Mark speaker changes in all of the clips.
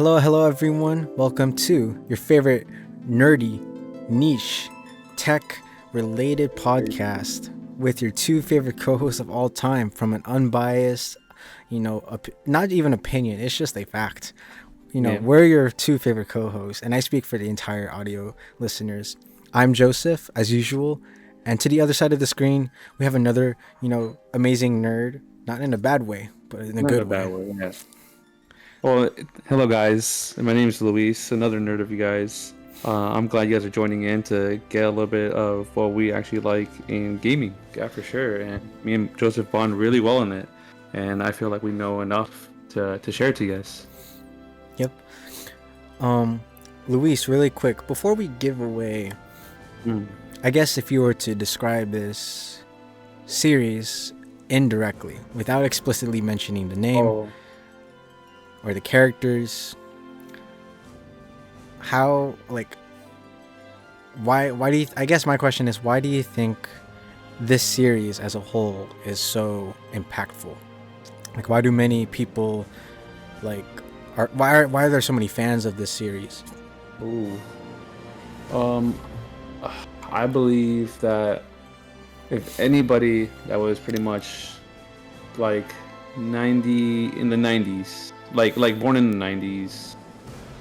Speaker 1: Hello, everyone. Welcome to your favorite nerdy, niche, tech related podcast with your two favorite co hosts of all time from an unbiased, not even opinion, it's just a fact.
Speaker 2: Yeah.
Speaker 1: We're your two favorite co hosts, and I speak for the entire audio listeners. I'm Joseph, as usual, and to the other side of the screen, we have another, amazing nerd, not in a bad way, but in a
Speaker 2: Not in
Speaker 1: good
Speaker 2: a bad
Speaker 1: way.
Speaker 2: way. Yeah. Well, hello guys. My name is Luis, another nerd of you guys. I'm glad you guys are joining in to get a little bit of what we actually like in gaming. Yeah, for sure. And me and Joseph bond really well in it, and I feel like we know enough to share to you guys.
Speaker 1: Yep. Um, Luis, really quick, before we give away,
Speaker 2: Mm.
Speaker 1: I guess if you were to describe this series indirectly, without explicitly mentioning the name
Speaker 2: Oh,
Speaker 1: or the characters, how, like, why do you, I guess my question is, why do you think this series as a whole is so impactful? Like, why do many people, like, why are there so many fans of this series?
Speaker 2: ooh. Um, I believe that if anybody that was pretty much like 90 in the 90s, like born in the 90s,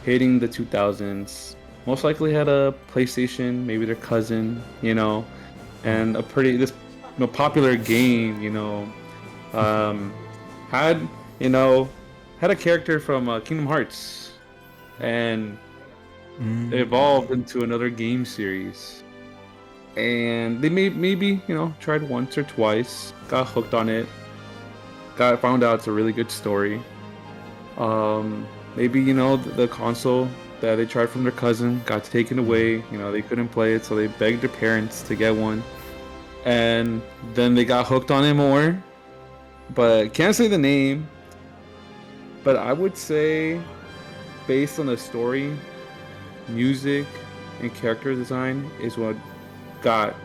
Speaker 2: hitting the 2000s, most likely had a PlayStation, maybe their cousin,
Speaker 1: Oh.
Speaker 2: and a pretty this popular game, um, had you know had a character from Kingdom Hearts, and it
Speaker 1: Mm.
Speaker 2: evolved into another game series. And they maybe tried once or twice, got hooked on it, got found out it's a really good story. Maybe the console that they tried from their cousin got taken away. They couldn't play it, so they begged their parents to get one, and then they got hooked on it more. But can't say the name. But I would say, based on the story, music, and character design, is what got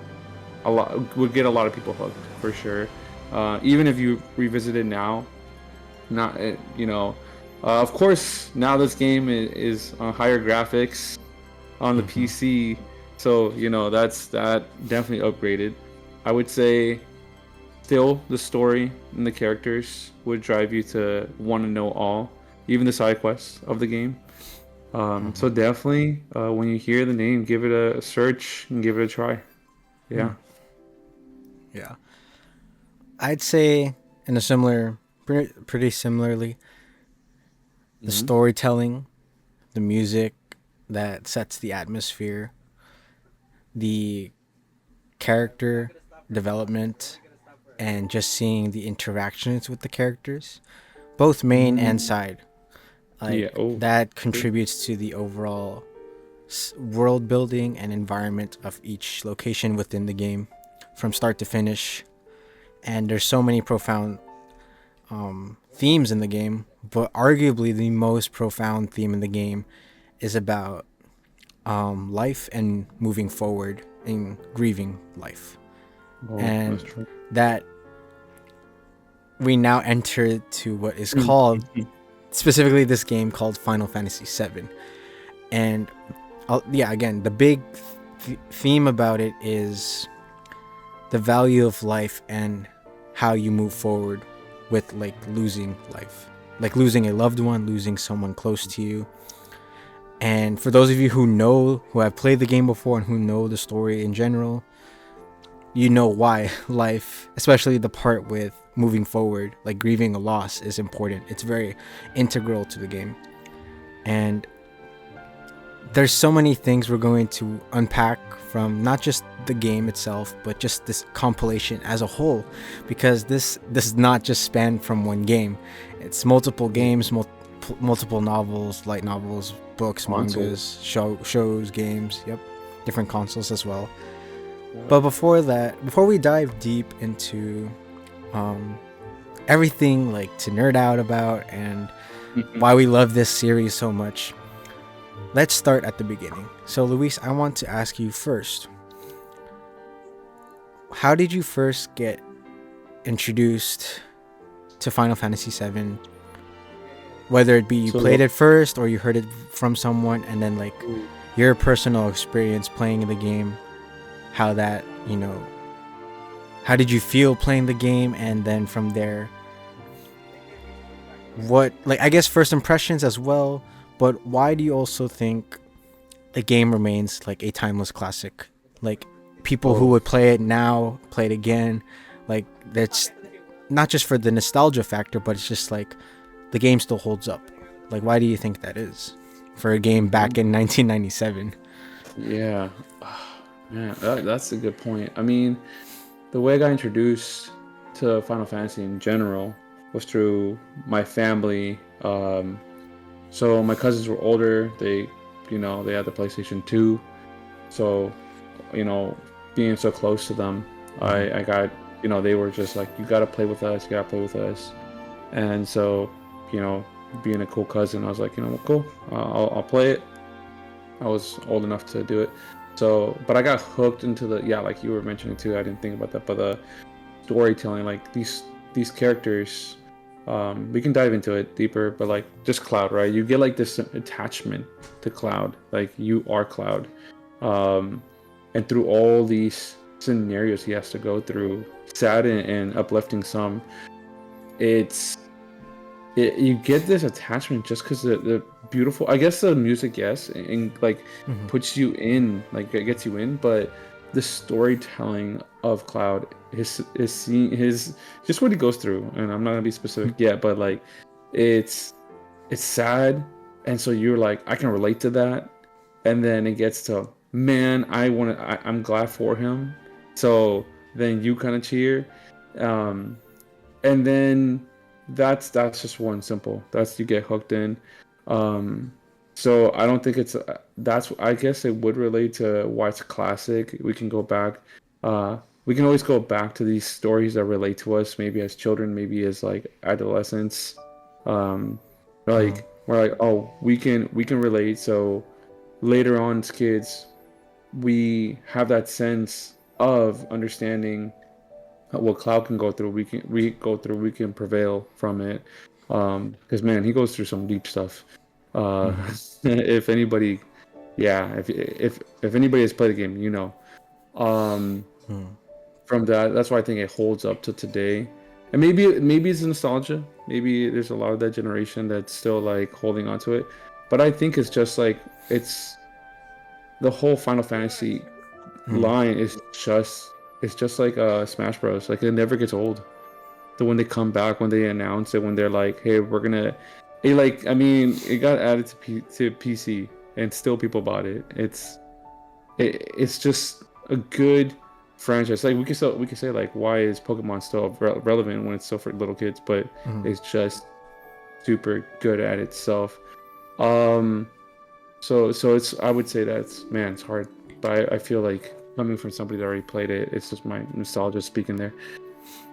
Speaker 2: would get a lot of people hooked for sure. Even if you revisit it now, not of course now this game is on higher graphics on the
Speaker 1: Mhm.
Speaker 2: PC, so that definitely upgraded. I would say still the story and the characters would drive you to want to know all, even the side quests of the game. So
Speaker 1: Mhm.
Speaker 2: definitely, when you hear the name, give it a search and give it a try.
Speaker 1: Hmm.
Speaker 2: Yeah.
Speaker 1: Yeah. I'd say in a pretty similarly, the
Speaker 2: Hmm.
Speaker 1: storytelling, the music that sets the atmosphere, the character development, and just seeing the interactions with the characters, both main and
Speaker 2: Mm,
Speaker 1: side,
Speaker 2: yeah.
Speaker 1: like
Speaker 2: Oh,
Speaker 1: that
Speaker 2: true.
Speaker 1: contributes to the overall world building and environment of each location within the game from start to finish. And there's so many profound themes in the game, but arguably the most profound theme in the game is about life and moving forward and grieving life.
Speaker 2: Oh, that's
Speaker 1: And
Speaker 2: true.
Speaker 1: that we now enter to what is called,
Speaker 2: Mhm.
Speaker 1: specifically this game called Final Fantasy VII. And yeah, again, the big theme about it is the value of life and how you move forward with like losing life, like losing a loved one, losing someone close to you. And for those of you who have played the game before and who know the story in general, you know why life, especially the part with moving forward, like grieving a loss, is important. It's very integral to the game. And there's so many things we're going to unpack from not just the game itself, but just this compilation as a whole, because this is not just spanned from one game. It's multiple
Speaker 2: Yeah.
Speaker 1: games, multiple novels, light novels, books,
Speaker 2: Console.
Speaker 1: mangas, shows, games. Yep, different consoles as well.
Speaker 2: Yeah.
Speaker 1: But before that, before we dive deep into um, everything like to nerd out about and why we love this series so much, let's start at the beginning. So, Luis, I want to ask you first, how did you first get introduced to Final Fantasy VII? Whether it be you
Speaker 2: So
Speaker 1: played it first or you heard it from someone, and then like
Speaker 2: mm,
Speaker 1: your personal experience playing the game, how that, how did you feel playing the game, and then from there, what, like, I guess first impressions as well, but why do you also think the game remains like a timeless classic? Like, people who
Speaker 2: oh,
Speaker 1: would play it now, play it again, like, that's not just for the nostalgia factor, but it's just like the game still holds up. Like, why do you think that is for a game back in 1997?
Speaker 2: yeah. Man, that's a good point. I mean, the way I got introduced to Final Fantasy in general was through my family. So my cousins were older. They had the PlayStation 2. So, you know, being so close to them, I got, they were just like, you gotta play with us, you gotta play with us. And so, you know, being a cool cousin, I was like, cool, I'll play it. I was old enough to do it. So, but I got hooked into like you were mentioning too. I didn't think about that, but the storytelling, like these characters, we can dive into it deeper. But like just Cloud, right? You get like this attachment to Cloud, like you are Cloud, and through all these scenarios he has to go through, sad and uplifting some, it's you get this attachment just because the beautiful, I guess the music, yes, and like puts you in, like it gets you in, but the storytelling of Cloud, his scene, his just what he goes through, and I'm not gonna be specific yet, but like it's sad, and so you're like, I can relate to that, and then it gets to, man, I'm glad for him, so then you kind of cheer, um and then that's just one simple, that's you get hooked in. um so I don't think it's that's, I guess it would relate to why it's classic. We can go back, uh we can always go back to these stories that relate to us, maybe as children, maybe as like adolescents, um like we're like, oh, we can relate, so later on as kids we have that sense of understanding what Cloud can go through, we can prevail from it. Because man, he goes through some deep stuff. If anybody, yeah, if anybody has played the game, um, from that's why I think it holds up to today. And maybe it's nostalgia. Maybe there's a lot of that generation that's still like holding on to it. But I think it's just like it's the whole Final Fantasy line is just, it's just like Smash Bros. Like it never gets old. The when they come back, when they announce it, when they're like, "Hey, we're gonna," it, like, I mean, it got added to PC, and still people bought it. It's just a good franchise. Like we could say like, why is Pokemon still relevant when it's still for little kids? But it's just super good at itself. Um, so it's, I would say that's, man, it's hard, but I feel like coming from somebody that already played it, it's just my nostalgia speaking there.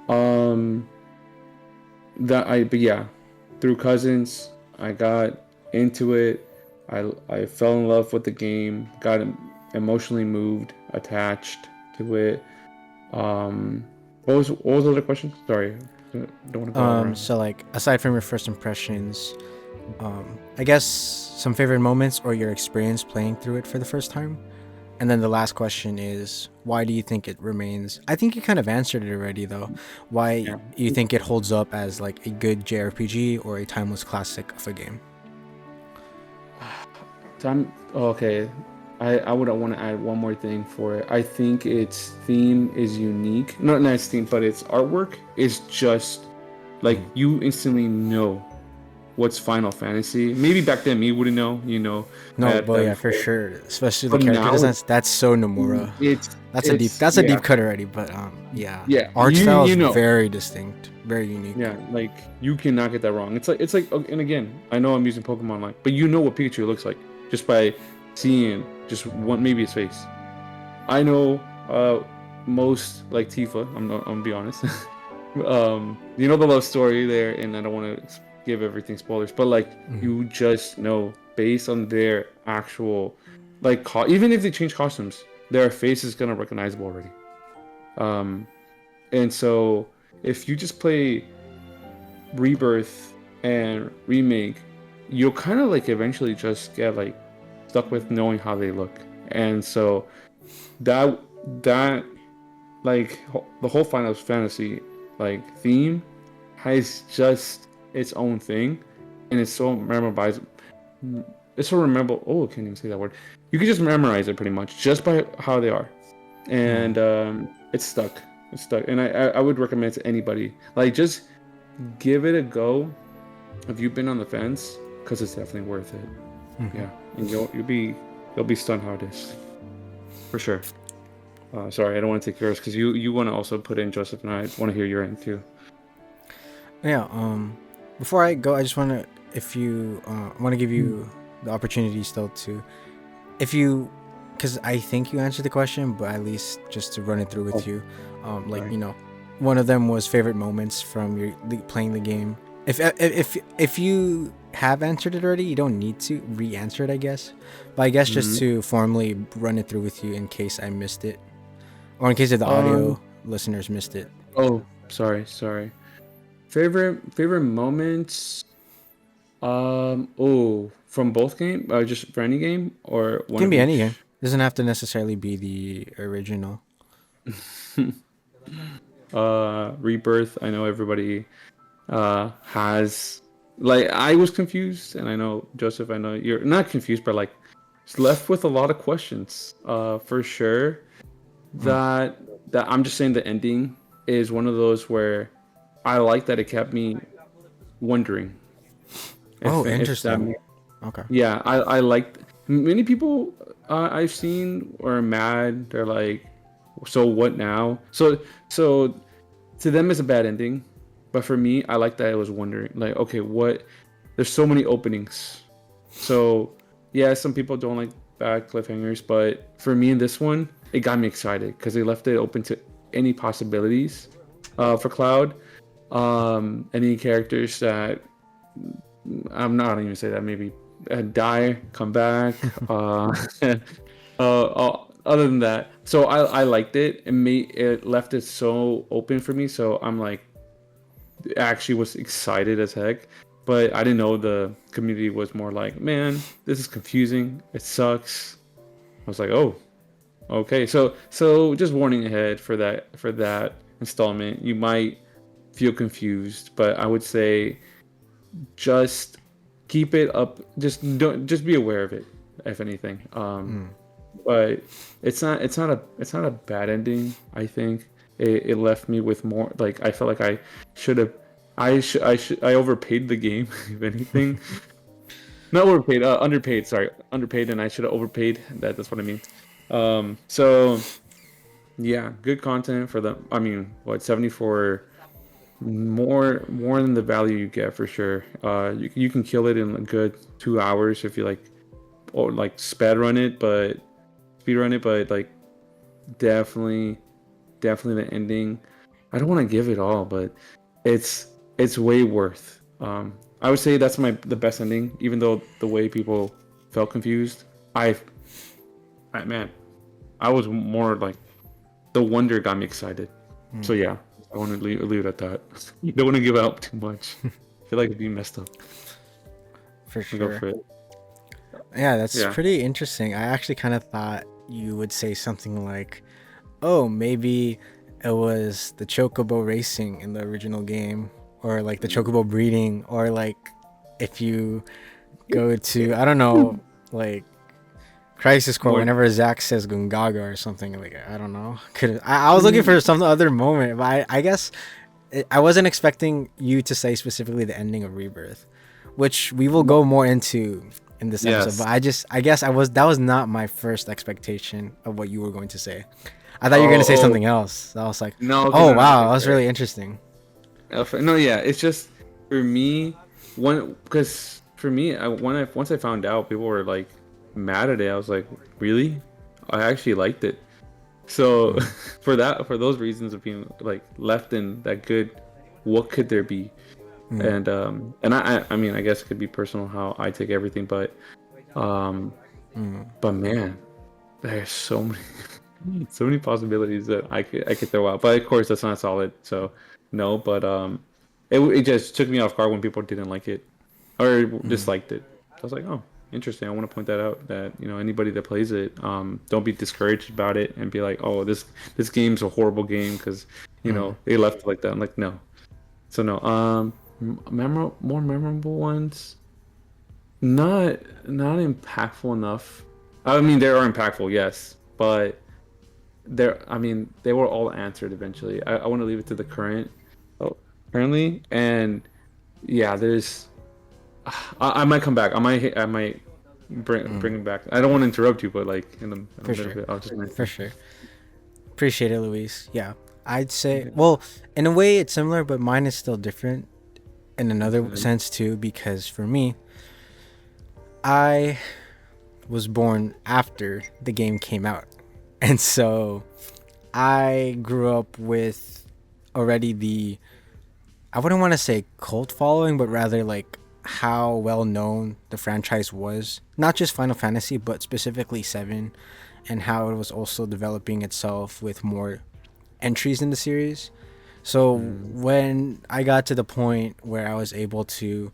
Speaker 2: Um, but yeah, through cousins, I got into it. I fell in love with the game, got emotionally moved, attached to it. What was the other question? Sorry, don't want to go all around.
Speaker 1: So like, aside from your first impressions, I guess some favorite moments or your experience playing through it for the first time. And then the last question is, why do you think it remains? I think you kind of answered it already, though. Why
Speaker 2: Yeah.
Speaker 1: you think it holds up as like a good JRPG or a timeless classic of a game?
Speaker 2: Okay. I would want to add one more thing for it. I think its theme is unique. Not its theme, but its artwork is just like, you instantly know what's Final Fantasy. Maybe back then me wouldn't know,
Speaker 1: No,
Speaker 2: at
Speaker 1: but
Speaker 2: that
Speaker 1: yeah, for
Speaker 2: before.
Speaker 1: sure. Especially the
Speaker 2: But
Speaker 1: character
Speaker 2: now
Speaker 1: designs. That's so Nomura.
Speaker 2: it's
Speaker 1: That's a
Speaker 2: yeah,
Speaker 1: deep cut already. But yeah,
Speaker 2: yeah.
Speaker 1: art
Speaker 2: You
Speaker 1: style is
Speaker 2: you know.
Speaker 1: very distinct, very unique.
Speaker 2: Yeah, like you cannot get that wrong. It's like, and again, I know I'm using Pokemon like, but you know what Pikachu looks like just by seeing just one, maybe his face. I know most like Tifa. I'm gonna be honest. You know the love story there, and I don't want to give everything spoilers, but like you just know based on their actual like even if they change costumes, their face is gonna recognizable already. Um, and so if you just play Rebirth and Remake, you'll kind of like eventually just get like stuck with knowing how they look. And so that that like the whole Final Fantasy like theme has just its own thing, and it's so memorable. It's so memorable. Oh, I can't even say that word. You can just memorize it pretty much just by how they are, and it's stuck. It's stuck, and I would recommend it to anybody. Like, just give it a go if you've been on the fence, because it's definitely worth it. Yeah, and you'll be stunned how it is, for sure. Sorry, I don't want to take yours because you want to also put in Joseph, and I want to hear your end too.
Speaker 1: Yeah. Before I go, I just want to, if you, I want to give you the opportunity still to, if you, because I think you answered the question, but at least just to run it through with you, like
Speaker 2: Right.
Speaker 1: you know, one of them was favorite moments from your playing the game. If you have answered it already, you don't need to re-answer it, I guess. But I guess just
Speaker 2: Mm-hmm.
Speaker 1: to formally run it through with you in case I missed it, or in case of the
Speaker 2: Um.
Speaker 1: audio listeners missed it.
Speaker 2: Oh, sorry. Favorite moments. Oh, from both game, just for any game or
Speaker 1: It
Speaker 2: one
Speaker 1: can
Speaker 2: of
Speaker 1: be any game.
Speaker 2: each.
Speaker 1: Doesn't have to necessarily be the original.
Speaker 2: Rebirth. I know everybody has, like, I was confused, and I know Joseph. I know you're not confused, but like it's left with a lot of questions. For sure.
Speaker 1: Mm.
Speaker 2: That I'm just saying the ending is one of those where I like that it kept me wondering
Speaker 1: Oh,
Speaker 2: if that.
Speaker 1: interesting. Okay.
Speaker 2: Yeah, I like many people I've seen are mad. They're like, so what now? So to them it's a bad ending, but for me, I like that I was wondering, like, okay, what? There's so many openings. So yeah, some people don't like bad cliffhangers, but for me in this one, it got me excited because they left it open to any possibilities for Cloud. Any characters that I'm not even say that maybe die, come back. Other than that, so I liked it. It left it so open for me. So I'm like, actually was excited as heck. But I didn't know the community was more like, man, this is confusing. It sucks. I was like, oh, okay. So just warning ahead for that installment. You might feel confused, but I would say just keep it up. Just be aware of it, if anything. But it's not a bad ending. I think it left me with more. Like, I felt like I should have. I overpaid the game. If anything, not overpaid. Underpaid. Sorry, underpaid, and I should have overpaid. That's what I mean. So yeah, good content for the. I mean, what, 74. More than the value you get, for sure. You can kill it in a good 2 hours if you like, or like speed run it, but like, definitely definitely the ending. I don't want to give it all, but it's it's way worth. I would say that's the best ending, even though the way people felt confused. I, man, I was more like, the wonder got me excited. So yeah, I want to leave it at that. You don't want to give out too much. I feel like it'd be messed up.
Speaker 1: For
Speaker 2: I'll go
Speaker 1: sure.
Speaker 2: for it.
Speaker 1: Yeah, that's
Speaker 2: Yeah.
Speaker 1: pretty interesting. I actually kind of thought you would say something like, "Oh, maybe it was the chocobo racing in the original game, or like the chocobo breeding, or like if you go to, I don't know, like Crisis Core,
Speaker 2: More.
Speaker 1: whenever Zack says Gungaga or something, like I don't know. I was looking for some other moment, but I guess I wasn't expecting you to say specifically the ending of Rebirth, which we will go more into in this episode. But
Speaker 2: Yes.
Speaker 1: I guess that was not my first expectation of what you were going to say. I thought you were going to
Speaker 2: Oh,
Speaker 1: say
Speaker 2: oh.
Speaker 1: something else. I was like,
Speaker 2: No, okay,
Speaker 1: oh
Speaker 2: no,
Speaker 1: wow,
Speaker 2: okay,
Speaker 1: that was
Speaker 2: sorry.
Speaker 1: really interesting.
Speaker 2: No, yeah, it's just for me, one, because for me, once I found out people were like mad at it, I was like, really? I actually liked it. So for those reasons of being like left in that good, what could there be? And I mean, I guess it could be personal how I take everything, um but man, there's so many so many possibilities that I could throw out. But of course, that's not solid. So no, but it just took me off guard when people didn't like it or disliked it. I was like, oh, interesting. I want to point that out. That anybody that plays it, don't be discouraged about it and be like, oh, this game's a horrible game because they left it like that. I'm like, no. So no. More memorable ones. Not impactful enough. I mean, they are impactful, yes, but they were all answered eventually. I want to leave it to the currently, and yeah, there's. I might come back. I might bring it back. I don't want to interrupt you, but like in a bit, I'll just mention.
Speaker 1: For sure. Appreciate it, Luis. Yeah, I'd say. Well, in a way, it's similar, but mine is still different in another sense too. Because for me, I was born after the game came out, and so I grew up with already I wouldn't want to say cult following, but rather like how well known the franchise was. Not just Final Fantasy, but specifically 7, and how it was also developing itself with more entries in the series. So when I got to the point where I was able to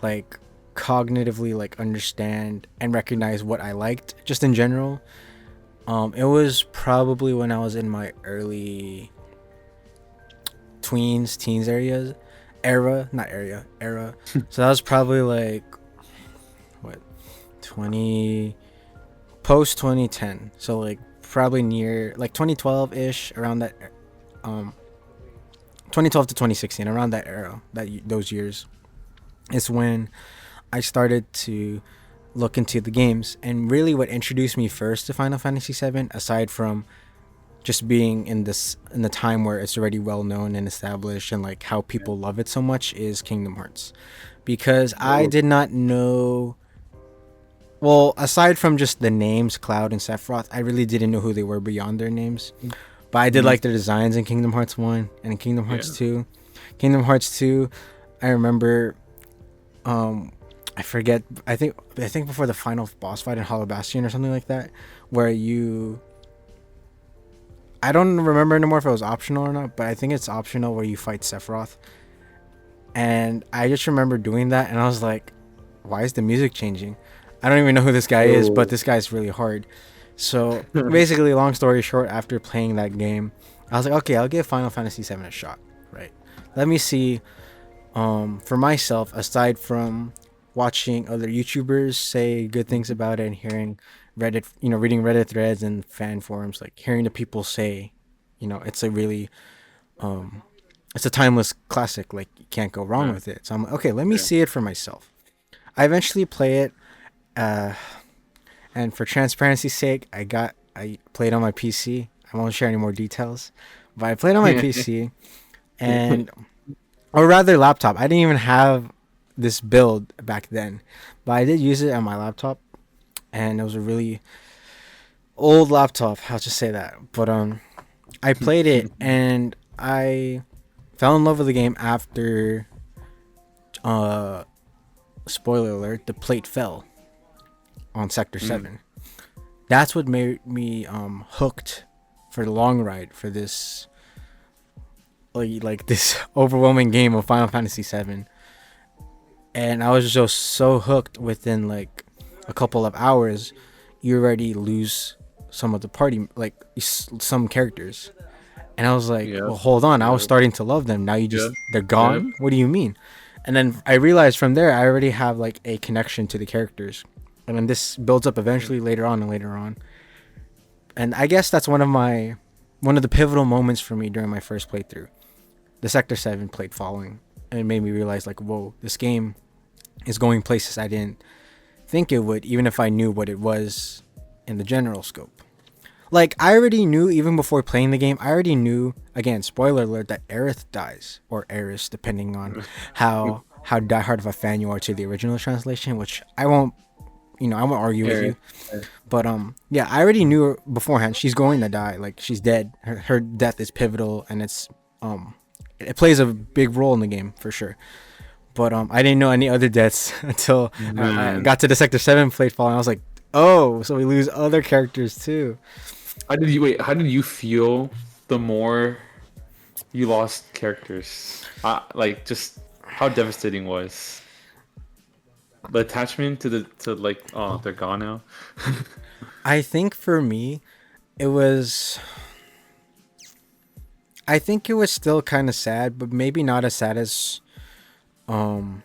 Speaker 1: like cognitively like understand and recognize what I liked just in general, it was probably when I was in my early teens era. So that was probably like what 20 post 2010. So like probably near like 2012-ish, around that 2012 to 2016, around that era, those years is when I started to look into the games. And really what introduced me first to Final Fantasy VII, aside from just being in the time where it's already well known and established and like how people love it so much, is Kingdom Hearts. Because I did not know, well, aside from just the names Cloud and Sephiroth, I really didn't know who they were beyond their names. But I did like their designs in Kingdom Hearts 1 and in Kingdom Hearts 2. Kingdom Hearts 2, I remember I forget, I think before the final boss fight in Hollow Bastion or something like that, where I don't remember anymore if it was optional or not, but I think it's optional, where you fight Sephiroth. And I just remember doing that, and I was like, why is the music changing? I don't even know who this guy is, but this guy's really hard. So basically, long story short, after playing that game, I was like, okay, I'll give Final Fantasy VII a shot, right? Let me see, for myself, aside from watching other YouTubers say good things about it and hearing Reddit, reading Reddit threads and fan forums, like hearing the people say, it's a really, it's a timeless classic, like you can't go wrong with it. So I'm like, okay, let me see it for myself. I eventually play it, and for transparency's sake, I played on my PC. I won't share any more details, but I played on my PC, and or rather laptop. I didn't even have this build back then, but I did use it on my laptop, and it was a really old laptop, I'll just say that. But I played it, and I fell in love with the game after spoiler alert, the plate fell on Sector 7. That's what made me hooked for the long ride for this like this overwhelming game of Final Fantasy VII. And I was just so hooked, within like a couple of hours, you already lose some of the party, like some characters. And I was like, well, hold on. I was starting to love them. Now they're gone? What do you mean? And then I realized from there, I already have like a connection to the characters. And then this builds up eventually later on. And I guess that's one of the pivotal moments for me during my first playthrough. The Sector 7 plate falling. And it made me realize, like, whoa, this game is going places I didn't think it would, even if I knew what it was in the general scope. Like, I already knew, even before playing the game, again, spoiler alert, that Aerith dies, or Eris, depending on how diehard of a fan you are to the original translation, which I won't argue with you. But yeah, I already knew beforehand she's going to die. Like, she's dead. Her death is pivotal, and it plays a big role in the game for sure. But I didn't know any other deaths until I got to the Sector 7 plate fall, and I was like, oh, so we lose other characters too.
Speaker 2: How did you feel the more you lost characters. Like just how devastating was the attachment to like, oh, they're gone now.
Speaker 1: I think for me, it was. I think it was still kind of sad, but maybe not as sad as, um,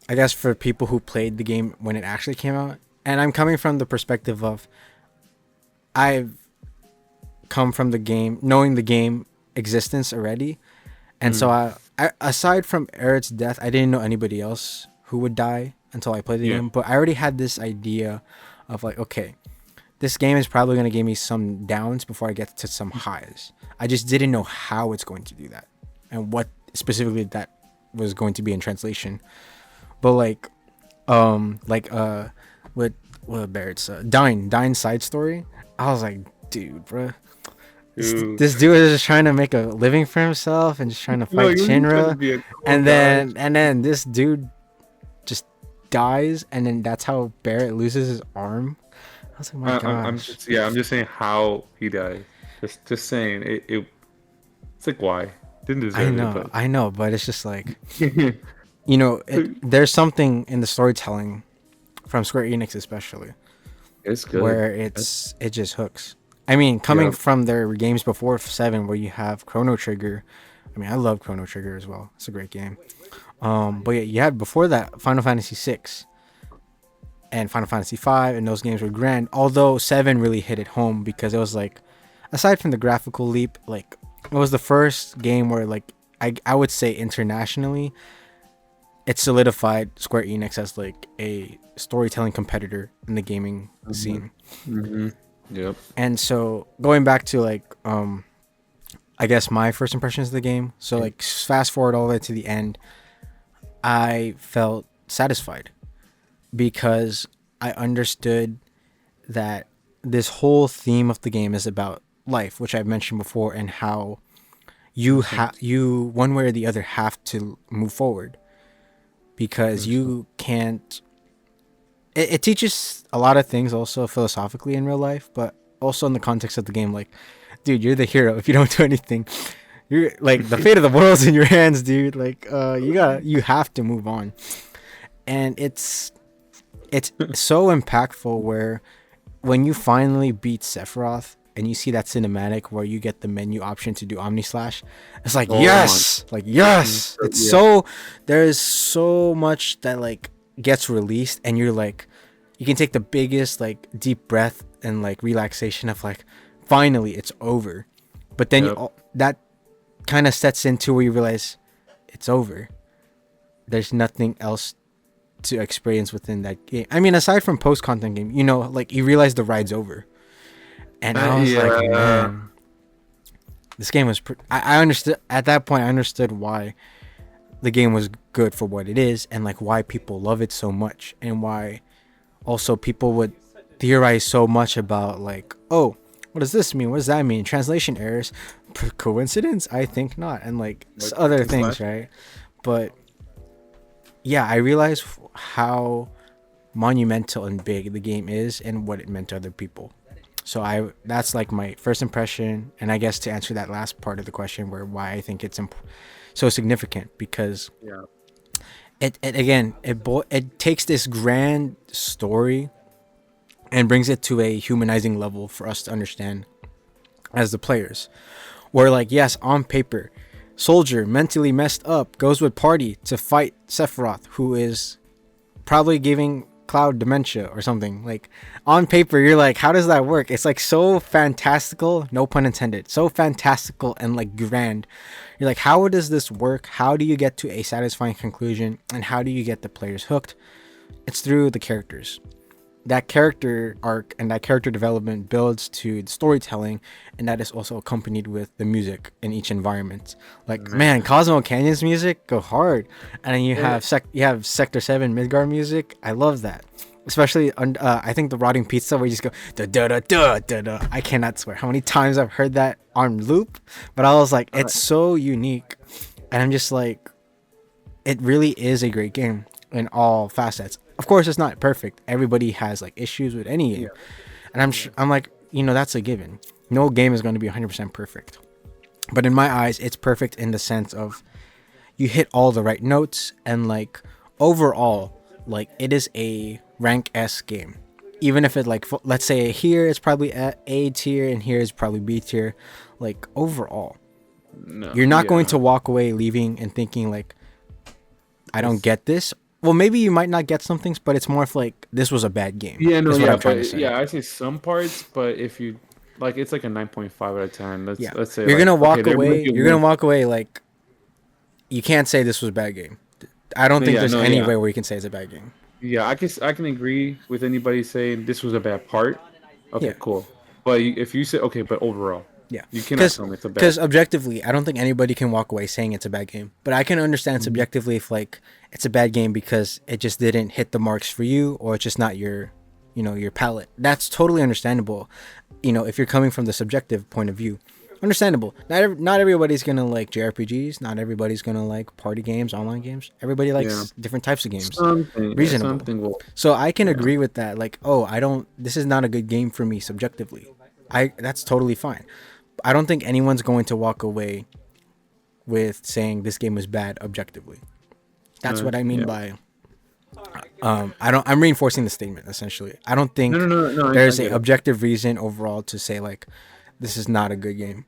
Speaker 1: I guess for people who played the game when it actually came out. And I'm coming from the perspective of I've come from the game, knowing the game existence already, and so I aside from Eric's death, I didn't know anybody else who would die until I played the
Speaker 2: Yeah.
Speaker 1: game. But I already had this idea of like, okay, this game is probably going to give me some downs before I get to some highs. I just didn't know how it's going to do that and what specifically that was going to be in translation. But with Barrett's Dine side story, I was like, dude, bro,
Speaker 2: Dude.
Speaker 1: this dude is just trying to make a living for himself and just trying to
Speaker 2: No,
Speaker 1: fight
Speaker 2: you trying to
Speaker 1: Shinra,
Speaker 2: be a cool
Speaker 1: and
Speaker 2: guy.
Speaker 1: then this dude just dies, and then that's how Barrett loses his arm. I was like, my
Speaker 2: I'm
Speaker 1: gosh.
Speaker 2: just, yeah, I'm just saying how he died. Just saying it's like why didn't deserve it,
Speaker 1: I know, but it's just like,
Speaker 2: but
Speaker 1: there's something in the storytelling from Square Enix especially
Speaker 2: it's good.
Speaker 1: where it just hooks. I mean, coming
Speaker 2: Yeah.
Speaker 1: from their games before 7 where you have Chrono Trigger. I mean, I love Chrono Trigger as well. It's a great game. But yeah, you had before that Final Fantasy VI and Final Fantasy V, and those games were grand. Although 7 really hit it home because it was like, aside from the graphical leap, like it was the first game where like I would say internationally, it solidified Square Enix as like a storytelling competitor in the gaming scene.
Speaker 2: Mm-hmm. Yep.
Speaker 1: And so going back to like I guess my first impressions of the game, so like fast forward all the way to the end, I felt satisfied because I understood that this whole theme of the game is about life, which I've mentioned before, and how you one way or the other have to move forward because you can't. It teaches a lot of things also philosophically in real life, but also in the context of the game. Like, dude, you're the hero. If you don't do anything, you're like the fate of the world's in your hands, dude. Like, you have to move on, and it's so impactful. Where when you finally beat Sephiroth and you see that cinematic where you get the menu option to do Omni Slash, it's like yes, like yes. It's so there is so much that like gets released, and you're like, you can take the biggest like deep breath and like relaxation of like, finally it's over. But then that kind of sets into where you realize it's over. There's nothing else to experience within that game. I mean, aside from post content game, like you realize the ride's over. And I was like, man, this game was. I understood at that point. I understood why the game was good for what it is, and like why people love it so much, and why also people would theorize so much about like, oh, what does this mean? What does that mean? Translation errors, coincidence? I think not, and like other things, right? But yeah, I realized how monumental and big the game is, and what it meant to other people. So that's like my first impression, and I guess to answer that last part of the question, where why I think it's so significant, because it takes this grand story and brings it to a humanizing level for us to understand as the players. Where like, yes, on paper, Soldier, mentally messed up, goes with Party to fight Sephiroth, who is probably giving Cloud dementia or something. Like, on paper, you're like, how does that work? It's like so fantastical, no pun intended, so fantastical and like grand. You're like, how does this work? How do you get to a satisfying conclusion? And how do you get the players hooked? It's through the characters. That character arc and that character development builds to the storytelling, and that is also accompanied with the music in each environment. Like, man, Cosmo Canyon's music go hard, and then you have Sector 7 Midgar music. I love that, especially I think the Rotting Pizza, where you just go da da da da da da. I cannot swear how many times I've heard that on loop, but I was like, it's so unique, and I'm just like, it really is a great game in all facets. Of course, it's not perfect. Everybody has like issues with any game, and I'm like, that's a given. No game is going to be 100% perfect. But in my eyes, it's perfect in the sense of you hit all the right notes, and like overall, like it is a rank S game. Even if it like let's say here it's probably A tier and here is probably B tier, like overall,
Speaker 2: No,
Speaker 1: you're not going
Speaker 2: yeah.
Speaker 1: to walk away leaving and thinking like I don't
Speaker 2: It's,
Speaker 1: get this. Well, maybe you might not get some things, but it's more of like this was a bad game.
Speaker 2: yeah, no,
Speaker 1: Is what
Speaker 2: yeah,
Speaker 1: I'm trying to
Speaker 2: but
Speaker 1: say.
Speaker 2: yeah, I see some parts, but if you like, it's like a 9.5 out of 10.
Speaker 1: Yeah,
Speaker 2: Let's say
Speaker 1: you're
Speaker 2: like,
Speaker 1: gonna
Speaker 2: okay,
Speaker 1: walk
Speaker 2: there might
Speaker 1: away.
Speaker 2: be
Speaker 1: You're
Speaker 2: one.
Speaker 1: gonna walk away like you can't say this was a bad game. I don't
Speaker 2: No,
Speaker 1: think
Speaker 2: yeah,
Speaker 1: there's
Speaker 2: no,
Speaker 1: any
Speaker 2: yeah,
Speaker 1: way where you can say it's a bad game.
Speaker 2: yeah. I can agree with anybody saying this was a bad part.
Speaker 1: Yeah,
Speaker 2: Okay, cool. But if you say okay, but overall,
Speaker 1: yeah.
Speaker 2: you cannot
Speaker 1: Because
Speaker 2: tell me it's a bad.
Speaker 1: because objectively, I don't think anybody can walk away saying it's a bad game. But I can understand
Speaker 2: Mhm.
Speaker 1: subjectively if like it's a bad game because it just didn't hit the marks for you, or it's just not your, your palate. That's totally understandable. If you're coming from the subjective point of view, understandable. Not everybody's gonna like JRPGs. Not everybody's gonna like party games, online games. Everybody
Speaker 2: Yeah,
Speaker 1: likes different types of games.
Speaker 2: something, yeah,
Speaker 1: Reasonable.
Speaker 2: something will.
Speaker 1: So I can
Speaker 2: Yeah.
Speaker 1: agree with that. Like, oh, I don't. This is not a good game for me subjectively. That's totally fine. I don't think anyone's going to walk away with saying this game was bad objectively. That's what I mean
Speaker 2: Yeah.
Speaker 1: by I don't. I'm reinforcing the statement essentially. I don't
Speaker 2: No, no,
Speaker 1: think
Speaker 2: no, no. I
Speaker 1: there's a
Speaker 2: get it.
Speaker 1: objective reason overall to say like this is not a good game.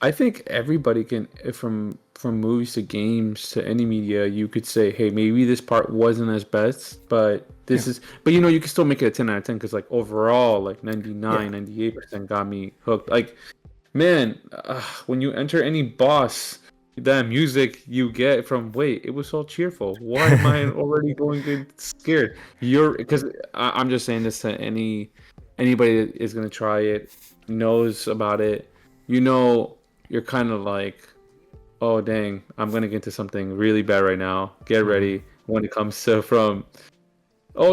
Speaker 2: I think everybody can, from movies to games to any media, you could say, hey, maybe this part wasn't as best, but
Speaker 1: Yeah,
Speaker 2: this is, but you can still make it a 10 out of 10 because like overall, like
Speaker 1: yeah,
Speaker 2: 98% got me hooked. Like, man, when you enter any boss, that music you get from, wait, it was so cheerful. Why am I already going to scared? Because I'm just saying this to anybody that is going to try it, knows about it, you know, you're kind of like, oh dang, I'm gonna get into something really bad right now. Get
Speaker 1: hmm
Speaker 2: ready when it comes to from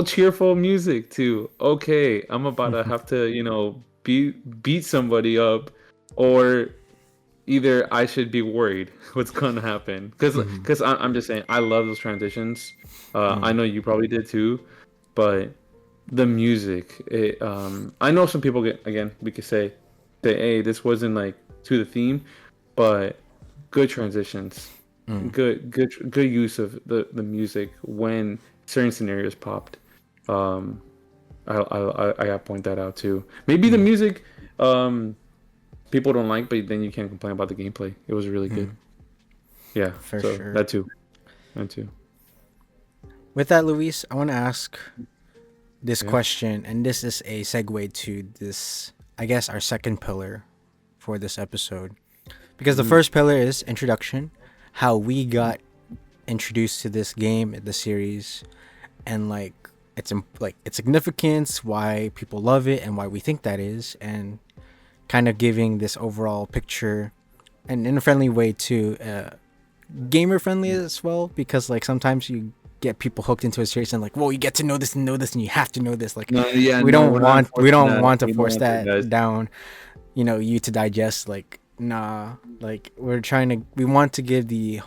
Speaker 2: cheerful music to okay, I'm about to
Speaker 1: hmm
Speaker 2: have to beat somebody up, or either I should be worried what's gonna happen
Speaker 1: hmm
Speaker 2: because I'm just saying I love those transitions. I know you probably did too, but the music, I know some people get again we could say hey this wasn't like to the theme, but good transitions,
Speaker 1: mm
Speaker 2: good use of the music when certain scenarios popped. Um, I gotta point that out too. Maybe the
Speaker 1: mm
Speaker 2: music, people don't like, but then you can't complain about the gameplay. It was really good.
Speaker 1: mm
Speaker 2: Yeah,
Speaker 1: for
Speaker 2: so
Speaker 1: sure.
Speaker 2: that too.
Speaker 1: With that, Luis, I want to ask this
Speaker 2: Yeah.
Speaker 1: question, and this is a segue to this, I guess, our second pillar for this episode. Because the
Speaker 2: Mm,
Speaker 1: first pillar is introduction, how we got introduced to this game, the series, and like its significance, why people love it, and why we think that is, and kind of giving this overall picture, and in a friendly way too, gamer friendly as well, because like sometimes you get people hooked into a series and like, whoa, you get to know this, and you have to know this. Like,
Speaker 2: no, yeah,
Speaker 1: we
Speaker 2: no,
Speaker 1: don't
Speaker 2: we're not
Speaker 1: want we
Speaker 2: enforcing
Speaker 1: don't
Speaker 2: that.
Speaker 1: want to
Speaker 2: We don't
Speaker 1: force
Speaker 2: want that, guys.
Speaker 1: that down, you to digest. Like, nah, like we want to give the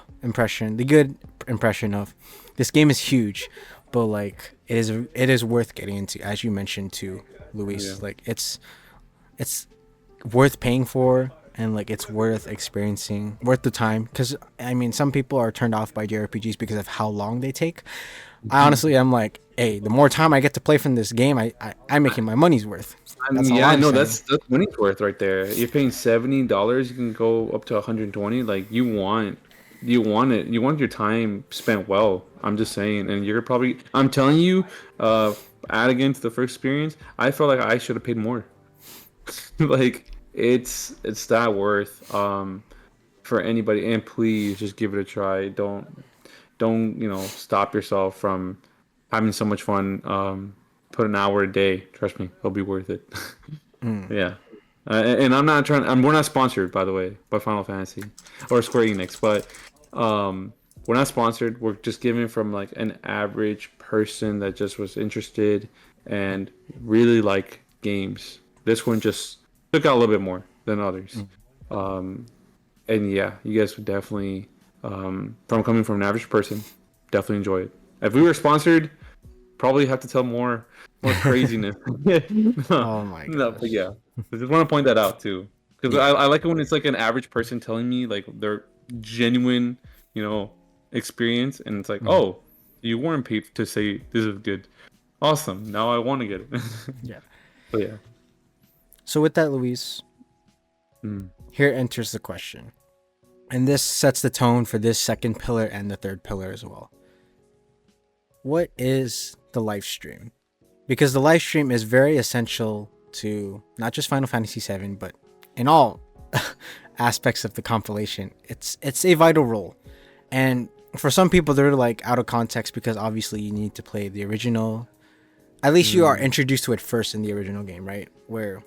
Speaker 1: good impression of this game is huge, but like it is worth getting into, as you mentioned too,
Speaker 2: Yeah.
Speaker 1: Luis. Like it's worth paying for, and like it's worth experiencing, worth the time, because I mean some people are turned off by JRPGs because of how long they take. I honestly am like, hey, the more time I get to play from this game, I'm making my money's worth.
Speaker 2: I
Speaker 1: That's
Speaker 2: mean,
Speaker 1: all
Speaker 2: yeah,
Speaker 1: I'm
Speaker 2: no,
Speaker 1: saying.
Speaker 2: that's money's worth right there. You're paying $70, you can go up to 120. Like you want it. You want your time spent well. I'm just saying, and you're probably. I'm telling you, uh, add again to the first experience. I felt like I should have paid more. Like it's that worth for anybody. And please just give it a try. Don't stop yourself from having so much fun. Put an hour a day. Trust me, it'll be worth it.
Speaker 1: Mm,
Speaker 2: Yeah. And I'm not trying. We're not sponsored, by the way, by Final Fantasy or Square Enix, but we're not sponsored. We're just giving from like an average person that just was interested and really like games. This one just took out a little bit more than others.
Speaker 1: mm.
Speaker 2: Um, and yeah, you guys would definitely, from coming from an average person, definitely enjoy it. If we were sponsored, probably have to tell more craziness. No,
Speaker 1: Oh my
Speaker 2: no, but
Speaker 1: gosh.
Speaker 2: yeah, I just want to point that out too, Because
Speaker 1: Yeah.
Speaker 2: I like it when it's like an average person telling me like their genuine, you know, experience, and it's like,
Speaker 1: Mm.
Speaker 2: oh, you weren't paid to say this is good. Awesome. Now I want to get it.
Speaker 1: Yeah.
Speaker 2: But yeah.
Speaker 1: So with that, Luis,
Speaker 2: Mm.
Speaker 1: here enters the question. And this sets the tone for this second pillar and the third pillar as well. What is the live stream? Because the live stream is very essential to not just Final Fantasy VII, but in all aspects of the compilation. It's a vital role. And for some people, they're like out of context because obviously you need to play the original. At least you are
Speaker 2: Mm.
Speaker 1: introduced to it first in the original game, right? Where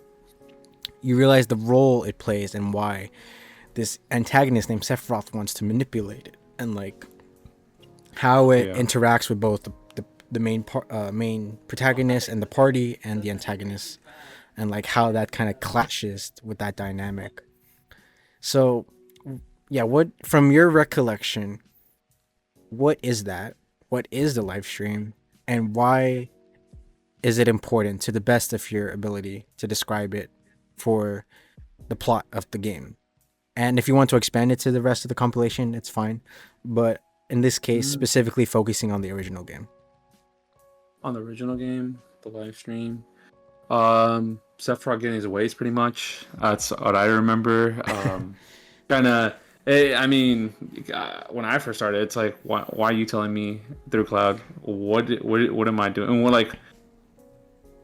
Speaker 1: you realize the role it plays and why this antagonist named Sephiroth wants to manipulate it, and like how it
Speaker 2: Yeah.
Speaker 1: interacts with both the main protagonist and the party and the antagonist, and like how that kind of clashes with that dynamic. So yeah, what from your recollection, what is that? What is the live stream, and why is it important to the best of your ability to describe it for the plot of the game? And if you want to expand it to the rest of the compilation, it's fine. But in this case,
Speaker 2: Mm.
Speaker 1: specifically focusing on the original game.
Speaker 2: On the original game, the live stream. Sephiroth getting his ways pretty much. That's what I remember. Kind of. I mean, when I first started, it's like, why are you telling me through Cloud? What am I doing? And we're like,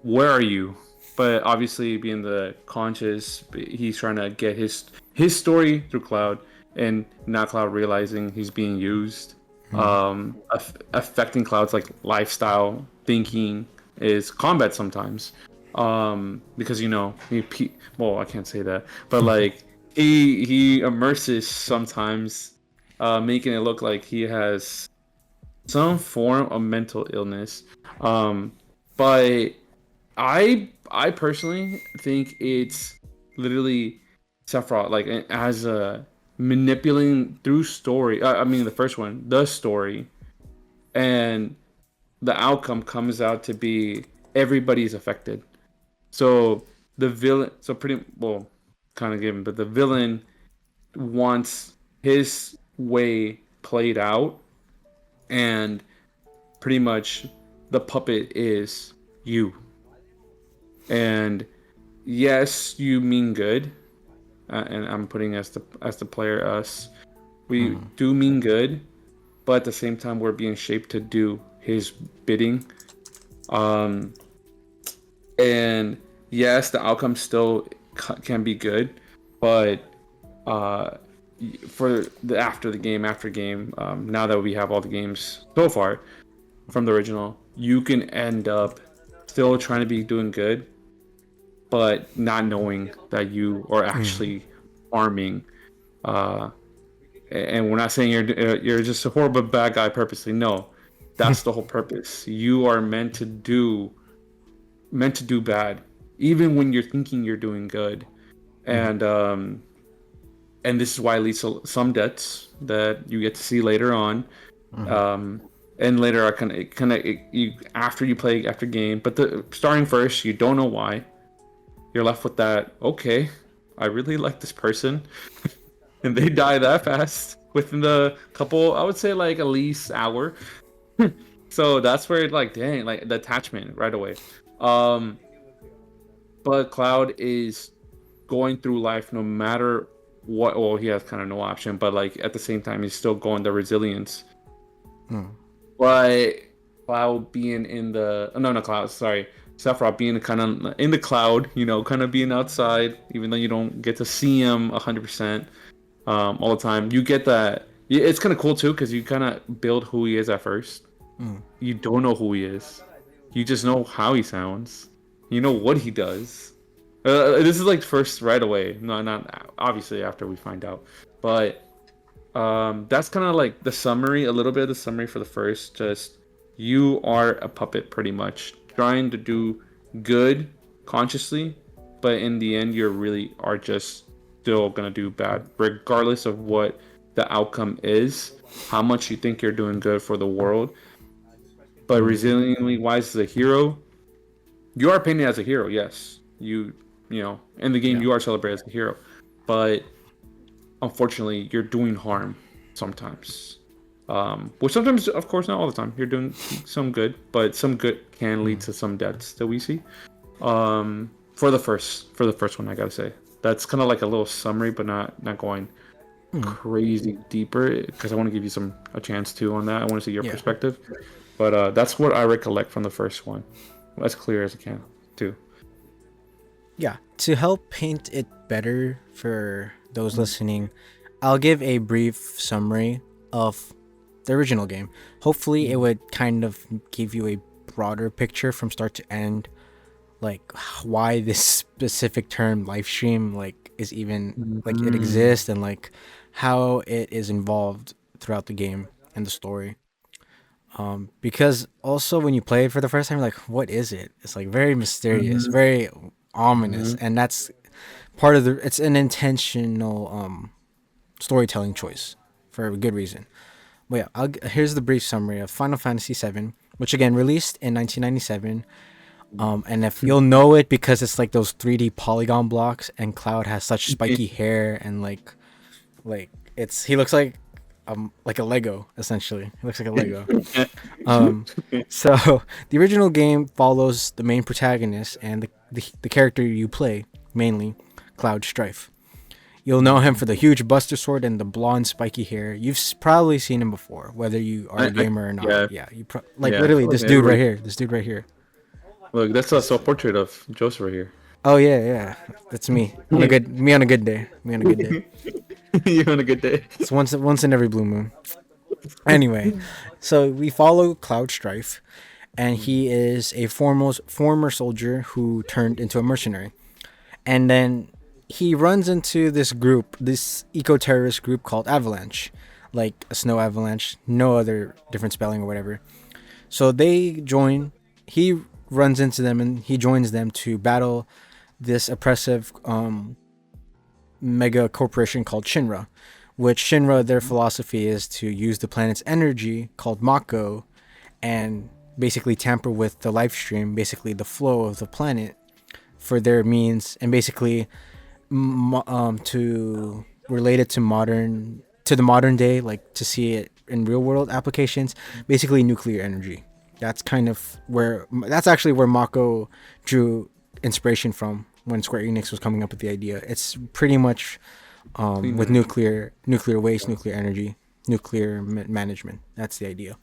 Speaker 2: where are you? But obviously, being the conscious, he's trying to get his story through Cloud, and not Cloud realizing he's being used. Affecting Cloud's like lifestyle, thinking, is combat sometimes. Because well, I can't say that, but like he immerses sometimes, making it look like he has some form of mental illness. But I personally think it's literally Sephiroth, like as a manipulating through story. I mean, the first one, the story, and the outcome comes out to be everybody's affected. So the villain, so pretty well, kind of given, but the villain wants his way played out, and pretty much the puppet is you. And yes, you mean good, and I'm putting as the player us. We do mean good, but at the same time, we're being shaped to do his bidding. Um, and yes, the outcome still can be good, but uh, for the after game, now that we have all the games so far from the original, you can end up still trying to be doing good, but not knowing that you are actually harming. Uh, and we're not saying you're just a horrible bad guy purposely. No, that's the whole purpose. You are meant to do bad, even when you're thinking you're doing good. And this is why it leads to some debts that you get to see later on. And later, I you after you play after game, but the starting first, you don't know why. You're left with that. Okay, I really like this person, and they die that fast within the couple. I would say like at least hour. So that's where like dang, like the attachment right away. Um, but Cloud is going through life no matter what. Well, he has kind of no option, but like at the same time, he's still going the resilience. But Cloud being in the no, not Cloud, sorry, Sephiroth being kind of in the cloud, kind of being outside, even though you don't get to see him 100% all the time. You get that. It's kind of cool too because you kind of build who he is at first. You don't know who he is. You just know how he sounds. You know what he does. This is like first right away. No, not obviously after we find out, but that's kind of like the summary, a little bit of the summary for the first. Just you are a puppet, pretty much trying to do good consciously, but in the end, you really are just still gonna do bad, regardless of what the outcome is. How much you think you're doing good for the world, but resiliently wise as a hero, you are painted as a hero. Yes, in the game
Speaker 1: Yeah.
Speaker 2: you are celebrated as a hero, but unfortunately, you're doing harm sometimes. Which sometimes, of course, not all the time. You're doing some good, but some good can lead to some deaths that we see. For the first one, I gotta say that's kind of like a little summary, but not going crazy deeper because I want to give you a chance too on that. I want to see your perspective, but that's what I recollect from the first one, as clear as I can too.
Speaker 1: Yeah, to help paint it better for those listening, I'll give a brief summary of the original game. Hopefully, it would kind of give you a broader picture from start to end, like why this specific term live stream like is even like it exists, and like how it is involved throughout the game and the story. Because also when you play it for the first time, you're like, what is it? It's like very mysterious, very ominous, and that's part of the. It's an intentional storytelling choice for a good reason. But yeah, here's the brief summary of Final Fantasy VII, which again released in 1997. And if you'll know it because it's like those 3D polygon blocks, and Cloud has such spiky hair, and like he looks like a Lego essentially. He looks like a Lego. So the original game follows the main protagonist and the character you play, mainly Cloud Strife. You'll know him for the huge Buster Sword and the blonde spiky hair. You've probably seen him before, whether you are a gamer or not. Yeah, literally this dude right here. This dude right here.
Speaker 2: Look, that's a self-portrait of Joseph right here.
Speaker 1: Oh yeah, that's me. On a good day. Me on a good day.
Speaker 2: You on a good day.
Speaker 1: It's once in every blue moon. Anyway, so we follow Cloud Strife, and he is a former soldier who turned into a mercenary, and then he runs into this eco-terrorist group called Avalanche, like a snow avalanche, no other different spelling or whatever. So they join. He runs into them and he joins them to battle this oppressive mega corporation called Shinra, which Shinra, their philosophy is to use the planet's energy called Mako and basically tamper with the life stream, basically the flow of the planet, for their means, and basically to relate it to the modern day, like to see it in real world applications, basically nuclear energy. That's actually where Mako drew inspiration from when Square Enix was coming up with the idea. It's pretty much with nuclear waste, nuclear energy, nuclear management. That's the idea.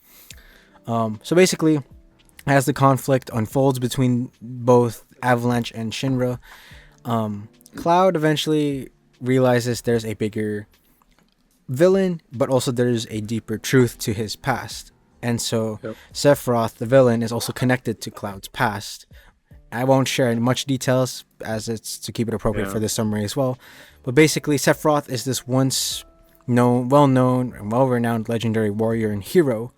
Speaker 1: So basically, as the conflict unfolds between both Avalanche and Shinra, Cloud eventually realizes there's a bigger villain, but also there's a deeper truth to his past. And so Sephiroth, the villain, is also connected to Cloud's past. I won't share much details as it's to keep it appropriate for this summary as well. But basically, Sephiroth is this once well-known and well-renowned legendary warrior and hero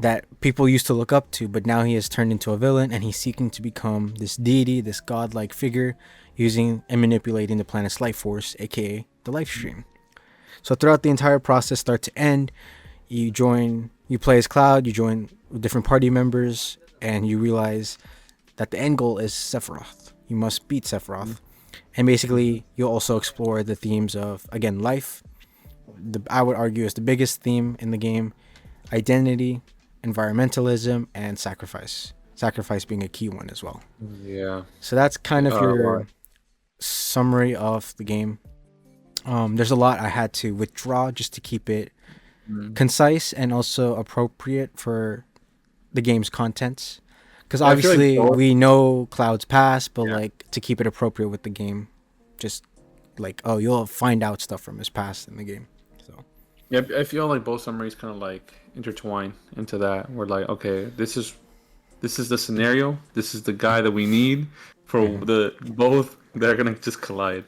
Speaker 1: that people used to look up to, but now he has turned into a villain, and he's seeking to become this deity, this godlike figure, using and manipulating the planet's life force, aka the life stream. So throughout the entire process, start to end, you play as Cloud, you join different party members, and you realize that the end goal is Sephiroth. You must beat Sephiroth. And basically, you'll also explore the themes of, again, life. I would argue is the biggest theme in the game: identity, environmentalism, and sacrifice. Sacrifice being a key one as well.
Speaker 2: Yeah.
Speaker 1: So that's kind of your summary of the game. There's a lot I had to withdraw just to keep it concise and also appropriate for the game's contents. Because obviously we know Cloud's past, but like to keep it appropriate with the game, just like, you'll find out stuff from his past in the game. So
Speaker 2: yeah, I feel like both summaries kind of like intertwine into that. We're like, okay, this is the scenario. This is the guy that we need for the both. They're gonna just collide.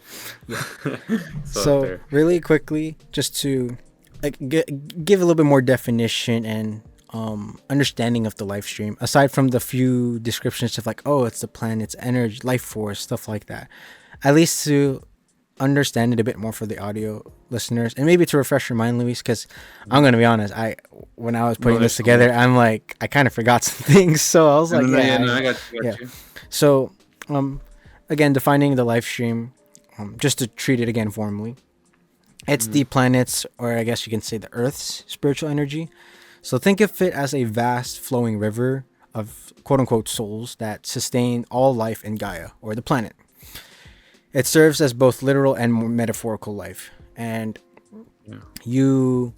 Speaker 1: So really quickly, just to like give a little bit more definition and understanding of the live stream, aside from the few descriptions of like, it's the planet's energy, life force, stuff like that, at least to understand it a bit more for the audio listeners, and maybe to refresh your mind, Luis, because I'm gonna be honest, when I was putting this together, I'm like, I kind of forgot some things, so I was like,
Speaker 2: I got you.
Speaker 1: So again, defining the live stream, just to treat it again formally, it's the planet's, or I guess you can say the Earth's spiritual energy. So think of it as a vast flowing river of quote unquote souls that sustain all life in Gaia, or the planet. It serves as both literal and more metaphorical life. And you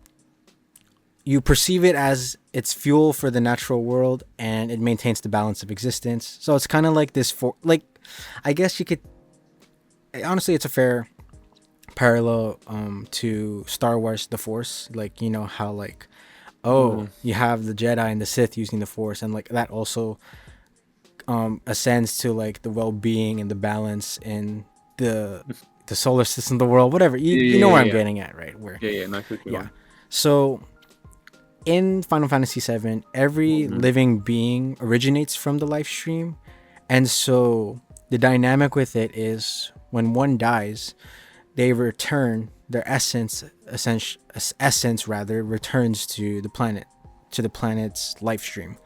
Speaker 1: perceive it as its fuel for the natural world, and it maintains the balance of existence. So it's kind of like this I guess you could, honestly, it's a fair parallel to Star Wars The Force. Like, you know how like, you have the Jedi and the Sith using the Force, and like that also ascends to like the well-being and the balance in the solar system, the world, whatever. You know where I'm getting at, right? Where
Speaker 2: not quickly.
Speaker 1: yeah. So in Final Fantasy VII, every living being originates from the life stream, and so the dynamic with it is when one dies, they return their essence rather returns to the planet's life stream.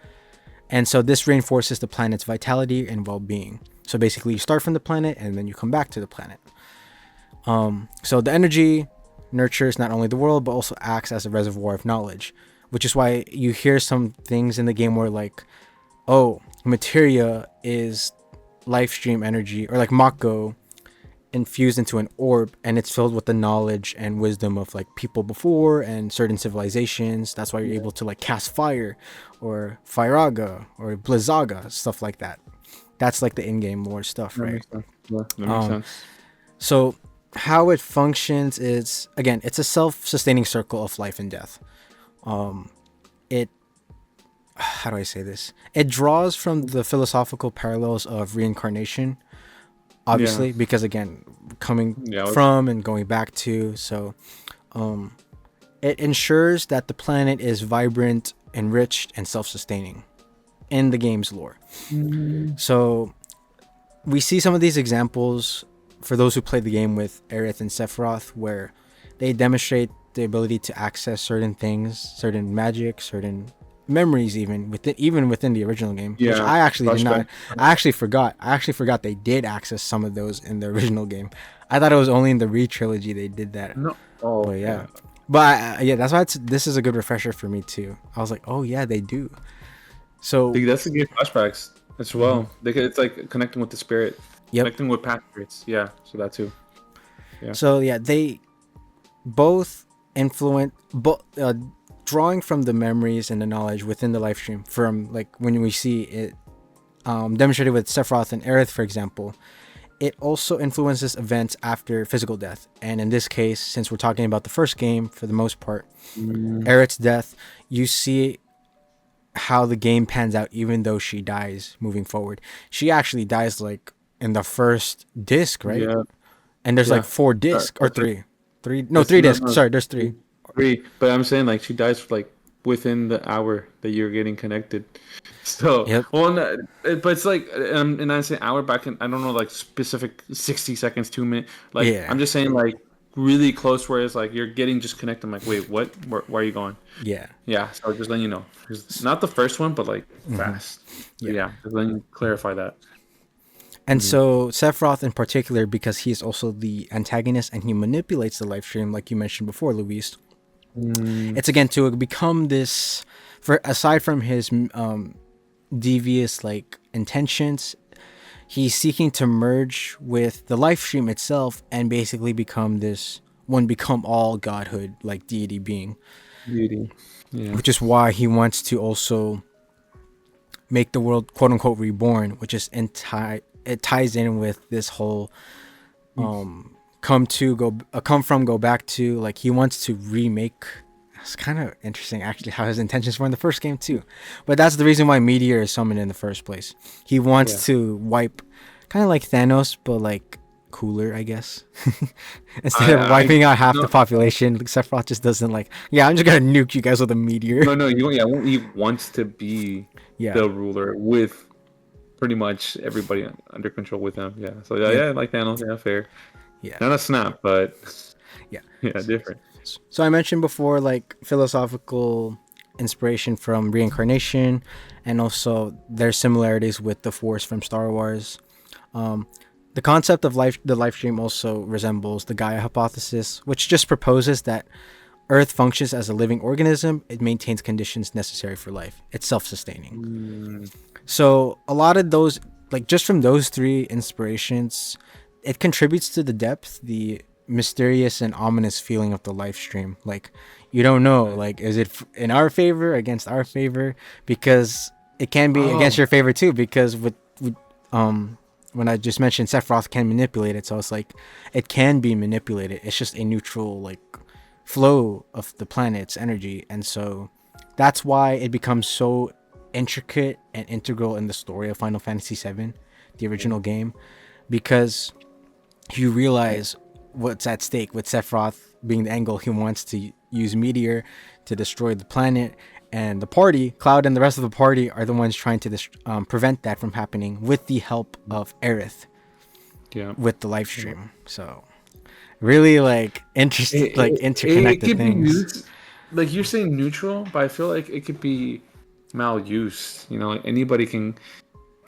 Speaker 1: And so this reinforces the planet's vitality and well-being. So basically you start from the planet and then you come back to the planet. So the energy nurtures not only the world but also acts as a reservoir of knowledge, which is why you hear some things in the game where like, materia is life stream energy, or like Mako infused into an orb, and it's filled with the knowledge and wisdom of like people before and certain civilizations. That's why you're able to like cast fire or Firaga or Blizzaga, stuff like that. That's like the in-game lore stuff, right?
Speaker 2: That makes sense.
Speaker 1: So how it functions is, again, it's a self-sustaining circle of life and death. How do I say this? It draws from the philosophical parallels of reincarnation, obviously, because again, coming from and going back to, so it ensures that the planet is vibrant, enriched, and self-sustaining in the game's lore. So we see some of these examples for those who played the game with Aerith and Sephiroth, where they demonstrate the ability to access certain things, certain magic, certain memories, even within the original game, which I actually did not. I actually forgot they did access some of those in the original game. I thought it was only in the trilogy they did that.
Speaker 2: No.
Speaker 1: But that's why this is a good refresher for me too. I was like, oh yeah, they do. So
Speaker 2: that's the good flashbacks as well. It's like connecting with the spirit, connecting with past spirits. Yeah, so that too. Yeah. So
Speaker 1: they both influence, drawing from the memories and the knowledge within the life stream, from like when we see it demonstrated with Sephiroth and Aerith, for example. It also influences events after physical death. And in this case, since we're talking about the first game for the most part, Aerith's death, you see how the game pans out even though she dies moving forward. She actually dies like in the first disc, right? Yeah. And there's like 4 discs or 3. 3 discs. Sorry, there's 3.
Speaker 2: 3, but I'm saying like she dies like within the hour that you're getting connected. So but it's like and I say hour back in, I don't know, like specific 60 seconds, 2 minutes. Like I'm just saying like really close where it's like you're getting just connected. I'm like, wait, what? Where are you going? Yeah. So just letting you know, not the first one, but like fast. Just letting you clarify that.
Speaker 1: And so Sephiroth in particular, because he is also the antagonist and he manipulates the life stream, like you mentioned before, Luis. It's again to become this, for aside from his devious like intentions, he's seeking to merge with the life stream itself and basically become all godhood, like deity being. Which is why he wants to also make the world quote unquote reborn, which is it ties in with this whole come from, go back to, like he wants to remake. It's kind of interesting actually how his intentions were in the first game too, but that's the reason why Meteor is summoned in the first place. He wants to wipe, kind of like Thanos, but like cooler, I guess. Instead of wiping out half the population, Sephiroth just doesn't like, I'm just gonna nuke you guys with a meteor.
Speaker 2: He wants to be the ruler with pretty much everybody under control with him. So like Thanos. Fair. Not a snap, but different.
Speaker 1: So I mentioned before, like philosophical inspiration from reincarnation, and also there's similarities with the Force from Star Wars. The concept of the life stream also resembles the Gaia hypothesis, which just proposes that Earth functions as a living organism. It maintains conditions necessary for life. It's self-sustaining. So a lot of those, like just from those three inspirations, it contributes to the depth, the mysterious and ominous feeling of the life stream. Like you don't know, like is it in our favor, against our favor? Because it can be against your favor too. Because with when I just mentioned Sephiroth can manipulate it, so it's like it can be manipulated. It's just a neutral like flow of the planet's energy, and so that's why it becomes so intricate and integral in the story of Final Fantasy VII, the original game, because you realize what's at stake with Sephiroth being the angle. He wants to use Meteor to destroy the planet, and the party, Cloud and the rest of the party, are the ones trying to prevent that from happening with the help of Aerith.
Speaker 2: Yeah.
Speaker 1: With the live stream. So really like interesting, like interconnected
Speaker 2: it
Speaker 1: things.
Speaker 2: Used, like you're saying neutral, but I feel like it could be malused. You know, like anybody can.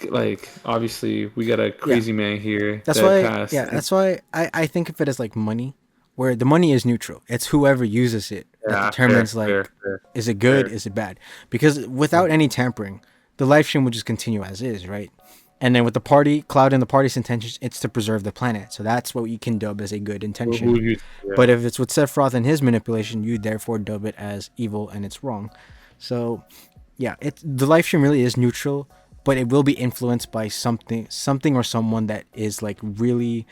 Speaker 2: Like obviously, we got a crazy man here.
Speaker 1: That's why. Yeah, that's why I think of it as like money, where the money is neutral. It's whoever uses it that determines fair. Is it good, is it bad? Because without any tampering, the live stream would just continue as is, right? And then with the party, Cloud and the party's intentions, it's to preserve the planet. So that's what you can dub as a good intention. But if it's with Sephiroth and his manipulation, you therefore dub it as evil and it's wrong. So yeah, the live stream really is neutral, but it will be influenced by something or someone that is like really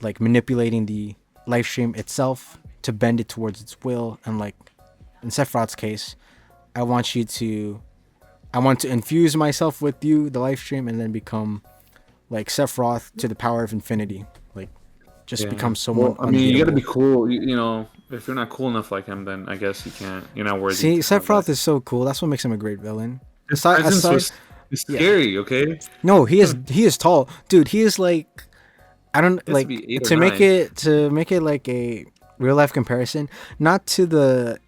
Speaker 1: like manipulating the live stream itself to bend it towards its will. And like in Sephiroth's case, I want to infuse myself with you, the live stream, and then become like Sephiroth to the power of infinity. Like just become someone.
Speaker 2: Well, I mean, you gotta be cool. You know, if you're not cool enough like him, then I guess you can't. You're not worthy.
Speaker 1: See, Sephiroth is so cool. That's what makes him a great villain.
Speaker 2: His presence was scary. Okay.
Speaker 1: No, he is tall, dude. He is like, I don't like to make it like a real life comparison, not to the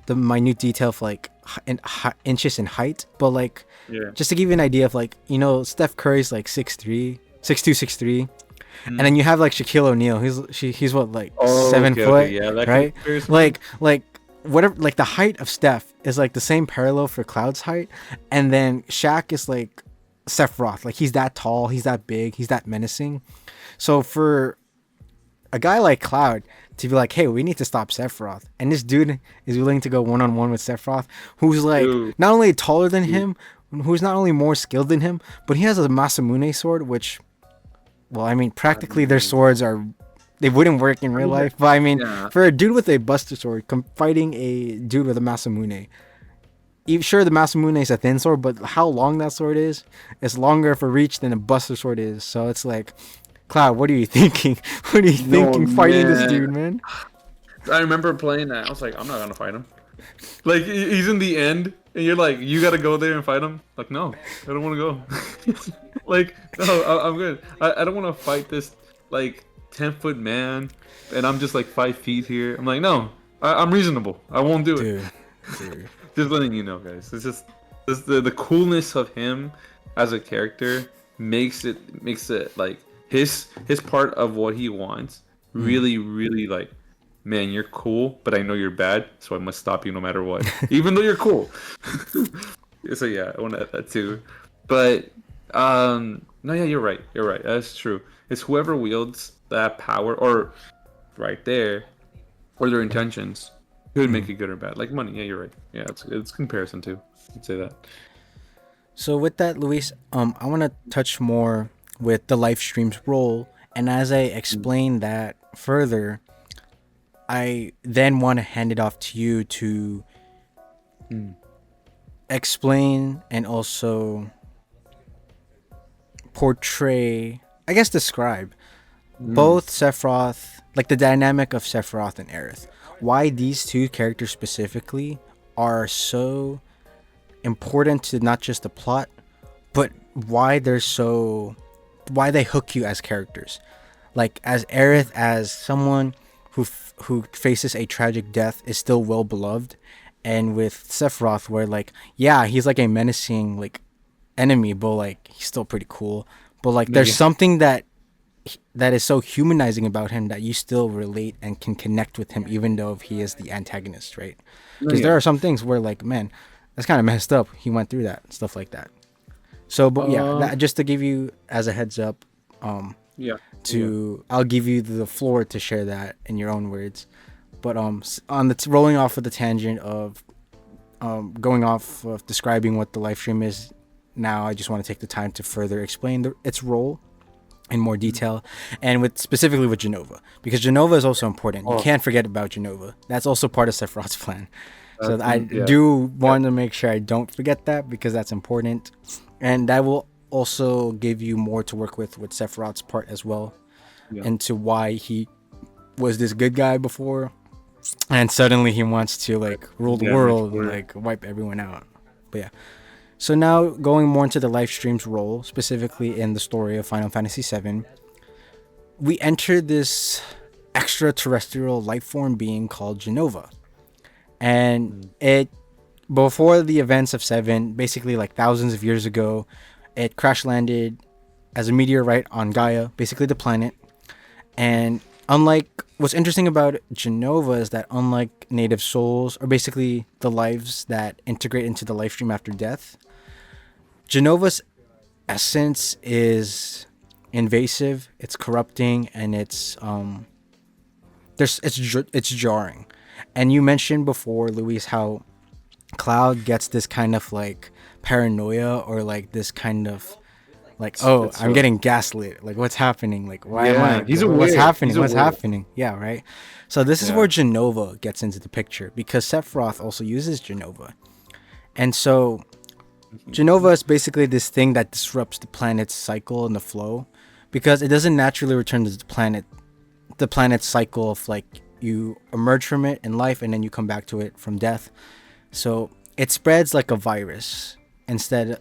Speaker 1: minute detail of like inches in height, but like just to give you an idea of like, you know, Steph Curry's like 6'3", 6'2", 6'3", and then you have like Shaquille O'Neal. He's what, like 7 foot, right? Like whatever, like the height of Steph is like the same parallel for Cloud's height, and then Shaq is like Sephiroth. Like he's that tall, he's that big, he's that menacing. So for a guy like Cloud to be like, hey, we need to stop Sephiroth, and this dude is willing to go one-on-one with Sephiroth, who's like not only taller than him, who's not only more skilled than him, but he has a Masamune sword, which, well, I mean, practically their swords they wouldn't work in real life, but I mean, for a dude with a Buster Sword fighting a dude with a Masamune, sure, the Masamune is a thin sword, but how long that sword is, it's longer for reach than a Buster Sword is. So it's like, Cloud, what are you thinking? What are you thinking fighting this dude, man?
Speaker 2: I remember playing that. I was like, I'm not gonna fight him. Like he's in the end, and you're like, you gotta go there and fight him. Like, no, I don't want to go. Like, no, I'm good. I don't want to fight this like 10-foot man, and I'm just like 5 feet here. I'm like, no, I'm reasonable. I won't do it. Dude. Just letting you know, guys. It's just the coolness of him as a character makes it like his part of what he wants really, really like, man, you're cool, but I know you're bad, so I must stop you no matter what, even though you're cool. So yeah, I want to add that too. But no, yeah, you're right. That's true. It's whoever wields that power, or right there, or their intentions could make it good or bad. Like money. Yeah, you're right. Yeah, it's comparison too. I'd say that.
Speaker 1: So with that, Luis, I want to touch more with the live stream's role, and as I explain that further, I then want to hand it off to you to explain and also portray, I guess describe, both Sephiroth, like the dynamic of Sephiroth and Aerith. Why these two characters specifically are so important to not just the plot, but why they hook you as characters. Like as Aerith, as someone who faces a tragic death, is still well beloved, and with Sephiroth, where like, yeah, he's like a menacing like enemy, but like he's still pretty cool. but like there's
Speaker 2: Yeah.
Speaker 1: something that is so humanizing about him that you still relate and can connect with him even though if he is the antagonist, right?
Speaker 2: No,
Speaker 1: Because there
Speaker 2: yeah.
Speaker 1: are some things where like, man, that's kind of messed up. He went through that, stuff like that. So, but yeah,
Speaker 2: Um.
Speaker 1: that, just to give you as a heads up, um,
Speaker 2: Yeah. Yeah.
Speaker 1: I'll give you the floor to share that in your own words. But on the rolling off of the tangent of going off of describing what the live stream is, now I just want to take the time to further explain its role in more detail, and with specifically with Genova, because Genova is also important. You
Speaker 2: Oh,
Speaker 1: can't forget about Genova. That's also part of Sephiroth's plan. So
Speaker 2: that's
Speaker 1: I
Speaker 2: yeah.
Speaker 1: do want to make sure I don't forget that because that's important, and that will also give you more to work with Sephiroth's part as well,
Speaker 2: Yeah.
Speaker 1: into why he was this good guy before, and suddenly he wants to like rule the
Speaker 2: Yeah,
Speaker 1: world and
Speaker 2: sure.
Speaker 1: like wipe everyone out. But yeah. So now going more into the live stream's role, specifically in the story of Final Fantasy VII, we enter this extraterrestrial life form being called Genova. And it, before the events of 7, basically like thousands of years ago, it crash landed as a meteorite on Gaia, basically the planet. And unlike, what's interesting about Genova is that unlike native souls, or basically the lives that integrate into the life stream after death, Genova's essence is invasive, it's corrupting, and it's it's jarring. And you mentioned before, Luis, how Cloud gets this kind of like paranoia, or like this kind of like, oh,
Speaker 2: It's
Speaker 1: I'm getting gaslit. Like, what's happening? Like, why am
Speaker 2: Yeah,
Speaker 1: I?
Speaker 2: he's
Speaker 1: What's
Speaker 2: aware.
Speaker 1: happening?
Speaker 2: He's
Speaker 1: What's
Speaker 2: aware.
Speaker 1: happening? Yeah, right. So this is
Speaker 2: Yeah.
Speaker 1: where Genova gets into the picture, because Sephiroth also uses Genova, and so Genova is basically this thing that disrupts the planet's cycle and the flow, because it doesn't naturally return to the planet's cycle of like you emerge from it in life and then you come back to it from death. So it spreads like a virus instead,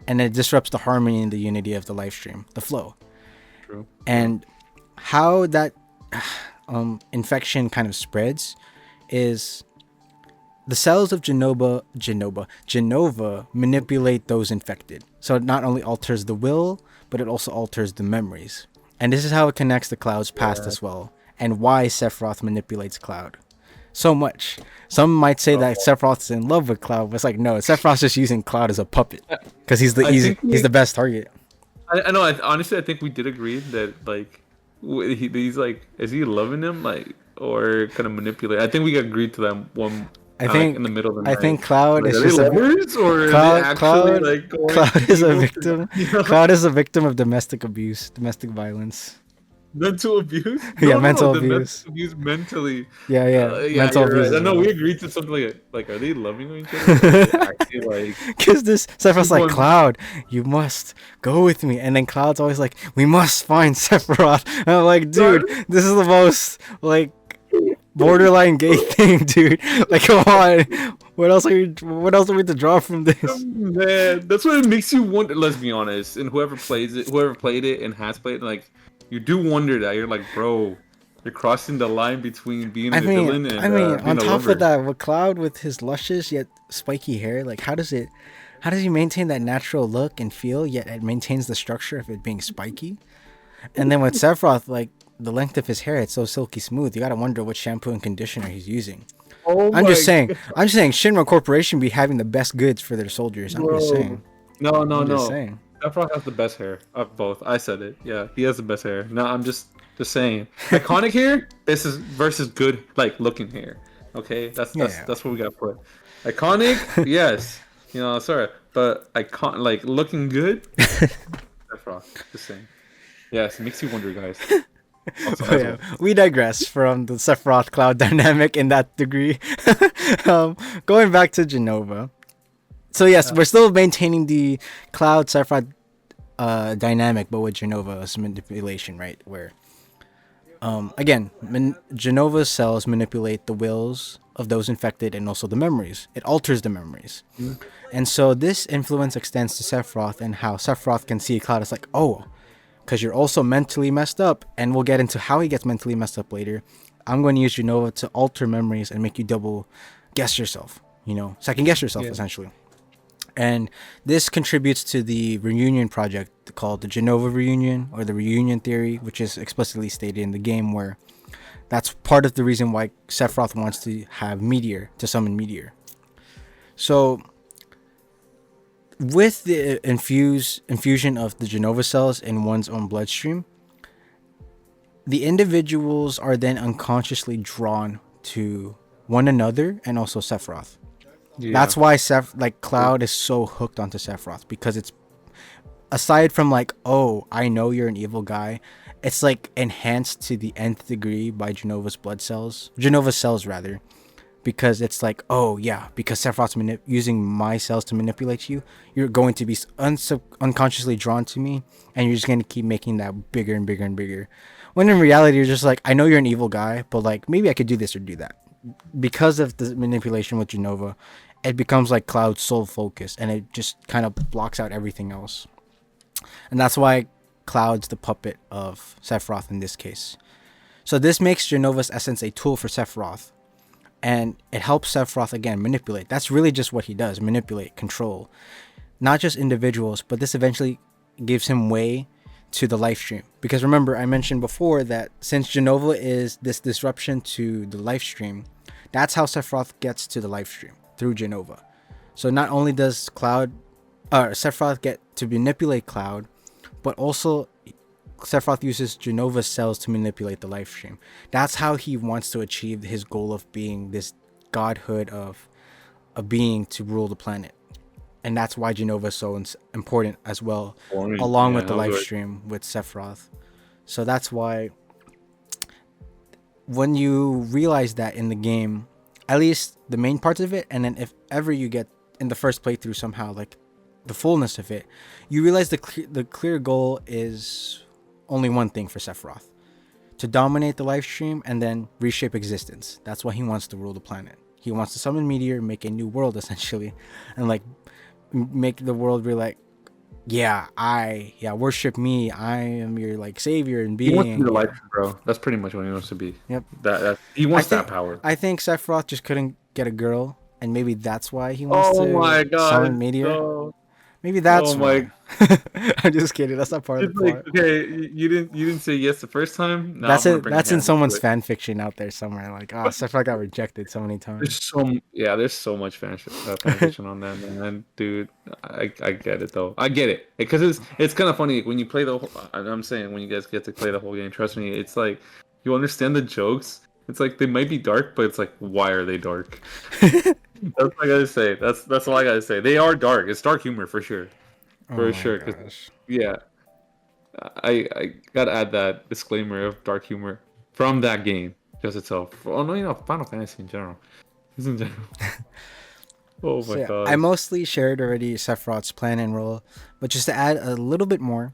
Speaker 1: and it disrupts the harmony and the unity of the live stream, the flow.
Speaker 2: True.
Speaker 1: And how that infection kind of spreads is the cells of Genova manipulate those infected. So it not only alters the will, but it also alters the memories. And this is how it connects to Cloud's past as well, and why Sephiroth manipulates Cloud so much. Some might say that Sephiroth's in love with Cloud, but it's like, no, Sephiroth's just using Cloud as a puppet because he's
Speaker 2: think
Speaker 1: the best target.
Speaker 2: I know. Honestly, I think we did agree that like he's like, is he loving him like or kind of manipulate? I think we agreed to that one.
Speaker 1: I
Speaker 2: Like
Speaker 1: think
Speaker 2: in the middle of the
Speaker 1: I
Speaker 2: night.
Speaker 1: think Cloud
Speaker 2: Like,
Speaker 1: is
Speaker 2: are they
Speaker 1: just a
Speaker 2: lovers or are they
Speaker 1: Cloud.
Speaker 2: actually like going
Speaker 1: Cloud is a
Speaker 2: evil?
Speaker 1: victim.
Speaker 2: You know?
Speaker 1: Cloud is a victim of domestic abuse, domestic violence.
Speaker 2: Mental abuse?
Speaker 1: Yeah,
Speaker 2: No,
Speaker 1: mental
Speaker 2: the
Speaker 1: abuse.
Speaker 2: mental abuse mentally.
Speaker 1: Yeah,
Speaker 2: Yeah,
Speaker 1: mental
Speaker 2: you're
Speaker 1: abuse
Speaker 2: right. I
Speaker 1: as
Speaker 2: know
Speaker 1: well.
Speaker 2: we agreed to something like are they loving each other? Or are they actually like
Speaker 1: Because this Sephiroth's like,
Speaker 2: One-
Speaker 1: Cloud, you must go with me, and then Cloud's always like, we must find Sephiroth. And I'm like, dude, this is the most like borderline gay thing, dude. Like, come on, what else are we to draw from this?
Speaker 2: man, that's what it makes you wonder. Let's be honest, and whoever played it and has played it, like you do wonder that you're like, bro, you're crossing the line between being a villain and being
Speaker 1: On
Speaker 2: a
Speaker 1: top
Speaker 2: lover.
Speaker 1: of that, with Cloud with his luscious yet spiky hair, like how does he maintain that natural look and feel, yet it maintains the structure of it being spiky? And then with Sephiroth, like the length of his hair, it's so silky smooth. You gotta wonder what shampoo and conditioner he's using.
Speaker 2: Oh
Speaker 1: I'm
Speaker 2: my
Speaker 1: just saying.
Speaker 2: God,
Speaker 1: I'm just saying. Shinra Corporation be having the best goods for their soldiers. I'm just
Speaker 2: bro.
Speaker 1: saying.
Speaker 2: No,
Speaker 1: I'm just saying.
Speaker 2: Sephiroth has the best hair of both. I said it. Yeah, he has the best hair. No, I'm just saying. Iconic hair. This is versus good like looking hair. Okay, that's what we got for it. Iconic, yes. You know, sorry, but like looking good. Sephiroth. Just saying. Yes, it makes you wonder, guys. Also,
Speaker 1: But yeah, we digress from the Sephiroth Cloud dynamic in that degree. Going back to Genova. So yes, we're still maintaining the Cloud Sephiroth dynamic, but with Genova's manipulation, right? Where again, Genova's cells manipulate the wills of those infected and also the memories. It alters the memories. And so this influence extends to Sephiroth, and how Sephiroth can see Cloud as like, oh, because you're also mentally messed up, and we'll get into how he gets mentally messed up later. I'm going to use Genova to alter memories and make you double guess yourself, second guess yourself, essentially. And this contributes to the reunion project called the Genova reunion, or the reunion theory, which is explicitly stated in the game, where that's part of the reason why Sephiroth wants to have Meteor, to summon Meteor. So with the infusion of the Genova cells in one's own bloodstream, the individuals are then unconsciously drawn to one another and also Sephiroth. Yeah. That's why Cloud is so hooked onto Sephiroth, because it's, aside from like, oh, I know you're an evil guy, it's like enhanced to the nth degree by Genova's cells rather, because it's like, oh yeah, because Sephiroth's using my cells to manipulate you, you're going to be unconsciously drawn to me, and you're just going to keep making that bigger and bigger and bigger. When in reality, you're just like, I know you're an evil guy, but like maybe I could do this or do that. Because of the manipulation with Genova, it becomes like Cloud's sole focus, and it just kind of blocks out everything else. And that's why Cloud's the puppet of Sephiroth in this case. So this makes Genova's essence a tool for Sephiroth, and it helps Sephiroth again manipulate. That's really just what he does: manipulate, control, not just individuals, but this eventually gives him way to the Lifestream. Because remember, I mentioned before that since Genova is this disruption to the Lifestream, that's how Sephiroth gets to the Lifestream, through Genova. So not only does Sephiroth get to manipulate Cloud, but also Sephiroth uses Genova's cells to manipulate the Lifestream. That's how he wants to achieve his goal of being this godhood of a being to rule the planet. And that's why Genova is so important as well, along with the Lifestream with Sephiroth. So that's why when you realize that in the game, at least the main parts of it, and then if ever you get in the first playthrough somehow like the fullness of it, you realize the clear goal is only one thing for Sephiroth: to dominate the Lifestream and then reshape existence. That's why he wants to rule the planet. He wants to summon Meteor, make a new world essentially, and like make the world be like, worship me, I am your like savior and being. He wants to be the
Speaker 2: life, bro. That's pretty much what he wants to be.
Speaker 1: Yep.
Speaker 2: That he wants that power.
Speaker 1: I think Sephiroth just couldn't get a girl, and maybe that's why he wants to summon Meteor. No. Maybe that's why. I'm just kidding. That's not part of the plot.
Speaker 2: Okay, you didn't say yes the first time.
Speaker 1: No, that's in someone's fan fiction out there somewhere. Like, Sephiroth got rejected so many times.
Speaker 2: There's so much fan fiction on that, man. Dude, I get it though. I get it, because it's kind of funny when you play the whole. I'm saying when you guys get to play the whole game. Trust me, it's like you understand the jokes. It's like they might be dark, but it's like, why are they dark? That's all I gotta say. That's all I gotta say. They are dark. It's dark humor for sure, for sure. Yeah, I gotta add that disclaimer of dark humor from that game just itself. Oh no, Final Fantasy in general. Oh my god.
Speaker 1: I mostly shared already Sephiroth's plan and role, but just to add a little bit more,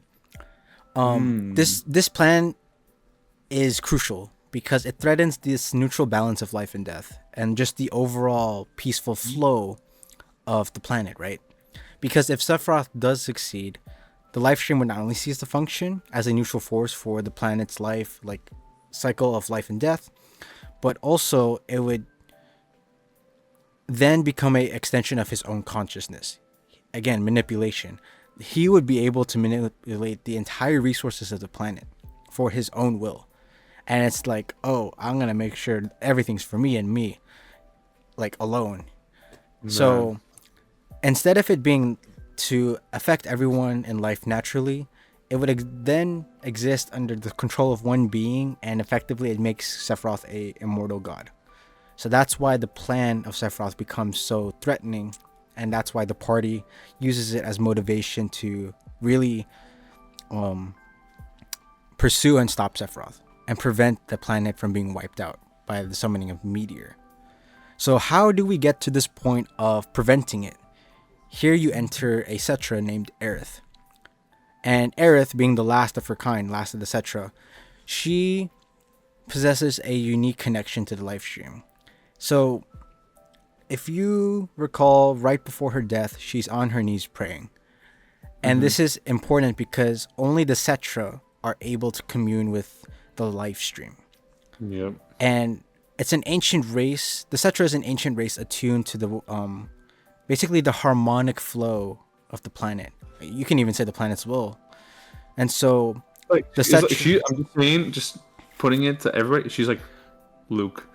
Speaker 1: this plan is crucial, because it threatens this neutral balance of life and death and just the overall peaceful flow of the planet, right? Because if Sephiroth does succeed, the Lifestream would not only cease to function as a neutral force for the planet's life, like cycle of life and death, but also it would then become an extension of his own consciousness. Again, manipulation. He would be able to manipulate the entire resources of the planet for his own will. And it's like, oh, I'm going to make sure everything's for me and me, like alone. No. So instead of it being to affect everyone in life naturally, it would then exist under the control of one being, and effectively it makes Sephiroth a immortal god. So that's why the plan of Sephiroth becomes so threatening, and that's why the party uses it as motivation to really pursue and stop Sephiroth and prevent the planet from being wiped out by the summoning of Meteor. So how do we get to this point of preventing it? Here you enter a Cetra named Aerith. And Aerith, being the last of her kind, last of the Cetra, she possesses a unique connection to the Lifestream. So if you recall, right before her death, she's on her knees praying. And this is important because only the Cetra are able to commune with the Lifestream.
Speaker 2: Yep.
Speaker 1: And it's an ancient race. The Cetra is an ancient race attuned to the basically the harmonic flow of the planet. You can even say the planet's will. And so
Speaker 2: Like,
Speaker 1: the
Speaker 2: it's
Speaker 1: set.
Speaker 2: like I'm just saying, just putting it to everybody. She's like Luke.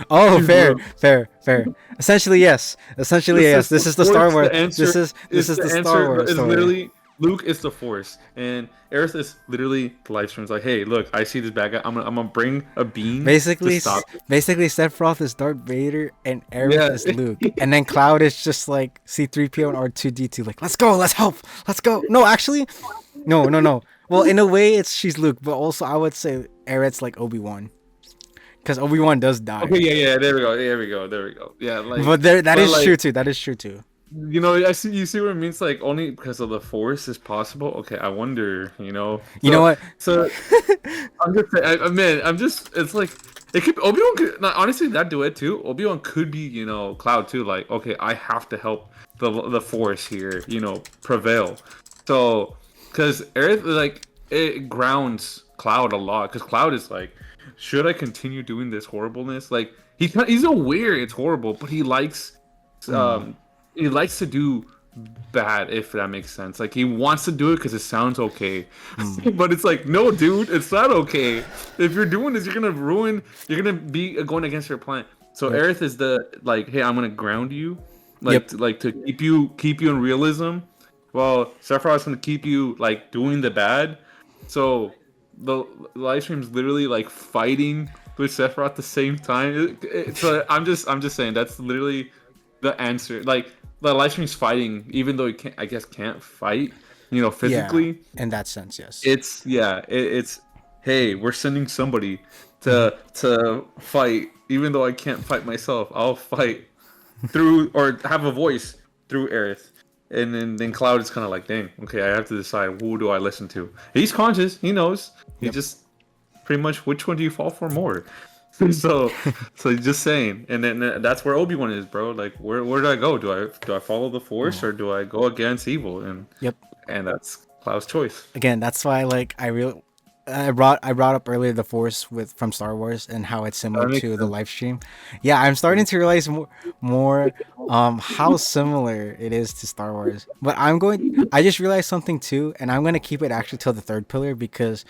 Speaker 1: Oh,
Speaker 2: She's
Speaker 1: fair,
Speaker 2: Luke.
Speaker 1: fair, fair. Essentially, yes. Essentially, yes. This is the Star
Speaker 2: Force.
Speaker 1: Wars.
Speaker 2: The answer
Speaker 1: This is
Speaker 2: the
Speaker 1: the Star
Speaker 2: answer
Speaker 1: Wars
Speaker 2: is
Speaker 1: story.
Speaker 2: literally Luke is the Force, and Aerith is literally the Lifestream. It's like, hey, look, I see this bad guy. I'm gonna bring a beam to
Speaker 1: Basically,
Speaker 2: stop it.
Speaker 1: basically, Sephiroth is Darth Vader and Aerith
Speaker 2: Yeah.
Speaker 1: is Luke, and then Cloud is just like C-3PO and R2-D2. Like, let's go, let's help, let's go. No, actually, no, no, no. Well, in a way, she's Luke, but also I would say Aerith's like Obi-Wan, because Obi-Wan does die.
Speaker 2: Okay, yeah. There we go. Yeah, like,
Speaker 1: But that is
Speaker 2: like,
Speaker 1: true too. That is true too.
Speaker 2: you know, I see. You see what it means? Like, only because of the Force is possible. Okay, I wonder. You know.
Speaker 1: You know what?
Speaker 2: So I'm just saying, man. I'm just. It's like it could Obi-Wan. Honestly, that duet too. Obi-Wan could be, you know, Cloud too. Like, okay, I have to help the Force here. You know, prevail. So, because Aerith, like, it grounds Cloud a lot. Because Cloud is like, should I continue doing this horribleness? Like, he's aware it's horrible, but he likes he likes to do bad, if that makes sense. Like, he wants to do it because it sounds okay. But it's like, no, dude, it's not okay. If you're doing this, you're gonna be going against your plan. So Aerith is the, like, hey, I'm gonna ground you, like, to keep you in realism, while Sephiroth's gonna keep you, like, doing the bad. So the live stream's literally like fighting with Sephiroth at the same time. So I'm just saying that's literally the answer. Like, the live stream's fighting, even though it can't fight, you know, physically.
Speaker 1: Yeah, in that sense, yes.
Speaker 2: It's hey, we're sending somebody to fight, even though I can't fight myself. I'll fight through, or have a voice through Aerith. And then Cloud is kind of like, dang, okay, I have to decide, who do I listen to? He's conscious, he knows. He just pretty much, which one do you fall for more? so just saying. And then that's where Obi-Wan is, bro. Like, where do I go? Do I follow the Force, or do I go against evil? And and that's Cloud's choice.
Speaker 1: Again, that's why, like, I brought up earlier the Force from Star Wars and how it's similar to the live stream. Yeah, I'm starting to realize more how similar it is to Star Wars. But I just realized something too, and I'm gonna keep it actually till the third pillar, because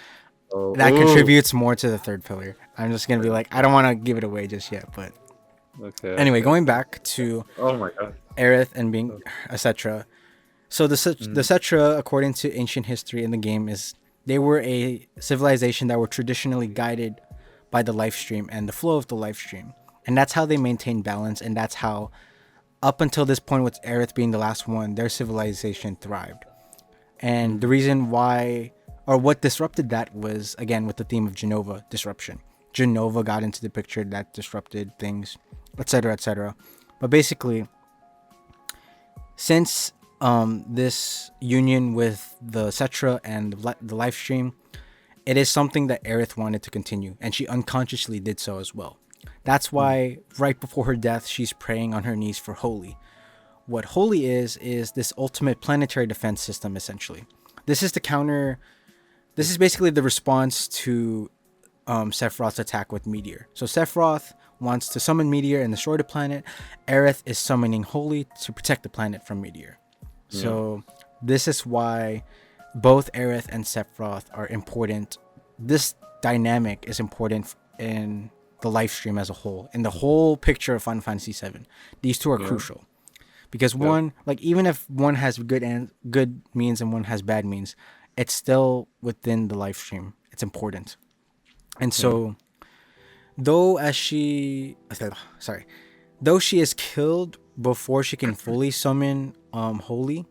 Speaker 1: that contributes more to the third pillar. I'm just gonna be like, I don't want to give it away just yet, but anyway, going back to Aerith and being etc. So the Cetra, according to ancient history in the game, they were a civilization that were traditionally guided by the life stream and the flow of the life stream, and that's how they maintained balance, and that's how, up until this point, with Aerith being the last one, their civilization thrived. And the reason why, or what disrupted that, was, again, with the theme of Genova disruption. Genova got into the picture, that disrupted things, etc., etc. But basically, since this union with the Cetra and the life stream, it is something that Aerith wanted to continue, and she unconsciously did so as well. That's why right before her death, she's praying on her knees for Holy. What Holy is this ultimate planetary defense system, essentially. This is basically the response to Sephiroth's attack with Meteor. So Sephiroth wants to summon Meteor and destroy the planet. Aerith is summoning Holy to protect the planet from Meteor. So this is why both Aerith and Sephiroth are important. This dynamic is important in the live stream as a whole, in the whole picture of Final Fantasy VII. These two are crucial, because one, like, even if one has good means and one has bad means, it's still within the live stream. It's important. And so though she is killed before she can fully summon Holy,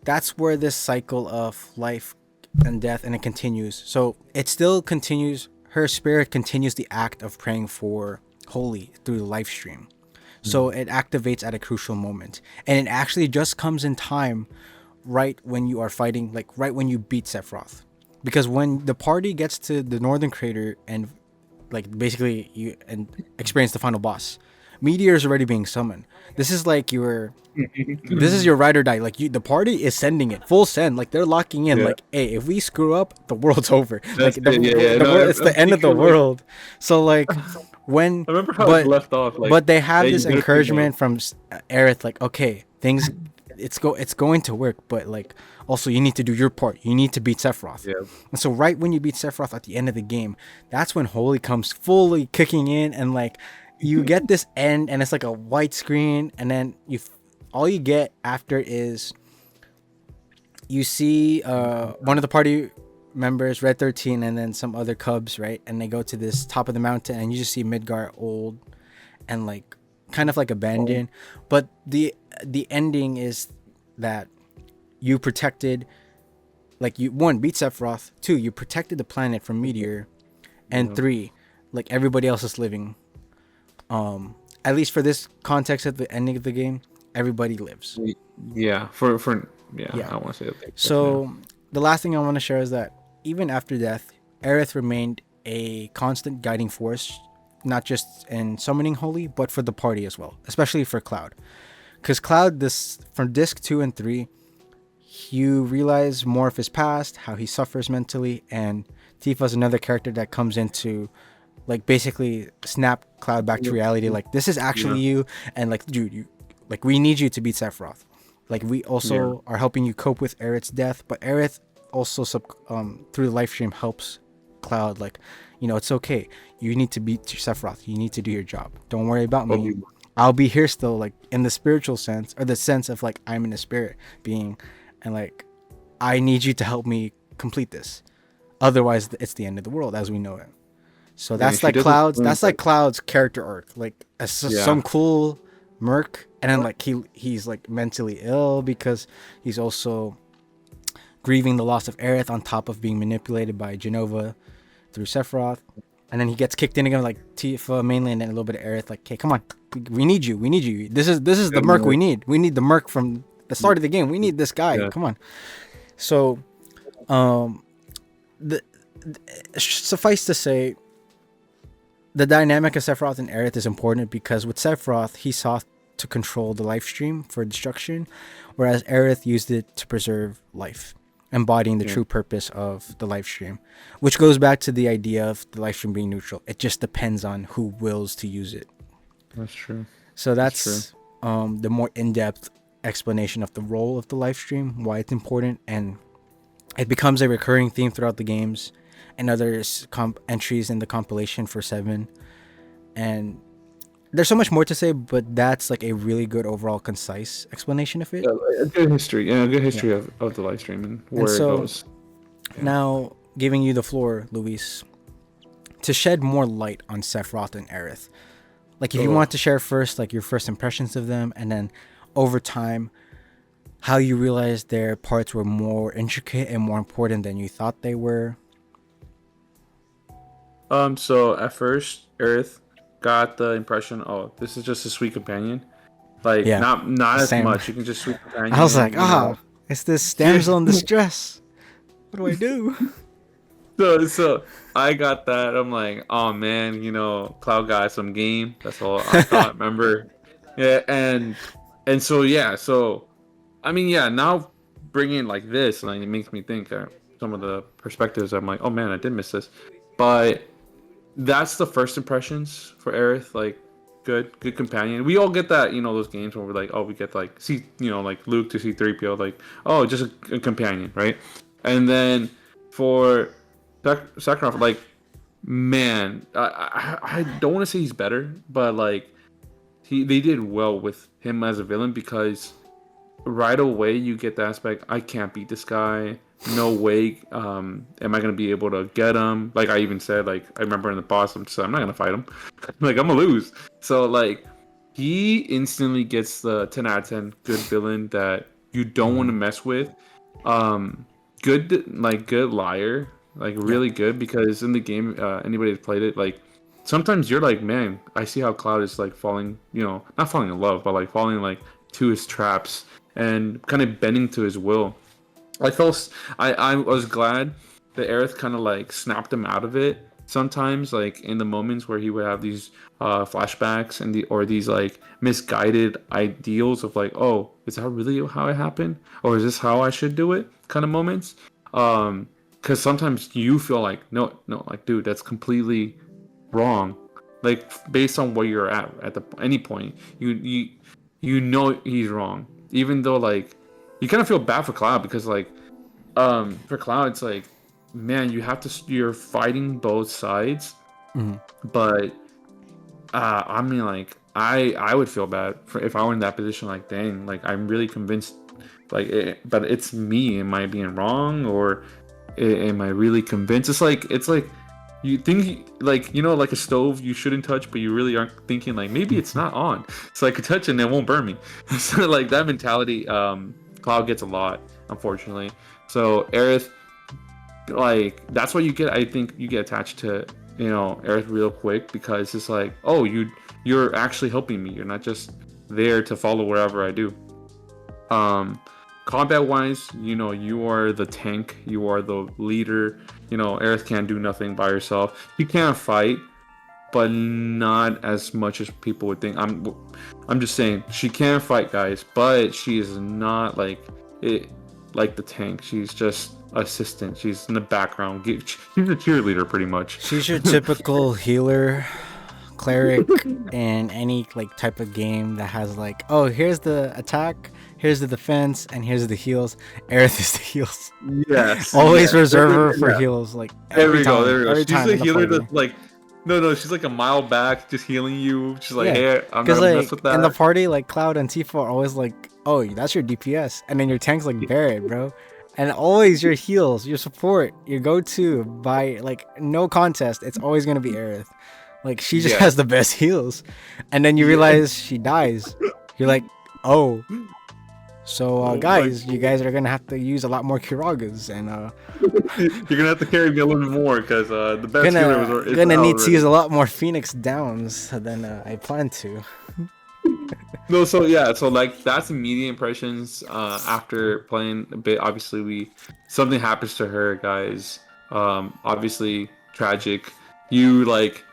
Speaker 1: that's where this cycle of life and death, and it continues. So it still continues. Her spirit continues the act of praying for Holy through the live stream. So it activates at a crucial moment, and it actually just comes in time, right when you are fighting, like right when you beat Sephiroth. Because when the party gets to the Northern Crater and, like, basically you experience the final boss, Meteor is already being summoned. This is like this is your ride or die. Like, the party is sending it full send. Like, they're locking in. Like, hey, if we screw up, the world's over. Like, it's the end of the world. So, like, when
Speaker 2: I remember how it left off. Like,
Speaker 1: but they have this encouragement from Aerith, like, okay, things, it's going to work, but like also you need to do your part. You need to beat Sephiroth.
Speaker 2: Yeah.
Speaker 1: And so right when you beat Sephiroth at the end of the game, that's when Holy comes fully kicking in, and like you get this end, and it's like a white screen, and then all you get after is you see one of the party members, Red 13, and then some other cubs, right? And they go to this top of the mountain, and you just see Midgar old and like kind of like abandoned. But the ending is that you protected, like, you, one, beat Sephiroth, two, you protected the planet from Meteor, and three, like, everybody else is living. At least for this context at the ending of the game, everybody lives.
Speaker 2: Yeah, for yeah, I don't want to say that.
Speaker 1: So the last thing I want to share is that even after death, Aerith remained a constant guiding force, not just in summoning Holy, but for the party as well, especially for Cloud. Because Cloud, this from disc 2 and 3, you realize more of his past, how he suffers mentally, and Tifa's another character that comes into, like, basically snap Cloud back to reality. Like, this is actually you, and like, dude, you, like, we need you to beat Sephiroth. Like, we also are helping you cope with Aerith's death, but Aerith also through the live stream helps Cloud, like, you know, it's okay. You need to beat Sephiroth. You need to do your job. Don't worry about me. I'll be here still, like, in the spiritual sense, or the sense of, like, I'm in a spirit being, and, like, I need you to help me complete this. Otherwise, it's the end of the world as we know it. So that's like Cloud's. That's like Cloud's character arc. Like, some cool merc, and then like he's like mentally ill because he's also grieving the loss of Aerith on top of being manipulated by Genova through Sephiroth. And then he gets kicked in again, like Tifa mainly, and then a little bit of Aerith. Like, hey, come on, we need you. We need you. This is the merc we need. We need the merc from the start of the game. We need this guy. Yeah. Come on. So, suffice to say, the dynamic of Sephiroth and Aerith is important because with Sephiroth, he sought to control the life stream for destruction, whereas Aerith used it to preserve life, embodying the true purpose of the life stream, which goes back to the idea of the life stream being neutral. It just depends on who wills to use it.
Speaker 2: That's true.
Speaker 1: So that's the more in-depth explanation of the role of the life stream, why it's important, and it becomes a recurring theme throughout the games and other entries in the compilation for 7. And there's so much more to say, but that's like a really good overall concise explanation of it.
Speaker 2: A good history. Yeah, a good history of the live stream and where it goes. Yeah.
Speaker 1: Now, giving you the floor, Luis, to shed more light on Sephiroth and Aerith. Like, if you want to share first, like, your first impressions of them, and then over time, how you realized their parts were more intricate and more important than you thought they were.
Speaker 2: So at first, Aerith got the impression, oh, this is just a sweet companion. Like, not as much. You can just sweet companion.
Speaker 1: I was like, it's this damsel in distress. What do I do?
Speaker 2: So I got that. I'm like, oh man, Cloud got some game. That's all I thought. Remember? Yeah, and so so I mean, now bringing like this, like, it makes me think some of the perspectives. I'm like, oh man, I did miss this, but that's the first impressions for Aerith. Like, good companion. We all get that, those games where we're like, oh, we get like like Luke to C-3PO, like, oh, just a companion, right? And then for Sephiroth, like, man, I don't want to say he's better, but like they did well with him as a villain, because right away you get the aspect, I can't beat this guy. No way am I going to be able to get him. Like, I even said, like, I remember in the boss, I'm not going to fight him. Like, I'm going to lose. So, like, he instantly gets the 10 out of 10 good villain that you don't want to mess with. Good liar. Like, really good, because in the game, anybody that's played it, like, sometimes you're like, man, I see how Cloud is, like, falling, not falling in love, but, like, falling, like, to his traps and kind of bending to his will. I was glad that Aerith kind of like snapped him out of it sometimes, like in the moments where he would have these flashbacks or these like misguided ideals of like, oh, is that really how it happened, or is this how I should do it, kind of moments. Because sometimes you feel like no, like, dude, that's completely wrong. Like, based on where you're at any point, you know he's wrong. even though like you kind of feel bad for Cloud because like for Cloud it's like, man, you're fighting both sides, but I mean like I would feel bad if I were in that position. Like, dang, like I'm really convinced, like, but it's me. Am I being wrong, or am I really convinced? It's like you think like, you know, like a stove you shouldn't touch, but you really aren't thinking like maybe it's not on, so I could touch it and it won't burn me. So like that mentality, Cloud gets a lot, unfortunately. So Aerith, like that's what you get. I think you get attached to, you know, Aerith real quick because it's like, oh, you're actually helping me. You're not just there to follow wherever I do. Combat wise, you know, you are the tank, you are the leader. You know, Aerith can't do nothing by herself. She can't fight, but not as much as people would think. I'm just saying she can fight, guys, but she is not like it, like the tank. She's just assistant. She's in the background. She's a cheerleader pretty much.
Speaker 1: She's your typical healer, cleric in any like type of game that has like, oh, here's the attack, here's the defense, and here's the heals. Aerith is the heals.
Speaker 2: Yes.
Speaker 1: Always reserve her for heals. Like every time.
Speaker 2: There we go.
Speaker 1: Every
Speaker 2: She's
Speaker 1: time
Speaker 2: a healer that's like, no, she's like a mile back, just healing you. She's like, hey, I'm not gonna mess with that.
Speaker 1: In the party, like Cloud and Tifa are always like, oh, that's your DPS, and then your tank's like Barret, bro. And always your heals, your support, your go-to by like no contest. It's always gonna be Aerith. Like she just has the best heals, and then you realize she dies. You're like, oh. So guys, you guys are gonna have to use a lot more Kiragas, and
Speaker 2: you're gonna have to carry me a little bit more because the best healer is
Speaker 1: gonna need to use a lot more Phoenix Downs than I plan to.
Speaker 2: No, so yeah, so like that's immediate impressions after playing a bit. Obviously, something happens to her, guys. Obviously tragic. You like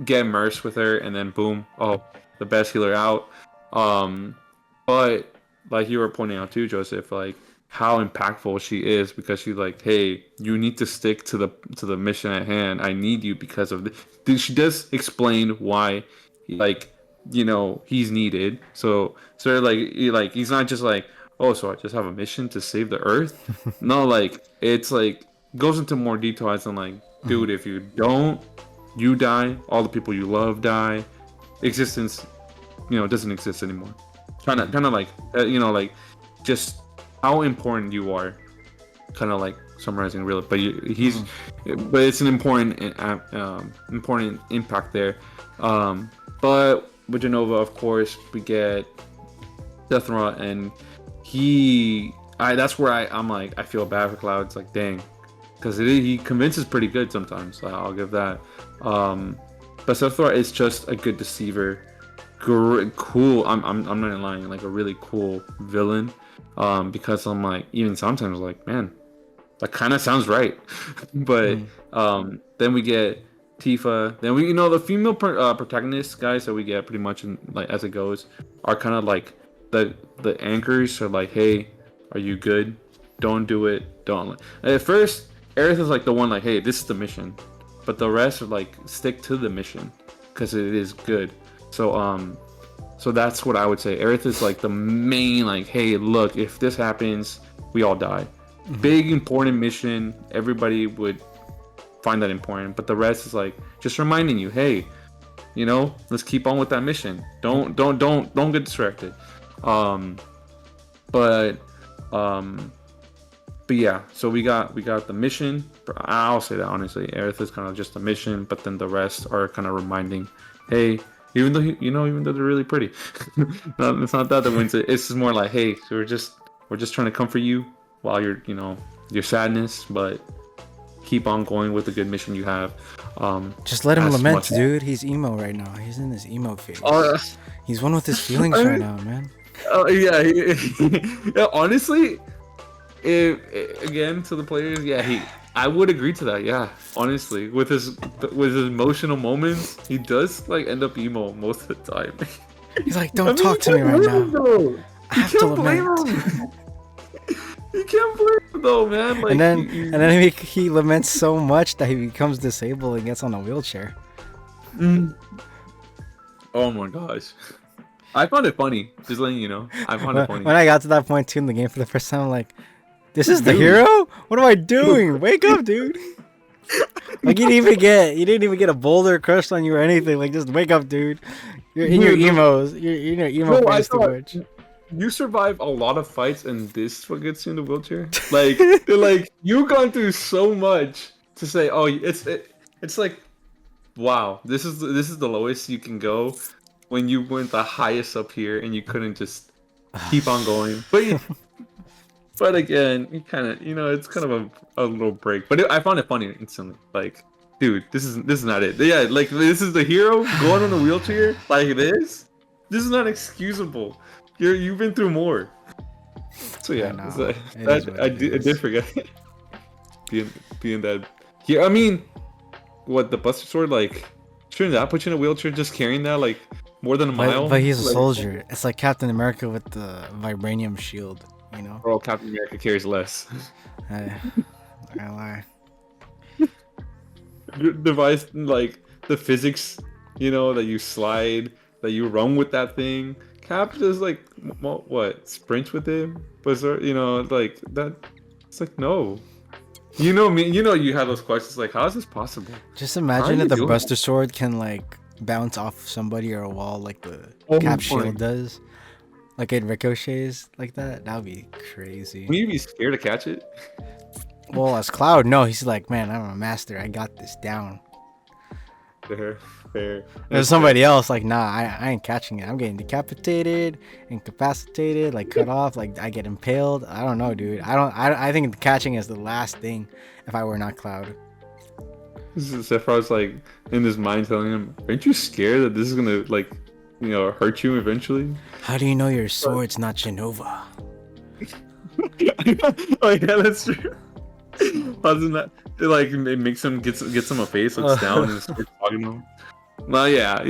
Speaker 2: get immersed with her, and then boom, oh, the best healer out. But like you were pointing out too, Joseph, like how impactful she is because she's like, hey, you need to stick to the mission at hand. I need you because of this. She does explain why, like, you know, he's needed. So like he's not just like, oh, so I just have a mission to save the Earth. No, like it's like goes into more detail as in like, dude, if you don't, you die. All the people you love die. Existence, you know, doesn't exist anymore. Kind of like you know, like just how important you are. Kind of like summarizing really, but but it's an important impact there. But with Jenova, of course, we get Sethra, and that's where I'm like, I feel bad for Cloud. It's like, dang, because he convinces pretty good sometimes. I'll give that. But Sethra is just a good deceiver. Cool. I'm not lying. Like a really cool villain. Because I'm like, even sometimes like, man, that kind of sounds right. But then we get Tifa. Then we, you know, the female protagonists, guys, that we get pretty much in, like as it goes, are kind of like the anchors. Are like, hey, are you good? Don't do it. Don't. At first, Aerith is like the one like, hey, this is the mission, but the rest are like, stick to the mission because it is good. So that's what I would say. Aerith is like the main like, hey, look, if this happens, we all die. Big important mission. Everybody would find that important, but the rest is like just reminding you, hey, you know, let's keep on with that mission. Don't get distracted. But yeah, so we got the mission. I'll say that honestly, Aerith is kind of just a mission, but then the rest are kind of reminding, hey, even though they're really pretty, no, it's not that wins it. It's just more like, hey, so we're just trying to comfort you while you're, you know, your sadness, but keep on going with the good mission you have.
Speaker 1: Just let him lament, dude. He's emo right now. He's in his emo phase. He's one with his feelings right now, man.
Speaker 2: Yeah, honestly, again to the players, yeah, I would agree to that. Yeah, honestly, with his emotional moments, he does like end up emo most of the time.
Speaker 1: He's like, don't talk to me right now. I have to lament.
Speaker 2: You can't blame him though, man. Like,
Speaker 1: and then he laments so much that he becomes disabled and gets on a wheelchair.
Speaker 2: Oh my gosh. I found it funny. Just letting you know, I found it funny.
Speaker 1: When I got to that point too in the game for the first time, I'm like, this is the
Speaker 2: Dude.
Speaker 1: hero? What am I doing? Wake up, dude. Like you didn't even get a boulder crushed on you or anything. Like just wake up, dude. You're in your emos. You're in your emo
Speaker 2: No, I
Speaker 1: phase too
Speaker 2: thought
Speaker 1: much.
Speaker 2: you survive a lot of fights, and this is what gets you in the wheelchair. Like, like you've gone through so much to say, oh, it's like, wow, this is the lowest you can go when you went the highest up here, and you couldn't just keep on going. But again, you kind of, it's kind of a little break. But I found it funny instantly. Like, dude, this is not it. Yeah, like this is the hero going on a wheelchair like this. This is not excusable. You've been through more. So yeah, I did forget being that. Yeah, I mean, what the Buster Sword, like, shouldn't that put you in a wheelchair just carrying that like more than a mile?
Speaker 1: But he's a soldier. It's like Captain America with the vibranium shield. You know?
Speaker 2: Or Captain America carries less.
Speaker 1: I lie.
Speaker 2: Device, like the physics, that you slide, that you run with that thing. Cap just like what sprints with it, but like that. It's like no. You know me. You have those questions like, how is this possible?
Speaker 1: Just imagine if the Buster Sword can like bounce off somebody or a wall like the Cap shield does. Like it ricochets like that. That would be crazy.
Speaker 2: Will you be scared to catch it?
Speaker 1: Well, as Cloud, no. He's like, man, I'm a master. I got this down.
Speaker 2: Fair.
Speaker 1: There's somebody else like, nah, I ain't catching it. I'm getting decapitated, incapacitated, like cut off, like I get impaled. I don't know, dude. I think catching is the last thing if I were not Cloud.
Speaker 2: Sephiroth's like in his mind telling him, aren't you scared that this is gonna like hurt you eventually?
Speaker 1: How do you know your sword's not Genova?
Speaker 2: Oh yeah, that's true. Doesn't that it makes him gets him a face, looks down, and starts talking to him? Well, yeah.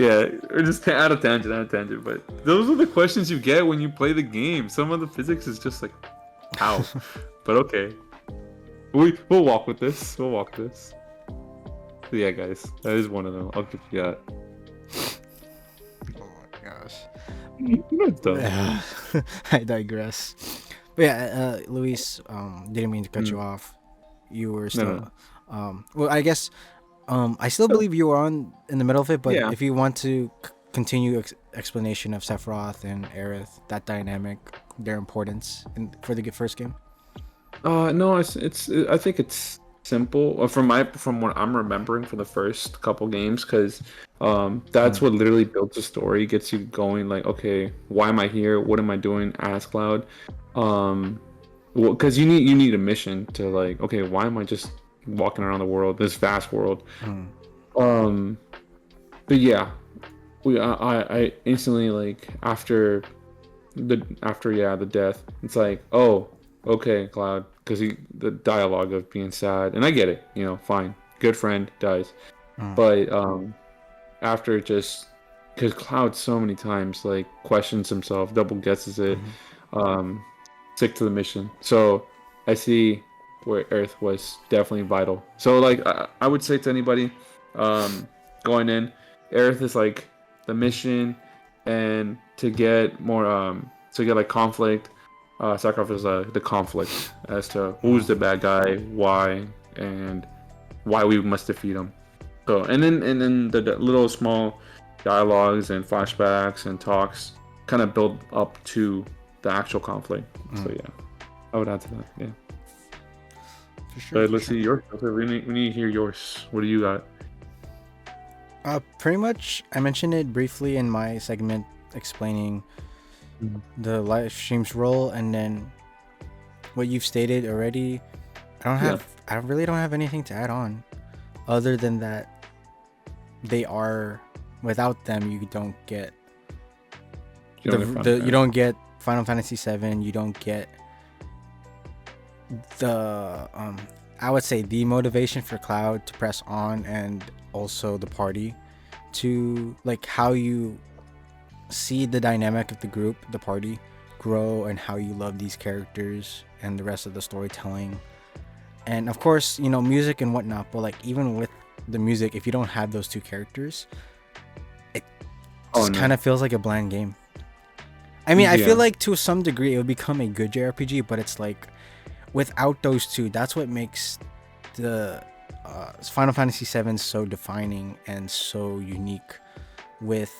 Speaker 2: Or just out of tangent. But those are the questions you get when you play the game. Some of the physics is just like, how? But okay, we'll walk with this. But yeah, guys, that is one of them. I'll give you that.
Speaker 1: I digress. But yeah, Luis, didn't mean to cut you off. You were still, well, I guess, I still believe you were in the middle of it. But if you want to continue explanation of Sephiroth and Aerith, that dynamic, their importance for the first game.
Speaker 2: No, it's I think it's simple from what I'm remembering from the first couple games, because that's what literally builds the story, gets you going like, okay, why am I here, what am I doing as Cloud, because you need a mission to like, okay, why am I just walking around the world, this vast world. But yeah, I instantly, like, after the death, it's like, oh, okay, Cloud, because the dialogue of being sad, and I get it, fine, good friend dies, but after, just because Cloud so many times like questions himself, double guesses it, stick to the mission. So I see where Earth was definitely vital. So like I would say to anybody going in, Earth is like the mission, and to get more to get like conflict, Sephiroth is the conflict as to who's the bad guy, why, and why we must defeat him. So and then the little small dialogues and flashbacks and talks kind of build up to the actual conflict. So yeah, I would add to that. Yeah. For sure. But let's see yours. We need to hear yours. What do you got?
Speaker 1: Pretty much, I mentioned it briefly in my segment explaining the live stream's role, and then what you've stated already. I really don't have anything to add on, other than that they are, without them you don't get you don't get Final Fantasy VII. You don't get the I would say the motivation for Cloud to press on, and also the party to, like, how you see the dynamic of the group, the party grow, and how you love these characters and the rest of the storytelling. And of course, music and whatnot, but like even with the music, if you don't have those two characters, it just kind of feels like a bland game. I mean, I feel
Speaker 2: Yeah.
Speaker 1: like to some degree it would become a good JRPG, but it's like without those two, that's what makes the Final Fantasy VII so defining and so unique with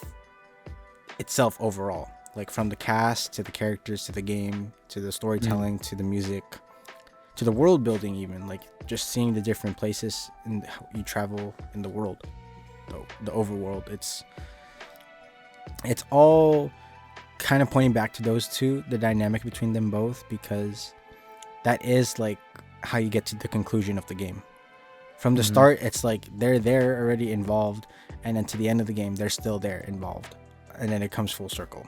Speaker 1: itself overall. Like from the cast to the characters to the game to the storytelling to the music to the world building, even like just seeing the different places and how you travel in the world, the overworld. It's all kind of pointing back to those two, the dynamic between them both, because that is like how you get to the conclusion of the game. From the start, it's like they're there already involved, and then to the end of the game, they're still there involved, and then it comes full circle.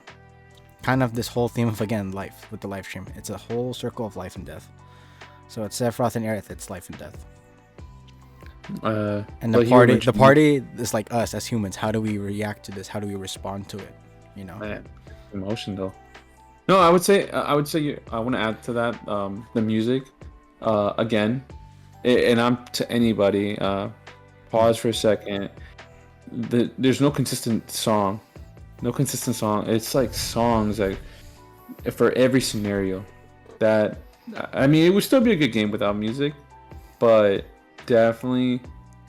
Speaker 1: Kind of this whole theme of, again, life with the live stream. It's a whole circle of life and death. So it's Sephiroth and Aerith, it's life and death. And the party is like us as humans. How do we react to this? How do we respond to it? You know,
Speaker 2: emotion though. No, I would say I want to add to that the music again, and I'm to anybody. Pause for a second. There's no consistent song. It's like songs like for every scenario. That I mean, it would still be a good game without music, but definitely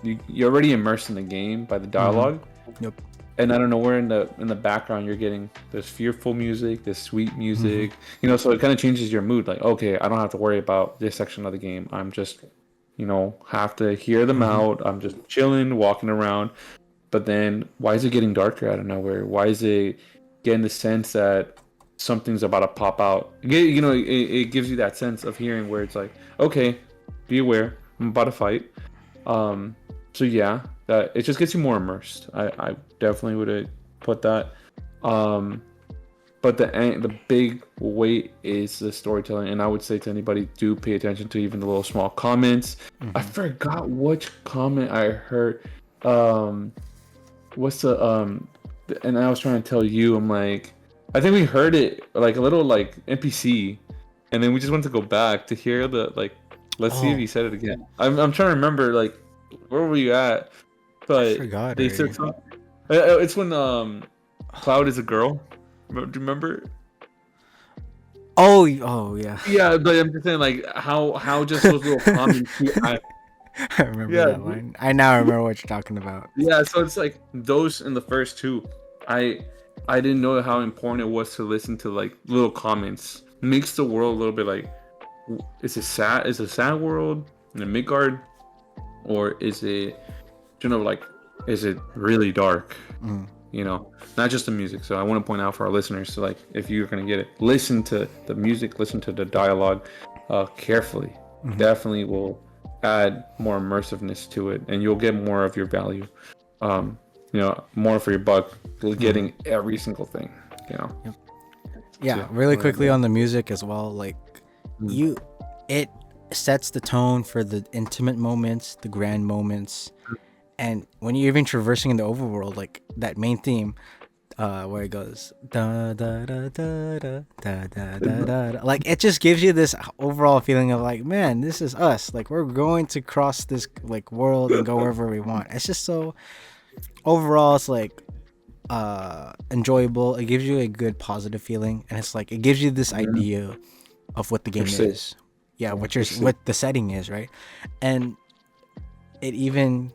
Speaker 2: you're already immersed in the game by the dialogue.
Speaker 1: Yep.
Speaker 2: And I don't know where in the background you're getting this fearful music, this sweet music, you know, so it kind of changes your mood. Like, okay, I don't have to worry about this section of the game. I'm just, you know, have to hear them out. I'm just chilling, walking around. But then why is it getting darker out of nowhere? Why is it getting the sense that something's about to pop out? You know, it gives you that sense of hearing where it's like, okay, be aware, I'm about to fight. So yeah, that it just gets you more immersed. I definitely would have put that. But the big weight is the storytelling, and I would say to anybody, do pay attention to even the little small comments. I forgot which comment I heard. What's the and I was trying to tell you, I'm like, I think we heard it like a little like NPC, and then we just went to go back to hear the like. Let's see if he said it again. I'm trying to remember like where were you at? But
Speaker 1: I forgot
Speaker 2: they said something. It's when Cloud is a girl. Do you remember?
Speaker 1: Oh yeah.
Speaker 2: Yeah, but I'm just saying like how just those little comments.
Speaker 1: I remember that line. I now remember what you're talking about.
Speaker 2: Yeah, so it's like those in the first two. I didn't know how important it was to listen to like little comments. Makes the world a little bit like, is it sad? Is it a sad world in the Midgard, or is it, you know, like, is it really dark? You know, not just the music. So I want to point out for our listeners, so like, if you're gonna get it, listen to the music, listen to the dialogue carefully. Definitely will add more immersiveness to it, and you'll get more of your value. You know, more for your buck, getting every single thing. You know.
Speaker 1: Yeah, really quickly on the music as well. Like, it sets the tone for the intimate moments, the grand moments, and when you're even traversing in the overworld, like that main theme, where it goes da da da da da da da da da, like it just gives you this overall feeling of like, man, this is us. Like we're going to cross this like world and go wherever we want. It's just so overall, it's like enjoyable. It gives you a good positive feeling, and it's like it gives you this idea of what the game is. Yeah, what the setting is, right? And it even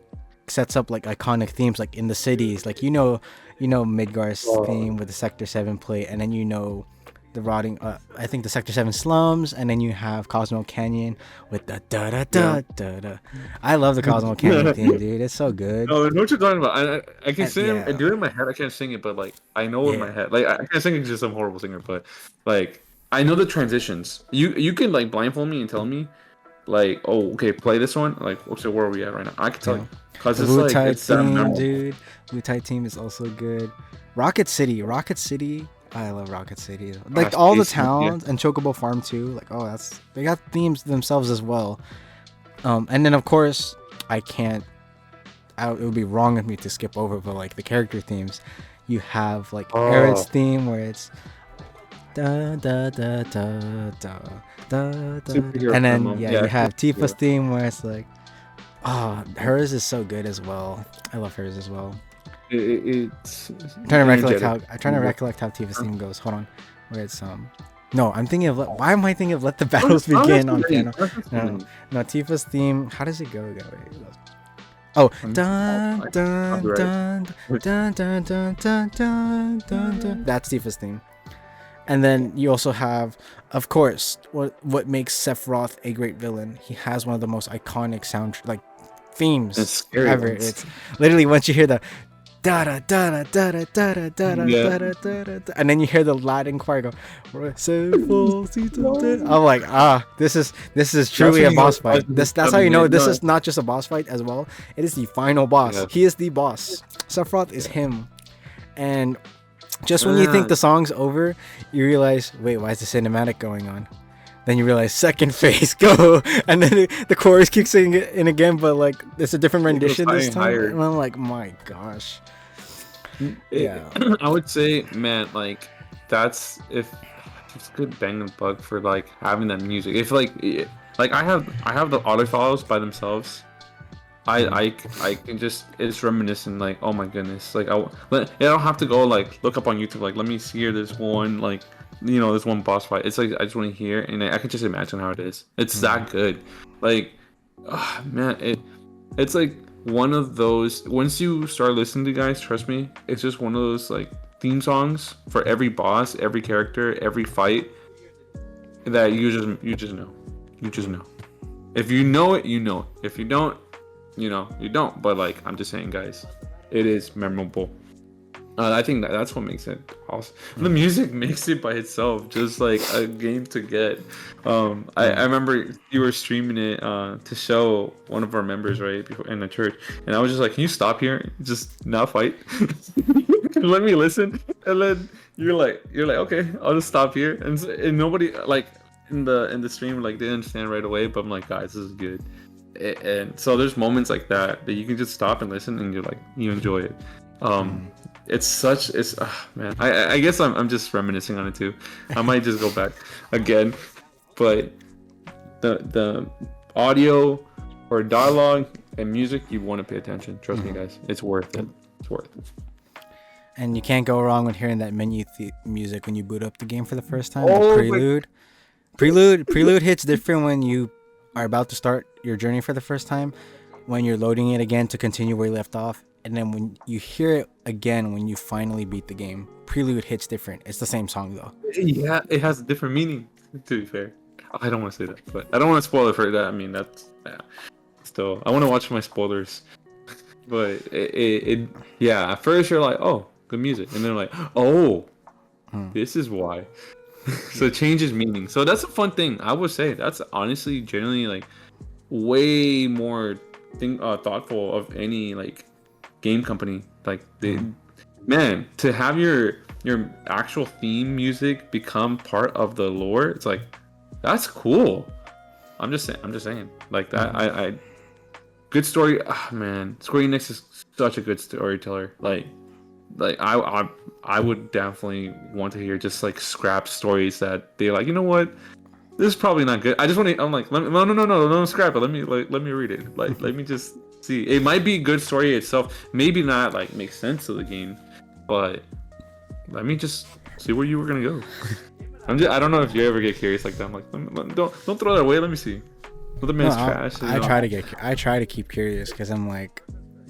Speaker 1: sets up like iconic themes, like in the cities, like you know Midgar's theme with the Sector 7 plate, and then you know the rotting I think the Sector 7 slums, and then you have Cosmo Canyon with the da da da da da. I love the Cosmo Canyon theme, dude. It's so good.
Speaker 2: Oh, I know what you're talking about. I can sing it and do it in my head. I can't sing it, but like I know in my head. Like I can't sing it because I'm a horrible singer, but like I know the transitions. You can like blindfold me and tell me like, oh, okay, play this one. Like, so where are we at right now? I can tell you. Cause it's like it's
Speaker 1: theme, dude. Blue Tide team is also good. Rocket City. I love Rocket City. Like all the towns and Chocobo Farm too. Like, oh, they got themes themselves as well. And then of course it would be wrong of me to skip over, but like the character themes, you have like Aerith's theme where it's da da da da da da da, and then you have Tifa's theme where it's like, hers is so good as well. I love hers as well.
Speaker 2: It's
Speaker 1: I'm trying to recollect how Tifa's theme goes. Hold on, where it's No, I'm thinking of why am I thinking of Let the Battles Begin on piano? No, Tifa's theme. How does it go? Oh, dun dun dun dun dun dun dun dun dun. That's Tifa's theme. And then you also have, of course, what makes Sephiroth a great villain. He has one of the most iconic themes ever. It's literally once you hear the da da da da da da da da da da, and then you hear the Latin choir go. I'm like, this is truly a boss fight. That's how you know this is not just a boss fight as well. It is the final boss. Yeah. He is the boss. Sephiroth is him, and just when you think the song's over, you realize, wait, why is the cinematic going on? Then you realize second phase, go, and then the chorus kicks in again, but like it's a different rendition this time. Higher. And I'm like, my gosh. Yeah,
Speaker 2: I would say, man, like that's if it's a good bang and bug for like having that music. If like I have the audio files by themselves. I can just, it's reminiscent, like, oh my goodness, like I don't have to go like look up on YouTube, like let me hear this one, like, you know, this one boss fight. It's like I just want to hear, and I can just imagine how it is. It's that good. Like, man, it's like one of those, once you start listening to guys, trust me, it's just one of those like theme songs for every boss, every character, every fight that you just know. If you know it, you know. If you don't, you know, you don't. But like, I'm just saying, guys, it is memorable. I think that's what makes it awesome. The music makes it by itself just like a game to get. I remember you were streaming it to show one of our members, right, before in the church, and I was just like, can you stop here, just not fight? Let me listen. And then you're like, okay, I'll just stop here. And nobody like in the stream like they understand right away, but I'm like, guys, this is good. And so there's moments like that you can just stop and listen, and you're like, you enjoy it. It's man, I guess I'm just reminiscing on it too. I might just go back again, but the audio or dialogue and music, you want to pay attention. Trust me, guys, it's worth it.
Speaker 1: And you can't go wrong with hearing that menu music when you boot up the game for the first time.
Speaker 2: Oh,
Speaker 1: the prelude hits different when you are about to start your journey for the first time, when you're loading it again to continue where you left off, and then when you hear it again when you finally beat the game. Prelude hits different. It's the same song though.
Speaker 2: Yeah, it has a different meaning, to be fair. I don't want to say that, but I don't want to spoil it for that. I mean, that's still, I want to watch my spoilers. But it at first you're like, oh, good music, and then like, oh, this is why. So it changes meaning. So that's a fun thing. I would say that's honestly generally like way more thoughtful of any like game company. Like man, to have your actual theme music become part of the lore, it's like, that's cool. I'm just saying like that. I good story. Man, Square Enix is such a good storyteller. Like I would definitely want to hear just like scrap stories that they're like, you know what, this is probably not good. I just want to. I'm like, no, scrap it. Let me read it. Like, let me just see. It might be a good story itself. Maybe not like make sense of the game, but let me just see where you were gonna go. I don't know if you ever get curious like that. I'm like, don't throw that away. Let me see. Well, the man's trash.
Speaker 1: I try to keep curious because I'm like,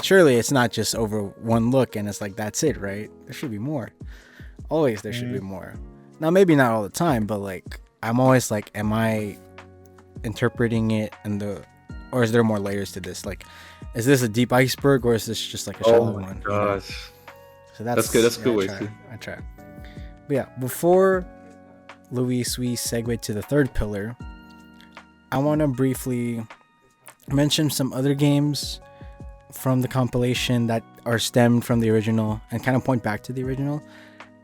Speaker 1: surely it's not just over one look and it's like that's it, right? There should be more. Always there should be more. Now maybe not all the time, but like I'm always like, am I interpreting it or is there more layers to this? Like, is this a deep iceberg or is this just like a shallow one?
Speaker 2: Oh my gosh.
Speaker 1: So
Speaker 2: that's good. That's a good way too.
Speaker 1: I try. But yeah, before Luis, we segue to the third pillar, I want to briefly mention some other games from the compilation that are stemmed from the original and kind of point back to the original.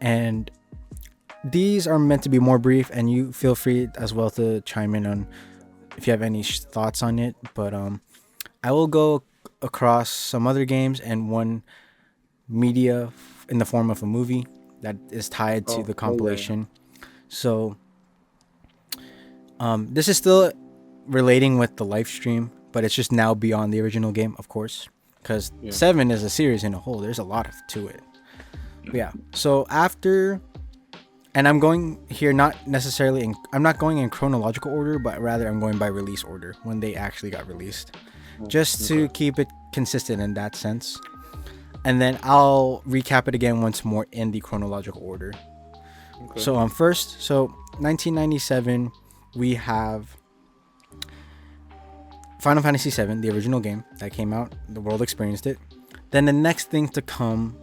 Speaker 1: And these are meant to be more brief, and you feel free as well to chime in on if you have any thoughts on it. But I will go across some other games and one media in the form of a movie that is tied to the compilation. So this is still relating with the live stream, but it's just now beyond the original game, of course, because 7 is a series in a whole. There's a lot to it. But yeah, so after And I'm going here not necessarily I'm not going in chronological order, but rather I'm going by release order when they actually got released, just to keep it consistent in that sense. And then I'll recap it again once more in the chronological order. Okay. So first, 1997, we have Final Fantasy VII, the original game that came out. The world experienced it. Then the next thing to come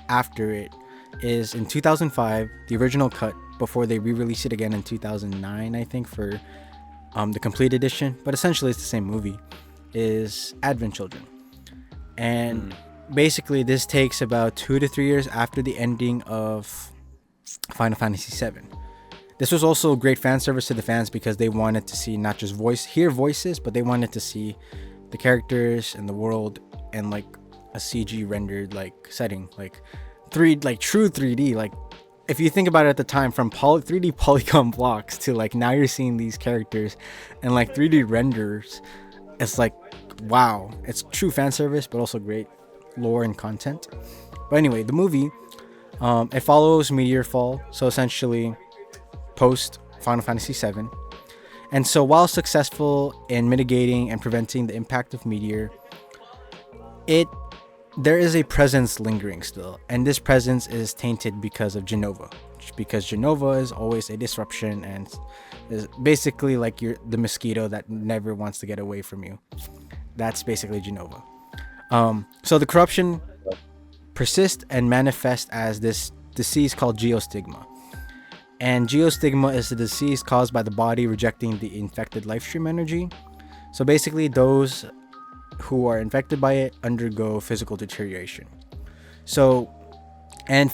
Speaker 1: after it is in 2005, the original cut, before they re-released it again in 2009, I think, for the complete edition. But essentially, it's the same movie. Is Advent Children, and basically this takes about 2 to 3 years after the ending of Final Fantasy VII. This was also a great fan service to the fans because they wanted to see not just hear voices, but they wanted to see the characters and the world and like a CG rendered like setting, like true 3D. Like if you think about it at the time, from 3D polygon blocks to like now you're seeing these characters and like 3D renders, it's like wow, it's true fan service, but also great lore and content. But anyway, the movie, it follows Meteor Fall, so essentially post Final Fantasy VII. And so while successful in mitigating and preventing the impact of Meteor, there is a presence lingering still, and this presence is tainted because of Jenova, because Jenova is always a disruption and is basically like the mosquito that never wants to get away from you. That's basically Jenova. So the corruption persists and manifests as this disease called geostigma. And geostigma is a disease caused by the body rejecting the infected lifestream energy. So basically, those who are infected by it undergo physical deterioration. So, and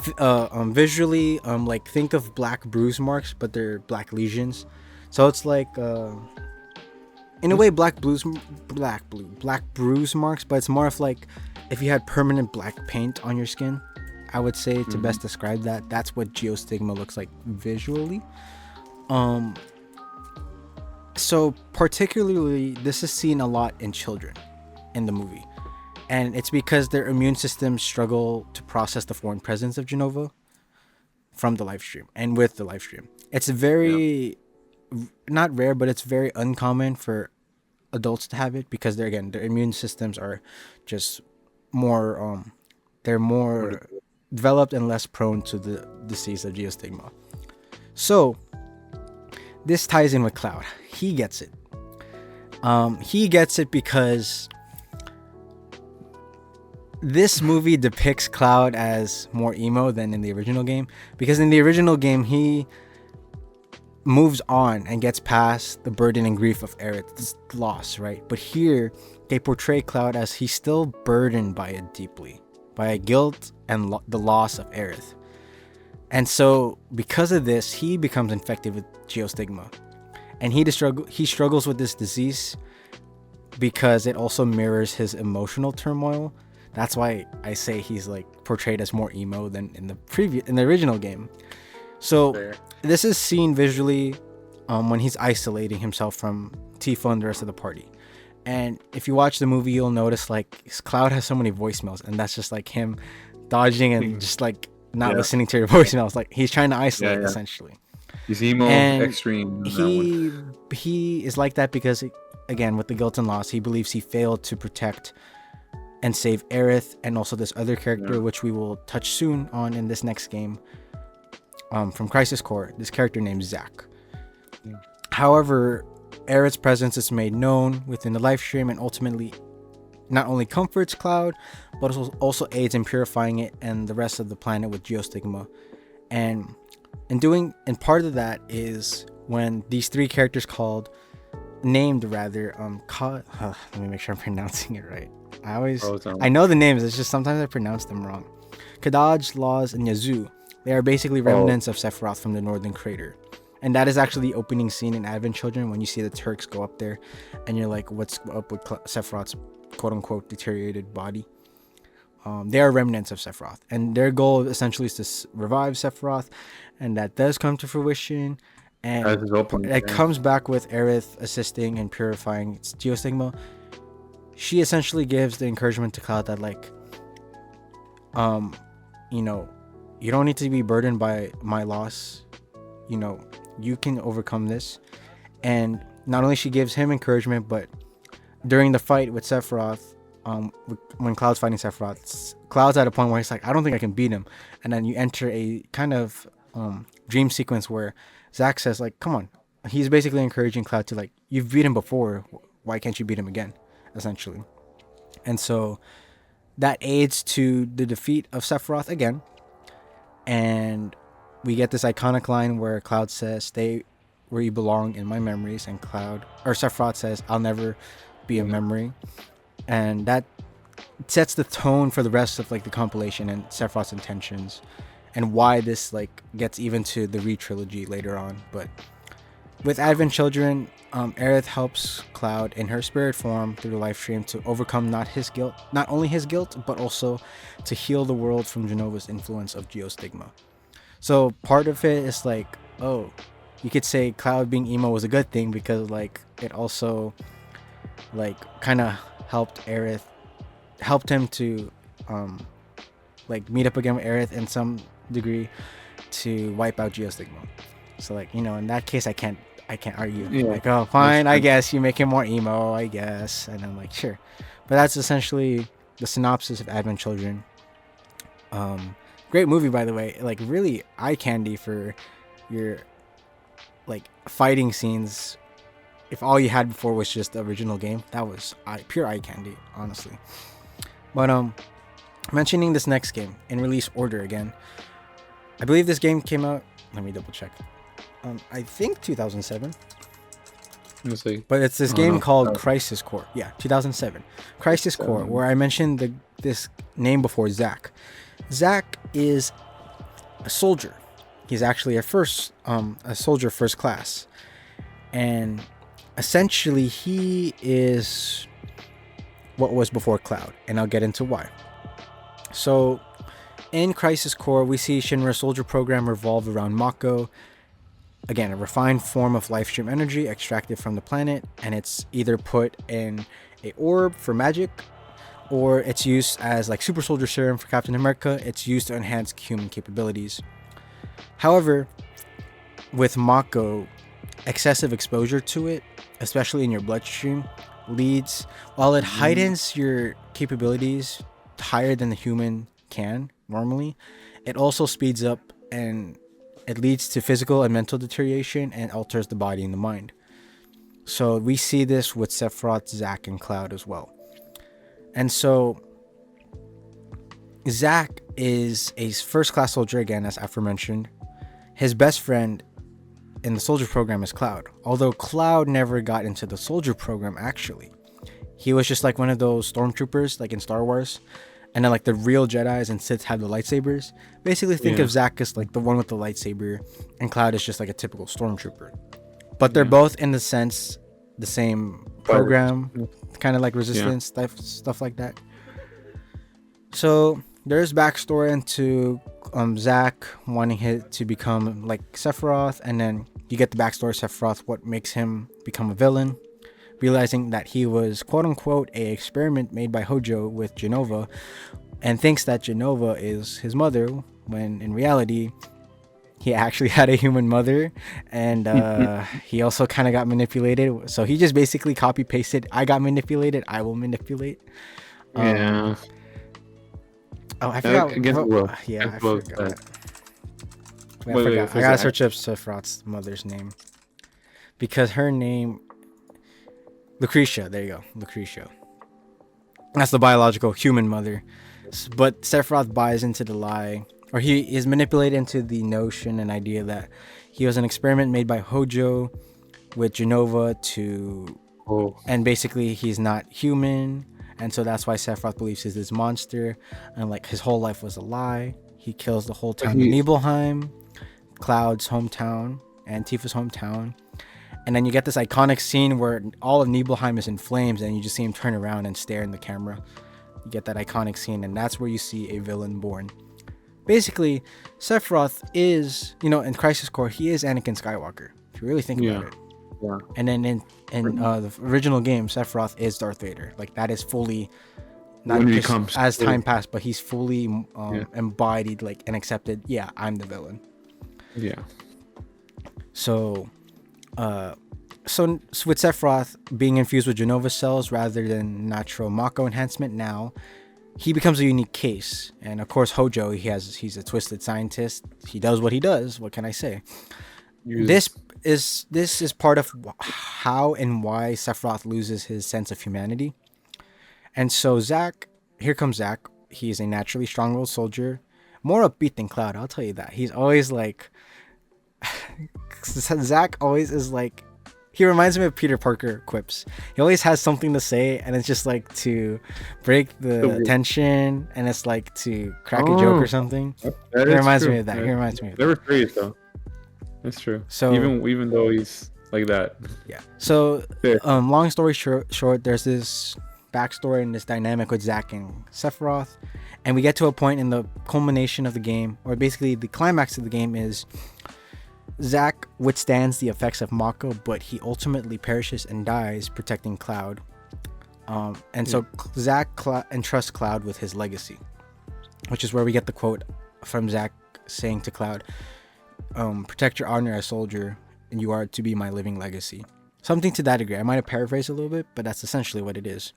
Speaker 1: visually, like think of black bruise marks, but they're black lesions. So it's like, in a way, black bruise marks, but it's more of like if you had permanent black paint on your skin. I would say to best describe that. That's what geostigma looks like visually. So particularly, this is seen a lot in children in the movie, and it's because their immune systems struggle to process the foreign presence of Jenova from the live stream and with the live stream. It's very not rare, but it's very uncommon for adults to have it because their immune systems are just more they're more developed and less prone to the disease of geostigma. So this ties in with Cloud. He gets it. He gets it because this movie depicts Cloud as more emo than in the original game, because in the original game he moves on and gets past the burden and grief of Aerith's loss, right? But here they portray Cloud as he's still burdened by it deeply, by guilt and the loss of Aerith. And so because of this, he becomes infected with geostigma, and he struggles with this disease because it also mirrors his emotional turmoil. That's why I say he's like portrayed as more emo than in the original game. So this is seen visually when he's isolating himself from Tifa and the rest of the party. And if you watch the movie, you'll notice like Cloud has so many voicemails, and that's just like him dodging and just like not listening to your voicemails. Like he's trying to isolate essentially.
Speaker 2: He's emo and extreme.
Speaker 1: He is like that because, again, with the guilt and loss, he believes he failed to protect and save Aerith, and also this other character, which we will touch soon on in this next game, from Crisis Core, this character named Zack. However, Aerith's presence is made known within the live stream and ultimately not only comforts Cloud, but also aids in purifying it and the rest of the planet with geostigma. And part of that is when these three characters let me make sure I'm pronouncing it right. I know the names, it's just sometimes I pronounce them wrong. Kadaj, Laz, and Yazoo, they are basically remnants of Sephiroth from the Northern Crater. And that is actually the opening scene in Advent Children when you see the Turks go up there and you're like, what's up with Sephiroth's quote-unquote deteriorated body? They are remnants of Sephiroth, and their goal essentially is to revive Sephiroth, and that does come to fruition. And it comes back with Aerith assisting and purifying its geostigma. She essentially gives the encouragement to Cloud that like, you don't need to be burdened by my loss. you can overcome this. And not only she gives him encouragement, but during the fight with Sephiroth, when Cloud's fighting Sephiroth, Cloud's at a point where he's like, I don't think I can beat him. And then you enter a kind of dream sequence where Zack says, like, come on. He's basically encouraging Cloud to, like, you've beat him before. Why can't you beat him again? Essentially. And so that aids to the defeat of Sephiroth again. And we get this iconic line where Cloud says, stay where you belong in my memories. And Sephiroth says, I'll never be a memory. And that sets the tone for the rest of, like, the compilation and Sephiroth's intentions and why this, like, gets even to the re-trilogy later on. But with Advent Children, Aerith helps Cloud in her spirit form through the live stream to overcome not only his guilt, but also to heal the world from Jenova's influence of geostigma. So part of it is like, oh, you could say Cloud being emo was a good thing because, like, it also, like, kind of helped him to like meet up again with Aerith in some degree to wipe out geostigma. So, like, in that case, I can't argue. Yeah. Like, oh, fine, I guess you make him more emo, I guess. And I'm like, sure. But that's essentially the synopsis of Advent Children. Great movie, by the way. Like, really eye candy for your, like, fighting scenes. If all you had before was just the original game, that was pure eye candy, honestly. But mentioning this next game in release order again, I believe this game came out. Let me double check. I think 2007.
Speaker 2: Let's see.
Speaker 1: But it's this game called Crisis Core. Yeah, 2007. Crisis Core, where I mentioned this name before, Zack. Zack is a soldier. He's actually a soldier first class. And essentially he is what was before Cloud, and I'll get into why. So in Crisis Core, we see Shinra's soldier program revolve around Mako. Again, a refined form of life stream energy extracted from the planet, and it's either put in a orb for magic, or it's used as, like, super soldier serum for Captain America. It's used to enhance human capabilities. However, with Mako, excessive exposure to it, especially in your bloodstream, while it heightens your capabilities higher than the human can normally, it also speeds up and it leads to physical and mental deterioration and alters the body and the mind. So we see this with Sephiroth, Zack, and Cloud as well. And so Zack is a first class soldier, again, as aforementioned. His best friend in the soldier program is Cloud, although Cloud never got into the soldier program. Actually, he was just like one of those stormtroopers, like in Star Wars, and then, like, the real Jedis and Siths have the lightsabers. Basically, think of Zack as, like, the one with the lightsaber, and Cloud is just like a typical stormtrooper. But they're both, in the sense, the same program, kind of like Resistance stuff like that. So there's backstory into Zack wanting to become like Sephiroth, and then you get the backstory of Sephiroth, what makes him become a villain, realizing that he was quote-unquote a experiment made by Hojo with Jenova, and thinks that Jenova is his mother, when in reality he actually had a human mother, and he also kind of got manipulated. So he just basically copy-pasted, I got manipulated, I will manipulate.
Speaker 2: Yeah.
Speaker 1: Oh, I forgot. I forgot. I gotta search up Sephiroth's mother's name, because her name, Lucretia. There you go, Lucretia. That's the biological human mother. But Sephiroth buys into the lie, or he is manipulated into the notion and idea that he was an experiment made by Hojo with Jenova and basically he's not human, and so that's why Sephiroth believes he's this monster, and, like, his whole life was a lie. He kills the whole town of Nibelheim, Cloud's hometown, and Tifa's hometown. And then you get this iconic scene where all of Nibelheim is in flames, and you just see him turn around and stare in the camera. You get that iconic scene, and that's where you see a villain born. Basically, Sephiroth is, in Crisis Core, he is Anakin Skywalker, if you really think about it. Yeah. And then in the original game, Sephiroth is Darth Vader. Like, that is fully, not just as time passed, but he's fully embodied, like, and accepted, I'm the villain.
Speaker 2: Yeah.
Speaker 1: So, so with Sephiroth being infused with Genova cells rather than natural Mako enhancement, now he becomes a unique case. And of course, Hojo, he's a twisted scientist. He does what he does. What can I say? This is part of how and why Sephiroth loses his sense of humanity. And so here comes Zack. He's a naturally strong-willed soldier, more upbeat than Cloud. I'll tell you that. He's always like, Zack always is like, he reminds me of Peter Parker quips. He always has something to say, and it's just like to break the tension, and it's like to crack a joke or something. He reminds me of that. He reminds me of that.
Speaker 2: Never curious though. That's true. So even though he's like that.
Speaker 1: Yeah. So long story short, there's this backstory and this dynamic with Zack and Sephiroth, and we get to a point in the culmination of the game, or basically the climax of the game, is Zack withstands the effects of Mako, but he ultimately perishes and dies protecting Cloud. So Zack entrusts Cloud with his legacy, which is where we get the quote from Zack saying to Cloud, protect your honor as soldier, and you are to be my living legacy. Something to that degree. I might have paraphrased a little bit, but that's essentially what it is.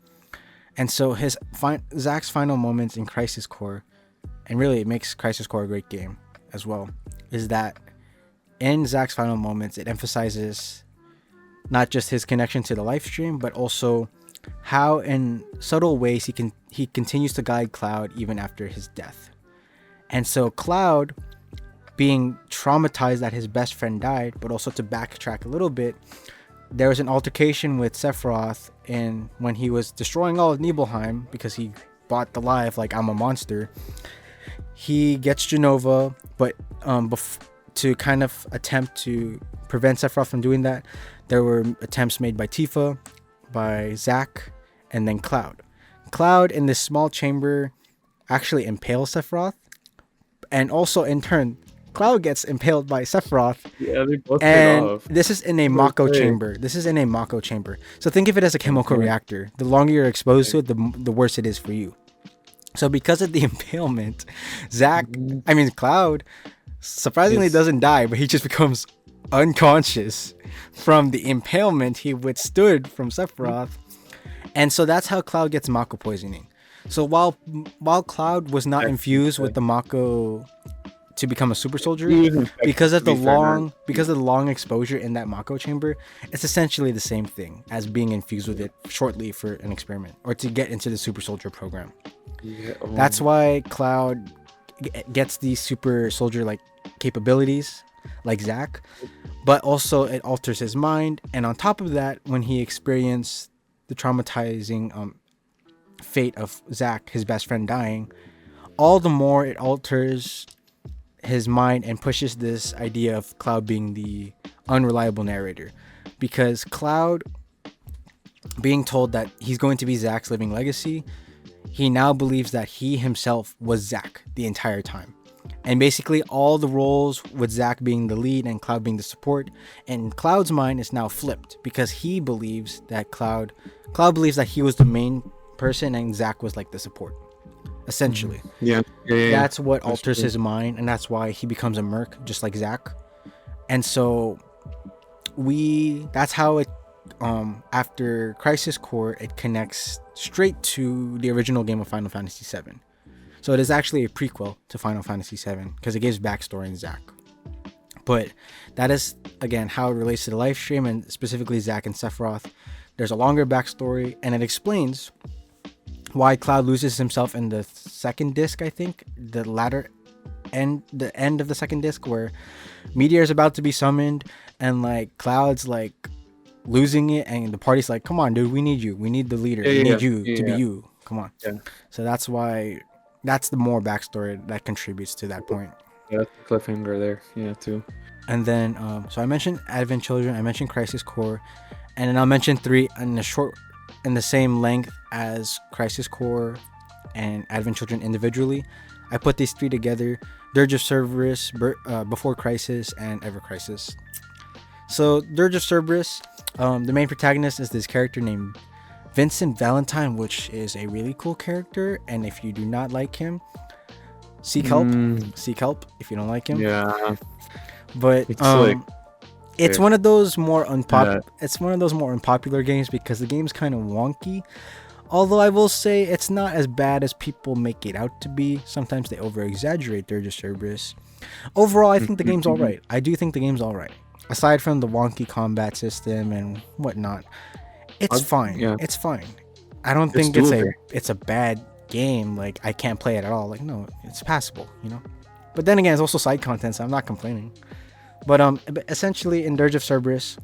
Speaker 1: And so Zack's final moments in Crisis Core, and really it makes Crisis Core a great game as well, is that in Zack's final moments, it emphasizes not just his connection to the Lifestream, but also how in subtle ways he continues to guide Cloud even after his death. And so Cloud, being traumatized that his best friend died, but also to backtrack a little bit, there was an altercation with Sephiroth when he was destroying all of Nibelheim because he bought the lie of like, I'm a monster. He gets Genova, but to kind of attempt to prevent Sephiroth from doing that, there were attempts made by Tifa, by Zack, and then Cloud. Cloud in this small chamber actually impales Sephiroth, and also in turn, Cloud gets impaled by Sephiroth. Yeah, they both off. This is in a Mako chamber. So think of it as a chemical reactor. The longer you're exposed to it, the worse it is for you. So because of the impalement, Cloud surprisingly doesn't die, but he just becomes unconscious from the impalement he withstood from Sephiroth. And so that's how Cloud gets Mako poisoning. So while Cloud was not infused with the Mako to become a super soldier, because of the long exposure in that Mako chamber, it's essentially the same thing as being infused with it shortly for an experiment or to get into the super soldier program. That's why Cloud gets these super soldier like capabilities like Zack, but also it alters his mind. And on top of that, when he experienced the traumatizing fate of Zack, his best friend, dying, all the more it alters his mind and pushes this idea of Cloud being the unreliable narrator, because Cloud being told that he's going to be Zack's living legacy, he now believes that he himself was Zack the entire time. And basically all the roles with Zack being the lead and Cloud being the support, and Cloud's mind is now flipped because he believes that Cloud believes that he was the main person and Zack was like the support, essentially. Yeah. That's what alters his mind, and that's why he becomes a merc just like Zack. And so that's how it after Crisis Core, it connects straight to the original game of Final Fantasy VII. So it is actually a prequel to Final Fantasy VII because it gives backstory in Zack. But that is, again, how it relates to the Lifestream and specifically Zack and Sephiroth. There's a longer backstory, and it explains why Cloud loses himself in the second disc, I think. The end of the second disc, where Meteor is about to be summoned, and like Cloud's like losing it, and the party's like, come on, dude, we need you. We need the leader. We need you to be you. Come on. Yeah. So that's why... That's the more backstory that contributes to that point.
Speaker 2: Yeah, that's the cliffhanger there. Yeah, too.
Speaker 1: And then, so I mentioned Advent Children, I mentioned Crisis Core, and then I'll mention 3 in the same length as Crisis Core and Advent Children individually. I put these 3 together: Dirge of Cerberus, Before Crisis, and Ever Crisis. So Dirge of Cerberus, the main protagonist is this character named Vincent Valentine, which is a really cool character, and if you do not like him, seek help if you don't like him.
Speaker 2: Yeah,
Speaker 1: but It's one of those more
Speaker 2: Yeah.
Speaker 1: It's one of those more unpopular games because the game's kind of wonky. Although I will say it's not as bad as people make it out to be. Sometimes they over exaggerate their Cerberus. Overall, I think the game's alright. I do think the game's alright. Aside from the wonky combat system and whatnot, it's fine.
Speaker 2: Yeah.
Speaker 1: It's fine. I don't think it's a bad game. Like I can't play it at all. Like no, it's passable. But then again, it's also side content, so I'm not complaining. But essentially, in Dirge of Cerberus,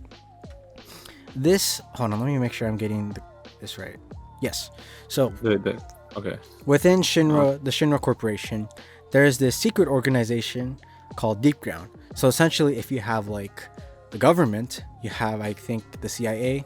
Speaker 1: this. Hold on, let me make sure I'm getting this right. Yes. So
Speaker 2: okay.
Speaker 1: Within Shinra, the Shinra Corporation, there's this secret organization called Deep Ground. So essentially, if you have like the government, you have I think the CIA.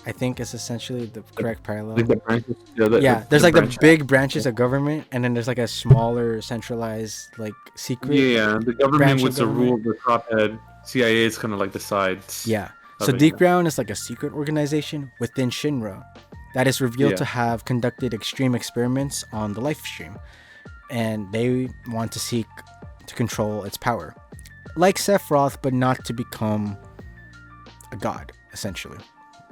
Speaker 1: I think is essentially the correct parallel.
Speaker 2: Like the branches,
Speaker 1: there's like the big branches of government, and then there's like a smaller centralized like secret.
Speaker 2: Yeah, the government was the rule, the top head. CIA is kind of like the sides.
Speaker 1: Yeah. So Deep Ground is like a secret organization within Shinra that is revealed to have conducted extreme experiments on the Lifestream, and they want to seek to control its power, like Sephiroth, but not to become a god, essentially.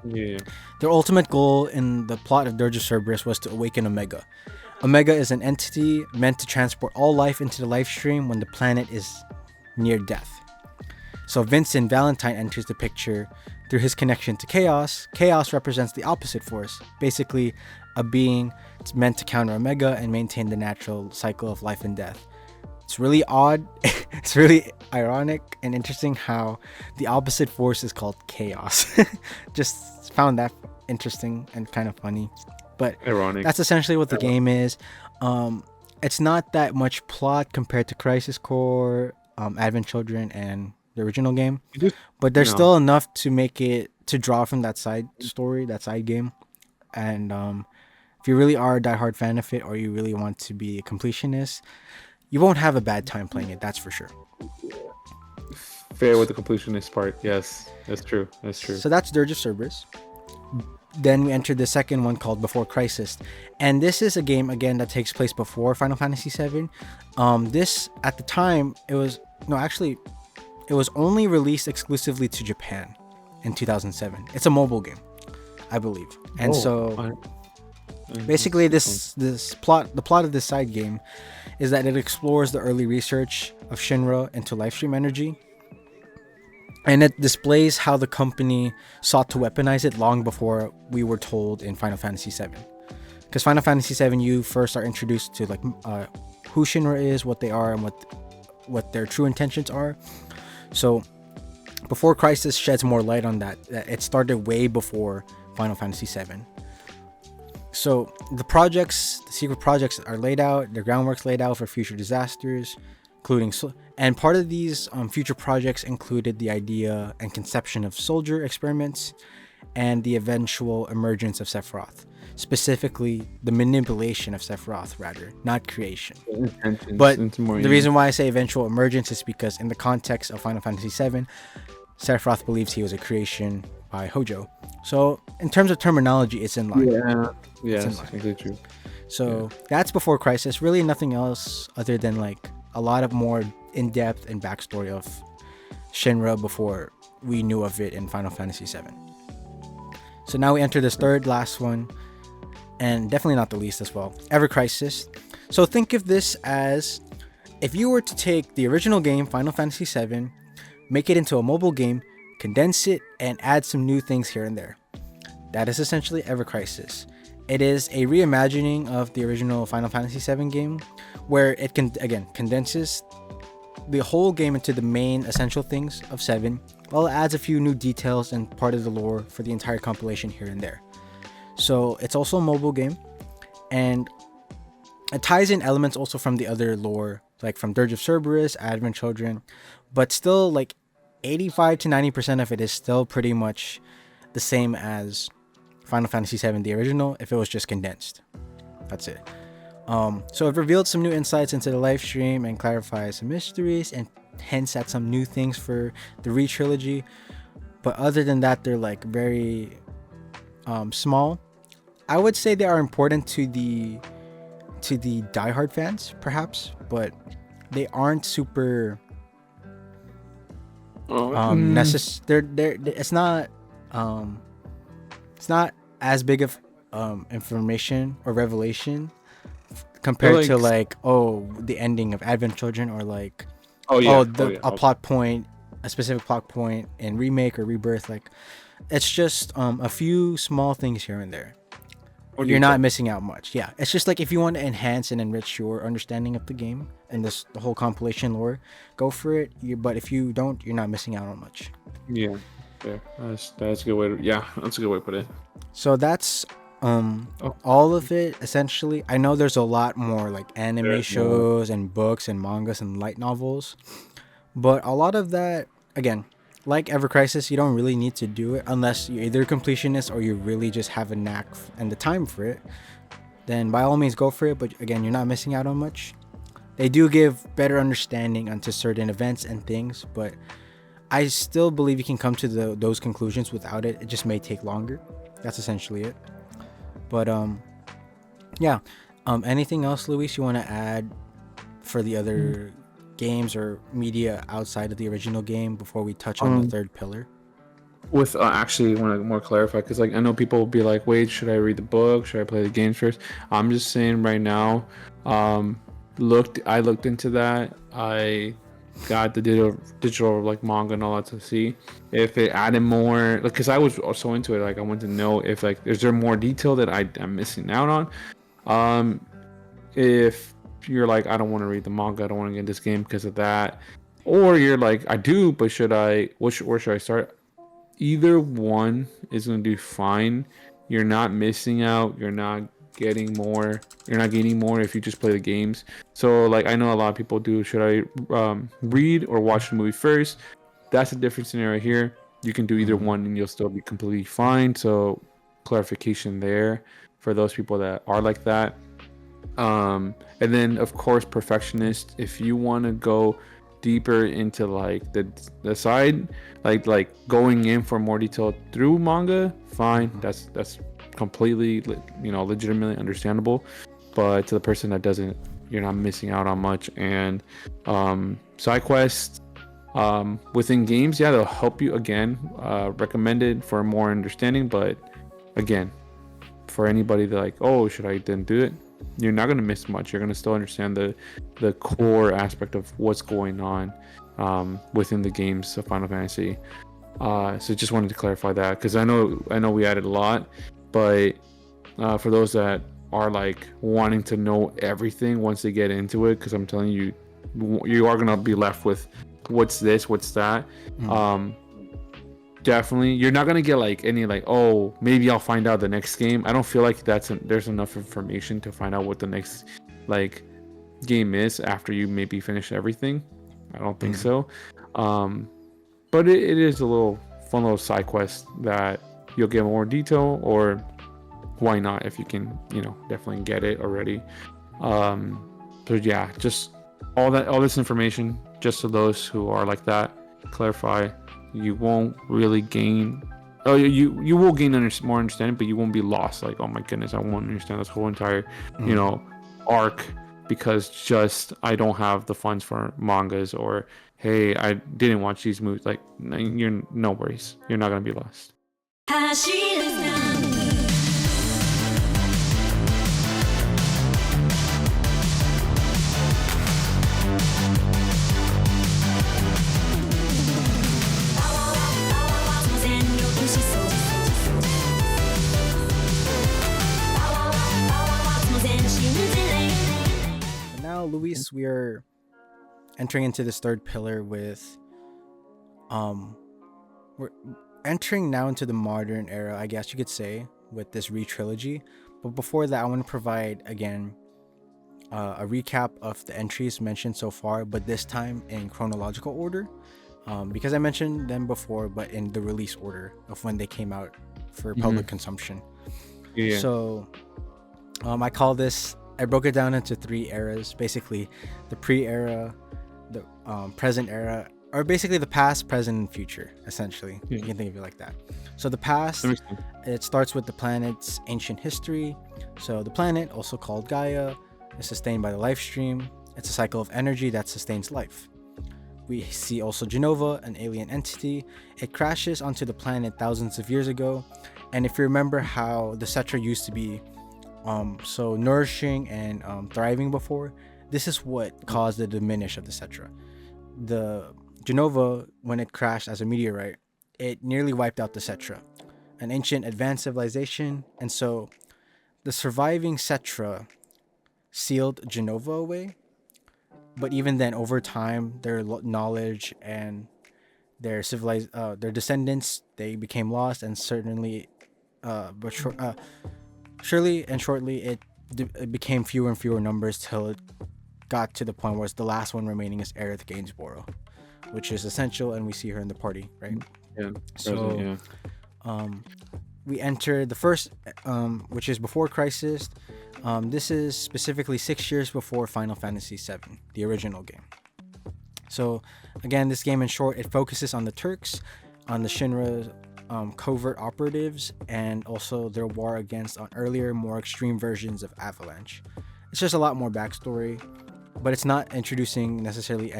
Speaker 2: Yeah.
Speaker 1: Their ultimate goal in the plot of Dirge of Cerberus was to awaken Omega. Omega is an entity meant to transport all life into the Lifestream when the planet is near death. So Vincent Valentine enters the picture through his connection to Chaos. Chaos represents the opposite force, basically a being it's meant to counter Omega and maintain the natural cycle of life and death. It's really odd. It's really ironic and interesting how the opposite force is called Chaos. Just found that interesting and kind of funny. But
Speaker 2: ironic.
Speaker 1: That's essentially what the game is. It's not that much plot compared to Crisis Core, Advent Children, and the original game. But there's still enough to make it to draw from that side story, that side game. And if you really are a diehard fan of it, or you really want to be a completionist, you won't have a bad time playing it, that's for sure.
Speaker 2: Fair with the completionist part, yes. That's true.
Speaker 1: So that's Dirge of Cerberus. Then we entered the second one called Before Crisis. And this is a game, again, that takes place before Final Fantasy VII. This, at the time, it was only released exclusively to Japan in 2007. It's a mobile game, I believe. And basically the plot of this side game is that it explores the early research of Shinra into Lifestream energy, and it displays how the company sought to weaponize it long before we were told in Final Fantasy VII. Because Final Fantasy VII, you first are introduced to who Shinra is, what they are, and what their true intentions are. So Before Crisis sheds more light on that it started way before Final Fantasy VII. So the secret projects are laid out, the groundwork's laid out for future disasters, including and part of these future projects included the idea and conception of soldier experiments and the eventual emergence of Sephiroth, specifically the manipulation of Sephiroth, rather, not creation. But the reason why I say eventual emergence is because in the context of Final Fantasy VII, Sephiroth believes he was a creation by Hojo. So in terms of terminology, it's in line.
Speaker 2: Yeah, it's completely true.
Speaker 1: So that's Before Crisis. Really nothing else other than a lot of more in-depth and backstory of Shinra before we knew of it in Final Fantasy VII. So now we enter this third last one, and definitely not the least as well, Ever Crisis. So think of this as if you were to take the original game, Final Fantasy VII, make it into a mobile game, condense it, and add some new things here and there. That is essentially Ever Crisis. It is a reimagining of the original Final Fantasy VII game, where it condenses the whole game into the main essential things of 7, while it adds a few new details and part of the lore for the entire compilation here and there. So it's also a mobile game, and it ties in elements also from the other lore, like from Dirge of Cerberus, Advent Children, but still 85 to 90% of it is still pretty much the same as Final Fantasy VII, the original, if it was just condensed. That's it. So it revealed some new insights into the Lifestream and clarifies some mysteries and hints at some new things for the re-trilogy. But other than that, they're very small. I would say they are important to the diehard fans, perhaps, but they aren't super
Speaker 2: Oh,
Speaker 1: um it's not as big of information or revelation
Speaker 2: they're
Speaker 1: compared to like, oh, the ending of Advent Children, or like,
Speaker 2: oh
Speaker 1: oh,
Speaker 2: yeah, oh
Speaker 1: the
Speaker 2: yeah.
Speaker 1: a plot point, a specific plot point in Remake or Rebirth. Like, it's just a few small things here and there.
Speaker 2: More
Speaker 1: You're not
Speaker 2: detail.
Speaker 1: missing out much. Yeah, it's just like if you want to enhance and enrich your understanding of the game and the whole compilation lore, go for it. But if you don't, you're not missing out on much.
Speaker 2: Yeah, yeah. That's a good way to. Yeah, that's a good way to put it.
Speaker 1: So that's
Speaker 2: Oh,
Speaker 1: all of it essentially. I know there's a lot more like anime
Speaker 2: there's more.
Speaker 1: shows and books and mangas and light novels, but a lot of that, again, like Ever Crisis, you don't really need to do it unless you're either a completionist or you really just have a knack and the time for it. Then by all means go for it, but again, you're not missing out on much. They do give better understanding onto certain events and things, but I still believe you can come to those conclusions without it. It just may take longer. That's essentially it. But yeah. Anything else, Luis, you want to add for the other games or media outside of the original game before we touch on the third pillar?
Speaker 2: With actually want to more clarify, because like I know people will be like, wait, should I read the book, should I play the games first? I'm just saying right now, I looked into that. I got the digital like manga and all that to see if it added more, like, because I was also into it, like I want to know if like is there more detail that I'm missing out on. If you're like, I don't want to read the manga, I don't want to get this game because of that, or you're like, I do, but where should I start? Either one is going to do fine. You're not missing out. You're not getting more. You're not gaining more if you just play the games. So, like, I know a lot of people do. Should I read or watch the movie first? That's a different scenario here. You can do either one and you'll still be completely fine. So, clarification there for those people that are like that. And then, of course, perfectionist. If you want to go deeper into like the side, like going in for more detail through manga, fine, that's completely legitimately understandable. But to the person that doesn't, you're not missing out on much. And side quests within games, yeah, they'll help you. Again, recommended for more understanding, but again, for anybody that like, oh, should I then do it, you're not going to miss much. You're going to still understand the core aspect of what's going on within the games of Final Fantasy. So just wanted to clarify that, because I know we added a lot, but for those that are like wanting to know everything once they get into it, because I'm telling you, you are going to be left with what's this, what's that. Definitely, you're not gonna get like any like, oh, maybe I'll find out the next game. I don't feel like there's enough information to find out what the next like game is after you maybe finish everything. I don't think so. But it is a little fun little side quest that you'll get more detail, or why not if you can, definitely get it already. So yeah, just all this information just to those who are like that. Clarify. You won't really gain. Oh, you will gain more understanding, but you won't be lost. Like, oh my goodness, I won't understand this whole entire, arc because just I don't have the funds for mangas, or hey, I didn't watch these movies. Like, you're no worries. You're not gonna be lost.
Speaker 1: Luis, we are entering into this third pillar with we're entering now into the modern era, I guess you could say, with this trilogy. But before that, I want to provide again a recap of the entries mentioned so far, but this time in chronological order, because I mentioned them before, but in the release order of when they came out for public consumption.
Speaker 2: Yeah.
Speaker 1: So I broke it down into 3 eras, basically the pre-era, the present era, or basically the past, present, and future, essentially. You can think of it like that. So the past, it starts with the planet's ancient history. So the planet, also called Gaia, is sustained by the life stream. It's a cycle of energy that sustains life. we see also Genova, an alien entity. It crashes onto the planet thousands of years ago. And if you remember how the Cetra used to be so nourishing and thriving before, this is what caused the diminish of the Cetra. The Genova, when it crashed as a meteorite, it nearly wiped out the Cetra, an ancient advanced civilization. And so the surviving Cetra sealed Genova away. But even then, over time, their knowledge and their descendants, they became lost, and certainly, surely and shortly, it became fewer and fewer numbers till it got to the point where it's the last one remaining is Aerith Gainsborough, which is essential, and we see her in the party, right?
Speaker 2: Yeah.
Speaker 1: So,
Speaker 2: Yeah.
Speaker 1: we enter the first, which is before Crisis. This is specifically 6 years before Final Fantasy VII, the original game. So, again, this game in short, it focuses on the Turks, on the Shinra covert operatives, and also their war against on earlier, more extreme versions of Avalanche. It's just a lot more backstory, but it's not introducing necessarily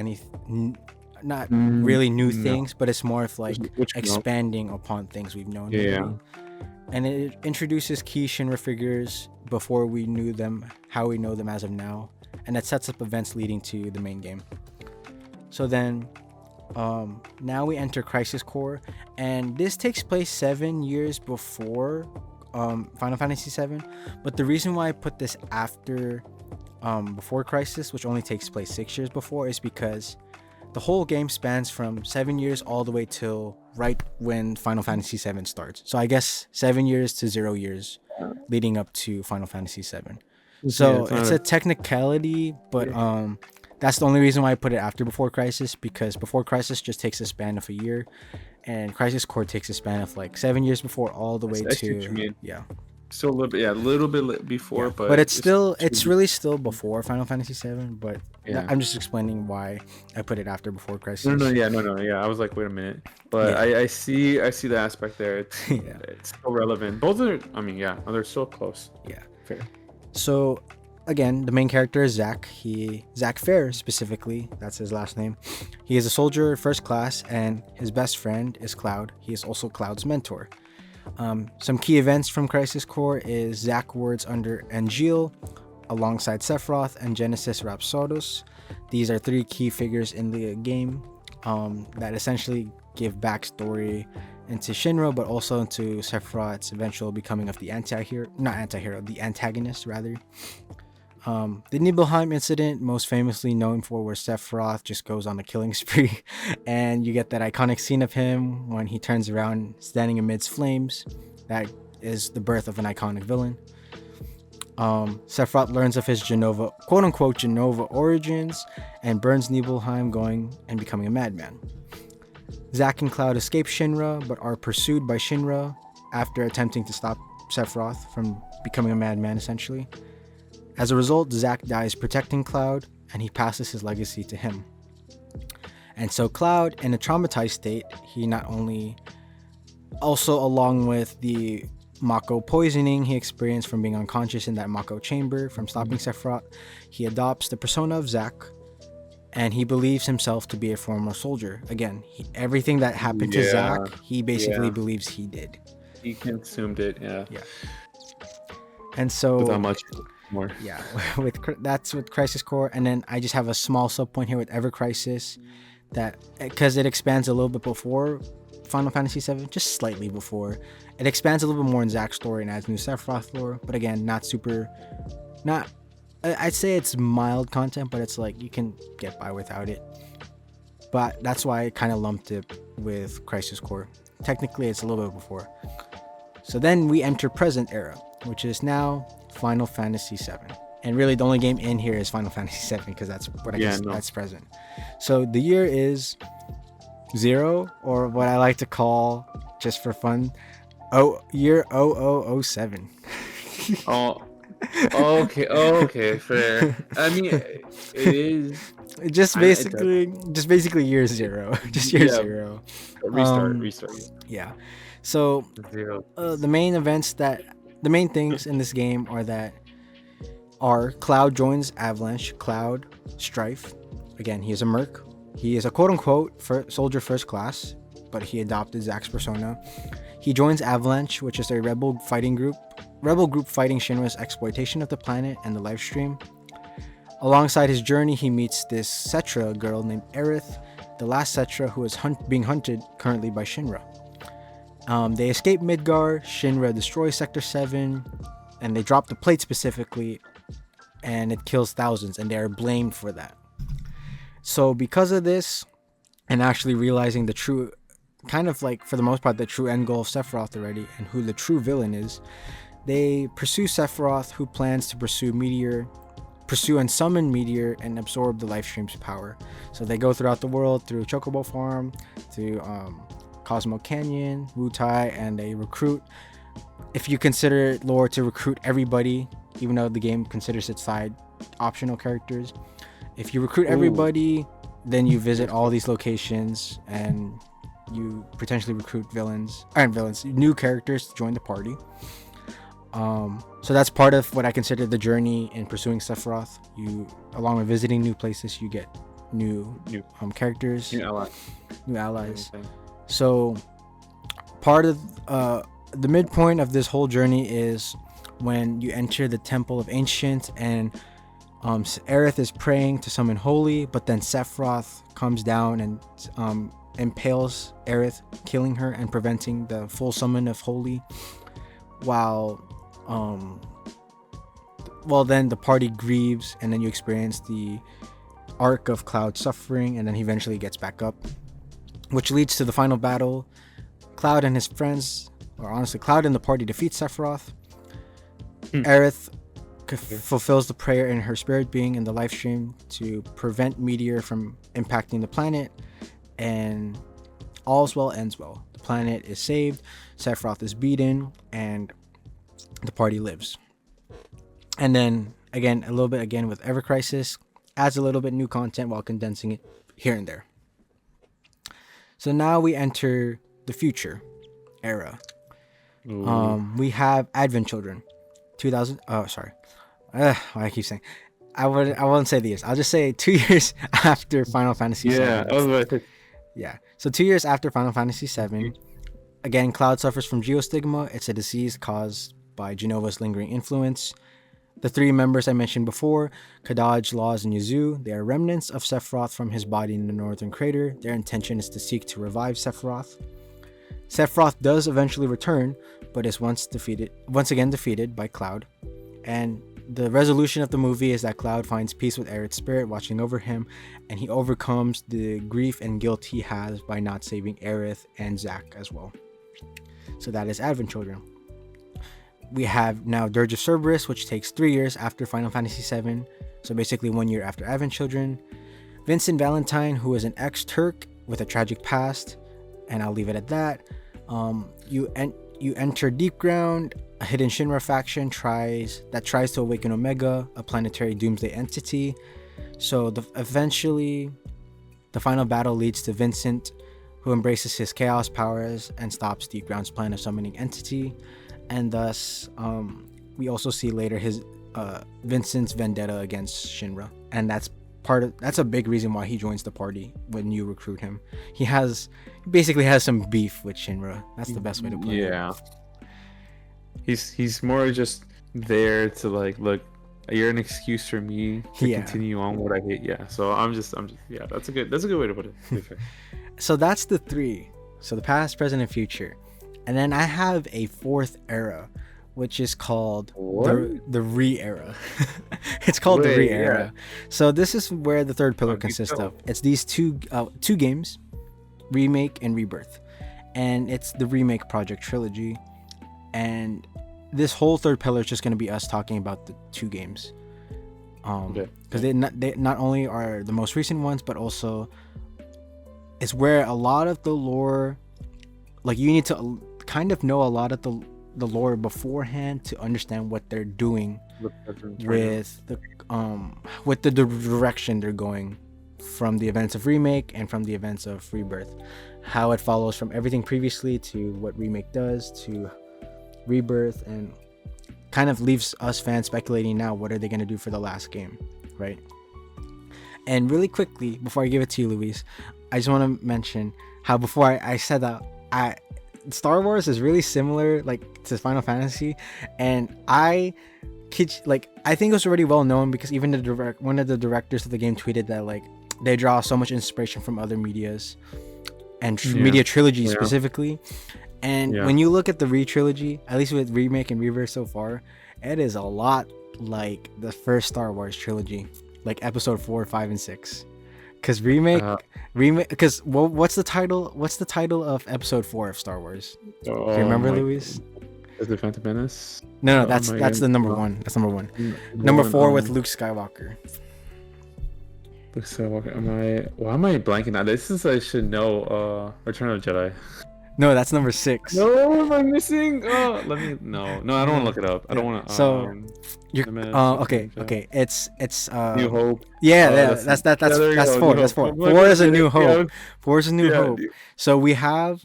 Speaker 1: not really new things, but it's more of like expanding upon things we've known.
Speaker 2: Yeah.
Speaker 1: And it introduces key Shinra figures before we knew them, how we know them as of now, and it sets up events leading to the main game. So then, now we enter Crisis Core, and this takes place 7 years before Final Fantasy VII. But the reason why I put this after before Crisis, which only takes place 6 years before, is because the whole game spans from 7 years all the way till right when Final Fantasy VII starts. So I guess 7 years to 0 years leading up to Final Fantasy VII. So it's a technicality, but that's the only reason why I put it after Before Crisis, because Before Crisis just takes a span of a year, and Crisis Core takes a span of like 7 years before all the way to
Speaker 2: So a little bit before,
Speaker 1: but it's really still before Final Fantasy VII. But I'm just explaining why I put it after Before Crisis.
Speaker 2: No. I was like, wait a minute, but I see the aspect there. It's still relevant. Both are, they're so close.
Speaker 1: Yeah,
Speaker 2: fair.
Speaker 1: So, again, the main character is Zack. Zack Fair specifically, that's his last name. He is a soldier, first class, and his best friend is Cloud. He is also Cloud's mentor. Some key events from Crisis Core is Zack works under Angeal alongside Sephiroth and Genesis Rhapsodus. These are three key figures in the game that essentially give backstory into Shinra, but also into Sephiroth's eventual becoming of the antagonist rather. The Nibelheim incident, most famously known for where Sephiroth just goes on a killing spree, and you get that iconic scene of him when he turns around standing amidst flames. That is the birth of an iconic villain. Sephiroth learns of his Genova, quote-unquote Genova origins, and burns Nibelheim going and becoming a madman. Zack and Cloud escape Shinra, but are pursued by Shinra after attempting to stop Sephiroth from becoming a madman, essentially. As a result, Zack dies protecting Cloud, and he passes his legacy to him. And so Cloud, in a traumatized state, he not only, also along with the Mako poisoning he experienced from being unconscious in that Mako chamber from stopping Sephiroth, he adopts the persona of Zack, and he believes himself to be a former soldier. Again, everything that happened to Zack, he basically believes he did.
Speaker 2: He consumed it,
Speaker 1: Yeah. And so...
Speaker 2: Without much more.
Speaker 1: Yeah, that's with Crisis Core. And then I just have a small subpoint here with Ever Crisis, that because it expands a little bit before Final Fantasy VII, just slightly before. It expands a little bit more in Zack's story and adds new Sephiroth lore, but again, I'd say it's mild content, but it's like you can get by without it. But that's why I kind of lumped it with Crisis Core. Technically, it's a little bit before. So then we enter present era, which is now Final Fantasy VII. And really, the only game in here is Final Fantasy VII, because that's what that's present. So the year is 0, or what I like to call, just for fun, year 0007.
Speaker 2: Oh, okay, fair. I mean, it is
Speaker 1: just basically year 0, just year 0.
Speaker 2: Restart.
Speaker 1: Yeah. So the main things in this game are Cloud joins Avalanche. Cloud, Strife. Again, he is a merc. He is a quote-unquote soldier first class, but he adopted Zack's persona. He joins Avalanche, which is a rebel group fighting Shinra's exploitation of the planet and the Lifestream. Alongside his journey, he meets this Cetra girl named Aerith, the last Cetra who is being hunted currently by Shinra. They escape Midgar, Shinra destroys Sector 7, and they drop the plate specifically, and it kills thousands, and they are blamed for that. So because of this, and actually realizing the true, kind of like for the most part, the true end goal of Sephiroth already, and who the true villain is, they pursue Sephiroth, who plans to pursue and summon Meteor and absorb the Lifestream's power. So they go throughout the world through Chocobo Farm, through Cosmo Canyon, Wutai, and they recruit. If you consider lore to recruit everybody, even though the game considers it side optional characters, if you recruit everybody, then you visit all these locations and you potentially recruit new characters to join the party. So that's part of what I consider the journey in pursuing Sephiroth. You, along with visiting new places, you get new characters, new allies. So part of the midpoint of this whole journey is when you enter the Temple of Ancient, and Aerith is praying to summon Holy, but then Sephiroth comes down and impales Aerith, killing her and preventing the full summon of Holy. Then the party grieves, and then you experience the arc of Cloud suffering, and then he eventually gets back up, which leads to the final battle. Cloud and his friends, or honestly Cloud and the party, defeat Sephiroth. Aerith fulfills the prayer in her spirit being in the Lifestream to prevent Meteor from impacting the planet, and all's well ends well. The planet is saved, Sephiroth is beaten, and the party lives. And then again, a little bit again with Ever Crisis, adds a little bit new content while condensing it here and there. So now we enter the future era. We have Advent Children, 2000. Oh, sorry. I keep saying. I won't say the years. I'll just say 2 years after Final Fantasy VII.
Speaker 2: Yeah, I was about to...
Speaker 1: Yeah. So 2 years after Final Fantasy VII, again, Cloud suffers from geostigma. It's a disease caused by Genova's lingering influence. The three members I mentioned before, Kadaj, Laws, and Yuzu, they are remnants of Sephiroth from his body in the northern crater. Their intention is to seek to revive Sephiroth. Sephiroth does eventually return, but is once again defeated by Cloud. And the resolution of the movie is that Cloud finds peace with Aerith's spirit watching over him, and he overcomes the grief and guilt he has by not saving Aerith and Zack as well. So that is Advent Children. We have now Dirge of Cerberus, which takes 3 years after Final Fantasy VII, so basically 1 year after Advent Children. Vincent Valentine, who is an ex-Turk with a tragic past, and I'll leave it at that. You enter Deep Ground, a hidden Shinra faction tries to awaken Omega, a planetary doomsday entity. So eventually, the final battle leads to Vincent, who embraces his chaos powers and stops Deep Ground's plan of summoning entity. And thus, we also see later his Vincent's vendetta against Shinra, and that's a big reason why he joins the party when you recruit him. He basically has some beef with Shinra. That's the best way to put it.
Speaker 2: Yeah. He's more just there to like, look, you're an excuse for me to continue on what I hate. Yeah. So I'm just yeah, that's a good way to put it. Okay.
Speaker 1: So that's the three. So the past, present, and future. And then I have a fourth era, which is called the Re-era. It's called the Re-era. Yeah. So this is where the third pillar consists of. It's these two games, Remake and Rebirth. And it's the Remake project trilogy. And this whole third pillar is just going to be us talking about the two games. Because they not only are the most recent ones, but also it's where a lot of the lore, like you need to kind of know a lot of the lore beforehand to understand what they're doing with the direction they're going from the events of Remake and from the events of Rebirth, how it follows from everything previously to what Remake does to Rebirth, and kind of leaves us fans speculating now, what are they going to do for the last game, right? And really quickly, before I give it to you, Luis, I just want to mention how before I said that Star Wars is really similar like to Final Fantasy, and I think it was already well known because even one of the directors of the game tweeted that like they draw so much inspiration from other medias and media trilogy specifically. And when you look at the trilogy, at least with Remake and Rebirth so far, it is a lot like the first Star Wars trilogy, like episode 4, 5, and 6. Because remake, because what's the title? What's the title of episode 4 of Star Wars? Do you remember, Luis?
Speaker 2: Is it Phantom Menace?
Speaker 1: No, that's the number one. That's number one. Number 4 with Luke Skywalker.
Speaker 2: Luke Skywalker. Why am I blanking out? This is I should know. Return of the Jedi.
Speaker 1: No, that's number 6.
Speaker 2: No, am I missing? I don't want to look it up. I don't want to.
Speaker 1: So, you're okay. It's
Speaker 2: New Hope.
Speaker 1: Yeah, that's 4. That's 4. 4 is a New Hope. 4 is a New Hope. So we have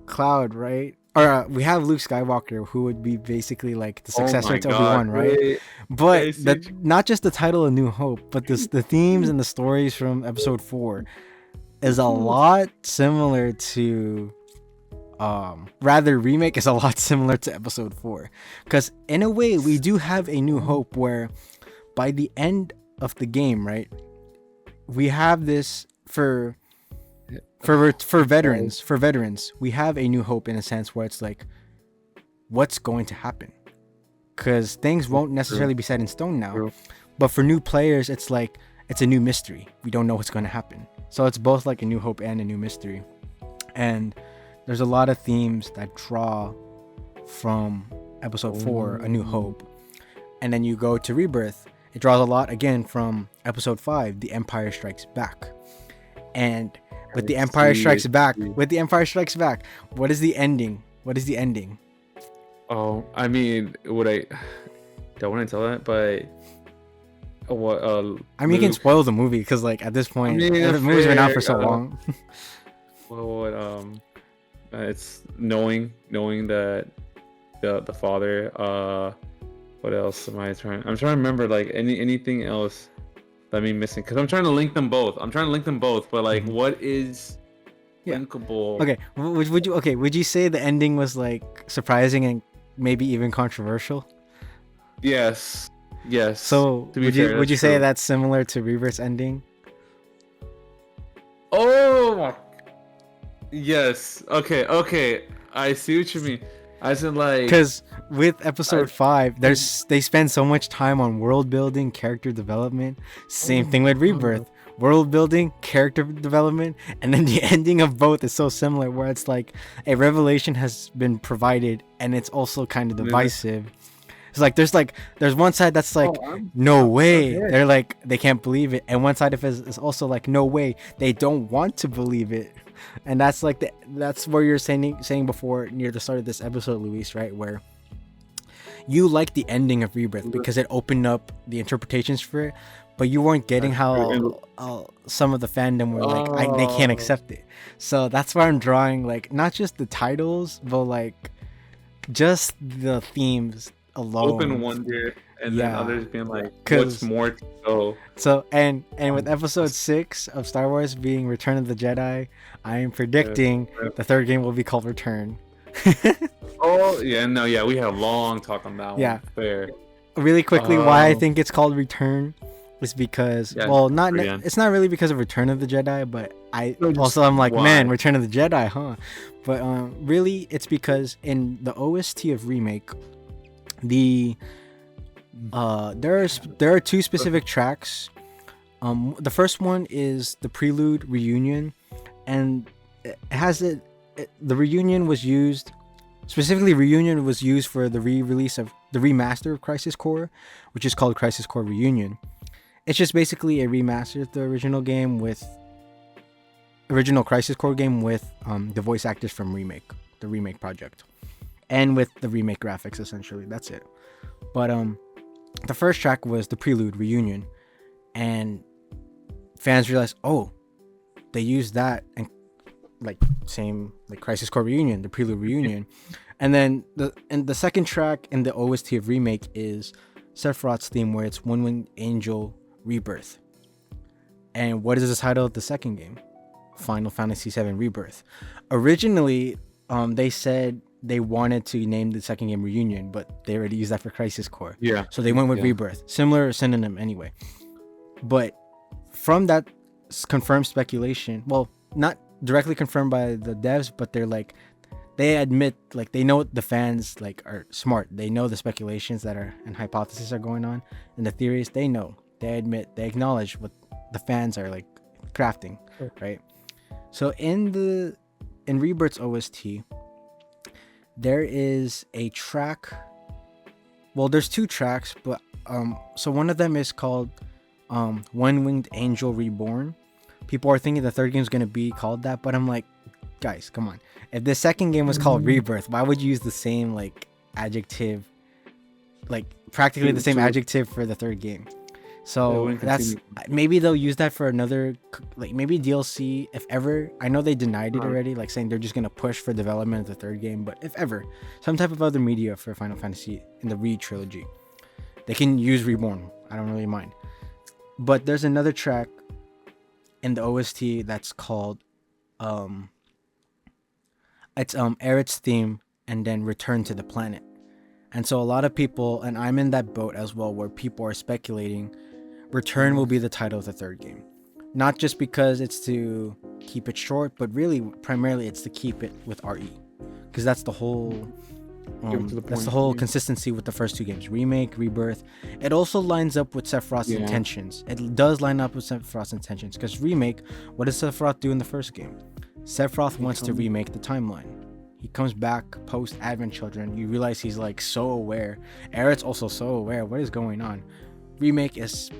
Speaker 1: Cloud, right? Or we have Luke Skywalker, who would be basically like the successor to Obi-Wan, right? But not just the title of New Hope, but the themes and the stories from episode 4 is a lot similar to Remake is a lot similar to episode 4, because in a way we do have a New Hope where by the end of the game, right, we have this for veterans we have a New Hope in a sense where it's like what's going to happen, because things won't necessarily be set in stone now. But for new players, it's like it's a new mystery. We don't know what's going to happen. So it's both like a New Hope and a new mystery. And there's a lot of themes that draw from episode 4, A New Hope. And then you go to Rebirth. It draws a lot again from episode 5, The Empire Strikes Back. And with The Empire Strikes Back, what is the ending?
Speaker 2: Oh, I mean, don't want to tell that, but
Speaker 1: I mean, you can spoil the movie because, like, at this point, the movie's been out for so long.
Speaker 2: It's knowing that the father. What else am I trying? I'm trying to remember like anything else that I'm missing, because I'm trying to link them both. But like, what is linkable?
Speaker 1: Okay, would you say the ending was like surprising and maybe even controversial?
Speaker 2: Yes.
Speaker 1: So would you say that's similar to Rebirth's ending?
Speaker 2: Oh my. Yes. Okay. I see what you mean. As in, like,
Speaker 1: because with episode 5, they spend so much time on world building, character development. Same thing with Rebirth, world building, character development, and then the ending of both is so similar, where it's like a revelation has been provided, and it's also kind of divisive. It's like there's one side that's like no way, they're like they can't believe it, and one side of it is also like no way, they don't want to believe it. And that's like that's where you're saying before near the start of this episode, Luis, right? Where you like the ending of Rebirth because it opened up the interpretations for it, but you weren't getting how some of the fandom were like they can't accept it. So that's why I'm drawing like not just the titles, but like just the themes alone.
Speaker 2: Open wonder, and then others being like, what's more to go?
Speaker 1: So and with episode 6 of Star Wars being Return of the Jedi, I am predicting the third game will be called Return.
Speaker 2: We had a long talk on that one.
Speaker 1: Yeah.
Speaker 2: Fair.
Speaker 1: Really quickly, why I think it's called Return is because it's not really because of Return of the Jedi, but I'm like, man, Return of the Jedi, huh? But really it's because in the OST of Remake, there are 2 specific tracks. The first one is the Prelude Reunion, and the Reunion was used for the re-release of the remaster of Crisis Core, which is called Crisis Core Reunion. It's just basically a remaster of the original Crisis Core game with the voice actors from the Remake project, and with the Remake graphics. Essentially, that's it. But the first track was the Prelude Reunion, and fans realized, they used that and like same like Crisis Core Reunion, the Prelude Reunion. And then the second track in the OST of Remake is Sephiroth's theme, where it's One Winged Angel Rebirth. And what is the title of the second game? Final Fantasy VII Rebirth. Originally, they said they wanted to name the second game Reunion, but they already used that for Crisis Core.
Speaker 2: Yeah.
Speaker 1: So they went with Rebirth. Similar synonym anyway. But from that confirmed speculation, well, not directly confirmed by the devs, but they're like, they admit, like, they know the fans like are smart. They know the speculations that are and hypotheses are going on, and the theories. They know. They admit. They acknowledge what the fans are like crafting, right? So in Rebirth's OST, there is a track. Well, there's two tracks, but so one of them is called One Winged Angel Reborn. People are thinking the third game is gonna be called that, but I'm like, guys, come on. If the second game was called Rebirth, why would you use the same like adjective, like practically the same adjective for the third game? So that's maybe they'll use that for another, like maybe DLC if ever. I know they denied it already, like saying they're just gonna push for development of the third game, but if ever, some type of other media for Final Fantasy in the Re trilogy, they can use Reborn. I don't really mind. But there's another track in the OST that's called it's Aerith's theme and then Return to the Planet. And so a lot of people, and I'm in that boat as well, where people are speculating Return will be the title of the third game. Not just because it's to keep it short, but really primarily it's to keep it with RE, because that's the whole consistency with the first two games, Remake, Rebirth. It also lines up with Sephiroth's intentions. It does line up with Sephiroth's intentions, because Remake, what does Sephiroth do in the first game? Sephiroth wants to remake the timeline. He comes back post Advent Children. You realize he's like so aware. Aerith's also so aware. What is going on? Remake it's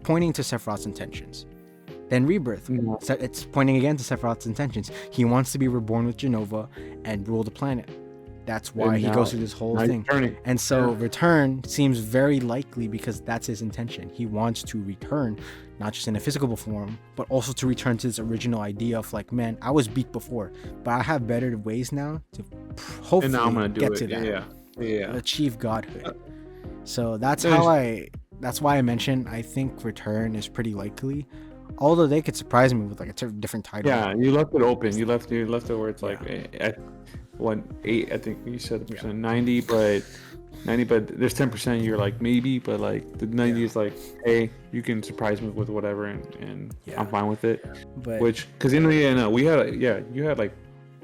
Speaker 1: pointing to Sephiroth's intentions. Then Rebirth, it's pointing again to Sephiroth's intentions. He wants to be reborn with Jenova and rule the planet. That's why he goes through this whole thing. And so Return seems very likely because that's his intention. He wants to return, not just in a physical form, but also to return to this original idea of like, man, I was beat before, but I have better ways now to hopefully get to that. Achieve godhood. So that's why I mentioned I think Return is pretty likely. Although they could surprise me with like a different title.
Speaker 2: Yeah, you left it open. You left it where it's like at 8. I think you said the percent 90, but there's 10%. You're like maybe, but like the 90 is like, hey, you can surprise me with whatever, and I'm fine with it. But because we had you had like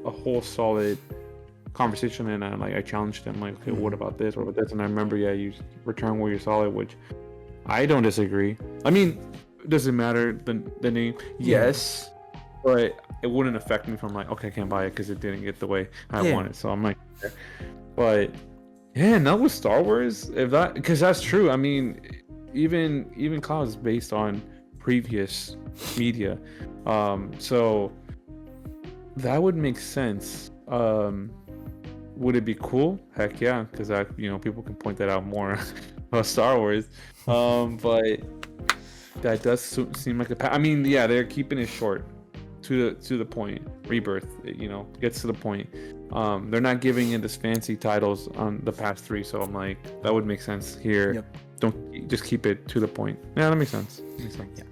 Speaker 2: a whole solid conversation, and I challenged them like, okay, what about this? What about this? And I remember, you Return where you're solid, which I don't disagree. I mean, does it matter the name? Yes, but it wouldn't affect me if I'm like, okay, I can't buy it because it didn't get the way I want it. So I'm like, but not with Star Wars, because that's true. I mean, even Cloud is based on previous media, so that would make sense. Would it be cool? Heck yeah, because people can point that out more about Star Wars, but that does seem like I mean, they're keeping it short, to the point. Rebirth, gets to the point. They're not giving it this fancy titles on the past three, so I'm like, that would make sense here. Yep. Don't just keep it to the point. Yeah, that makes sense. Yeah.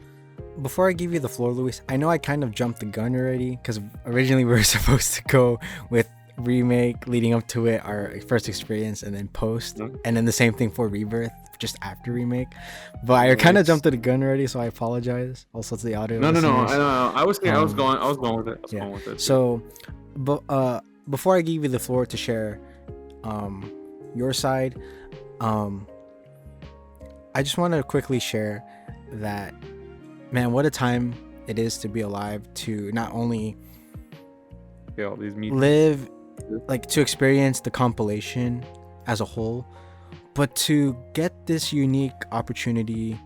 Speaker 1: Before I give you the floor, Luis, I know I kind of jumped the gun already, because originally we were supposed to go with Remake leading up to it, our first experience, and then post, and then the same thing for Rebirth just after Remake. But I kind of jumped to the gun already, so I apologize also to the audio.
Speaker 2: No. I was going with it.
Speaker 1: So, but before I give you the floor to share your side, I just want to quickly share that, man, what a time it is to be alive, to not only live, like to experience the compilation as a whole, but to get this unique opportunity,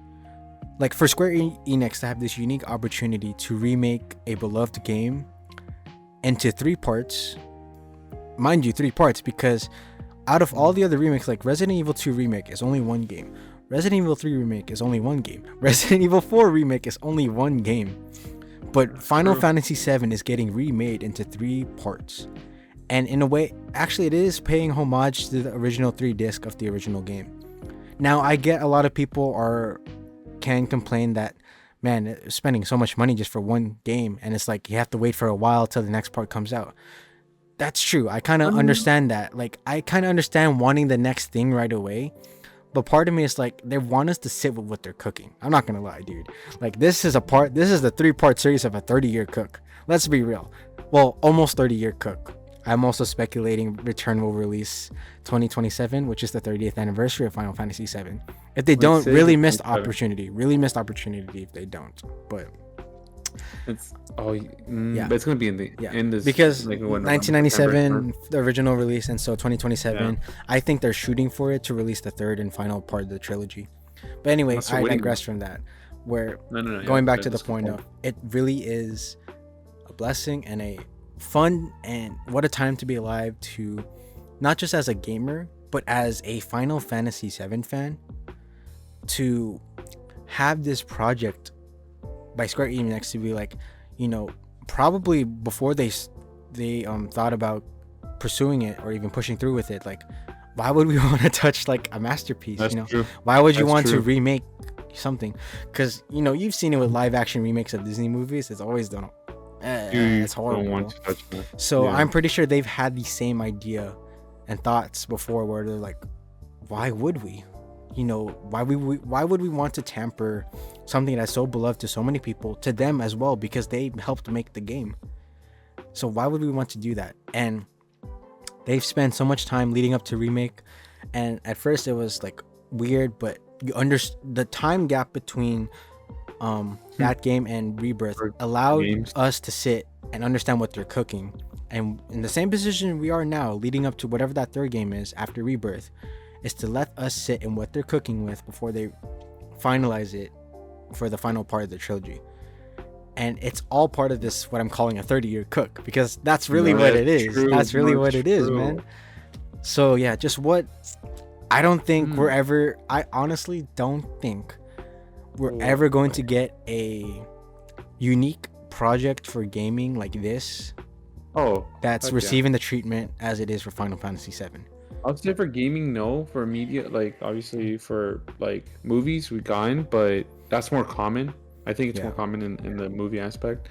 Speaker 1: like for Square Enix to have this unique opportunity to remake a beloved game into 3 parts. Mind you, 3 parts, because out of all the other remakes, like Resident Evil 2 Remake is only 1 game. Resident Evil 3 Remake is only 1 game. Resident Evil 4 Remake is only 1 game. But Final Fantasy VII is getting remade into 3 parts. And in a way, actually it is paying homage to the original 3 disc of the original game. Now, I get a lot of people can complain that man, spending so much money just for one game, and it's like you have to wait for a while till the next part comes out. That's true. I kind of understand that. Like, I kind of understand wanting the next thing right away. But part of me is like, they want us to sit with what they're cooking. I'm not gonna lie, dude. Like, this is the 3-part series of a 30-year cook. Let's be real. Well, almost 30-year cook. I'm also speculating Return will release 2027, which is the 30th anniversary of Final Fantasy VII. If they don't, really missed opportunity if they don't. But
Speaker 2: it's but it's gonna be in this
Speaker 1: because
Speaker 2: like,
Speaker 1: 1997 the original release, and so 2027 I think they're shooting for it to release the third and final part of the trilogy. But anyway, I digress from that. Going back to the point of it really is a blessing and a fun, and what a time to be alive, to not just as a gamer but as a Final Fantasy VII fan, to have this project by Square Enix to be like, you know, probably before they thought about pursuing it or even pushing through with it, like, why would we want to touch like a masterpiece?
Speaker 2: That's true.
Speaker 1: Why would you want to remake something? Because, you know, you've seen it with live action remakes of Disney movies. It's always done. It's horrible. So I'm pretty sure they've had the same idea and thoughts before, where they're like, why would we? You know, why would we want to tamper something that's so beloved to so many people, to them as well, because they helped make the game. So why would we want to do that? And they've spent so much time leading up to Remake, and at first it was like weird, but you understand the time gap between that game and Rebirth allowed us to sit and understand what they're cooking. And in the same position we are now, leading up to whatever that third game is after Rebirth, is to let us sit in what they're cooking with before they finalize it for the final part of the trilogy. And it's all part of this, what I'm calling a 30-year cook, because that's really what it is. That's really what it is, man. So yeah, just what I don't think I honestly don't think we're ever going to get a unique project for gaming like this. That's receiving the treatment as it is for Final Fantasy VII.
Speaker 2: I'll say for gaming, no. For media, like, obviously for like movies, we gotten, but that's more common. I think it's more common in the movie aspect.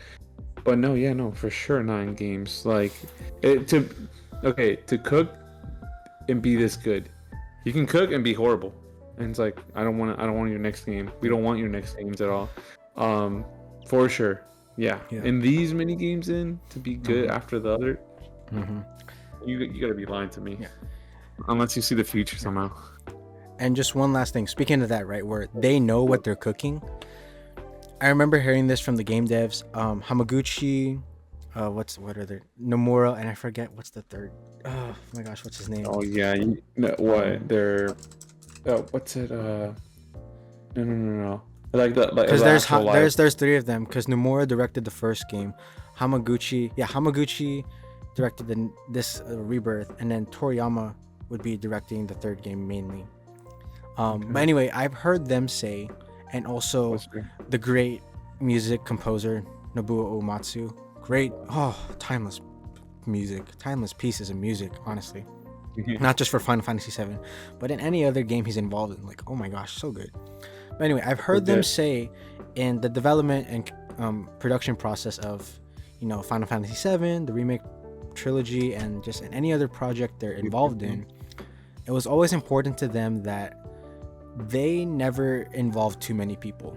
Speaker 2: But no, for sure not in games. Like, to cook and be this good, you can cook and be horrible, and it's like, I don't want your next game. We don't want your next games at all. For sure, yeah. And these many games in to be good after the other, you gotta be lying to me. Yeah. Unless you see the future somehow.
Speaker 1: And just one last thing, speaking of that, right, where they know what they're cooking. I remember hearing this from the game devs. Hamaguchi, what are they? Nomura, and I forget what's the third. Oh my gosh, what's his name?
Speaker 2: Oh yeah, they're. What's it? No. Like the
Speaker 1: because there's three of them. Because Nomura directed the first game, Hamaguchi directed this Rebirth, and then Toriyama would be directing the third game mainly. But anyway, I've heard them say, and also the great music composer Nobuo Uematsu, timeless pieces of music, honestly. Not just for Final Fantasy VII, but in any other game he's involved in. Like, oh my gosh, so good. But anyway, I've heard them say in the development and production process of, you know, Final Fantasy VII, the Remake trilogy, and just in any other project they're involved in, it was always important to them that they never involved too many people.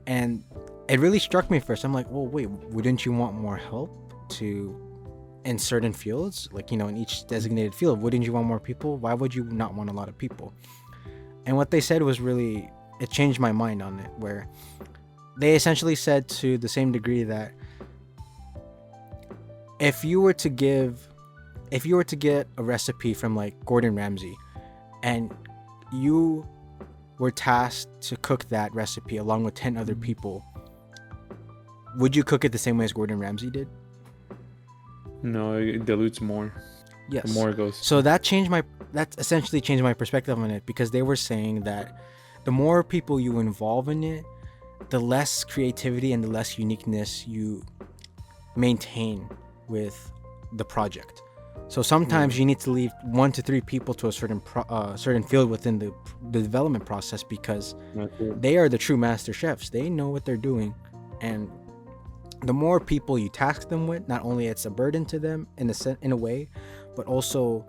Speaker 1: And it really struck me first. I'm like, well, wait, wouldn't you want more help in certain fields? Like, you know, in each designated field, wouldn't you want more people? Why would you not want a lot of people? And what they said was really, it changed my mind on it, where they essentially said, to the same degree, that if you were to get a recipe from like Gordon Ramsay, and you were tasked to cook that recipe along with 10 other people, would you cook it the same way as Gordon Ramsay did?
Speaker 2: No, it dilutes more.
Speaker 1: Yes.
Speaker 2: The more it goes.
Speaker 1: So that essentially changed my perspective on it, because they were saying that the more people you involve in it, the less creativity and the less uniqueness you maintain with the project. So sometimes you need to leave 1 to 3 people to a certain field within the development process, because they are the true master chefs. They know what they're doing, and the more people you task them with, not only it's a burden to them in a way, but also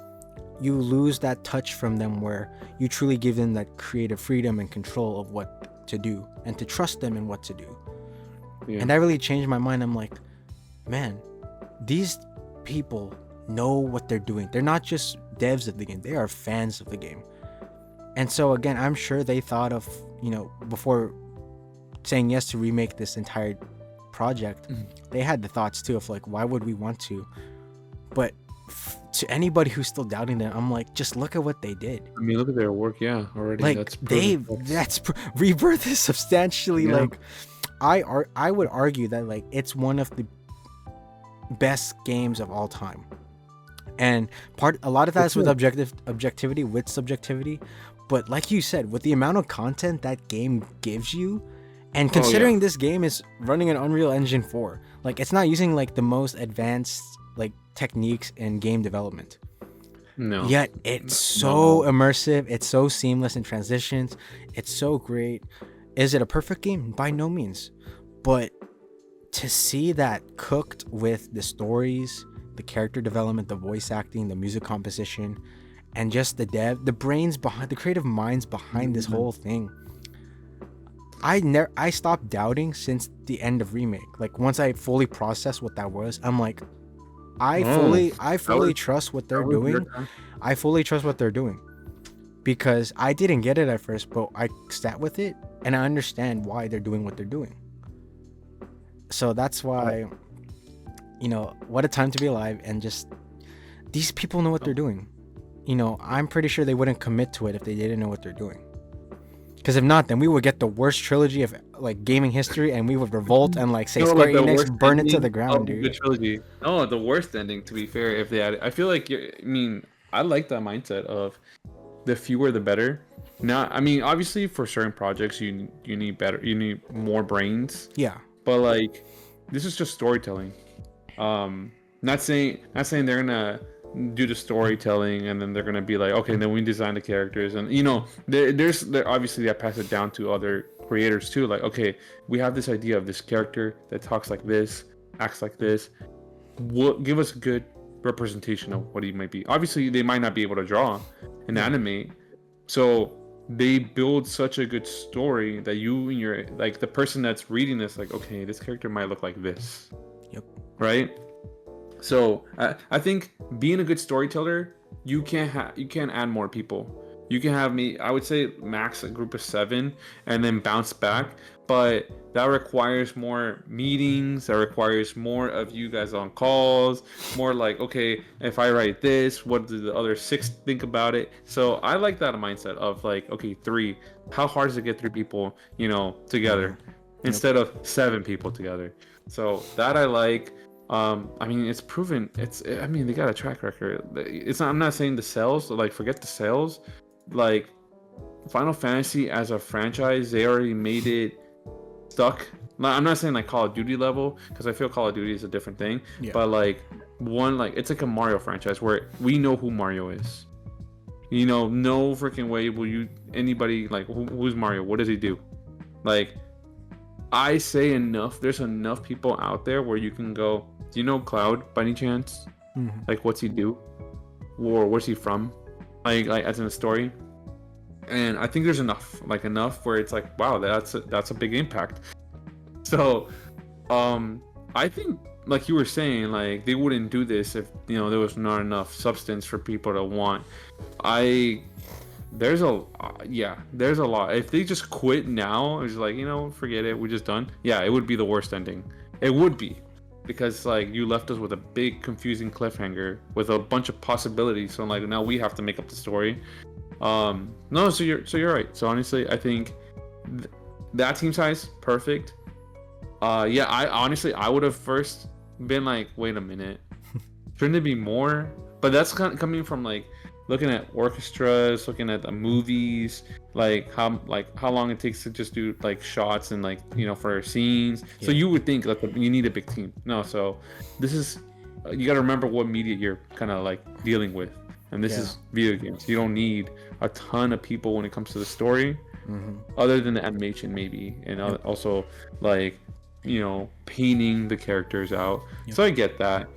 Speaker 1: you lose that touch from them where you truly give them that creative freedom and control of what to do and to trust them in what to do. And that really changed my mind. I'm like, man, these people know what they're doing. They're not just devs of the game, they are fans of the game. And so again, I'm sure they thought of, before saying yes to remake this entire project, they had the thoughts too of like, why would we want to? But to anybody who's still doubting them, I'm like, just look at what they did.
Speaker 2: I mean, look at their work, already.
Speaker 1: Like Rebirth is substantially like, I would argue that like it's one of the best games of all time, and a lot of that's with objectivity with subjectivity, but like you said, with the amount of content that game gives you, and considering this game is running an Unreal Engine 4, like it's not using like the most advanced like techniques in game development.
Speaker 2: No.
Speaker 1: Yet it's so immersive, it's so seamless in transitions, it's so great. Is it a perfect game? By no means. But to see that cooked with the stories, the character development, the voice acting, the music composition, and just the brains behind, the creative minds behind this whole thing, I stopped doubting since the end of Remake. Like once I fully processed what that was, I'm like, I fully trust what they're doing. I fully trust what they're doing, because I didn't get it at first, but I sat with it and I understand why they're doing what they're doing. So that's why, what a time to be alive. And just, these people know what they're doing. I'm pretty sure they wouldn't commit to it if they didn't know what they're doing. Because if not, then we would get the worst trilogy of like gaming history, and we would revolt and like say Square Enix, burn it to the ground, dude.
Speaker 2: The trilogy. No, the worst ending, to be fair, if they had it. I feel like, I like that mindset of the fewer the better. Now, I mean, obviously for certain projects you need more brains.
Speaker 1: Yeah.
Speaker 2: But like, this is just storytelling. Not saying they're gonna do the storytelling and then they're gonna be like, okay, then we design the characters, and there's obviously that pass it down to other creators too. Like, okay, we have this idea of this character that talks like this, acts like this. Give us a good representation of what he might be. Obviously, they might not be able to draw and animate, so they build such a good story that you and your, like, the person that's reading this, like, okay, this character might look like this.
Speaker 1: Yep.
Speaker 2: Right. So I think being a good storyteller, you can't add more people. You can have I would say max a group of 7 and then bounce back, but that requires more meetings, that requires more of you guys on calls, more like, okay, if I write this, what do the other 6 think about it? So I like that mindset of like, okay, 3, how hard is it to get 3 people, together instead of 7 people together? So that I like. I mean, it's proven. They got a track record. I'm not saying the sales. Like, forget the sales. Like, Final Fantasy as a franchise, they already made it stuck. I'm not saying like Call of Duty level, because I feel Call of Duty is a different thing. Yeah. But like it's like a Mario franchise where we know who Mario is. No freaking way will anybody like, who's Mario? What does he do? Like, I say there's enough people out there where you can go, do you know Cloud by any chance? Mm-hmm. Like, what's he do? Or where's he from? Like as in a story. And I think there's enough where it's like, wow, that's a big impact. So, I think, like you were saying, like, they wouldn't do this if, there was not enough substance for people to want. There's a lot. If they just quit now, it's like, forget it, we're just done. Yeah, it would be the worst ending. It would be, because like, you left us with a big confusing cliffhanger with a bunch of possibilities. So like, now we have to make up the story. No, so you're right. So honestly, I think that team size, perfect. I would have first been like, wait a minute, shouldn't it be more? But that's kind of coming from like looking at orchestras, looking at the movies, like how long it takes to just do like shots and like, for scenes. Yeah. So you would think like you need a big team. No, so this is you got to remember what media you're kind of like dealing with, and this is video games. You don't need a ton of people when it comes to the story, other than the animation maybe, and also like, you know, painting the characters out. So I get that.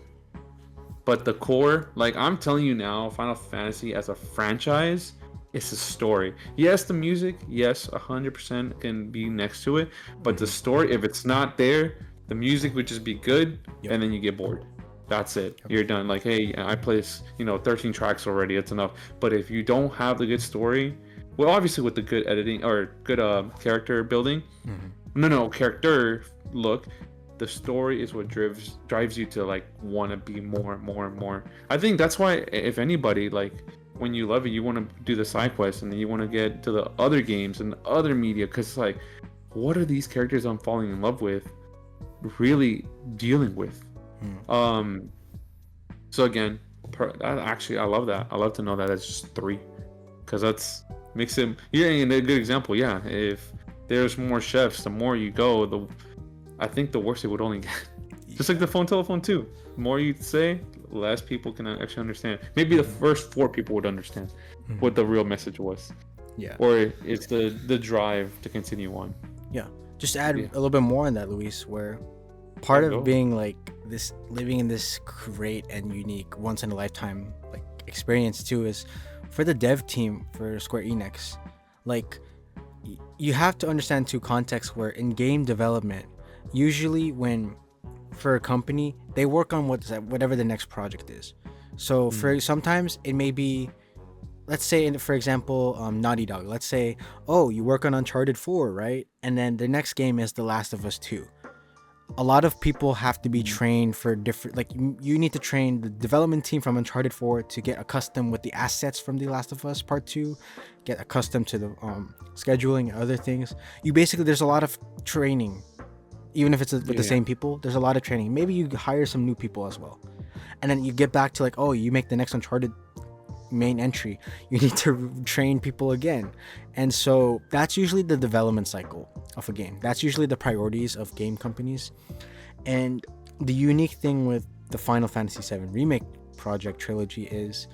Speaker 2: But the core, like I'm telling you now, Final Fantasy as a franchise, it's a story. Yes, the music, yes, 100% can be next to it. But the story, if it's not there, the music would just be good, and then you get bored. That's it. You're done. Like, hey, I play, 13 tracks already. It's enough. But if you don't have the good story, well, obviously with the good editing or good character building, character look, the story is what drives you to like want to be more and more and more. I think that's why, if anybody, like when you love it, you want to do the side quests, and then you want to get to the other games and other media, because it's like, what are these characters I'm falling in love with really dealing with? So again, actually, I love that. I love to know that it's just 3, because that's makes it. Yeah, and a good example. Yeah, if there's more chefs, the more you go, I think the worse it would only get. Just like the phone telephone too. The more you say, less people can actually understand. Maybe the first 4 people would understand what the real message was. Yeah. Or it's the drive to continue on.
Speaker 1: Yeah. Just add a little bit more on that, Luis, where part of being like this, living in this great and unique once in a lifetime like experience too, is for the dev team for Square Enix. Like, you have to understand two contexts where in game development, usually when for a company, they work on whatever the next project is. So for sometimes it may be, let's say for example, Naughty Dog, let's say, oh, you work on Uncharted 4, right? And then the next game is The Last of Us 2. A lot of people have to be trained for different, like you need to train the development team from Uncharted 4 to get accustomed with the assets from The Last of Us Part 2, get accustomed to the scheduling and other things. There's a lot of training. Even if it's with the same people, there's a lot of training. Maybe you hire some new people as well. And then you get back to like, oh, you make the next Uncharted main entry. You need to train people again. And so that's usually the development cycle of a game. That's usually the priorities of game companies. And the unique thing with the Final Fantasy VII Remake project trilogy is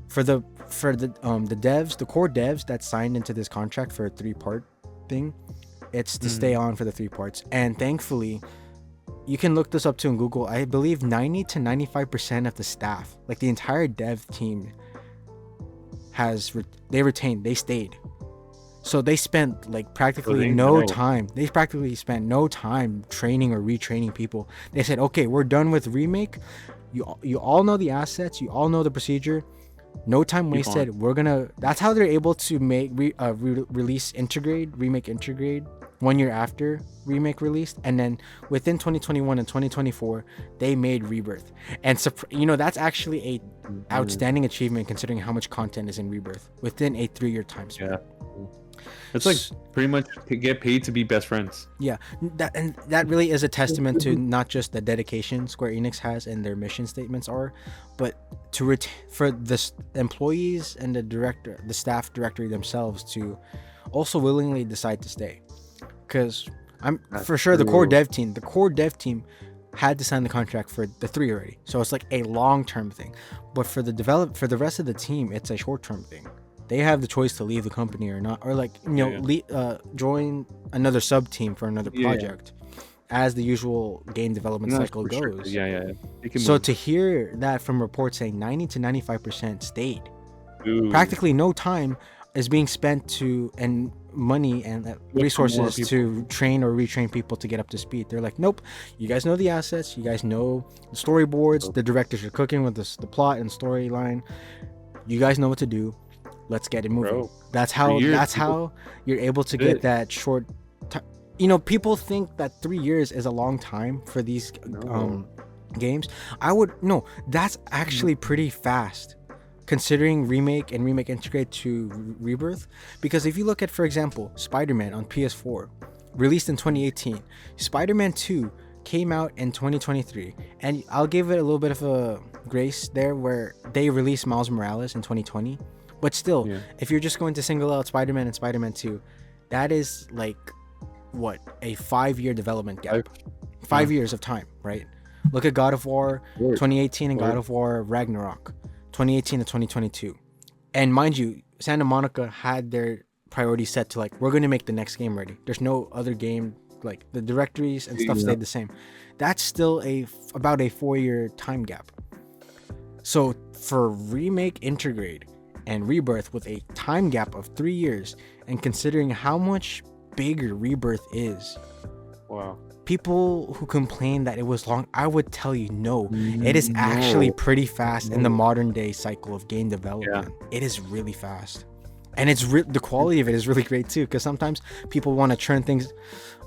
Speaker 1: for the devs, the core devs that signed into this contract for a 3-part thing, it's to stay on for the 3 parts. And thankfully, you can look this up too in Google. I believe 90 to 95% of the staff, like the entire dev team, they stayed. So they spent like practically no time. They practically spent no time training or retraining people. They said, okay, we're done with Remake. You all know the assets. You all know the procedure. No time wasted. That's how they're able to make release Remake Intergrade 1 year after Remake released, and then within 2021 and 2024 they made Rebirth. And that's actually a outstanding achievement considering how much content is in Rebirth within a 3-year time span.
Speaker 2: It's like pretty much get paid to be best friends.
Speaker 1: Yeah, that really is a testament to not just the dedication Square Enix has and their mission statements are, but for the employees and the staff directory themselves to also willingly decide to stay. Because the core dev team had to sign the contract for the 3 already, so it's like a long-term thing. But for the rest of the team, it's a short-term thing. They have the choice to leave the company or not, or like join another sub team for another project, as the usual game development cycle goes. So to hear that from reports saying 90 to 95% stayed, practically no time is being spent and money and resources to train or retrain people to get up to speed. They're like, nope, you guys know the assets, you guys know the storyboards, the directors are cooking with the plot and storyline, you guys know what to do. Let's get it moving. That's how you're able to get that short people think that 3 years is a long time for these games. That's actually pretty fast considering Remake and Remake Integrate to Rebirth. Because if you look at, for example, Spider-Man on PS4, released in 2018, Spider-Man 2 came out in 2023, and I'll give it a little bit of a grace there where they released Miles Morales in 2020. But still, if you're just going to single out Spider-Man and Spider-Man 2, that is like, what, a 5-year development gap. 5 years of time, right? Look at God of War
Speaker 2: Word.
Speaker 1: 2018 and God
Speaker 2: Word.
Speaker 1: of War Ragnarok 2018 to 2022. And mind you, Santa Monica had their priorities set to like, we're going to make the next game ready. There's no other game, like the directories and stuff
Speaker 2: Yeah.
Speaker 1: stayed the same. That's still about a 4-year time gap. So for Remake, Integrate, and Rebirth with a time gap of 3 years, and considering how much bigger Rebirth is,
Speaker 2: Wow.
Speaker 1: people who complain that it was long, I would tell you no, it is actually pretty fast in the modern day cycle of game development. It is really fast, and it's the quality of it is really great too, because sometimes people want to churn things.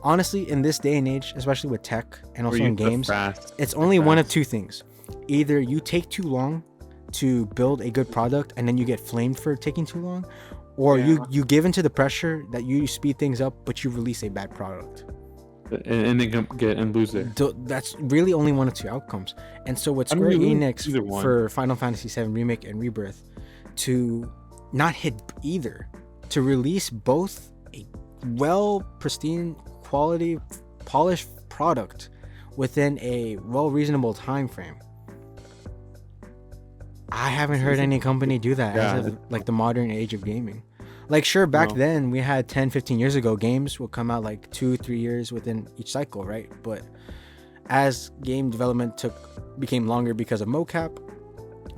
Speaker 1: Honestly, in this day and age, especially with tech and also in games, it's only one of two things. Either you take too long to build a good product and then you get flamed for taking too long, or you give into the pressure that you speed things up but you release a bad product.
Speaker 2: And they can get and lose it.
Speaker 1: That's really only one of two outcomes. And so with Square Enix for Final Fantasy VII Remake and Rebirth, to not hit either, to release both a pristine quality polished product within a reasonable time frame, I haven't heard any company do that as of like the modern age of gaming. Like, sure, back then we had 10-15 years ago, games would come out like 2-3 years within each cycle, right? But as game development became longer because of mocap,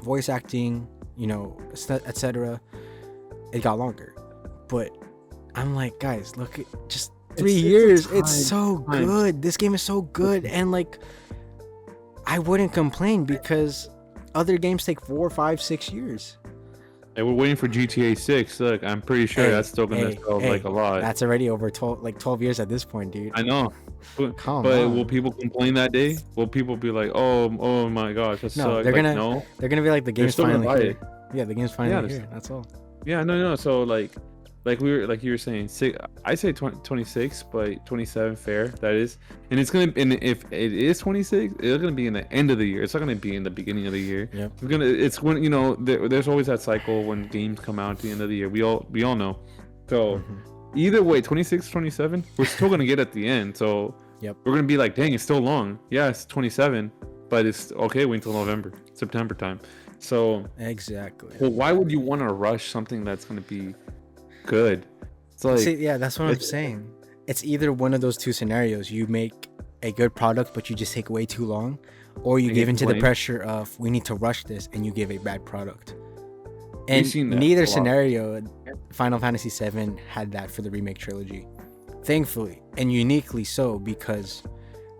Speaker 1: voice acting, etc., it got longer. But I'm like, guys, look, just 3 years. It's so good. This game is so good, and like, I wouldn't complain because other games take 4, 5, 6 years.
Speaker 2: Hey, we're waiting for GTA 6. Look, I'm pretty sure that's still gonna sell like a lot.
Speaker 1: That's already over 12 years at this point, dude.
Speaker 2: I know. But will people complain that day? Will people be like, oh my gosh, that's
Speaker 1: no, they're gonna be like, the game's finally here. Yeah, the game's finally here. That's all.
Speaker 2: Yeah, no. So you were saying, I say 26, but 27 fair. That is, and it's gonna. And if it is 26, it's gonna be in the end of the year. It's not gonna be in the beginning of the year.
Speaker 1: Yep.
Speaker 2: It's when there's always that cycle when games come out at the end of the year. We all know. So either way, 26, 27, we're still gonna get at the end. So we're gonna be like, dang, it's still long. Yeah, it's 27, but it's okay. Wait until September time. So
Speaker 1: exactly.
Speaker 2: Well, why would you want to rush something that's gonna be good? It's like,
Speaker 1: see, that's what I'm saying. It's either one of those two scenarios. You make a good product but you just take way too long, or you give into the pressure of, we need to rush this, and you give a bad product. And neither scenario, Final Fantasy VII had that for the Remake trilogy, thankfully, and uniquely so, because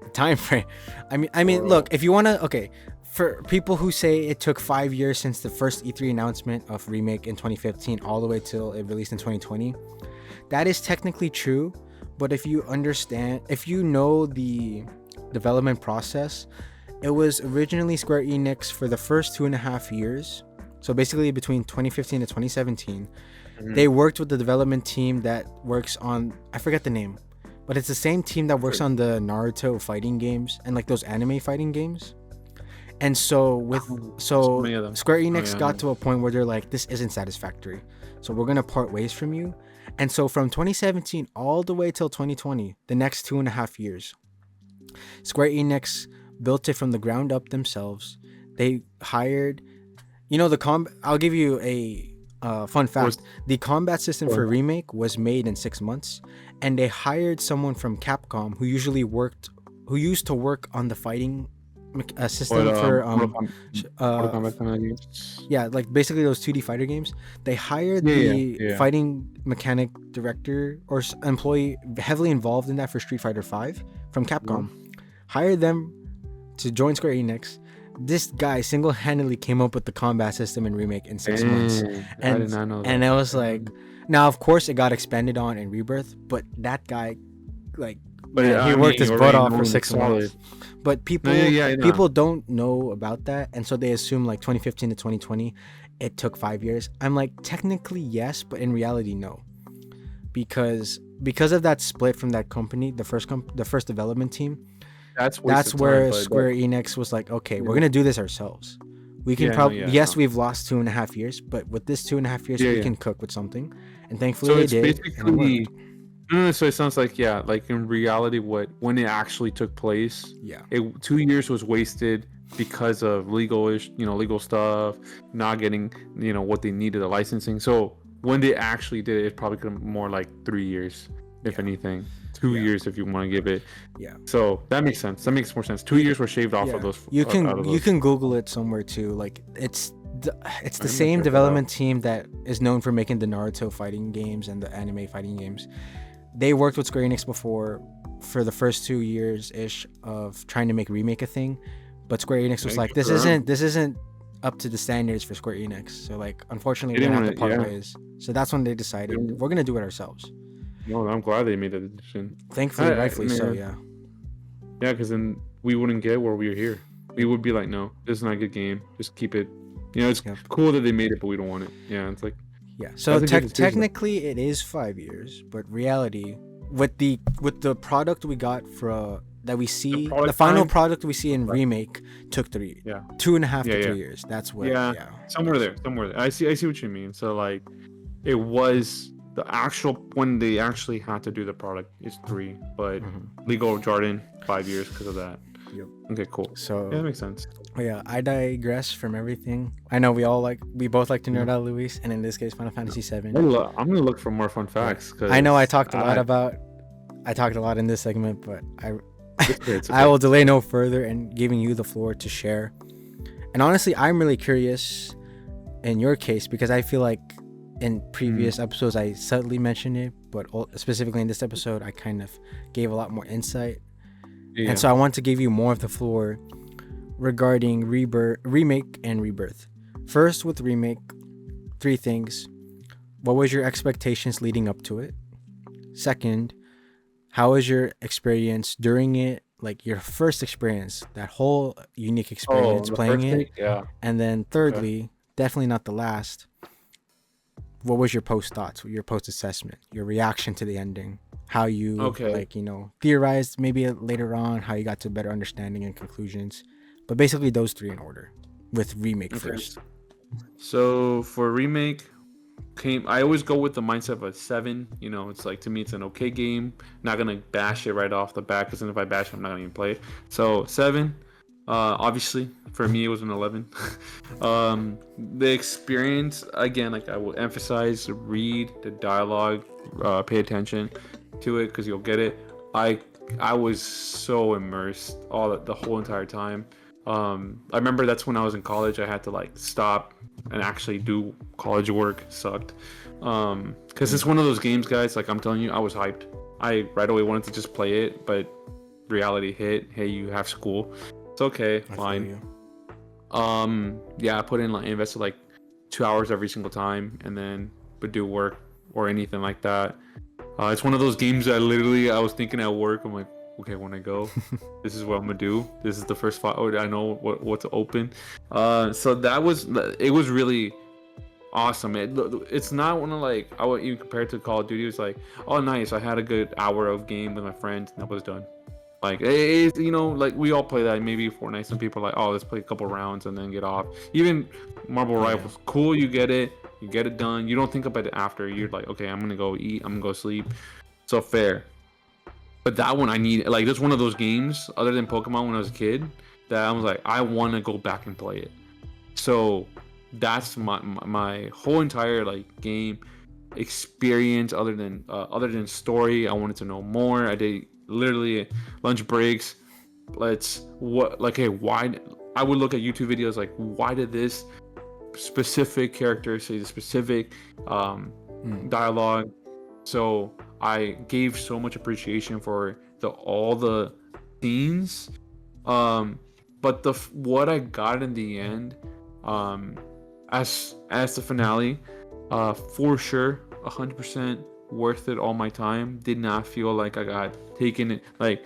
Speaker 1: the time frame. I mean look, if you want to, for people who say it took 5 years since the first E3 announcement of Remake in 2015 all the way till it released in 2020, that is technically true. But if you know the development process, it was originally Square Enix for the first 2.5 years. So basically between 2015 to 2017, they worked with the development team that works on, I forget the name, but it's the same team that works on the Naruto fighting games and like those anime fighting games. And so Square Enix got to a point where they're like, this isn't satisfactory, so we're gonna part ways from you. And so from 2017 all the way till 2020, the next 2.5 years, Square Enix built it from the ground up themselves. They hired, I'll give you a fun fact. The combat system for Remake was made in 6 months, and they hired someone from Capcom who used to work on the fighting system for like basically those 2D fighter games. They hired the fighting mechanic director or employee heavily involved in that for Street Fighter V from Capcom. Hired them to join Square Enix. This guy single-handedly came up with the combat system in Remake in 6 months. And I did not know that. And I was like, now of course it got expanded on in Rebirth, but that guy, like, he worked his butt off for 6 months. But people don't know about that, and so they assume like 2015 to 2020 it took 5 years. I'm like, technically yes, but in reality no, because of that split from that company, the first development team. That's where Square Enix was like, okay, we're gonna do this ourselves. We can we've lost 2.5 years, but with this 2.5 years we can cook with something. And thankfully they did.
Speaker 2: No, so it sounds like, yeah, like in reality, when it actually took place,
Speaker 1: Yeah.
Speaker 2: 2 years was wasted because of legal stuff, not getting, what they needed, the licensing. So when they actually did it, it probably could have more like 3 years, if
Speaker 1: Yeah.
Speaker 2: anything, 2 years if you want to give it.
Speaker 1: Yeah.
Speaker 2: So that makes sense. That makes more sense. 2 years were shaved off of
Speaker 1: Yeah.
Speaker 2: those.
Speaker 1: You
Speaker 2: Out
Speaker 1: can
Speaker 2: of
Speaker 1: you
Speaker 2: those.
Speaker 1: can Google it somewhere too. Like it's the
Speaker 2: I'm gonna
Speaker 1: same
Speaker 2: check it
Speaker 1: development
Speaker 2: out.
Speaker 1: team that is known for making the Naruto fighting games and the anime fighting games. They worked with Square Enix before for the first 2 years ish of trying to make Remake a thing, but Square Enix was like,
Speaker 2: Sure.
Speaker 1: this isn't up to the standards for Square Enix. So like, unfortunately,
Speaker 2: They
Speaker 1: we're
Speaker 2: didn't
Speaker 1: gonna have to
Speaker 2: want to.
Speaker 1: part
Speaker 2: Yeah.
Speaker 1: ways. So that's when they
Speaker 2: They
Speaker 1: decided
Speaker 2: didn't-
Speaker 1: we're gonna do it ourselves.
Speaker 2: No, I'm glad they made that decision.
Speaker 1: Thankfully,
Speaker 2: I
Speaker 1: rightfully so.
Speaker 2: man,
Speaker 1: Yeah.
Speaker 2: yeah, because then we wouldn't get where we are here. We would be like, no, this is not a good game. Just keep it. It's
Speaker 1: Yep.
Speaker 2: cool that they made it, but we don't want it. Yeah, it's like,
Speaker 1: Yeah. So
Speaker 2: that's a good decision.
Speaker 1: technically, it is 5 years, but reality, with the product we got for that we see, the
Speaker 2: product
Speaker 1: final
Speaker 2: time?
Speaker 1: product we see in Remake took
Speaker 2: Yeah.
Speaker 1: 2.5
Speaker 2: Yeah,
Speaker 1: to
Speaker 2: yeah.
Speaker 1: 3 years. That's what.
Speaker 2: Yeah,
Speaker 1: Yeah.
Speaker 2: somewhere there. I see what you mean. So like, it was the actual when they actually had to do the product is 3, but legal Jordan 5 years because of that.
Speaker 1: Yep.
Speaker 2: Okay, cool.
Speaker 1: So
Speaker 2: Yeah, that makes sense.
Speaker 1: yeah, I digress from everything. I know we both like to nerd out, Luis, and in this case, Final Fantasy VII.
Speaker 2: I'm gonna look for more fun facts. Cause
Speaker 1: I know I talked a lot in this segment, but
Speaker 2: it's
Speaker 1: I will delay no further and giving you the floor to share. And honestly, I'm really curious in your case because I feel like in previous episodes I subtly mentioned it, but specifically in this episode, I kind of gave a lot more insight.
Speaker 2: Yeah.
Speaker 1: And so I want to give you more of the floor regarding Remake and Rebirth. First, with Remake, 3 things. What was your expectations leading up to it? Second, how was your experience during it? Like your first experience, that whole unique experience
Speaker 2: the
Speaker 1: playing
Speaker 2: first
Speaker 1: it.
Speaker 2: take? Yeah.
Speaker 1: And then thirdly, definitely not the last, what was your post thoughts, your post assessment, your reaction to the ending? How you theorized maybe later on, how you got to better understanding and conclusions. But basically those 3 in order with Remake first.
Speaker 2: So for Remake, I always go with the mindset of a 7. It's like, to me, it's an okay game. Not gonna bash it right off the bat, because then if I bash it, I'm not gonna even play it. So 7. Obviously for me it was an 11. The experience, again, like I will emphasize, read the dialogue, pay attention to it because you'll get it. I was so immersed the whole entire time. I remember that's when I was in college. I had to like stop and actually do college work. It sucked. Because it's one of those games, guys, like I'm telling you, I was hyped. I right away wanted to just play it, but reality hit. Hey, you have school. It's okay, fine. Yeah, I invested like 2 hours every single time, and then would do work or anything like that. It's one of those games that I was thinking at work, I'm like, okay, when I go, this is what I'm gonna do. This is the first file. I know what to open. So it was really awesome. It's not one of like, I would even compare it to Call of Duty. It's like, oh nice, I had a good hour of game with my friends, and that was done. Like, it's, like we all play that maybe Fortnite. Some people are like, oh, let's play a couple rounds and then get off. Even Marble Rifles, cool, you get it done. You don't think about it after. You're like, okay, I'm gonna go eat, I'm gonna go sleep. So fair. But that one, I need, like, that's one of those games, other than Pokemon when I was a kid, that I was like, I want to go back and play it. So that's my whole entire like game experience. Other than story, I wanted to know more. I did literally lunch breaks. Why? I would look at YouTube videos like, why did this specific character say the specific dialogue? So I gave so much appreciation for all the scenes, but what I got in the end, as the finale, for sure, 100% worth it. All my time. Did not feel like I got taken it like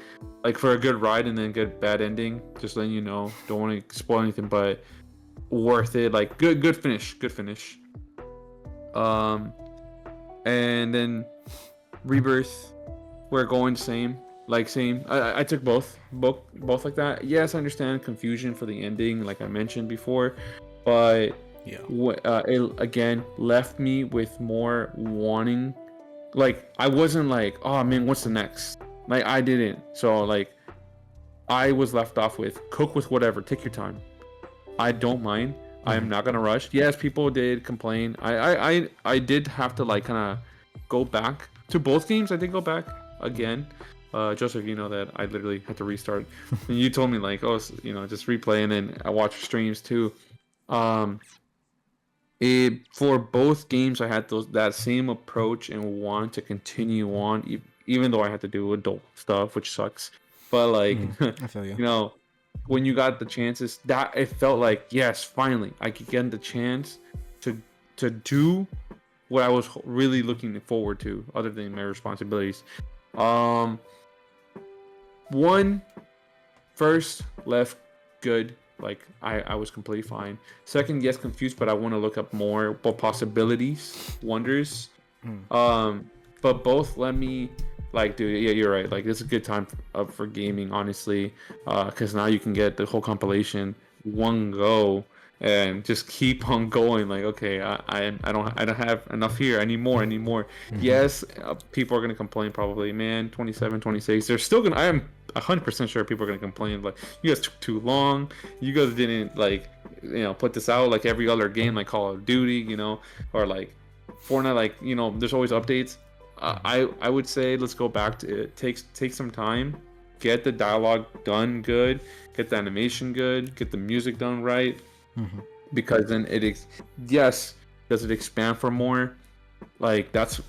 Speaker 2: for a good ride and then get bad ending. Just letting you know, don't want to spoil anything, but worth it. Like good finish. And then Rebirth, we're going same. I took both like that. Yes, I understand confusion for the ending, like I mentioned before, but it again left me with more wanting like I wasn't like, oh man, what's the next? Like I didn't. So like I was left off with cook with whatever, take your time. I don't mind. I am not gonna rush. Yes, people did complain. I did have to like kind of go back to both games. I did go back again. Joseph, you know that I literally had to restart. And you told me like, oh, you know, just replay, and then I watch streams too. For both games, I had that same approach and want to continue on, even though I had to do adult stuff, which sucks. But like,
Speaker 1: I feel you.
Speaker 2: you know, when you got the chances, that it felt like yes, finally, I could get the chance to do what I was really looking forward to, other than my responsibilities. One, first left good. Like I was completely fine. Second, yes, confused, but I want to look up more possibilities, wonders. But both let me like, dude, yeah, you're right. Like, it's a good time for gaming, honestly, because now you can get the whole compilation one go and just keep on going. Like, okay, I don't have enough here. I need more. I need more. Yes, people are gonna complain probably. Man, 27, 26. They're still gonna. I am 100% sure people are gonna complain. Like, you guys took too long. You guys didn't like, put this out like every other game, like Call of Duty, or like Fortnite. Like, there's always updates. I would say let's go back to it. Take some time, get the dialogue done good, get the animation good, get the music done right, because then does it expand for more? Like, that's,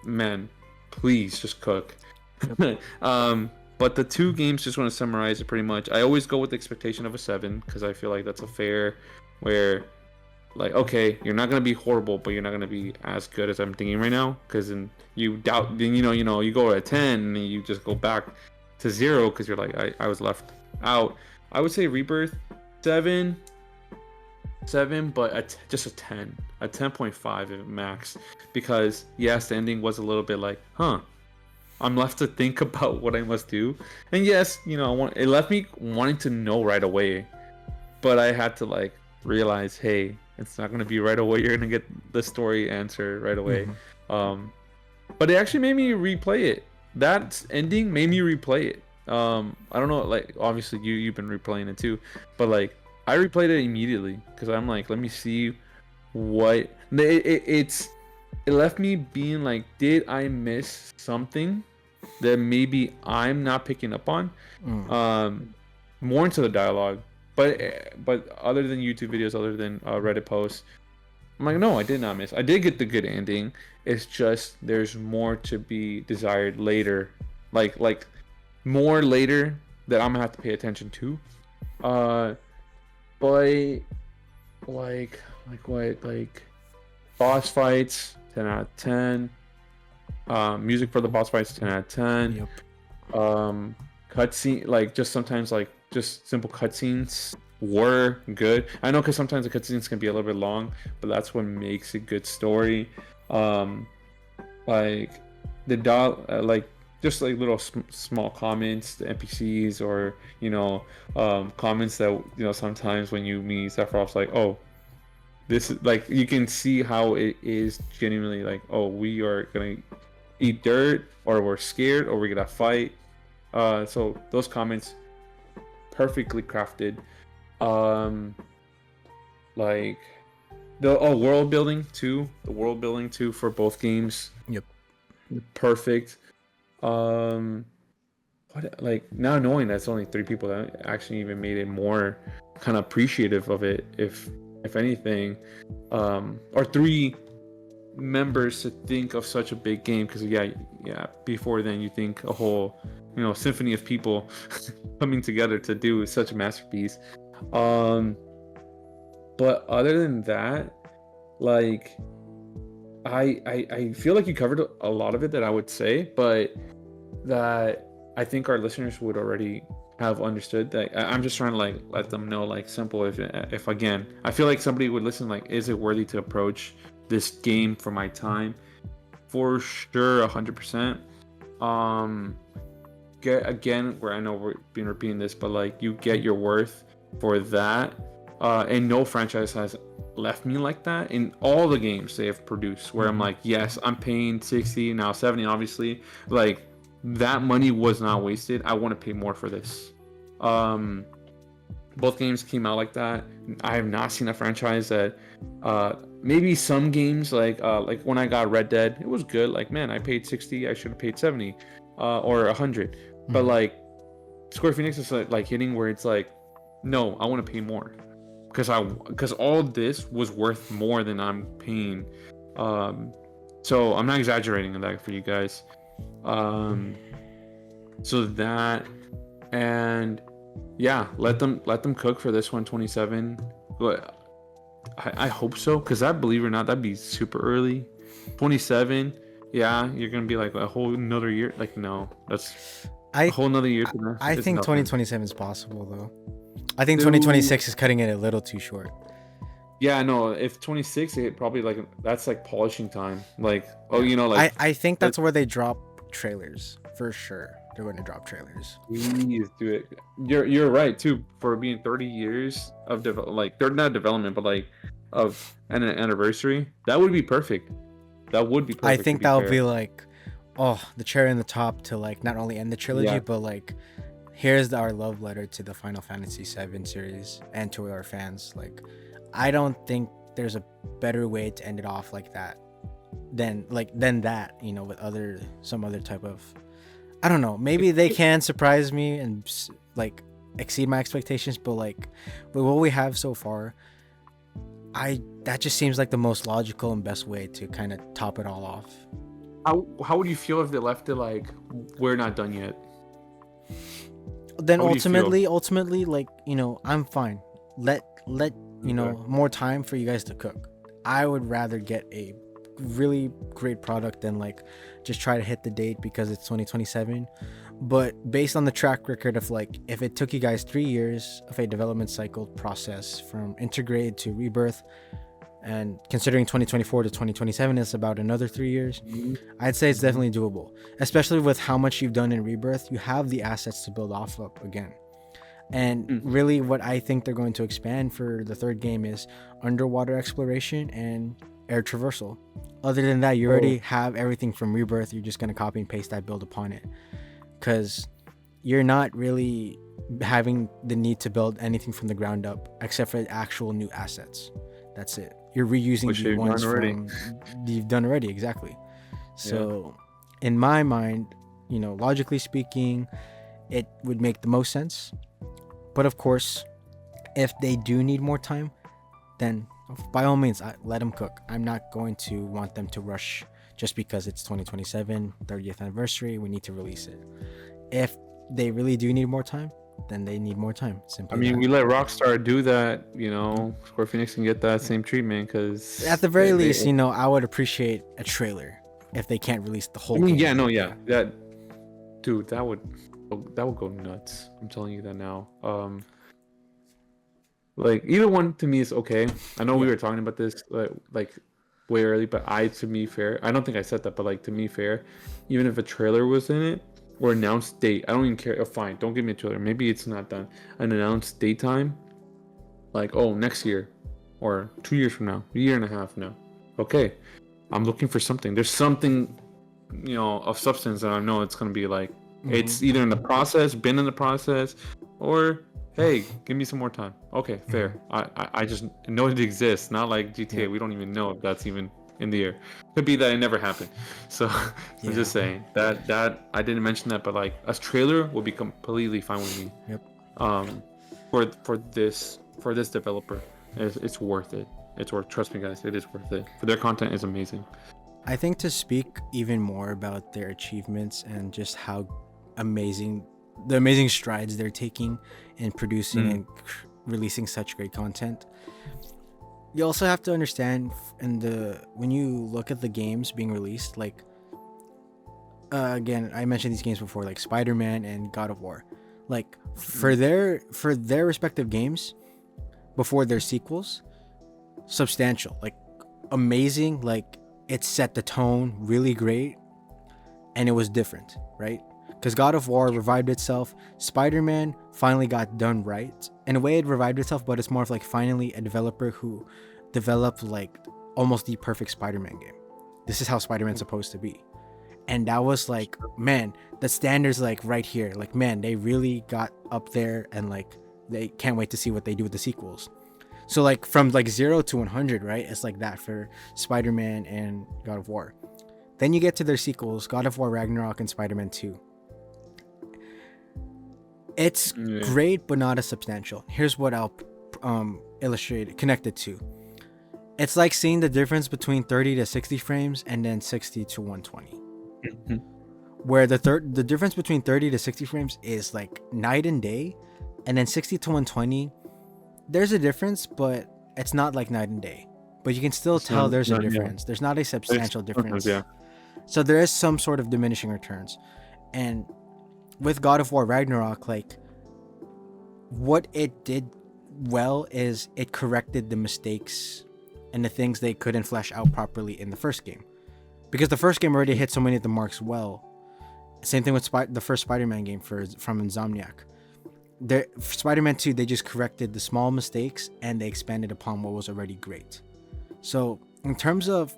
Speaker 2: man, please just cook. But the two games, just want to summarize it pretty much. I always go with the expectation of a 7 because I feel like that's a fair, where like, okay, you're not gonna be horrible, but you're not gonna be as good as I'm thinking right now. Because then you doubt, then you go at 10 and then you just go back to 0 because you're like, I was left out. I would say Rebirth 7, but just a 10, a 10.5 max. Because yes, the ending was a little bit like, I'm left to think about what I must do. And yes, it left me wanting to know right away, but I had to like realize, hey, it's not gonna be right away. You're gonna get the story answer right away. But it actually made me replay it. That ending made me replay it. I don't know, like, obviously you've been replaying it too, but like I replayed it immediately because I'm like, let me see what it left me being like, did I miss something that maybe I'm not picking up on? More into the dialogue. But other than YouTube videos, other than Reddit posts, I'm like, no, I did not miss. I did get the good ending. It's just there's more to be desired later, like more later that I'm gonna have to pay attention to. But like what, like boss fights, 10 out of 10. Music for the boss fights, 10 out of 10.
Speaker 1: Yep.
Speaker 2: Cutscene, like, just sometimes like just simple cutscenes were good. I know, because sometimes the cutscenes can be a little bit long, but that's what makes a good story. Like like just like little small comments, the NPCs, or comments that sometimes when you meet Sephiroth's like, oh, this is like, you can see how it is genuinely like, oh, we are gonna eat dirt, or we're scared, or we're gonna fight. So those comments perfectly crafted. Like the world building too. The world building too for both games.
Speaker 1: Yep.
Speaker 2: Perfect. What, like, now knowing that's only 3 people, that actually even made it more kind of appreciative of it, if anything. Or 3 members to think of such a big game, because before then you think a whole symphony of people coming together to do such a masterpiece. But other than that, like, I feel like you covered a lot of it that I would say, but that I think our listeners would already have understood. That I'm just trying to like let them know, like, simple, if again I feel like somebody would listen, like, is it worthy to approach this game for my time? For sure, 100%. Get, again, where I know we're being repeating this, but like, you get your worth for that. and no franchise has left me like that in all the games they have produced. Where I'm like, yes, I'm paying 60 now, 70, obviously. Like that money was not wasted. I want to pay more for this. Both games came out like that. I have not seen a franchise that maybe some games like when I got Red Dead, it was good. Like, man, I paid 60, I should have paid 70 or 100. But like Square Phoenix is like hitting where it's like, no, I want to pay more because all this was worth more than I'm paying. So I'm not exaggerating on that for you guys. So that, and yeah, let them cook for this one, 27. But I hope so, because that, believe it or not, that'd be super early. 27, yeah, you're gonna be like a whole another year. Like, no, that's a whole another year.
Speaker 1: I think 2027 is possible though. I think 2026 is cutting it a little too short.
Speaker 2: Yeah, no, if 26, it probably like that's like polishing time. Like, oh, you know, like
Speaker 1: I think that's where they drop trailers for sure. They're going to drop trailers.
Speaker 2: Please do it. You're right too. For being 30 years of like they're not development, but like of an anniversary, that would be perfect. That would be perfect.
Speaker 1: I think that would be like, oh, the cherry on the top to like not only end the trilogy, but like, here's our love letter to the Final Fantasy VII series and to our fans. Like, I don't think there's a better way to end it off like that than that. You know, with some other type of. I don't know. Maybe they can surprise me and like exceed my expectations, but like with what we have so far, that just seems like the most logical and best way to kind of top it all off.
Speaker 2: How would you feel if they left it like we're not done yet?
Speaker 1: Then ultimately, like, you know, I'm fine. Let you know, more time for you guys to cook. I would rather get a really great product than like just try to hit the date because it's 2027. But based on the track record of like, if it took you guys 3 years of a development cycle process from Integrate to Rebirth, and considering 2024 to 2027 is about another 3 years, I'd say it's definitely doable, especially with how much you've done in Rebirth. You have the assets to build off of again. And really what I think they're going to expand for the third game is underwater exploration and air traversal. Other than that, you already have everything from Rebirth. You're just going to copy and paste that, build upon it, because you're not really having the need to build anything from the ground up except for actual new assets. That's it. You're reusing the ones you've done already. Exactly. So in my mind, you know, logically speaking, it would make the most sense. But of course, if they do need more time, then by all means, let them cook. I'm not going to want them to rush just because it's 2027, 30th anniversary. We need to release it. If they really do need more time, then they need more time. Simply. I
Speaker 2: mean, we let Rockstar do that. You know, Square Phoenix can get that same treatment because
Speaker 1: at the very least, you know, I would appreciate a trailer if they can't release the whole.
Speaker 2: Game. That dude, that would go nuts. I'm telling you that now. Like either one to me is okay. I know we were talking about this like way early, but to me fair. I don't think I said that, but like to me fair. Even if a trailer was in it or announced date, I don't even care. Oh, fine, don't give me a trailer. Maybe it's not done. An announced date time, like next year, or 2 years from now, a year and a half now. Okay, I'm looking for something. There's something, you know, of substance that I know it's gonna be like. It's either in the process, been in the process, or hey, give me some more time. Okay, fair. I just know it exists. Not like GTA. We don't even know if that's even in the air. Could be that it never happened. So I'm just saying that I didn't mention that, but like a trailer would be completely fine with me. For this developer, it's worth it. It's worth. Trust me, guys. It is worth it. For their content is amazing.
Speaker 1: I think to speak even more about their achievements and just how the amazing strides they're taking in producing and releasing such great content, you also have to understand when you look at the games being released, like again, I mentioned these games before, like Spider-Man and God of War, like for their respective games before their sequels, substantial, like amazing, like it set the tone really great and it was different, right? because God of War revived itself. Spider-Man finally got done right. In a way, it revived itself, but it's more of like finally a developer who developed like almost the perfect Spider-Man game. This is how Spider-Man's supposed to be. And that was like, man, the standards like right here. Like, man, they really got up there, and like they can't wait to see what they do with the sequels. So like from like 0 to 100, right? It's like that for Spider-Man and God of War. Then you get to their sequels, God of War Ragnarok and Spider-Man 2. It's great, but not as substantial. Here's what I'll illustrate, connect it to. It's like seeing the difference between 30 to 60 frames and then 60 to 120. Where the difference between 30 to 60 frames is like night and day, and then 60 to 120, there's a difference, but it's not like night and day. But you can still tell there's a difference. Yeah. There's not a substantial difference. Yeah. So there is some sort of diminishing returns. And with God of War Ragnarok, like, what it did well is it corrected the mistakes and the things they couldn't flesh out properly in the first game. Because the first game already hit so many of the marks well. Same thing with the first Spider-Man game from Insomniac. Spider-Man 2, they just corrected the small mistakes and they expanded upon what was already great. So in terms of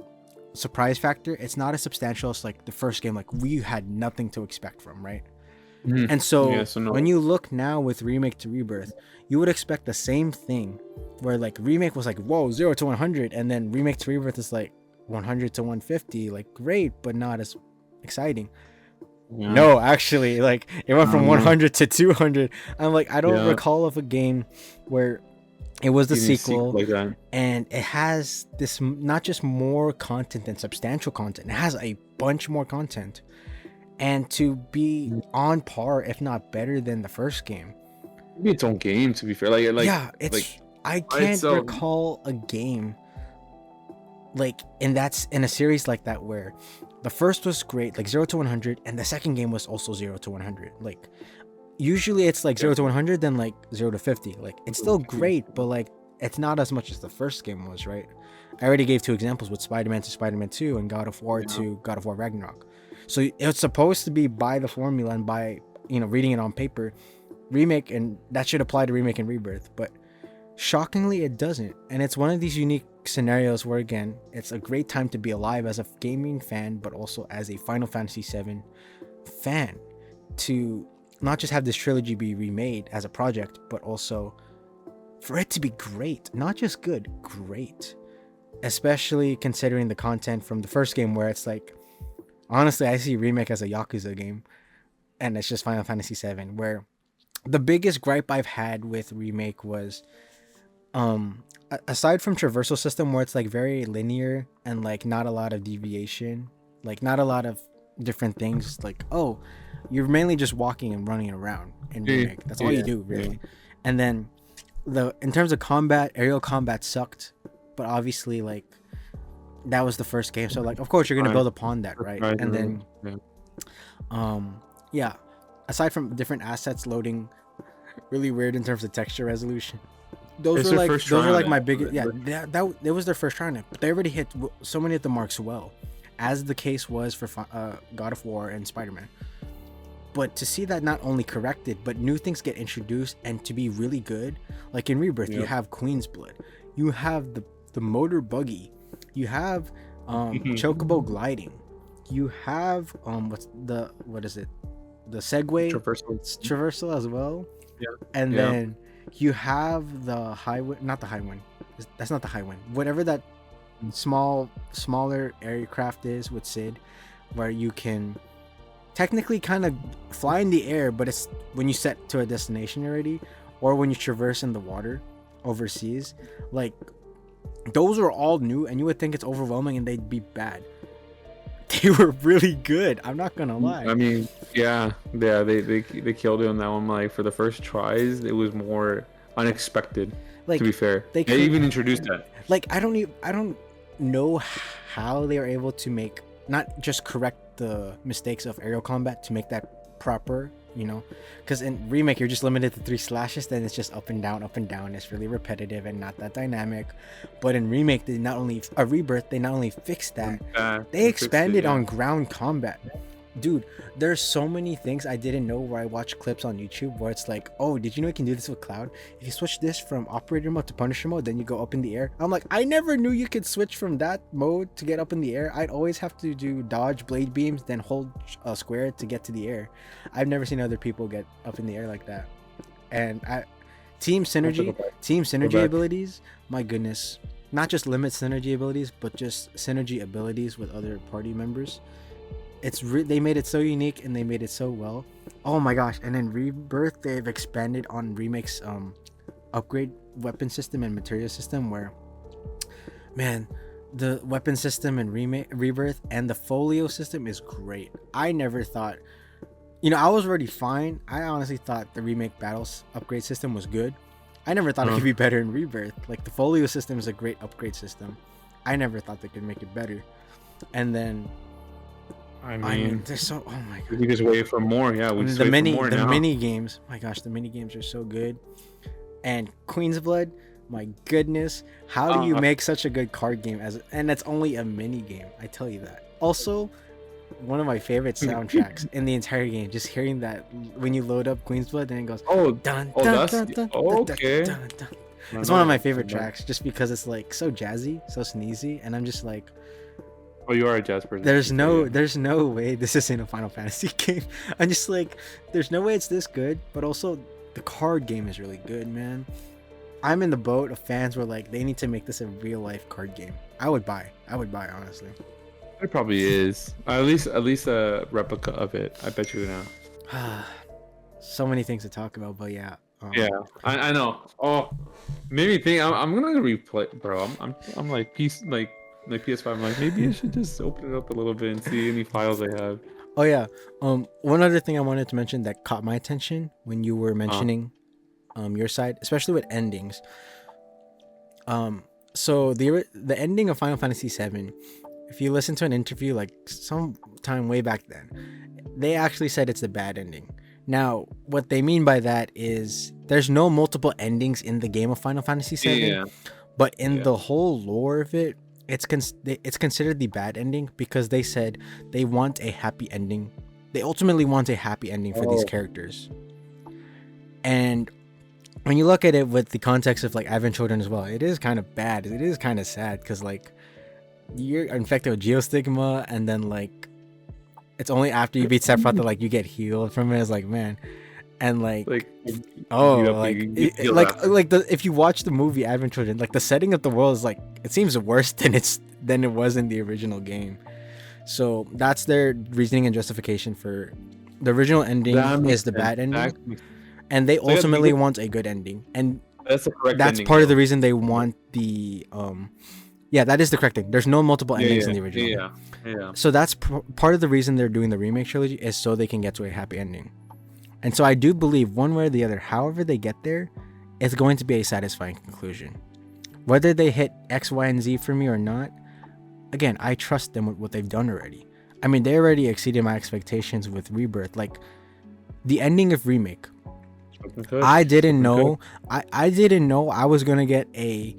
Speaker 1: surprise factor, it's not as substantial as like the first game. Like, we had nothing to expect from, right? And so, when you look now with Remake to Rebirth, you would expect the same thing, where like Remake was like, whoa, 0 to 100, and then Remake to Rebirth is like 100 to 150, like great, but not as exciting. Yeah. No, actually, like it went from 100 to 200. I'm like, I don't recall of a game where it was the sequel like that. And it has this, not just more content and substantial content, it has a bunch more content. And to be on par, if not better than the first game.
Speaker 2: Maybe its own game, to be fair.
Speaker 1: Yeah, it's like, I can't recall a game like in a series like that where the first was great, like 0 to 100, and the second game was also 0 to 100. Like, usually it's like 0 to 100, then like 0 to 50. Like, it's still great, but like it's not as much as the first game was, right? I already gave 2 examples with Spider-Man to Spider-Man 2 and God of War to God of War Ragnarok. So it's supposed to be by the formula and by, reading it on paper, Remake, and that should apply to Remake and Rebirth. But shockingly, it doesn't. And it's one of these unique scenarios where, again, it's a great time to be alive as a gaming fan, but also as a Final Fantasy VII fan, to not just have this trilogy be remade as a project, but also for it to be great. Not just good, great. Especially considering the content from the first game, where it's like, honestly, I see Remake as a Yakuza game, and it's just Final Fantasy VII, where the biggest gripe I've had with Remake was, aside from traversal system, where it's like very linear and like not a lot of deviation, like not a lot of different things, like, oh, you're mainly just walking and running around in Remake. That's all you do, really. And then in terms of combat, aerial combat sucked, but obviously, like, that was the first game, so like, of course you're gonna build upon that, right? And then aside from different assets loading really weird in terms of texture resolution, those were like my biggest, that was their first try on it, but they already hit so many of the marks well, as the case was for God of War and Spider-Man. But to see that not only corrected, but new things get introduced and to be really good, like in Rebirth, you have Queen's Blood, you have the motor buggy, you have chocobo gliding, you have what is it, the Segway traversal as well, and then you have the highway, not the Highwind, that's not the Highwind, whatever that smaller aircraft is with Sid, where you can technically kind of fly in the air, but it's when you set to a destination already, or when you traverse in the water overseas. Like, those are all new, and you would think it's overwhelming and they'd be bad. They were really good, I'm not gonna lie.
Speaker 2: I mean, they killed it on that one. Like, for the first tries, it was more unexpected, like, to be fair. They even introduced that.
Speaker 1: Like, I don't know how they were able to make, not just correct the mistakes of aerial combat to make that proper, because in Remake you're just limited to 3 slashes, then it's just up and down. It's really repetitive and not that dynamic. But in Remake, Rebirth, they not only fixed that, they expanded on ground combat, Dude, there's so many things I didn't know where I watch clips on YouTube where it's like, oh, did you know you can do this with Cloud? If you switch this from operator mode to Punisher mode, then you go up in the air. I'm like, I never knew you could switch from that mode to get up in the air. I'd always have to do dodge blade beams, then hold square to get to the air. I've never seen other people get up in the air like that. And team synergy abilities, my goodness. Not just limit synergy abilities, but just synergy abilities with other party members. They made it so unique and they made it so well. Oh my gosh. And in Rebirth, they've expanded on Remake's upgrade weapon system and material system, where, man, the weapon system in Rebirth and the folio system is great. I never thought, I was already fine. I honestly thought the Remake battles upgrade system was good. I never thought it could be better in Rebirth. Like, the folio system is a great upgrade system. I never thought they could make it better. And then, I mean, there's so, oh my god,
Speaker 2: we just wait for more. Yeah, we just
Speaker 1: the
Speaker 2: wait for more now.
Speaker 1: mini games. My gosh, the mini games are so good. And Queen's Blood, my goodness, how do you make such a good card game and that's only a mini game? I tell you that. Also, one of my favorite soundtracks in the entire game. Just hearing that when you load up Queen's Blood, then it goes, dun, dun, dun, dun,
Speaker 2: okay.
Speaker 1: Dun, dun, dun. It's one of my favorite tracks, just because it's like so jazzy, so sneezy, and I'm just like,
Speaker 2: oh, you are a jazz person.
Speaker 1: There's no way this isn't a Final Fantasy game. I'm just like, there's no way it's this good, but also the card game is really good, man. I'm in the boat of fans where like they need to make this a real life card game. I would buy honestly.
Speaker 2: It probably is. At least a replica of it. I bet you now.
Speaker 1: So many things to talk about, but yeah.
Speaker 2: Yeah, I know. Oh, made me think. I'm gonna replay, bro. I'm like PS5. I'm like, maybe I should just open it up a little bit and see any files I have.
Speaker 1: Oh yeah. One other thing I wanted to mention that caught my attention when you were mentioning your side, especially with endings. So the ending of Final Fantasy VII, if you listen to an interview like some time way back then, they actually said it's a bad ending. Now, what they mean by that is there's no multiple endings in the game of Final Fantasy VII, but in the whole lore of it, it's considered the bad ending because they said they want a happy ending. They ultimately want a happy ending for these characters. And when you look at it with the context of like Advent Children as well, it is kind of bad. It is kind of sad because like you're infected with geostigma, and then like it's only after you beat Sephiroth that like you get healed from it. It's like, man. And like if you watch the movie Advent Children, like the setting of the world is like, it seems worse than it was in the original game. So that's their reasoning and justification for the original ending is the bad ending, and they ultimately want a good ending, and
Speaker 2: that's the correct
Speaker 1: that's
Speaker 2: ending,
Speaker 1: part of the reason they want the that is the correct thing. There's no multiple endings in the original.
Speaker 2: Yeah.
Speaker 1: So that's part of the reason they're doing the remake trilogy, is so they can get to a happy ending. And so I do believe one way or the other, however they get there, it's going to be a satisfying conclusion. Whether they hit X, Y, and Z for me or not, again, I trust them with what they've done already. I mean, they already exceeded my expectations with Rebirth. Like, the ending of Remake, I didn't know I was going to get a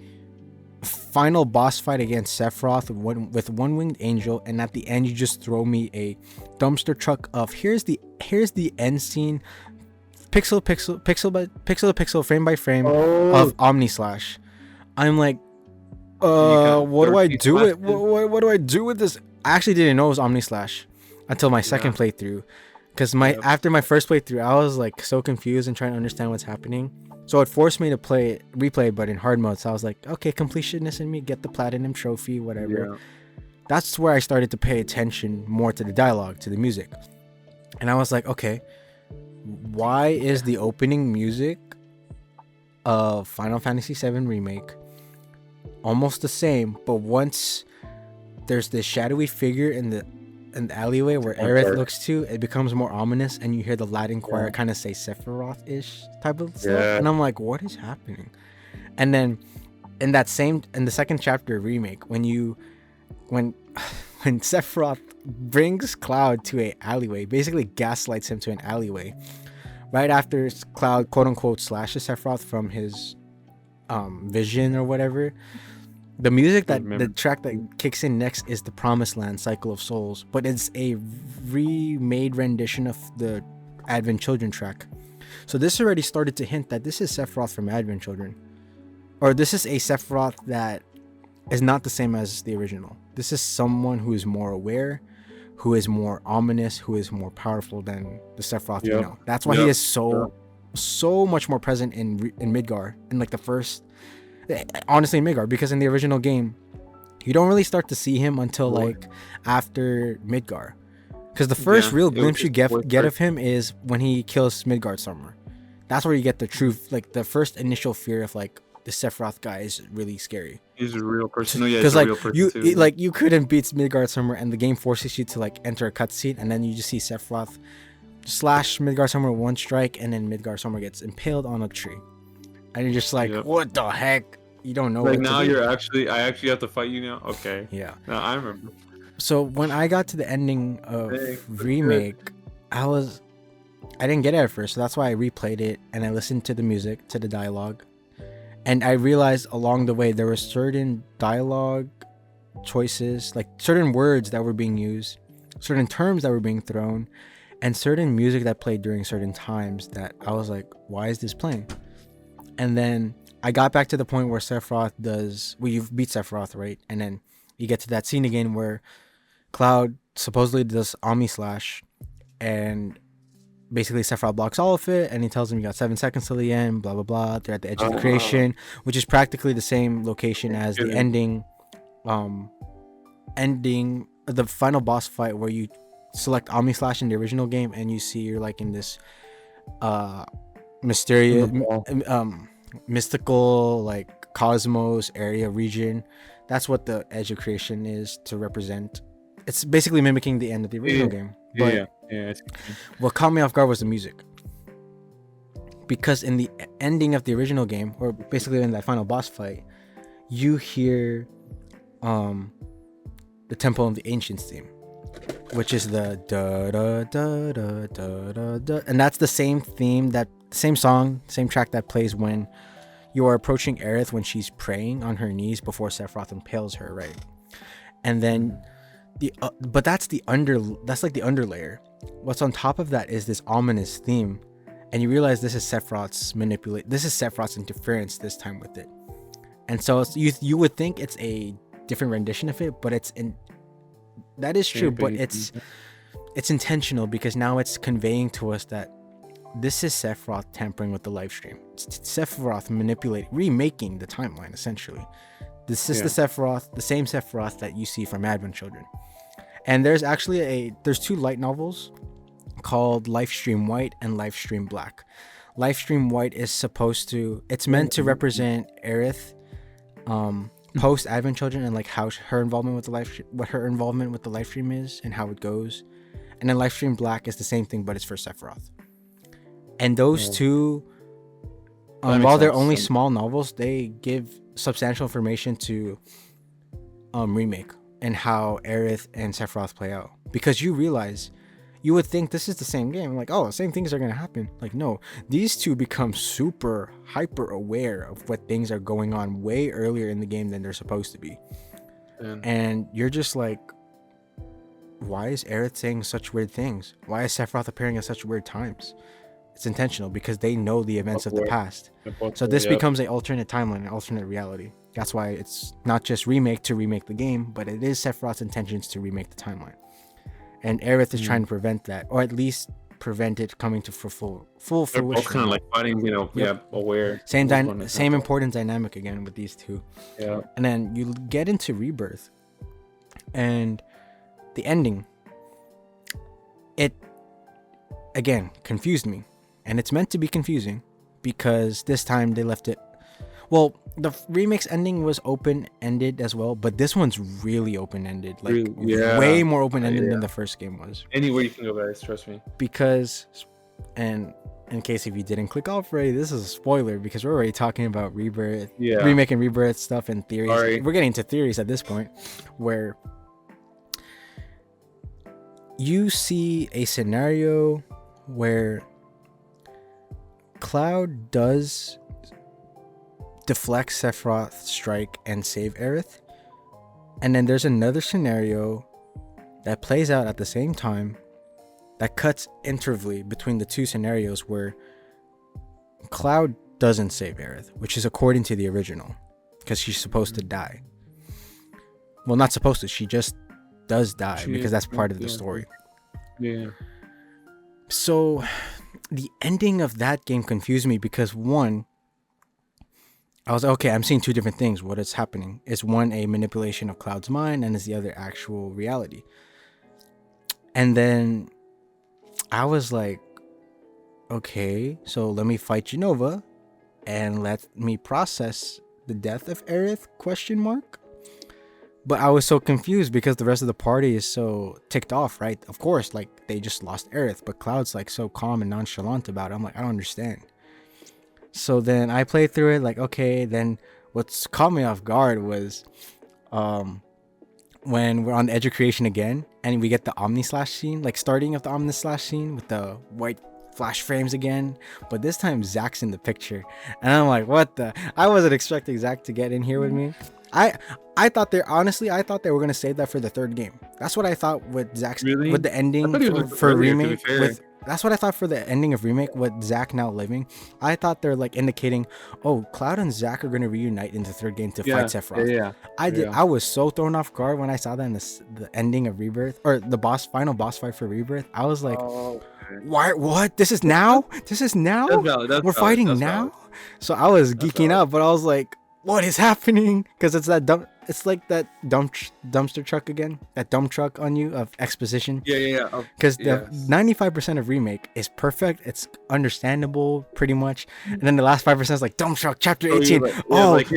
Speaker 1: final boss fight against Sephiroth with one winged angel, and at the end you just throw me a dumpster truck of here's the end scene, pixel by pixel, frame by frame of Omni Slash. I'm like, what do I do with what do I do with this? I actually didn't know it was Omni Slash until my second playthrough, because after my first playthrough I was like so confused and trying to understand what's happening. So it forced me to replay, but in hard mode. So I was like, okay, completionist in me, get the platinum trophy, whatever. Yeah. That's where I started to pay attention more to the dialogue, to the music. And I was like, okay, why is the opening music of Final Fantasy VII Remake almost the same, but once there's this shadowy figure in the alleyway where Aerith looks to, it becomes more ominous, and you hear the Latin choir kind of say Sephiroth-ish type of stuff, and I'm like, what is happening? And then in the second chapter of Remake, when Sephiroth brings Cloud to a alleyway, basically gaslights him to an alleyway, right after Cloud quote unquote slashes Sephiroth from his vision or whatever, The music the track that kicks in next is the Promised Land Cycle of Souls, but it's a remade rendition of the Advent Children track. So this already started to hint that this is Sephiroth from Advent Children, or this is a Sephiroth that is not the same as the original. This is someone who is more aware, who is more ominous, who is more powerful than the Sephiroth you know. That's why he is so much more present in Midgar, in like the first, honestly in Midgar, because in the original game you don't really start to see him until like after Midgar, because the first real glimpse you get of him is when he kills Midgard Summer. That's where you get the truth, like the first initial fear of like the Sephiroth guy is really scary.
Speaker 2: He's a real person.
Speaker 1: Because like you couldn't beat Midgard Summer, and the game forces you to like enter a cutscene, and then you just see Sephiroth slash Midgard Summer one strike, and then Midgard Summer gets impaled on a tree, and you're just like, what the heck? You don't know.
Speaker 2: Like now I actually have to fight you now. Okay.
Speaker 1: Yeah.
Speaker 2: Now I remember.
Speaker 1: So when I got to the ending of Remake, I didn't get it at first, so that's why I replayed it and I listened to the music, to the dialogue, and I realized along the way there were certain dialogue choices, like certain words that were being used, certain terms that were being thrown, and certain music that played during certain times that I was like, why is this playing? And then I got back to the point where Sephiroth you've beat Sephiroth, right? And then you get to that scene again where Cloud supposedly does Omni Slash, and basically Sephiroth blocks all of it, and he tells him you got 7 seconds till the end, blah blah blah. They're at the edge of the creation, which is practically the same location as the ending the final boss fight, where you select Omni Slash in the original game and you see you're like in this mysterious mystical like cosmos area region. That's what the edge of creation is to represent. It's basically mimicking the end of the original game. But what caught me off guard was the music, because in the ending of the original game, or basically in that final boss fight, you hear the Temple of the Ancients theme, which is the da da da da da da da, and that's the same theme, that same song, same track that plays when you are approaching Aerith when she's praying on her knees before Sephiroth impales her, right? And then but that's like the underlayer. What's on top of that is this ominous theme, and you realize this is Sephiroth's interference this time with it. And so you would think it's a different rendition of it, but that is true, but it's intentional, because now it's conveying to us that this is Sephiroth tampering with the Lifestream. It's Sephiroth remaking the timeline, essentially. This is the same Sephiroth that you see from Advent Children. And there's actually there's 2 light novels called Lifestream White and Lifestream Black. Lifestream White is it's meant to represent Aerith post Advent Children, and like how her involvement with what her involvement with the Lifestream is and how it goes. And then Lifestream Black is the same thing, but it's for Sephiroth. And those two, while they're only small novels, they give substantial information to Remake and how Aerith and Sephiroth play out. Because you would think this is the same game, like, oh, the same things are going to happen. Like, no, these two become super hyper aware of what things are going on way earlier in the game than they're supposed to be. And you're just like, why is Aerith saying such weird things? Why is Sephiroth appearing at such weird times? It's intentional, because they know the events of the past. So this becomes an alternate timeline, an alternate reality. That's why it's not just Remake to remake the game, but it is Sephiroth's intentions to remake the timeline. And Aerith is trying to prevent that, or at least prevent it coming to full fruition.
Speaker 2: They're both kind of like fighting, aware.
Speaker 1: Same important dynamic again with these two.
Speaker 2: Yeah.
Speaker 1: And then you get into Rebirth, and the ending, it again confused me, and it's meant to be confusing because this time they left it. Well, the Remake's ending was open-ended as well, but this one's really open-ended, like way more open-ended than the first game was.
Speaker 2: Anywhere you can go, guys, trust me.
Speaker 1: Because, and in case if you didn't click off already, this is a spoiler because we're already talking about Rebirth, Remake and Rebirth stuff and theories. Sorry. We're getting into theories at this point, where you see a scenario where Cloud does deflect Sephiroth's strike and save Aerith. And then there's another scenario that plays out at the same time that cuts intervally between the two scenarios where Cloud doesn't save Aerith, which is according to the original, because she's supposed to die. Well, not supposed to, she just does die because that's part of the story.
Speaker 2: Yeah.
Speaker 1: So the ending of that game confused me because one, I was like, okay, I'm seeing two different things. What is happening? Is one a manipulation of Cloud's mind, and is the other actual reality? And then I was like, okay, so let me fight Genova and let me process the death of Aerith, ? But I was so confused because the rest of the party is so ticked off, right? Of course, like, they just lost Aerith, but Cloud's like so calm and nonchalant about it. I'm like, I don't understand. So then I played through it, like, okay, then what's caught me off guard was when we're on the edge of creation again and we get the Omni Slash scene, like starting of the Omni Slash scene with the white flash frames again, but this time Zach's in the picture, and I'm like, what the? I wasn't expecting Zach to get in here with me. I thought I thought they were gonna save that for the third game. That's what I thought with Zach's with the ending for Remake. That's what I thought for the ending of Remake with Zach now living. I thought they're like indicating, oh, Cloud and Zach are gonna reunite in the third game to fight Sephiroth. I was so thrown off guard when I saw that in the ending of Rebirth, or the final boss fight for Rebirth. I was like, why? What? This is now? This is now? We're fighting now? So I was geeking out, but I was like, what is happening? Because it's like that dumpster truck again, that dump truck on you of exposition. Because the 95% of Remake is perfect, it's understandable pretty much, and then the last 5% is like dump truck chapter 18.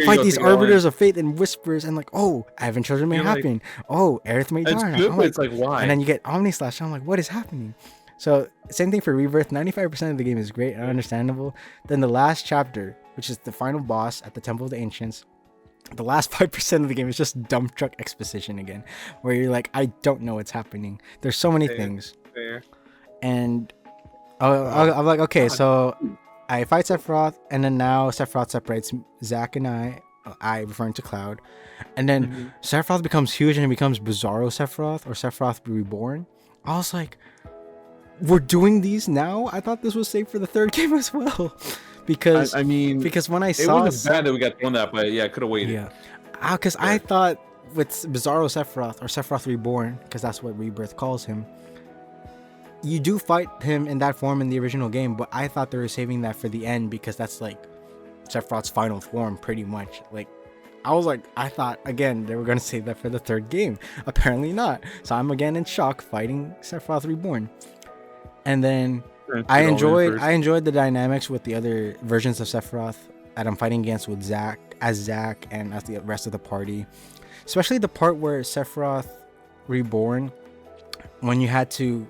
Speaker 1: Fight these arbiters of fate and whispers, and like, oh, Advent children may happen. Oh, Aerith may die.
Speaker 2: It's like, why?
Speaker 1: And then you get Omni Slash. I'm like, what is happening? So same thing for Rebirth. 95% of the game is great and understandable. Then the last chapter, which is the final boss at the Temple of the Ancients, the last 5% of the game is just dump truck exposition again, where you're like, I don't know what's happening. There's so many things. And I'm like, okay, so I fight Sephiroth, and then now Sephiroth separates Zack and I referring to Cloud, and then Sephiroth becomes huge and it becomes Bizarro Sephiroth, or Sephiroth Reborn. I was like, we're doing these now? I thought this was saved for the third game as well. Because because when I saw
Speaker 2: it wasn't bad that we got thrown that, but yeah, I could have waited.
Speaker 1: Yeah, because I thought with Bizarro Sephiroth, or Sephiroth Reborn, because that's what Rebirth calls him, you do fight him in that form in the original game, but I thought they were saving that for the end because that's like Sephiroth's final form, pretty much. Like, I was like, I thought again they were gonna save that for the third game. Apparently not. So I'm again in shock fighting Sephiroth Reborn, and then I enjoyed the dynamics with the other versions of Sephiroth that I'm fighting against with Zack and as the rest of the party, especially the part where Sephiroth Reborn, when you had to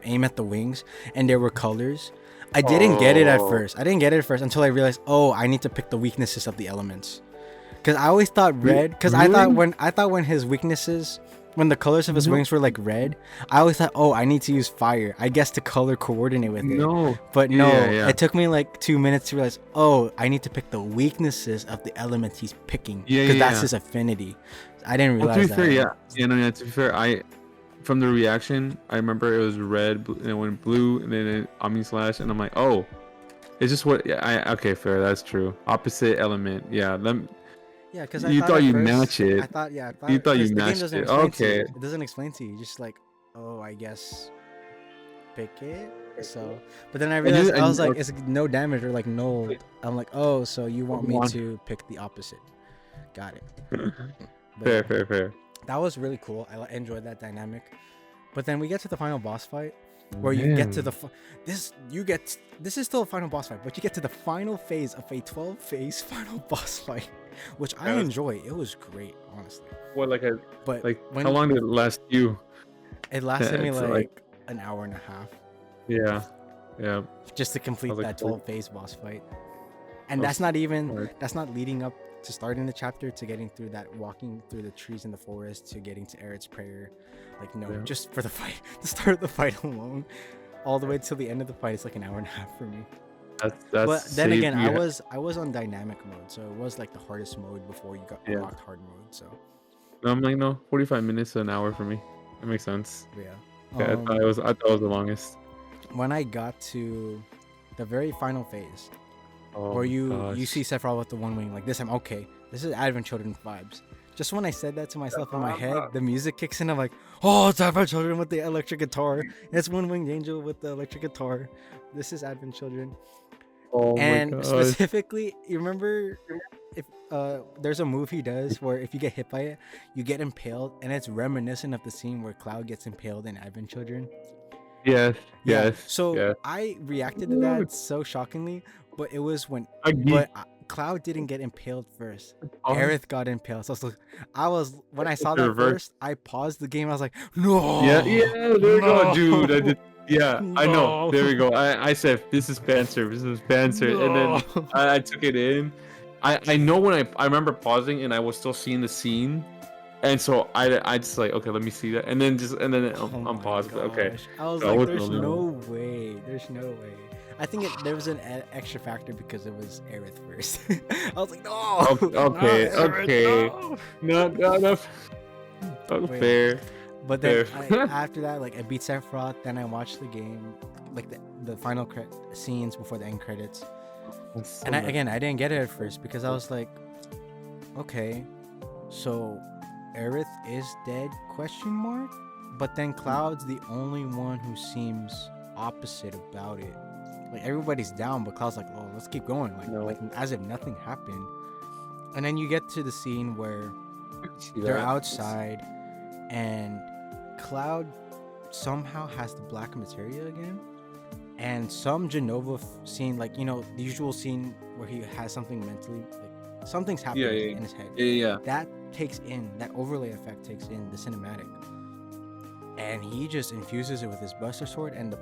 Speaker 1: aim at the wings and there were colors. I didn't get it at first. Until I realized, oh, I need to pick the weaknesses of the elements. Because I always thought red. Because I thought when his weaknesses, when the colors of his wings were like red, I always thought, oh, I need to use fire, I guess, to color coordinate with it. But no, it took me like 2 minutes to realize, oh, I need to pick the weaknesses of the element he's picking, because that's his affinity. I didn't realize that.
Speaker 2: To be fair, from the reaction, I remember it was red, and it went blue, and then it Omni Slash, and I'm like, oh, it's just what. Okay, fair, that's true. Opposite element,
Speaker 1: Yeah, because
Speaker 2: you thought you match it.
Speaker 1: I thought
Speaker 2: you thought you matched it. Okay.
Speaker 1: It doesn't explain to you. Just like, oh, I guess pick it. So, but then I realized I was like, it's no damage or like null. I'm like, oh, so you want me to pick the opposite? Got it.
Speaker 2: Fair.
Speaker 1: That was really cool. I enjoyed that dynamic. But then we get to the final boss fight, where you get to the this is still a final boss fight, but you get to the final phase of a 12-phase final boss fight, which I enjoy. It was great, honestly.
Speaker 2: How long did it last you?
Speaker 1: It lasted me like an hour and a half.
Speaker 2: Yeah.
Speaker 1: Just to complete that 12-phase boss fight, and that's not leading up to starting the chapter, to getting through that, walking through the trees in the forest, to getting to Aerith's prayer. Like, no, just for the fight, the start of the fight alone, all the way till the end of the fight, it's like an hour and a half for me.
Speaker 2: That's
Speaker 1: But then
Speaker 2: save
Speaker 1: again,
Speaker 2: you.
Speaker 1: I was on dynamic mode, so it was like the hardest mode before you got
Speaker 2: Yeah.
Speaker 1: unlocked hard mode. So
Speaker 2: I'm like, no, 45 minutes to an hour for me. That makes sense.
Speaker 1: yeah.
Speaker 2: Yeah, I thought it was the longest.
Speaker 1: When I got to the very final phase,
Speaker 2: Oh
Speaker 1: where
Speaker 2: my
Speaker 1: you see
Speaker 2: gosh.
Speaker 1: Sephiroth with the one wing, like this, I'm okay. This is Advent Children vibes. Just when I said that to myself in my head, the music kicks in. I'm like, oh, it's Advent Children with the electric guitar. It's One Winged Angel with the electric guitar. This is Advent Children.
Speaker 2: Oh my
Speaker 1: And
Speaker 2: gosh.
Speaker 1: specifically, you remember if there's a move he does where if you get hit by it, you get impaled, and it's reminiscent of the scene where Cloud gets impaled in Advent Children.
Speaker 2: Yes.
Speaker 1: Yeah.
Speaker 2: Yes.
Speaker 1: So
Speaker 2: yes.
Speaker 1: I reacted to that so shockingly, but it was when
Speaker 2: A geek.
Speaker 1: Cloud didn't get impaled first.
Speaker 2: Oh,
Speaker 1: Aerith got impaled. So I was when I saw
Speaker 2: the
Speaker 1: that
Speaker 2: reverse.
Speaker 1: first, I paused the game. I was like, no.
Speaker 2: Yeah. There we go, dude. I did. Yeah, I know.
Speaker 1: No.
Speaker 2: There we go. I said this is fan service. This is fan service, and then I took it in. I know when I remember pausing and I was still seeing the scene, and so I just like, okay, let me see that, and then I'm paused. Okay.
Speaker 1: I was
Speaker 2: So I
Speaker 1: like,
Speaker 2: wasn't
Speaker 1: there's
Speaker 2: alone.
Speaker 1: no way. There's no way. I think there was an extra factor because it was Aerith first. I was like, no.
Speaker 2: Okay.
Speaker 1: not Aerith,
Speaker 2: Okay.
Speaker 1: no.
Speaker 2: No.
Speaker 1: Wait.
Speaker 2: Fair.
Speaker 1: But then
Speaker 2: Fair.
Speaker 1: after that, like I beat Sephiroth, then I watched the game, like the final scenes before the end credits. And I didn't get it at first because I was like, okay, so Aerith is dead? ? But then Cloud's the only one who seems opposite about it. Like everybody's down, but Cloud's like, oh, let's keep going, like as if nothing happened. And then you get to the scene where they're outside, and Cloud somehow has the black materia again, and some Genova scene, like, you know, the usual scene where he has something mentally, like something's happening in his head.
Speaker 2: Yeah.
Speaker 1: That overlay effect takes in the cinematic, and he just infuses it with his Buster Sword, and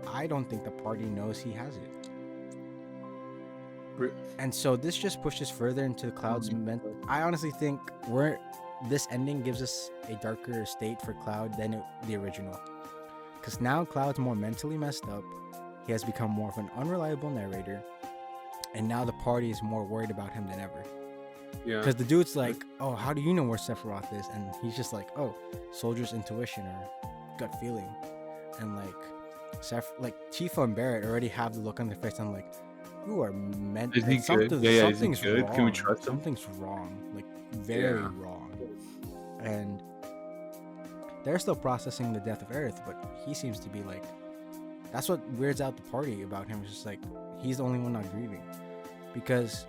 Speaker 1: I don't think the party knows he has it. And so this just pushes further into Cloud's I honestly think this ending gives us a darker state for Cloud than the original, because now Cloud's more mentally messed up. He has become more of an unreliable narrator, and now the party is more worried about him than ever.
Speaker 2: Yeah.
Speaker 1: Because the dude's like, oh, how do you know where Sephiroth is? And he's just like, oh, soldier's intuition or gut feeling. And like Tifa and Barrett already have the look on their face. I'm like, you are meant.
Speaker 2: Is he good?
Speaker 1: Something's
Speaker 2: good?
Speaker 1: wrong.
Speaker 2: Can we trust him?
Speaker 1: Something's wrong. Like very wrong. And they're still processing the death of Aerith, but he seems to be like, that's what weirds out the party about him. It's just like he's the only one not grieving, because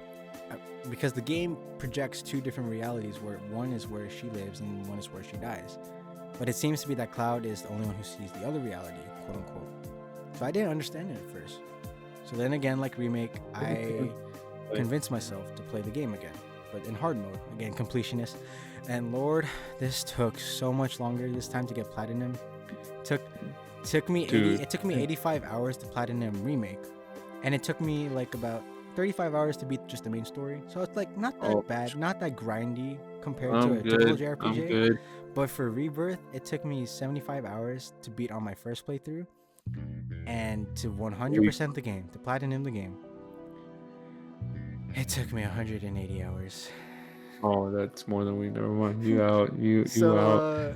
Speaker 1: the game projects two different realities, where one is where she lives and one is where she dies. But it seems to be that Cloud is the only one who sees the other reality, quote unquote. So I didn't understand it at first. So then again, like Remake, I convinced myself to play the game again, but in hard mode, again, completionist. And Lord, this took so much longer this time to get platinum. Took me 85 hours to platinum Remake, and it took me like about 35 hours to beat just the main story. So it's like not that bad, not that grindy compared to a typical JRPG. But for Rebirth, it took me 75 hours to beat on my first playthrough, and to 100% the game, to platinum the game, it took me 180 hours.
Speaker 2: Oh, that's more than we. Never mind. You out. You out.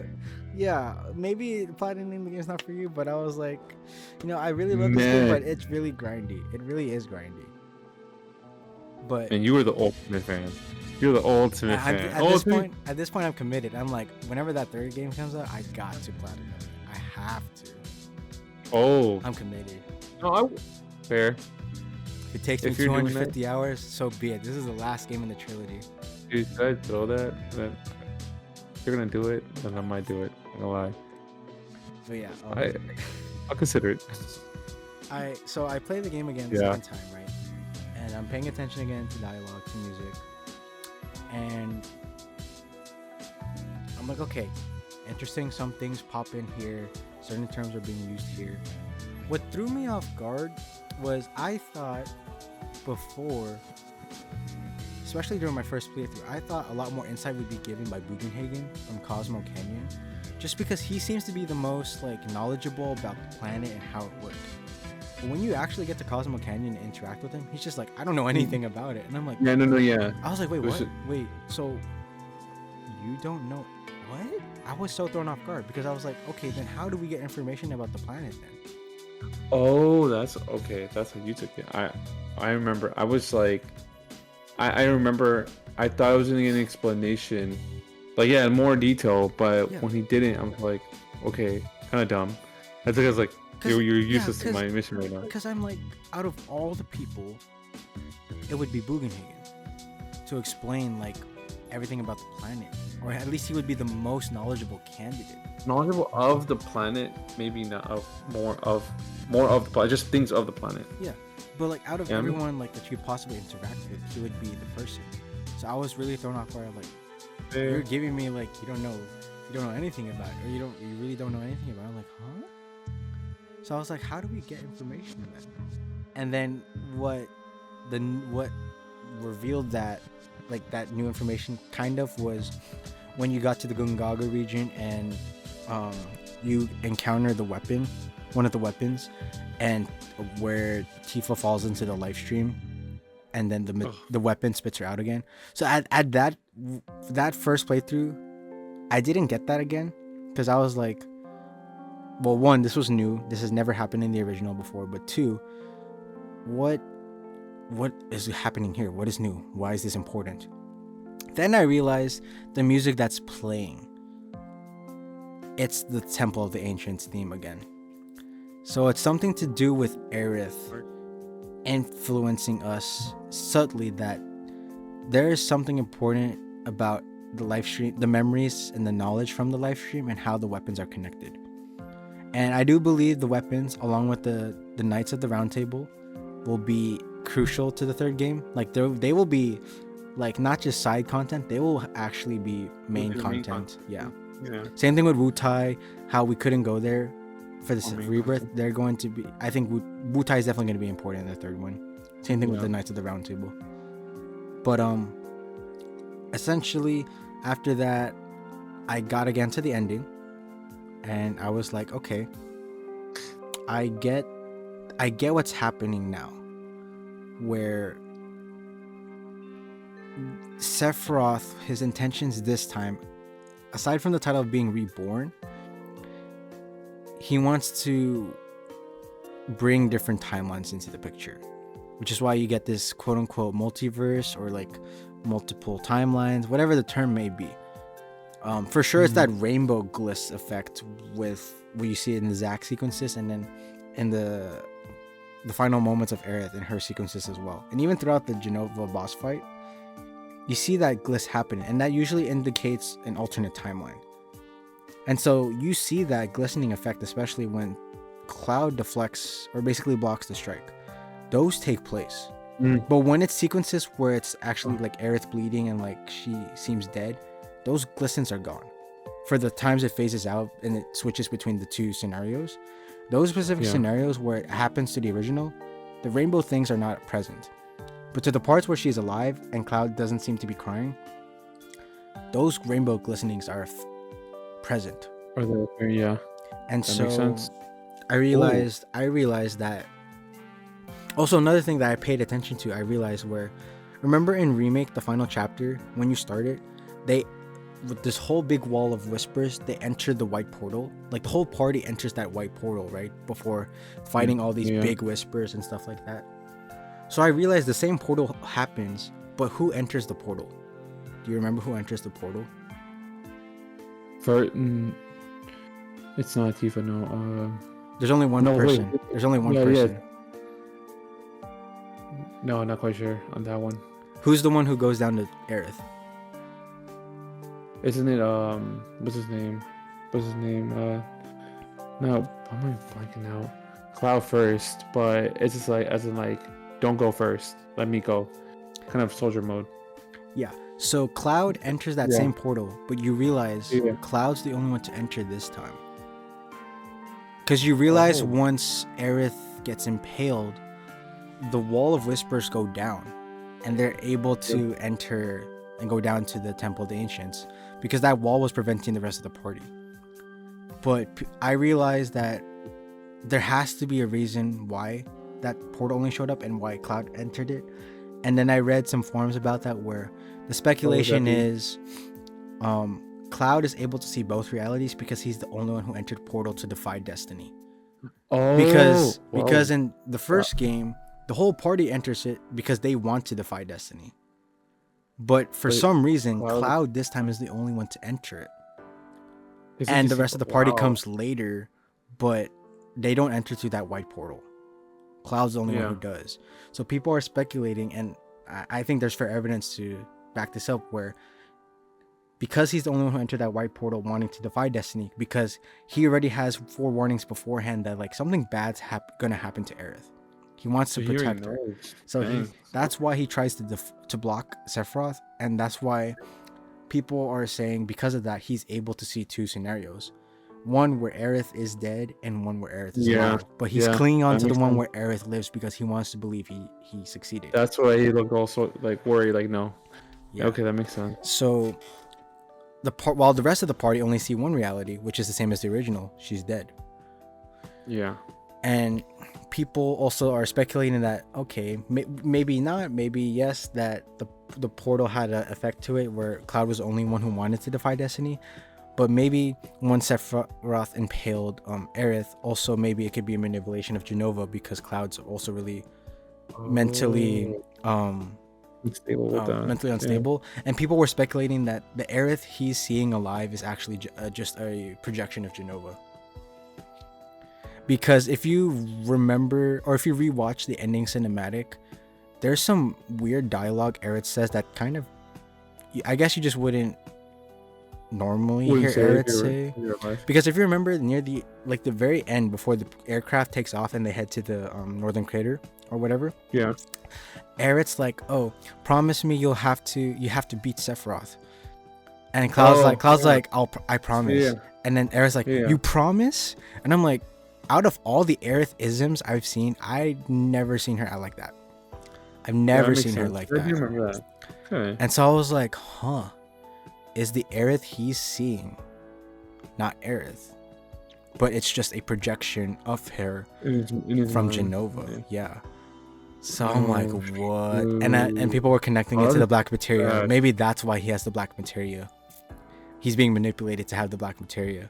Speaker 1: Yeah, maybe platinum the game's not for you, but I was like, you know, I really love this game, but it's really grindy. It really is grindy. But
Speaker 2: and you were the ultimate fan. You're the ultimate fan.
Speaker 1: At this point, I'm committed. I'm like, whenever that third game comes out, I got to platinum it. I have to.
Speaker 2: Oh,
Speaker 1: I'm committed.
Speaker 2: No, fair.
Speaker 1: If it takes me 250 hours, so be it. This is the last game in the trilogy.
Speaker 2: Dude, should I throw that? If you're gonna do it, then I might do it. I'm gonna lie.
Speaker 1: But yeah,
Speaker 2: I'll consider it.
Speaker 1: So I play the game again the second time, right? And I'm paying attention again to dialogue, to music, and I'm like, okay, interesting. Some things pop in here. Certain terms are being used here. What threw me off guard was I thought before, especially during my first playthrough, I thought a lot more insight would be given by Bugenhagen from Cosmo Canyon, just because he seems to be the most like knowledgeable about the planet and how it works. But when you actually get to Cosmo Canyon and interact with him, he's just like, I don't know anything about it. And I'm like,
Speaker 2: Yeah, no, yeah.
Speaker 1: I was like, wait, what? Wait, so you don't know what? I was so thrown off guard because I was like, okay, then how do we get information about the planet then?
Speaker 2: Oh, that's okay. That's how you took it. I remember. I was like, I remember. I thought I was gonna get an explanation, like yeah, in more detail. But when he didn't, I'm like, okay, kind of dumb. I think I was like, you're useless to my mission right now.
Speaker 1: Because I'm like, out of all the people, it would be Bugenhagen to explain like everything about the planet, or at least he would be the most knowledgeable candidate.
Speaker 2: Knowledgeable of the planet, maybe not of more of the planet, just things of the planet.
Speaker 1: Yeah, but like out of everyone like that you could possibly interact with, he would be the person. So I was really thrown off guard. Like, you're giving me like you don't know anything about it, or you really don't know anything about it. I'm like, huh? So I was like, how do we get information then? And then what revealed that like that new information kind of was when you got to the Gungaga region and you encounter the weapon, one of the weapons, and where Tifa falls into the life stream, and then the weapon spits her out again. So at that first playthrough, I didn't get that again because I was like, well, one, this was new. This has never happened in the original before. But two, what is happening here? What is new? Why is this important? Then I realized the music that's playing. It's the Temple of the Ancients theme again. So it's something to do with Aerith influencing us subtly that there is something important about the life stream, the memories and the knowledge from the life stream, and how the weapons are connected. And I do believe the weapons, along with the Knights of the Round Table, will be crucial to the third game. Like they will be like not just side content, they will actually be main content. Yeah. Same thing with Wutai, how we couldn't go there for this Rebirth. Content. They're going to be, I think Wutai is definitely going to be important in the third one. Same thing with the Knights of the Round Table. But essentially after that, I got again to the ending, and I was like, okay, I get what's happening now, where Sephiroth, his intentions this time, aside from the title of being reborn, he wants to bring different timelines into the picture, which is why you get this quote-unquote multiverse, or like multiple timelines, whatever the term may be. For sure, it's that rainbow gliss effect with where you see it in the Zack sequences, and then in the final moments of Aerith in her sequences as well. And even throughout the Genova boss fight, you see that gliss happen, and that usually indicates an alternate timeline. And so you see that glistening effect, especially when Cloud deflects or basically blocks the strike. Those take place. But when it's sequences where it's actually like Aerith bleeding and like she seems dead, those glistens are gone. For the times it phases out and it switches between the two scenarios, those specific scenarios where it happens to the original, the rainbow things are not present. But to the parts where she's alive and Cloud doesn't seem to be crying, those rainbow glistenings are present.
Speaker 2: Yeah.
Speaker 1: And
Speaker 2: that
Speaker 1: so
Speaker 2: makes sense.
Speaker 1: I realized that. Also, another thing that I paid attention to, I realized remember in Remake, the final chapter, when you start it, with this whole big wall of whispers, they enter the white portal. Like the whole party enters that white portal, right? Before fighting all these big whispers and stuff like that. So I realized the same portal happens, but who enters the portal? Do you remember who enters the portal?
Speaker 2: It's not Tifa, no.
Speaker 1: There's only one person.
Speaker 2: Wait.
Speaker 1: There's only one person.
Speaker 2: Yeah. No, not quite sure on that one.
Speaker 1: Who's the one who goes down to Aerith?
Speaker 2: Isn't it what's his name? No, I'm blanking out. Cloud first, but it's just like as in like, don't go first. Let me go. Kind of soldier mode. Yeah.
Speaker 1: So Cloud enters that same portal, but you realize Cloud's the only one to enter this time. Because you realize once Aerith gets impaled, the wall of whispers go down, and they're able to enter and go down to the Temple of the Ancients, because that wall was preventing the rest of the party. But I realized that there has to be a reason why that portal only showed up and why Cloud entered it. And then I read some forums about that where the speculation is Cloud is able to see both realities because he's the only one who entered portal to defy destiny. Because in the first game, the whole party enters it because they want to defy destiny. But for some reason, Cloud this time is the only one to enter it. And the rest of the party comes later, but they don't enter through that white portal. Cloud's the only one who does. So people are speculating, and I think there's fair evidence to back this up, where because he's the only one who entered that white portal wanting to defy destiny, because he already has forewarnings beforehand that something bad's gonna happen to Aerith. He wants to protect her. So that's why he tries to block Sephiroth, and that's why people are saying because of that he's able to see two scenarios. One where Aerith is dead and one where Aerith is alive. But he's clinging on to the one where Aerith lives because he wants to believe he succeeded.
Speaker 2: That's why he looked also worried, no. Yeah. Okay, that makes sense.
Speaker 1: So while the rest of the party only see one reality, which is the same as the original, she's dead.
Speaker 2: Yeah.
Speaker 1: And people also are speculating that, okay, maybe not, maybe yes, that the portal had an effect to it where Cloud was the only one who wanted to defy destiny. But maybe when Sephiroth impaled Aerith, also maybe it could be a manipulation of Jenova because Cloud's also really mentally unstable. And people were speculating that the Aerith he's seeing alive is actually just a projection of Jenova. Because if you remember, or if you rewatch the ending cinematic, there's some weird dialogue Aerith says that kind of, I guess you just wouldn't normally hear Aerith say. Because if you remember near the very end, before the aircraft takes off and they head to the northern crater or whatever, Aerith's like, oh, promise me you have to beat Sephiroth. And Cloud's like, I promise. And then Aerith's like, you promise? And I'm like, out of all the Aerith isms I've seen, I've never seen her act like that. I've never seen her like that.
Speaker 2: I do remember that. Okay.
Speaker 1: And so I was like, is the Aerith he's seeing not Aerith, but it's just a projection of her from Jenova. Yeah. So I'm like, what? And people were connecting it to the black materia. Maybe that's why he has the black materia. He's being manipulated to have the black materia.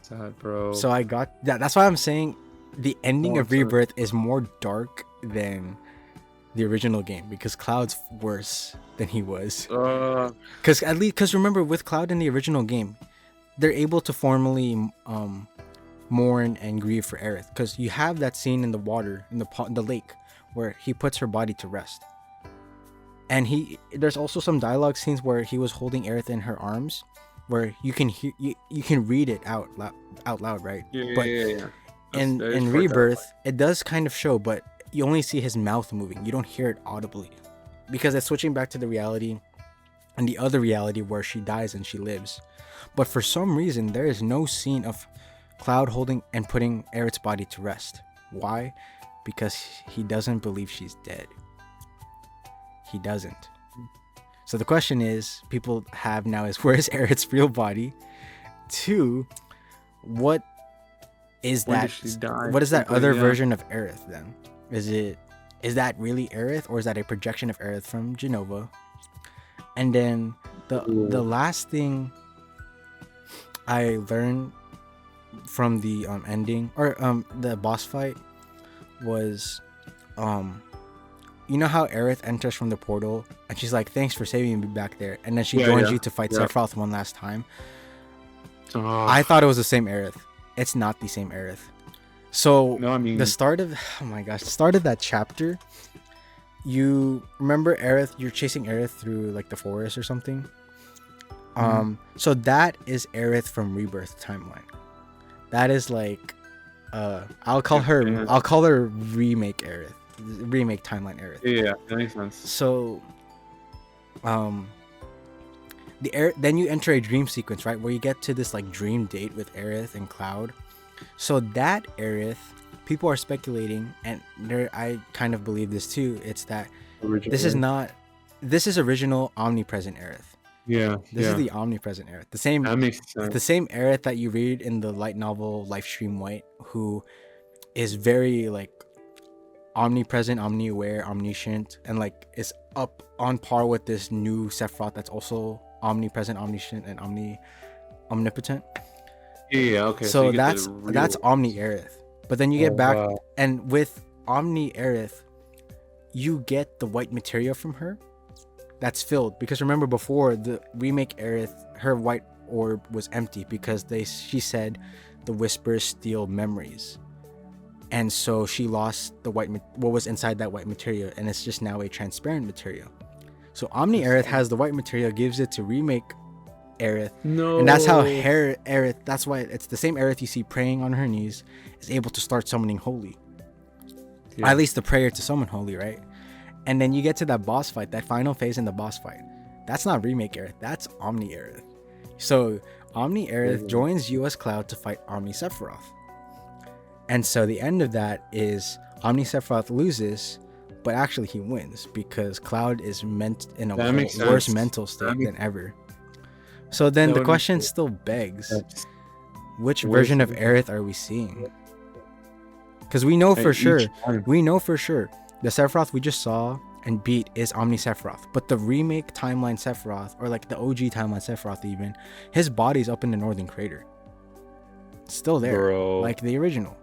Speaker 2: Sad, bro.
Speaker 1: So I got that. That's why I'm saying the ending of Rebirth is more dark than the original game, because Cloud's worse than he was. Because remember, with Cloud in the original game, they're able to formally mourn and grieve for Aerith, because you have that scene in the water in the lake where he puts her body to rest, and there's also some dialogue scenes where he was holding Aerith in her arms, where you can hear you can read it out loud, right? Yeah. In Rebirth, it does kind of show, but you only see his mouth moving. You don't hear it audibly, because it's switching back to the reality and the other reality where she dies and she lives. But for some reason, there is no scene of Cloud holding and putting Aerith's body to rest. Why? Because he doesn't believe she's dead. He doesn't. So the question is, people have now is, where is Aerith's real body? 2, what is that? What is that other version of Aerith then? Is that really Aerith, or is that a projection of Aerith from Jenova? And then the last thing I learned from the ending, or the boss fight, was you know how Aerith enters from the portal and she's like, thanks for saving me back there, and then she joins you to fight Sephiroth one last time. I thought it was the same Aerith. It's not the same Aerith. So the start of that chapter, you remember Aerith, you're chasing Aerith through the forest or something. So that is Aerith from Rebirth timeline. That is I'll call her Remake Aerith. Remake timeline Aerith.
Speaker 2: Yeah, that makes sense.
Speaker 1: So then you enter a dream sequence, right, where you get to this dream date with Aerith and Cloud. So that Aerith, people are speculating, and I kind of believe this too, it's that this is original omnipresent Aerith. This is the omnipresent Aerith. That makes sense. The same Aerith that you read in the light novel Lifestream White, who is very like omnipresent, omni-aware, omniscient, and like is up on par with this new Sephiroth that's also omnipresent, omniscient, and omnipotent.
Speaker 2: Yeah, okay.
Speaker 1: So
Speaker 2: you get
Speaker 1: that's
Speaker 2: the real-
Speaker 1: that's Omni Aerith. But then you get back,
Speaker 2: wow.
Speaker 1: and with Omni Aerith, you get the white materia from her that's filled. Because remember before the remake Aerith, her white orb was empty because she said the whispers steal memories. And so she lost the what was inside that white materia, and it's just now a transparent material. So Omni Aerith has the white material, gives it to remake Aerith.
Speaker 2: No.
Speaker 1: And that's how Aerith, that's why it's the same Aerith you see praying on her knees, is able to start summoning holy. Yeah. At least the prayer to summon holy, right? And then you get to that boss fight, that final phase in the boss fight. That's not remake Aerith, that's Omni Aerith. So Omni Aerith joins US Cloud to fight Omni Sephiroth. And so the end of that is Omni Sephiroth loses, but actually he wins because Cloud is meant in a worse mental state than ever. So then the question still begs, which version of Aerith are we seeing? Because we know for sure, the Sephiroth we just saw and beat is Omni Sephiroth. But the remake timeline Sephiroth, or like the OG timeline Sephiroth even, his body's up in the Northern Crater. It's still there, bro. Like the original.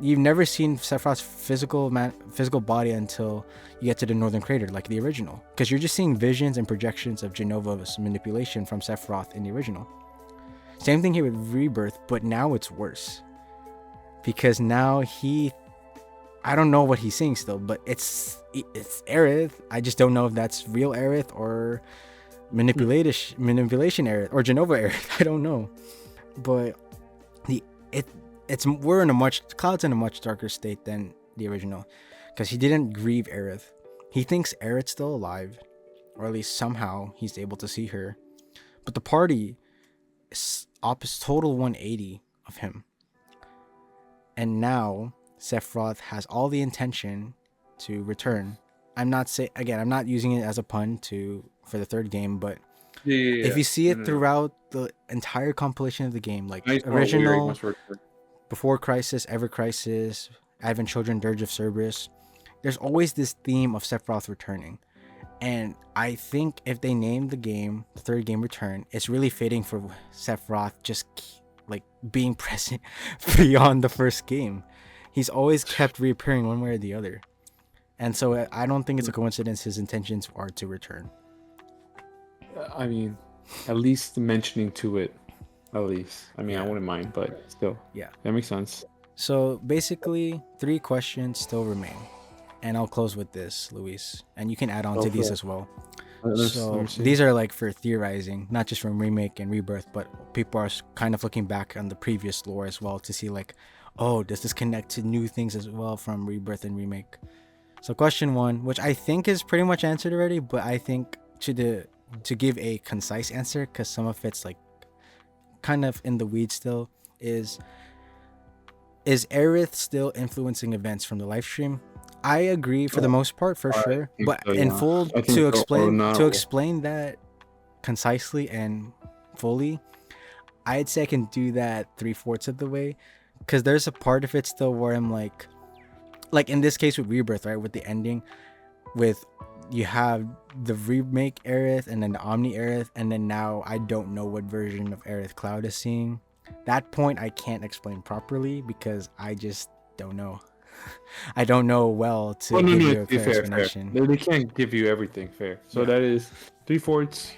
Speaker 1: You've never seen Sephiroth's physical body until you get to the Northern Crater, like the original. Because you're just seeing visions and projections of Genova's manipulation from Sephiroth in the original. Same thing here with Rebirth, but now it's worse. Because now I don't know what he's seeing still, but it's Aerith. I just don't know if that's real Aerith or manipulation Aerith or Genova Aerith. I don't know. But Cloud's in a much darker state than the original, because he didn't grieve Aerith. He thinks Aerith's still alive, or at least somehow he's able to see her. But the party is total 180 of him. And now Sephiroth has all the intention to return. I'm not using it as a pun for the third game, but if you see it throughout the entire compilation of the game, like original, Before Crisis, Ever Crisis, Advent Children, Dirge of Cerberus, there's always this theme of Sephiroth returning. And I think if they named the game, the third game, Return, it's really fitting for Sephiroth just like being present beyond the first game. He's always kept reappearing one way or the other. And so I don't think it's a coincidence his intentions are to return.
Speaker 2: I mean, at least mentioning to it. At least. I mean, I wouldn't mind, but still.
Speaker 1: Yeah.
Speaker 2: That makes sense.
Speaker 1: So basically, 3 questions still remain. And I'll close with this, Luis. And you can add on to these as well. So these are like for theorizing, not just from Remake and Rebirth, but people are kind of looking back on the previous lore as well to see like, oh, does this connect to new things as well from Rebirth and Remake? So question 1, which I think is pretty much answered already, but I think to give a concise answer, because some of it's like kind of in the weeds still, is Aerith still influencing events from the live stream? I agree for the most part, for sure, but so, in full to explain that concisely and fully, I'd say I can do that 3/4 of the way, because there's a part of it still where I'm like in this case with Rebirth, right, with the ending, with you have the remake Aerith and then the Omni Aerith, and then now I don't know what version of Aerith Cloud is seeing. That point I can't explain properly because I just don't know. I don't know well to give you a clear explanation.
Speaker 2: Fair. They can't give you everything fair. So that is 3/4,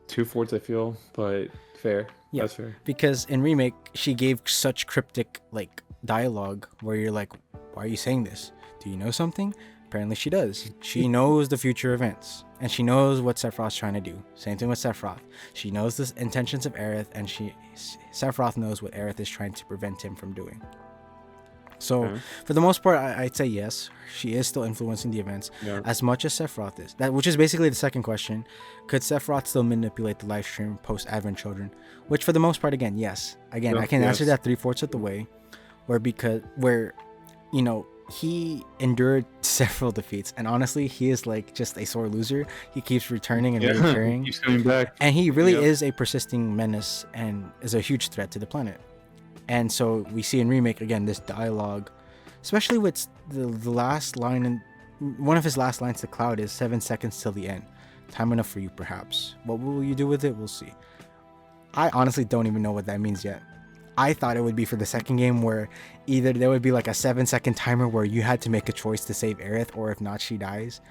Speaker 2: 2/4 I feel, but fair. Yeah, that's fair.
Speaker 1: Because in Remake, she gave such cryptic like dialogue where you're like, why are you saying this? Do you know something? Apparently she does. She knows the future events, and she knows what Sephiroth's trying to do. Same thing with Sephiroth. She knows the intentions of Aerith, and Sephiroth knows what Aerith is trying to prevent him from doing. So for the most part, I'd say yes, she is still influencing the events as much as Sephiroth is. Which is basically the second question. Could Sephiroth still manipulate the live stream post Advent Children? Which for the most part, again, yes. Again, I can answer that 3/4 of the way, where you know, he endured several defeats, and honestly, he is like just a sore loser. He keeps returning and returning.
Speaker 2: He keeps coming back,
Speaker 1: and he really is a persisting menace and is a huge threat to the planet. And so we see in Remake again this dialogue especially with the last line, and one of his last lines to Cloud is 7 seconds till the end. Time enough for you, perhaps. What will you do with it? We'll see. I honestly don't even know what that means yet. I thought it would be for the second game where either there would be like a 7-second timer where you had to make a choice to save Aerith, or if not, she dies.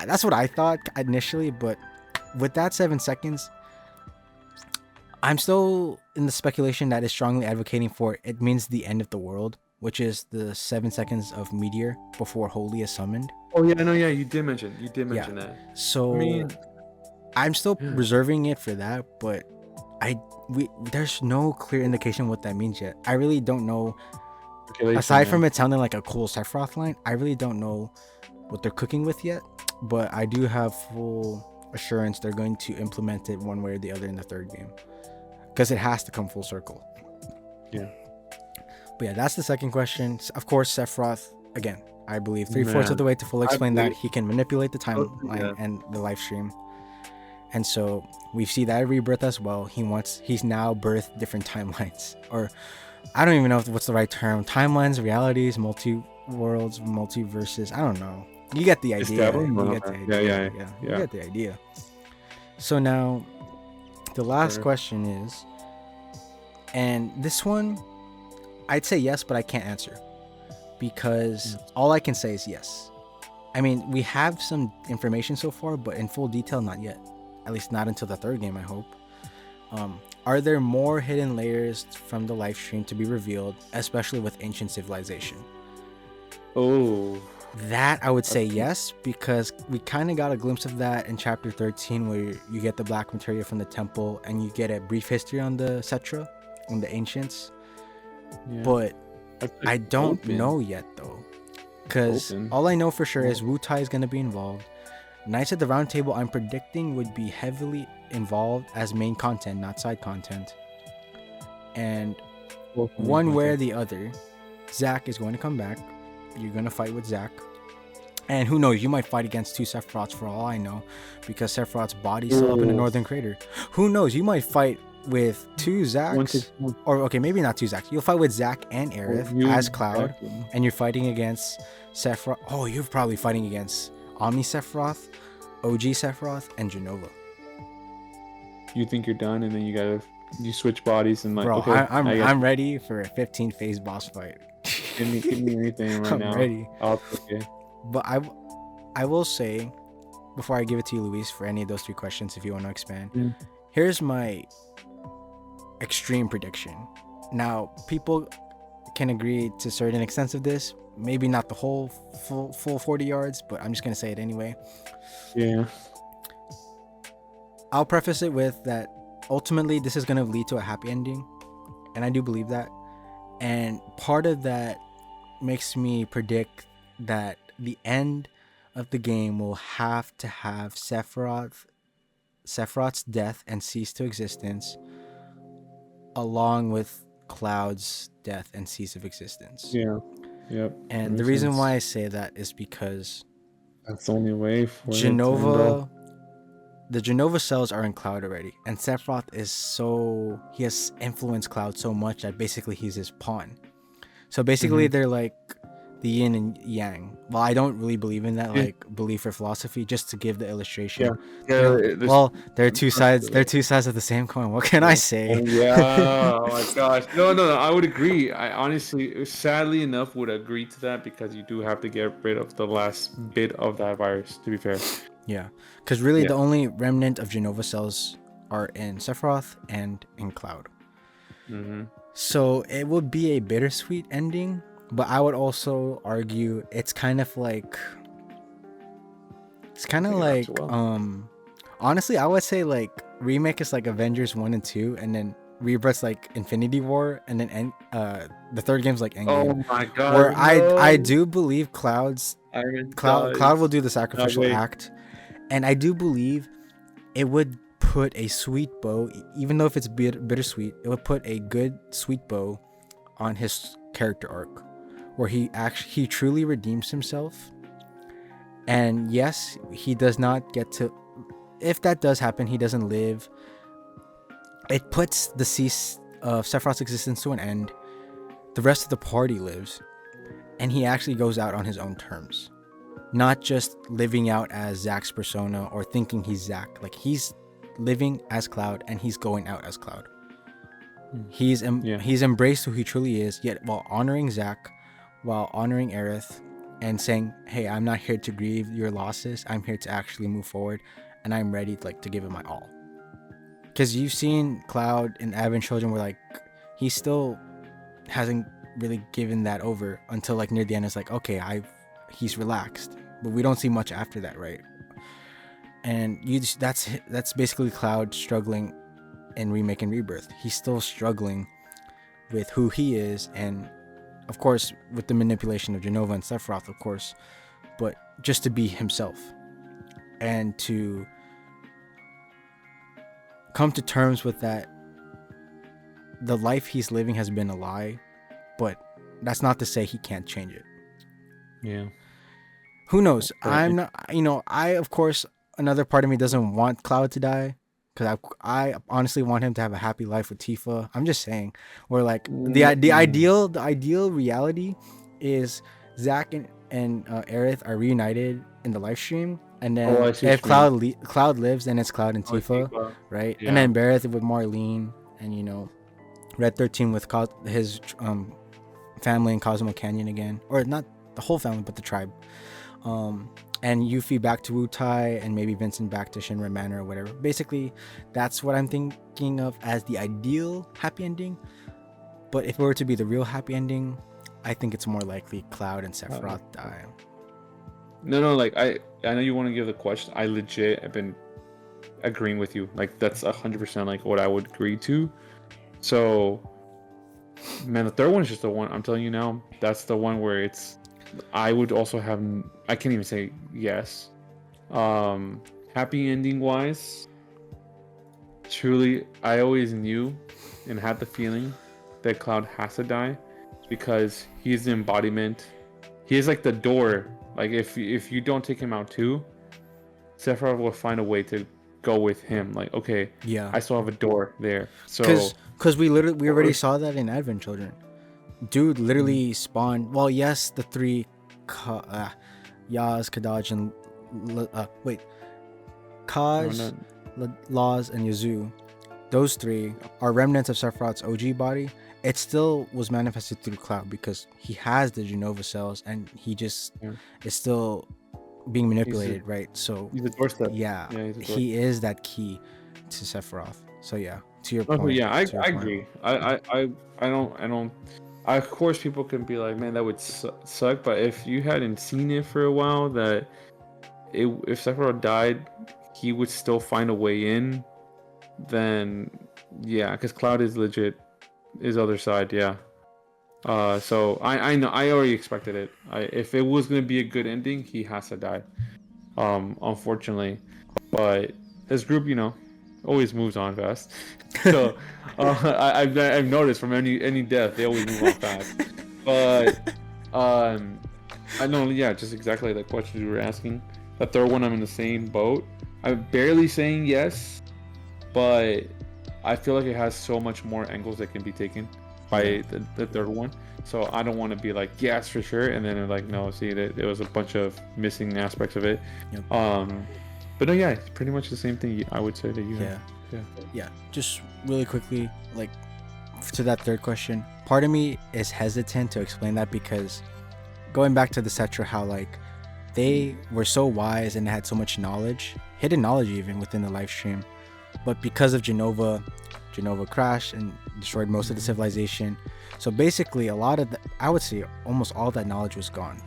Speaker 1: That's what I thought initially, but with that 7 seconds, I'm still in the speculation that is strongly advocating for it means the end of the world, which is the 7 seconds of Meteor before Holy is summoned.
Speaker 2: Oh yeah, no, yeah, you did mention that.
Speaker 1: So I'm still reserving it for that, but there's no clear indication what that means yet. I really don't know. Aside from it sounding like a cool Sephiroth line, I really don't know what they're cooking with yet. But I do have full assurance they're going to implement it one way or the other in the third game, because it has to come full circle.
Speaker 2: Yeah.
Speaker 1: But yeah, that's the second question. Of course, Sephiroth, again, I believe 3/4 of the way to fully explain that he can manipulate the timeline and the live stream. And so we see that at Rebirth as well. He's now birthed different timelines, or I don't even know what's the right term. Timelines, realities, multi-worlds, multiverses. I don't know. You get the idea. You get the idea. So now the last question is, and this one, I'd say yes, but I can't answer, because all I can say is yes. I mean, we have some information so far, but in full detail, not yet. At least not until the third game, I hope. Are there more hidden layers from the live stream to be revealed, especially with ancient civilization?
Speaker 2: Oh,
Speaker 1: that I would say yes, because we kind of got a glimpse of that in chapter 13, where you get the black materia from the temple and you get a brief history on the Cetra, on the ancients. Yeah. But I don't know yet though, because all I know for sure is Wu Tai is going to be involved. Knights at the Round Table, I'm predicting, would be heavily involved as main content, not side content. And one way or the other, Zack is going to come back. You're going to fight with Zack. And who knows, you might fight against 2 Sephiroths for all I know, because Sephiroth's body's still up in the northern crater. Who knows, you might fight with 2 Zacks, or okay, maybe not 2 Zacks. You'll fight with Zack and Aerith as Cloud, and you're fighting against Sephiroth. Oh, you're probably fighting against Omni Sephiroth, OG Sephiroth, and Genova.
Speaker 2: You think you're done, and then you switch bodies and like.
Speaker 1: Bro, okay, I'm ready for a 15-phase boss fight.
Speaker 2: Give me anything right now.
Speaker 1: I'm ready.
Speaker 2: Okay.
Speaker 1: But I will say, before I give it to you, Luis, for any of those 3 questions, if you want to expand, here's my extreme prediction. Now, people can agree to certain extents of this. Maybe not the whole full 40 yards, but I'm just going to say it anyway.
Speaker 2: Yeah.
Speaker 1: I'll preface it with that ultimately this is going to lead to a happy ending, and I do believe that. And part of that makes me predict that the end of the game will have to have Sephiroth's death and cease to existence, along with Cloud's death and cease of existence.
Speaker 2: Yeah. Yep.
Speaker 1: And the reason why I say that is because
Speaker 2: that's the only way for
Speaker 1: Genova. The Genova cells are in Cloud already, and Sephiroth he has influenced Cloud so much that basically he's his pawn. So basically they're like the yin and yang. Well, I don't really believe in that belief or philosophy, just to give the illustration. They're two sides of the same coin. What can I say?
Speaker 2: Oh my gosh. No, I would agree. I honestly, sadly enough, would agree to that, because you do have to get rid of the last bit of that virus, to be fair.
Speaker 1: Yeah, because really the only remnant of Genova cells are in Sephiroth and in Cloud. So it would be a bittersweet ending, but I would also argue it's kind of like honestly, I would say like Remake is like Avengers 1 and 2, and then Rebirth's like Infinity War, and then the third game's like Endgame.
Speaker 2: Oh my god.
Speaker 1: Where I do believe Cloud will do the sacrificial act. And I do believe it would put a sweet bow, even though if it's bittersweet, it would put a good sweet bow on his character arc, where he truly redeems himself. And yes, he does not get to, if that does happen, he doesn't live. It puts the cease of Sephiroth's existence to an end. The rest of the party lives. and he actually goes out on his own terms, not just living out as Zack's persona or thinking he's Zack. Like, he's living as Cloud and he's going out as Cloud. He's embraced who he truly is, yet while honoring Zack, while honoring Aerith, and saying, hey, I'm not here to grieve your losses. I'm here to actually move forward, and I'm ready to give it my all. Because you've seen Cloud in Advent Children where like he still hasn't really given that over until like near the end. It's like, okay, he's relaxed, but we don't see much after that, right? And that's basically Cloud struggling in Remake and Rebirth. He's still struggling with who he is, and of course with the manipulation of Jenova and Sephiroth, of course, but just to be himself and to come to terms with that the life he's living has been a lie, but that's not to say he can't change it.
Speaker 2: Yeah.
Speaker 1: Who knows? I'm not, I, of course, another part of me doesn't want Cloud to die, because I honestly want him to have a happy life with Tifa. I'm just saying, where like the ideal reality is Zack and Aerith are reunited in the live stream, and then if Cloud lives, then it's Cloud and Tifa, right? Yeah. And then Barrett with Marlene, and Red 13 with his family in Cosmo Canyon again, or not the whole family, but the tribe. And Yuffie back to Wutai, and maybe Vincent back to Shinra Manor or whatever. Basically, that's what I'm thinking of as the ideal happy ending. But if it were to be the real happy ending, I think it's more likely Cloud and Sephiroth die.
Speaker 2: No, like I know you want to give the question. I legit have been agreeing with you. Like that's 100% like what I would agree to. So, man, the third one is just the one I'm telling you now. That's the one where I would also have. I can't even say yes. Happy ending wise, truly, I always knew and had the feeling that Cloud has to die because he's the embodiment. He is like the door. Like if you don't take him out too, Sephiroth will find a way to go with him. Like, okay, yeah, I still have a door there. So
Speaker 1: because we already saw that in Advent Children. Dude literally spawned. Well, yes, the three, Yaz, Kadaj, and Kaz, Laz, and Yazoo. Those three are remnants of Sephiroth's OG body. It still was manifested through Cloud because he has the Jenova cells, and he just is still being manipulated, right? So
Speaker 2: he's a doorstep.
Speaker 1: Yeah, he is that key to Sephiroth. So yeah, to your point.
Speaker 2: I agree. I don't. Of course, people can be like, man, that would suck. But if you hadn't seen it for a while, if Sephiroth died, he would still find a way in. Then, yeah, because Cloud is legit his other side, yeah. So I know I already expected it. If it was gonna be a good ending, he has to die. Unfortunately, but this group, always moves on fast. So I've noticed from any death they always move on fast. But I know, yeah, just exactly the questions you were asking. The third one, I'm in the same boat. I'm barely saying yes, but I feel like it has so much more angles that can be taken by the third one. So I don't want to be like yes for sure, and then like no, see that there was a bunch of missing aspects of it. Yep. But no, yeah, it's pretty much the same thing I would say that you have.
Speaker 1: Yeah. Just really quickly, like to that third question, part of me is hesitant to explain that because going back to the Cetra, how like they were so wise and had so much knowledge, hidden knowledge even within the live stream, but because of Jenova crashed and destroyed most of the civilization. So basically a lot of I would say almost all that knowledge was gone,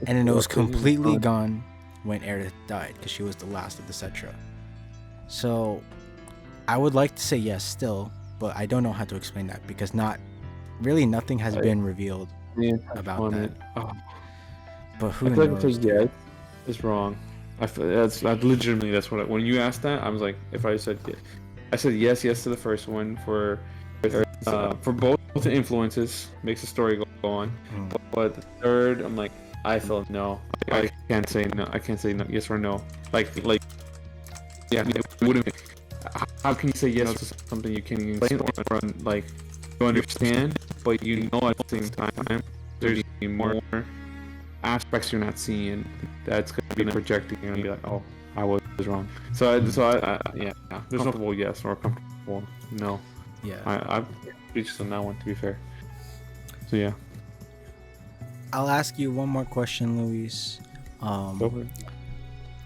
Speaker 1: and then it was completely gone when Aerith died because she was the last of the Cetra. So I would like to say yes still, but I don't know how to explain that because nothing has been revealed about that. But who knows?
Speaker 2: Yes, it's wrong. That's legitimately when you asked that, I was like, if I said yes, I said yes to the first one for both the influences makes the story go on, but the third, I'm like, I felt no. I can't say no. I can't say no, yes or no. Like yeah, it wouldn't. How can you say yes to something you can't even explain or like you understand, but at the same time there's more aspects you're not seeing that's going to be projecting and be like, oh, I was wrong. So yeah, there's no comfortable yes or comfortable no.
Speaker 1: Yeah.
Speaker 2: I've reached on that one, to be fair. So yeah.
Speaker 1: I'll ask you one more question, Luis.
Speaker 2: Go for it.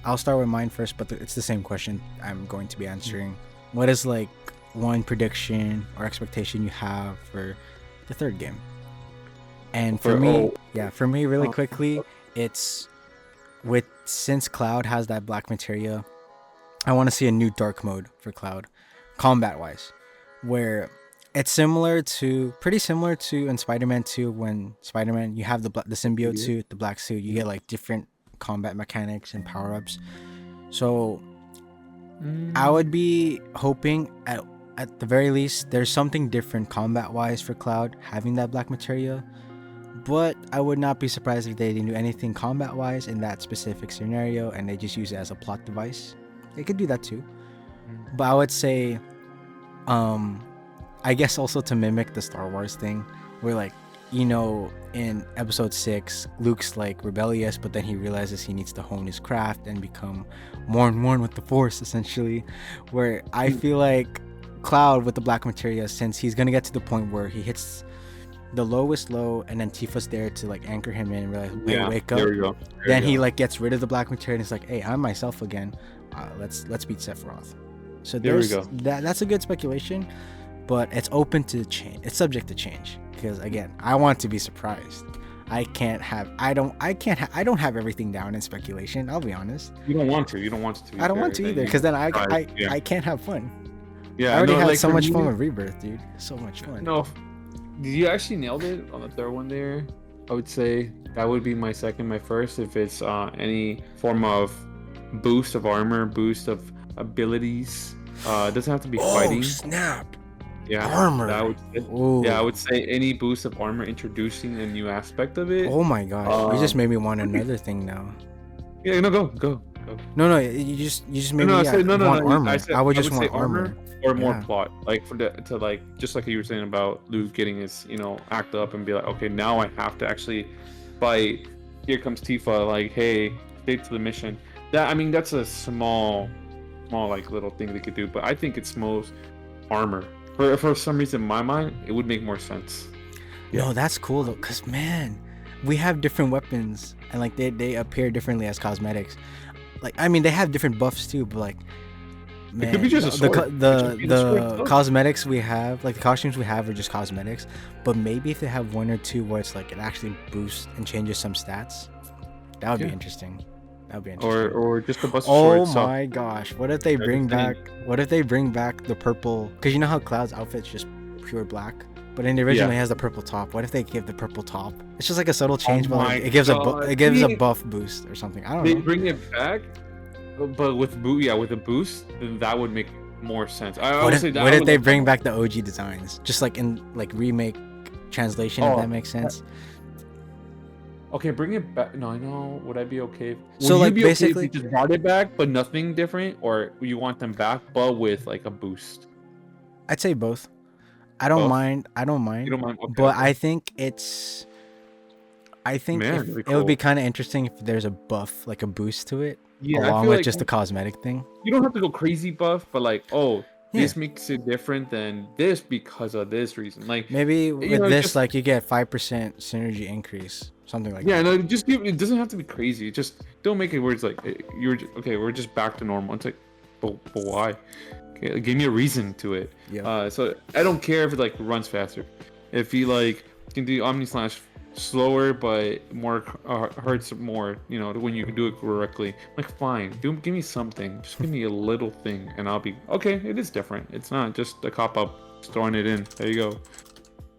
Speaker 1: I'll start with mine first, but it's the same question I'm going to be answering. What is like one prediction or expectation you have for the third game? And for me, really quickly, it's since Cloud has that black materia, I want to see a new dark mode for Cloud, combat wise, where it's pretty similar to in Spider-Man 2 when Spider-Man you have the symbiote suit, the black suit, you get like different combat mechanics and power-ups. So I would be hoping at the very least there's something different combat wise for Cloud having that black materia, but I would not be surprised if they didn't do anything combat wise in that specific scenario and they just use it as a plot device. They could do that too, but I would say I guess also to mimic the Star Wars thing where like, you know, in episode 6 Luke's like rebellious, but then he realizes he needs to hone his craft and become more and more with the Force, essentially, where I feel like Cloud with the black materia, since he's gonna get to the point where he hits the lowest low and then Tifa's there to like anchor him in and realize, wake up,
Speaker 2: there we go.
Speaker 1: Then he like gets rid of the black materia and it's like, hey, I'm myself again, let's beat Sephiroth. So there we go. That's a good speculation, but it's open to change. It's subject to change because again, I want to be surprised. I don't have everything down in speculation. I'll be honest.
Speaker 2: You don't want to.
Speaker 1: I don't want to either because then I can't have fun.
Speaker 2: Yeah,
Speaker 1: I already had so much fun with Rebirth, dude. So much fun.
Speaker 2: No, you actually nailed it on the third one there. I would say that would be my second. My first, if it's any form of boost of armor, boost of abilities. It doesn't have to be fighting.
Speaker 1: Oh snap!
Speaker 2: Yeah,
Speaker 1: armor.
Speaker 2: I would say any boost of armor, introducing a new aspect of it.
Speaker 1: Oh my gosh! You just made me want another thing now.
Speaker 2: Yeah, no, go.
Speaker 1: No, you just made me want armor. I would just want armor
Speaker 2: or more plot, like to like just like you were saying about Luke getting his act up and be like, okay, now I have to actually fight. Here comes Tifa, like, hey, stay to the mission. That's a small like little thing they could do, but I think it's most armor. For some reason in my mind it would make more sense.
Speaker 1: No, that's cool though, because man, we have different weapons and like they appear differently as cosmetics. Like they have different buffs too, but like man, it could be just a sword. The cosmetics we have, like the costumes we have, are just cosmetics. But maybe if they have one or two where it's like it actually boosts and changes some stats, that would be interesting.
Speaker 2: Or just the Buster Sword.
Speaker 1: Oh my gosh! What if they bring back? What if they bring back the purple? Because you know how Cloud's outfit's just pure black, but in the original it has the purple top. What if they give the purple top? It's just like a subtle change, but like, it gives a buff boost or something. I don't know.
Speaker 2: They bring it back, but with a boost, then that would make more sense.
Speaker 1: What if they bring back the OG designs, just like in like remake translation? If that makes sense.
Speaker 2: Okay, bring it back. No, I know. Would I be okay?
Speaker 1: So like basically,
Speaker 2: if you just brought it back, but nothing different, or you want them back, but with like a boost?
Speaker 1: I'd say both. I don't mind.
Speaker 2: You don't mind? Okay,
Speaker 1: but I think it would be kind of interesting if there's a buff, like a boost to it, along with just the cosmetic thing.
Speaker 2: You don't have to go crazy buff, but like, this makes it different than this because of this reason. Like
Speaker 1: maybe with this, like you get 5% synergy increase. Something like that.
Speaker 2: Yeah, no, it doesn't have to be crazy. Just don't make it where it's like we're just back to normal. It's like, but why? Okay, give me a reason to it.
Speaker 1: Yeah.
Speaker 2: So I don't care if it like runs faster. If you like can do Omni Slash slower but more hurts more, when you can do it correctly. Like fine, give me something. Just give me a little thing, and I'll be okay. It is different. It's not just a cop up throwing it in. There you go.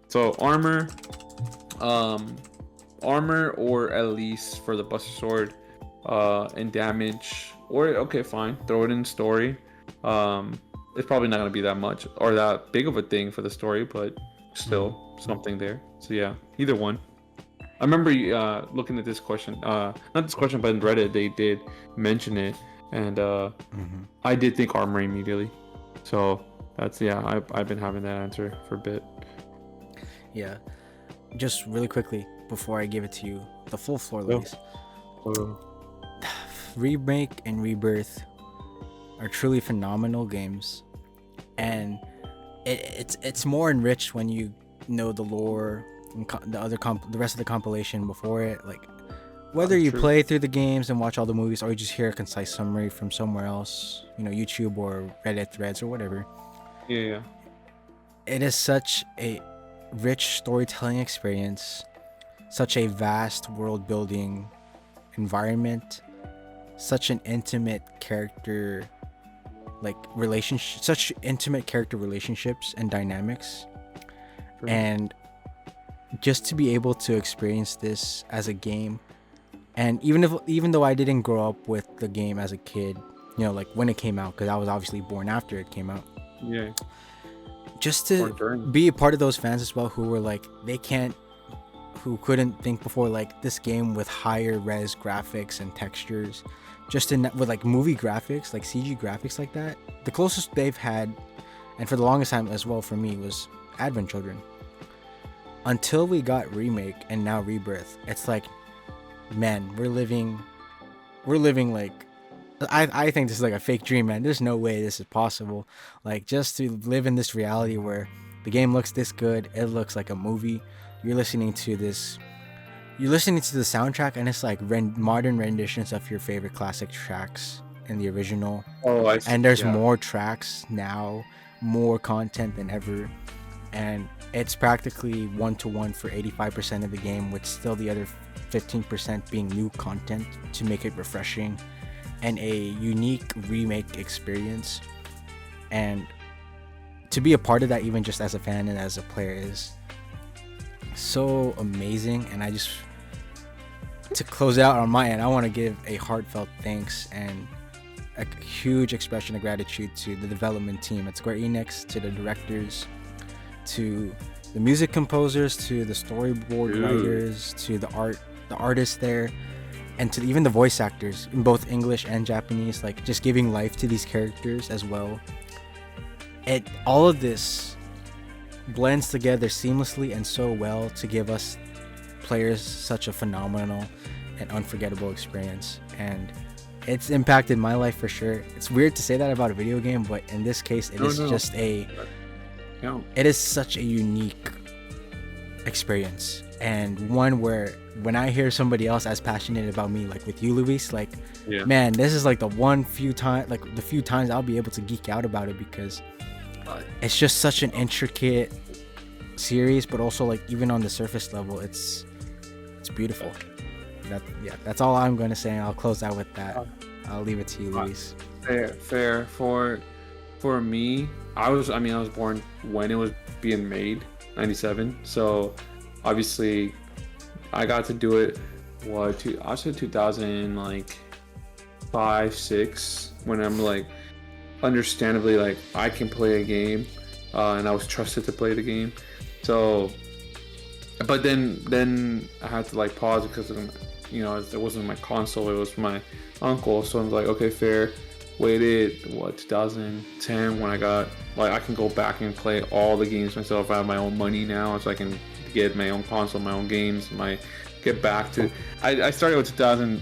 Speaker 2: So armor, or at least for the Buster Sword, and damage, or okay, fine, throw it in story. It's probably not gonna be that much or that big of a thing for the story, but still something there. So yeah, either one. I remember looking at this question, not this question, but in Reddit they did mention it, and I did think armor immediately. So that's I've been having that answer for a bit.
Speaker 1: Yeah, just really quickly before I give it to you, the full floor,
Speaker 2: Oh.
Speaker 1: Luis. Remake and Rebirth are truly phenomenal games, and it's more enriched when you know the lore and the rest of the compilation before it. Like, whether you play through the games and watch all the movies, or you just hear a concise summary from somewhere else, YouTube or Reddit threads or whatever.
Speaker 2: Yeah.
Speaker 1: It is such a rich storytelling experience, such a vast world building environment, such an intimate character relationships and dynamics. True. And just to be able to experience this as a game, and even though I didn't grow up with the game as a kid, like when it came out, because I was obviously born after it came out.
Speaker 2: Yeah.
Speaker 1: Just to be a part of those fans as well who were like, who couldn't think before, like, this game with higher res graphics and textures, with like movie graphics, like CG graphics like that. The closest they've had, and for the longest time as well for me, was Advent Children. Until we got Remake and now Rebirth, it's like, man, we're living like, I think this is like a fake dream, man. There's no way this is possible. Like, just to live in this reality where the game looks this good, it looks like a movie. You're listening to the soundtrack, and it's like modern renditions of your favorite classic tracks in the original.
Speaker 2: Oh, I see.
Speaker 1: And there's more tracks now, more content than ever, and it's practically 1-to-1 for 85% of the game, with still the other 15% being new content to make it refreshing and a unique remake experience. And to be a part of that, even just as a fan and as a player, is so amazing. And I just, to close out on my end, I want to give a heartfelt thanks and a huge expression of gratitude to the development team at Square Enix, to the directors, to the music composers, to the storyboard writers, to the artists there, and to even the voice actors in both English and Japanese, like, just giving life to these characters as well. All of this blends together seamlessly and so well to give us players such a phenomenal and unforgettable experience. And it's impacted my life for sure. It's weird to say that about a video game, but in this case, it is such a unique experience, and one where when I hear somebody else as passionate about me, like with you, Luis, like, man, this is like the few times I'll be able to geek out about it, because it's just such an intricate series, but also, like, even on the surface level, it's beautiful. That's all I'm going to say, and I'll close out with that. I'll leave it to you, Luis.
Speaker 2: Fair. For me, I was born when it was being made, 97. So obviously I got to do it, I said 2005, 6, when I'm like, understandably, like, I can play a game, and I was trusted to play the game. So, but then I had to, like, pause because of, it wasn't my console, it was my uncle. So I'm like, okay, fair. Waited 2010 when I got, like, I can go back and play all the games myself. I have my own money now, so I can get my own console, my own games, get back to. I started with 2000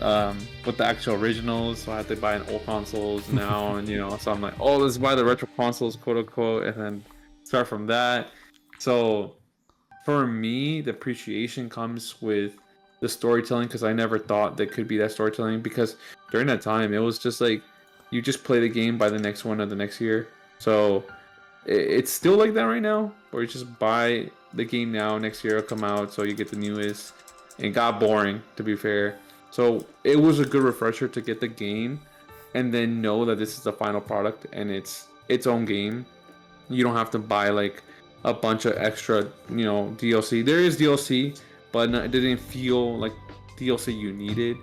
Speaker 2: with the actual originals, so I had to buy an old consoles now, and so I'm like, oh, let's buy the retro consoles, quote unquote, and then start from that. So for me, the appreciation comes with the storytelling, because I never thought there could be that storytelling, because during that time it was just like, you just play the game by the next one of the next year. So it's still like that right now, where you just buy the game now, next year it'll come out, so you get the newest. And it got boring, to be fair. So it was a good refresher to get the game and then know that this is the final product and it's its own game. You don't have to buy like a bunch of extra, DLC. There is DLC, but it didn't feel like DLC you needed,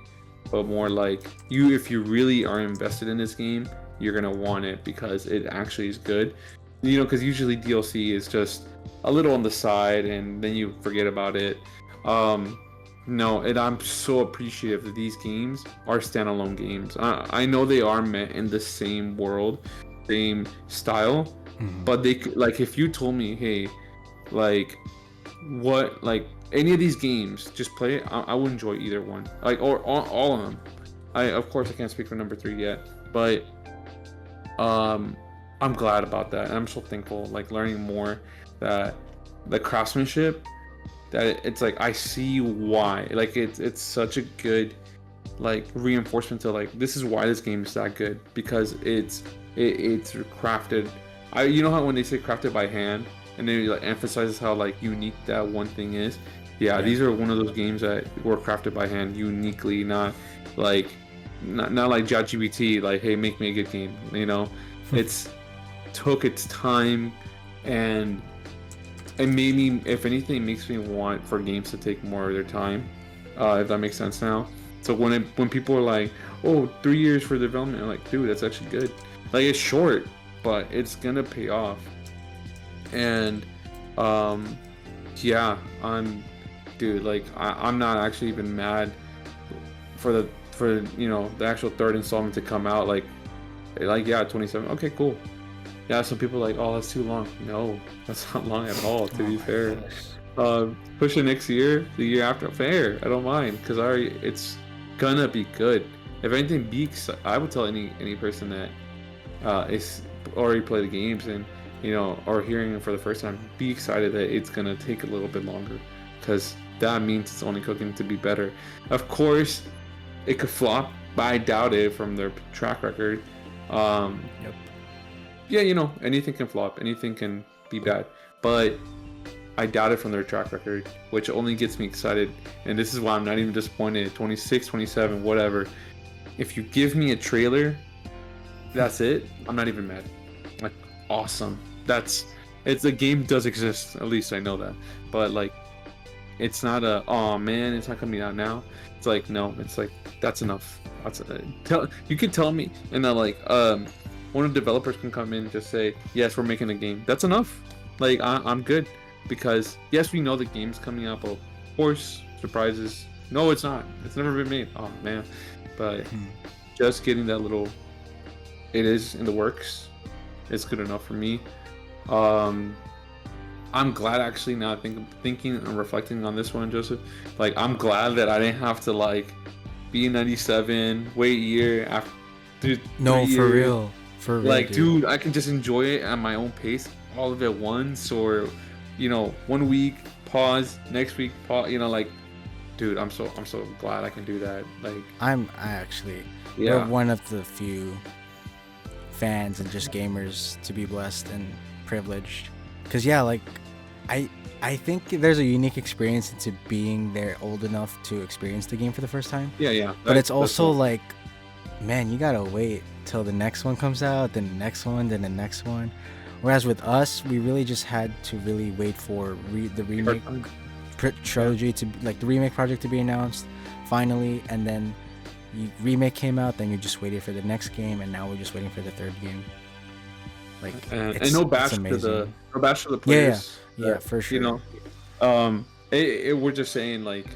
Speaker 2: but more like, if you really are invested in this game, you're gonna want it because it actually is good. Because usually DLC is just a little on the side and then you forget about it. No, and I'm so appreciative that these games are standalone games. I know they are meant in the same world, same style, but they, like, if you told me, hey, like, what, like, any of these games, just play it. I would enjoy either one, like, or all of them. Of course I can't speak for number 3 yet, but I'm glad about that, and I'm so thankful, like, learning more that the craftsmanship, that it's like I see why, like, it's such a good, like, reinforcement to, like, this is why this game is that good, because it's crafted. You know how when they say crafted by hand, and they, like, emphasizes how, like, unique that one thing is. Yeah, these are one of those games that were crafted by hand uniquely, not like ChatGPT, like, hey, make me a good game. You know, it's took its time, and it made me, if anything, makes me want for games to take more of their time. If that makes sense now. So when people are like, oh, 3 years for development, I'm like, dude, that's actually good. Like, it's short, but it's gonna pay off. And yeah, dude, like, I'm not actually even mad for the actual third installment to come out. Like, yeah, 27. Okay, cool. Yeah, some people are like, oh, that's too long. No, that's not long at all, to be fair. Push it next year, the year after, fair. I don't mind, because it's gonna be good. If anything, I would tell any person that is already play the games and, you know, or hearing it for the first time, be excited that it's gonna take a little bit longer, because that means it's only cooking to be better. Of course, it could flop, but I doubt it from their track record.
Speaker 1: Yep.
Speaker 2: Yeah, you know, anything can flop, anything can be bad, but I doubt it from their track record, which only gets me excited. And this is why I'm not even disappointed. 26, 27, whatever. If you give me a trailer, that's it. I'm not even mad. Like, awesome. The game does exist. At least I know that. But, like, it's not oh man, it's not coming out now. It's like, no, it's like, that's enough. You can tell me, and then, like, one of the developers can come in and just say, yes, we're making a game. That's enough. Like, I'm good. Because, yes, we know the game's coming out, but of course, surprises. No, it's not. It's never been made. Oh, man. But just getting that little, it is in the works, it's good enough for me. I'm glad, actually, now thinking and reflecting on this one, Joseph. Like, I'm glad that I didn't have to, like, be in 97, wait a year after. Dude,
Speaker 1: no, for real. For real.
Speaker 2: Like, dude, I can just enjoy it at my own pace, all of it at once, or, you know, 1 week, pause, next week, pause, you know, like, dude, I'm so glad I can do that. Like,
Speaker 1: we're one of the few fans and just gamers to be blessed and privileged. Because, yeah, like, I think there's a unique experience into being there old enough to experience the game for the first time.
Speaker 2: Yeah.
Speaker 1: But it's also like, man, you gotta wait till the next one comes out, then the next one, then the next one. Whereas with us, we really just had to really wait for the remake trilogy to, like, the remake project to be announced finally, and then remake came out, then you just waited for the next game, and now we're just waiting for the third game. Like,
Speaker 2: and no bash to the players.
Speaker 1: Yeah, for sure.
Speaker 2: You know, we're just saying, like,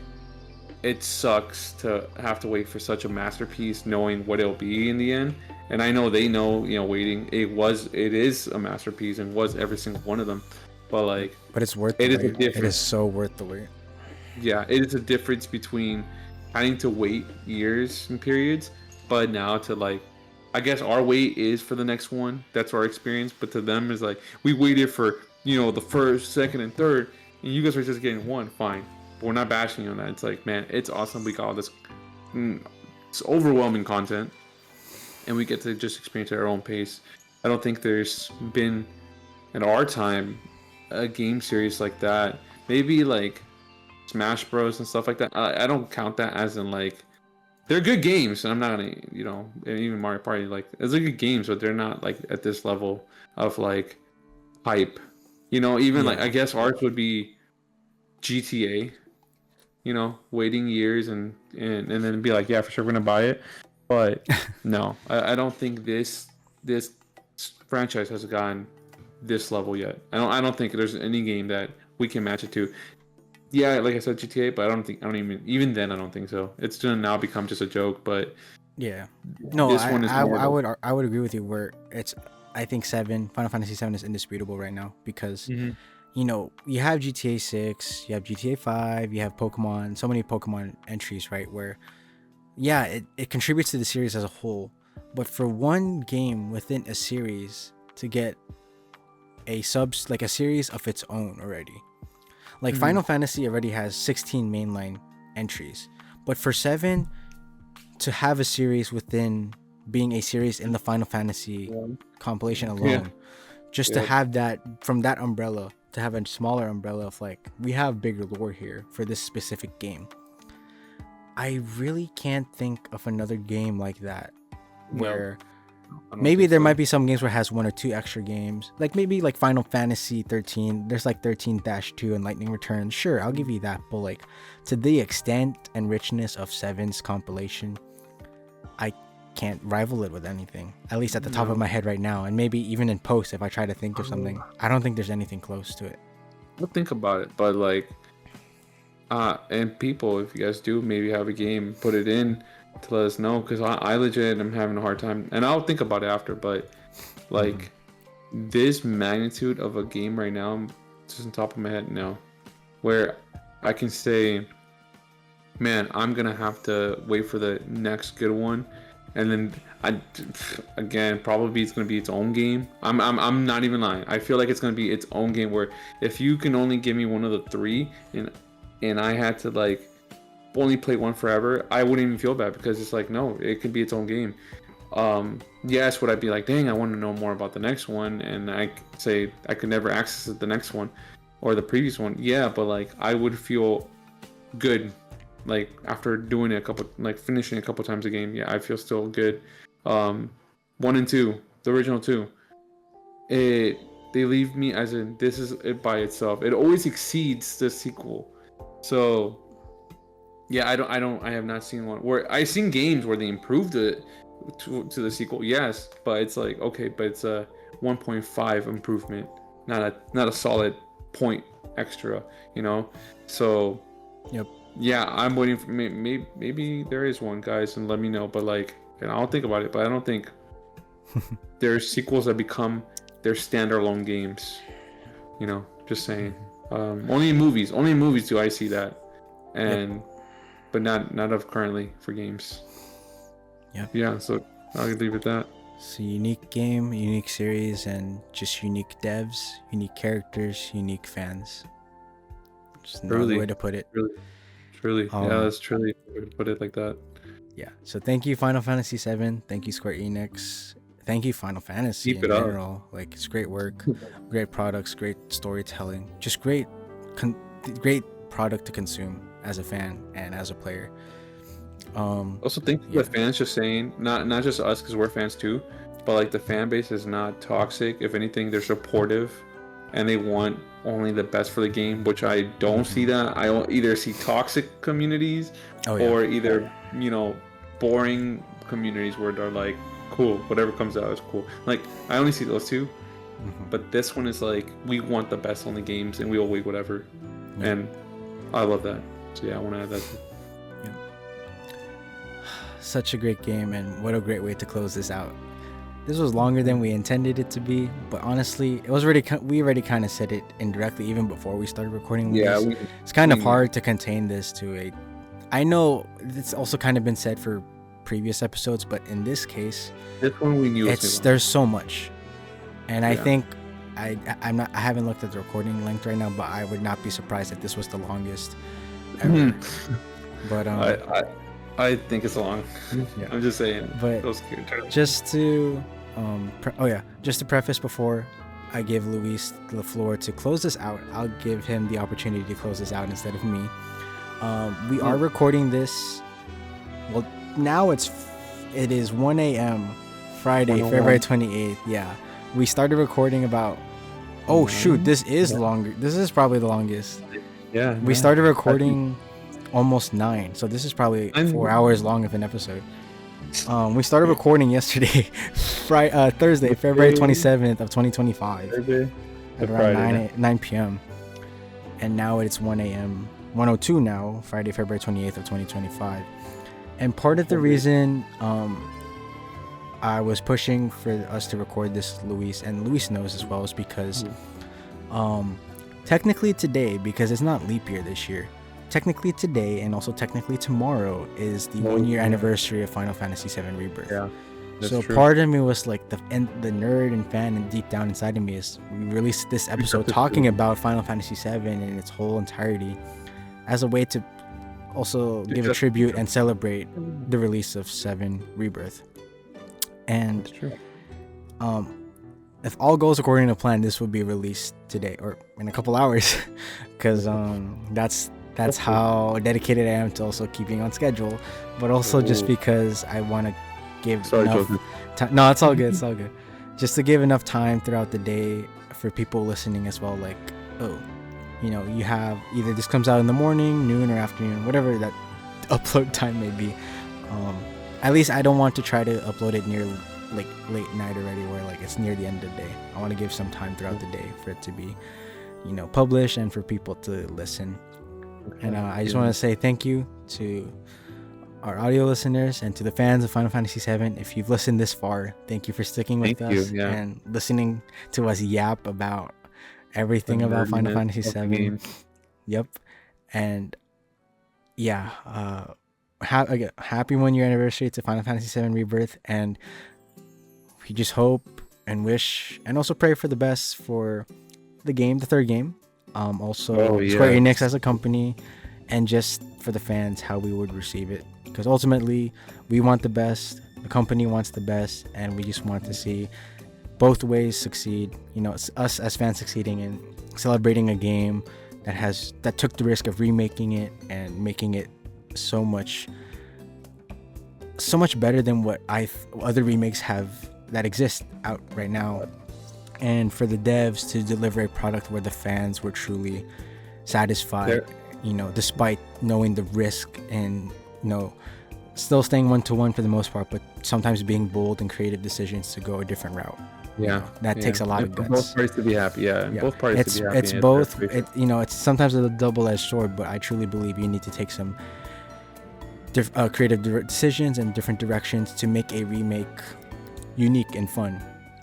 Speaker 2: it sucks to have to wait for such a masterpiece, knowing what it'll be in the end. And I know they know, you know, waiting. It is a masterpiece and was every single one of them. But, like,
Speaker 1: but it's worth the wait. It is so worth the wait.
Speaker 2: Yeah, it is a difference between having to wait years and periods, but now to, like, I guess our wait is for the next one. That's our experience. But to them is like, we waited for, you know, the first, second, and third, and you guys are just getting one. Fine, but we're not bashing you on that. It's like, man, it's awesome. We got all this, it's overwhelming content, and we get to just experience it at our own pace. I don't think there's been, in our time, a game series like that. Maybe like Smash Bros and stuff like that. I don't count that as in, like, they're good games, and I'm not gonna, you know, and even Mario Party, like, it's good games, but they're not, like, at this level of, like, hype. You know, even like, I guess ours would be GTA. You know, waiting years and then be like, yeah, for sure we're gonna buy it. But no, I don't think this franchise has gotten this level yet. I don't think there's any game that we can match it to. Yeah, like I said, GTA, but I don't even then I don't think so. It's gonna now become just a joke. But
Speaker 1: yeah, no, I would agree with you. Where I think Final Fantasy VII is indisputable right now, because you have GTA 6, you have GTA 5, you have Pokemon, so many Pokemon entries, right? Where, yeah, it contributes to the series as a whole. But for one game within a series to get like a series of its own already. Like Final Fantasy already has 16 mainline entries. But for 7 to have a series within being a series in the Final Fantasy compilation alone, just to have that from that umbrella, to have a smaller umbrella of like, we have bigger lore here for this specific game. I really can't think of another game like that where maybe there might be some games where it has 1 or 2 extra games, like maybe like Final Fantasy 13, there's like 13-2 and Lightning Returns. Sure, I'll give you that, but like to the extent and richness of 7's compilation, I can't rival it with anything, at least at the top of my head right now. And maybe even in post, if I try to think of something, I don't think there's anything close to it.
Speaker 2: We'll think about it, but like and people, if you guys do maybe have a game, put it in to let us know, because I legit am having a hard time, and I'll think about it after. But like this magnitude of a game right now, just on top of my head now, where I can say, man, I'm gonna have to wait for the next good one, and then again probably it's gonna be its own game. I'm not even lying. I feel like it's gonna be its own game, where if you can only give me one of the 3 and I had to like only play one forever, I wouldn't even feel bad, because it's like, no, it could be its own game. Yes, would I be like, dang, I want to know more about the next one, and I say I could never access the next one or the previous one? Yeah, but like I would feel good, like after doing it finishing a couple times a game. Yeah, I feel still good. 1 and 2, the original 2, they leave me as in, this is it by itself. It always exceeds the sequel. So yeah, I have not seen one where I've seen games where they improved it to the sequel. Yes, but it's like, okay, but it's a 1.5 improvement, not a solid point extra, So
Speaker 1: Yep.
Speaker 2: Yeah, I'm waiting for maybe there is one, guys, and let me know. But like, and I'll think about it. But I don't think there's sequels that become their standalone games. Just saying. Only in movies do I see that, and but not of currently for games. Yeah, so I'll leave it at that.
Speaker 1: It's a unique game, unique series, and just unique devs, unique characters, unique fans. Just no other way to put it.
Speaker 2: Truly. Yeah, that's truly a way to put it like that.
Speaker 1: Yeah. So thank you, Final Fantasy VII. Thank you, Square Enix. Thank you, Final Fantasy in general. Like, it's great work, great products, great storytelling, just great product to consume as a fan and as a player.
Speaker 2: Also, thank you the fans, just saying, not just us, because we're fans too, but like the fan base is not toxic. If anything, they're supportive, and they want only the best for the game, which I don't see that. I either see toxic communities or either boring communities where they're like, cool, whatever comes out is cool. Like, I only see those two. But this one is like, we want the best on the games, and we will wait whatever. And I love that. So yeah, I want to add that.
Speaker 1: Such a great game, and what a great way to close this out. This was longer than we intended it to be, but honestly, it was we already kind of said it indirectly even before we started recording. It's kind of hard to contain this to a. I know it's also kind of been said for previous episodes, but in this case,
Speaker 2: this one we knew
Speaker 1: there's so much, and I think I haven't looked at the recording length right now, but I would not be surprised if this was the longest ever. But
Speaker 2: I think it's long. I'm just saying.
Speaker 1: But just to preface before I give Luis the floor to close this out, I'll give him the opportunity to close this out instead of me. We are recording this. Well, now it is 1 a.m. Friday, February 28th. Yeah, we started recording about. Oh shoot! This is longer. This is probably the longest.
Speaker 2: Yeah.
Speaker 1: We started recording almost 9, so this is probably 4 hours long of an episode. We started recording yesterday, Thursday, February 27th of 2025, at around 9 p.m. And now it's 1 a.m. 1:02 now, Friday, February 28th of 2025. And part of the reason I was pushing for us to record this, Luis, and Luis knows as well, is because technically today, because it's not leap year this year, technically today and also technically tomorrow is the 1 year anniversary of Final Fantasy VII Rebirth.
Speaker 2: Yeah, that's
Speaker 1: So
Speaker 2: true.
Speaker 1: part of me was like the nerd and fan, and deep down inside of me is we released this episode talking about Final Fantasy VII in its whole entirety as a way to also give a tribute and celebrate the release of 7 Rebirth. And
Speaker 2: That's true.
Speaker 1: if all goes according to plan, this will be released today or in a couple hours, because that's how dedicated I am to also keeping on schedule, but also just because I want to give enough time. No, it's all good. It's all good. Just to give enough time throughout the day for people listening as well. Like, oh, you know, you have either this comes out in the morning, noon, or afternoon, whatever that upload time may be. At least I don't want to try to upload it near like late night already, where like it's near the end of the day. I want to give some time throughout the day for it to be, you know, published and for people to listen. And I just want to say thank you to our audio listeners and to the fans of Final Fantasy VII. If you've listened this far, thank you for sticking with us and listening to us yap about everything about Final Fantasy VII. Yep. And yeah, happy 1 year anniversary to Final Fantasy VII Rebirth. And we just hope and wish and also pray for the best for the game, the third game. Also Square Enix as a company, and just for the fans, how we would receive it, because ultimately we want the best, the company wants the best, and we just want to see both ways succeed. You know, it's us as fans succeeding and celebrating a game that took the risk of remaking it and making it so much better than what other remakes have that exist out right now. And for the devs to deliver a product where the fans were truly satisfied, you know, despite knowing the risk and, you know, still staying 1-to-1 for the most part, but sometimes being bold and creative decisions to go a different route.
Speaker 2: Yeah,
Speaker 1: you know, that takes a lot of guts.
Speaker 2: Both parties to be happy. Both parties to be happy.
Speaker 1: It's both. You know, it's sometimes a double-edged sword, but I truly believe you need to take some creative decisions and different directions to make a remake unique and fun.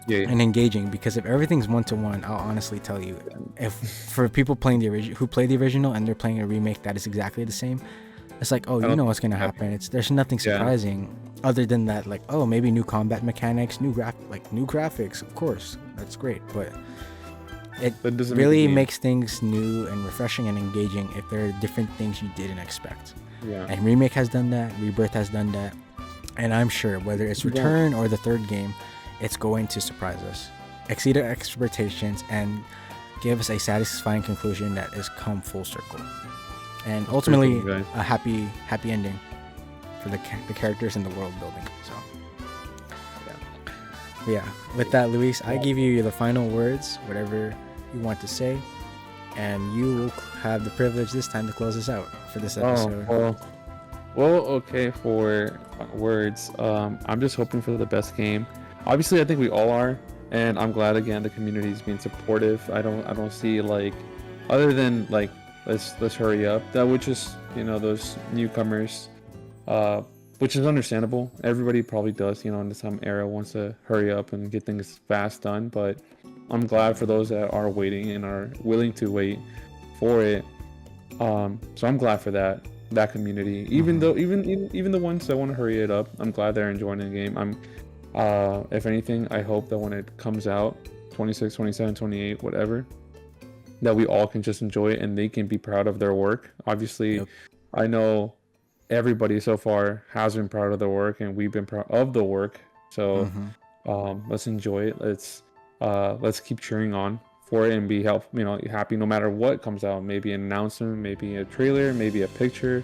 Speaker 1: And engaging, because if everything's 1-to-1, I'll honestly tell you, if for people playing who play the original and they're playing a remake that is exactly the same, it's like, oh, you know what's gonna happen. There's nothing surprising other than that, like, oh, maybe new combat mechanics, new graphics, of course, that's great, but it really makes things new and refreshing and engaging if there are different things you didn't expect. And Remake has done that, Rebirth has done that, and I'm sure whether it's Return or the third game, it's going to surprise us, exceed our expectations, and give us a satisfying conclusion that has come full circle, and ultimately a happy ending for the characters and the world building. So yeah, with that, Luis, I give you the final words, whatever you want to say, and you will have the privilege this time to close us out for this episode.
Speaker 2: Well, okay, for words, I'm just hoping for the best game. Obviously, I think we all are, and I'm glad again the community is being supportive. I don't see, like, other than like let's hurry up. That would just, you know, those newcomers, which is understandable. Everybody probably does, you know, in this time era wants to hurry up and get things fast done. But I'm glad for those that are waiting and are willing to wait for it. So I'm glad for that community. Even though even the ones that want to hurry it up, I'm glad they're enjoying the game. If anything, I hope that when it comes out 26, 27, 28, whatever, that we all can just enjoy it and they can be proud of their work. Obviously, I know everybody so far has been proud of their work, and we've been proud of the work. So let's enjoy it. Let's keep cheering on for it and be happy no matter what comes out. Maybe an announcement, maybe a trailer, maybe a picture.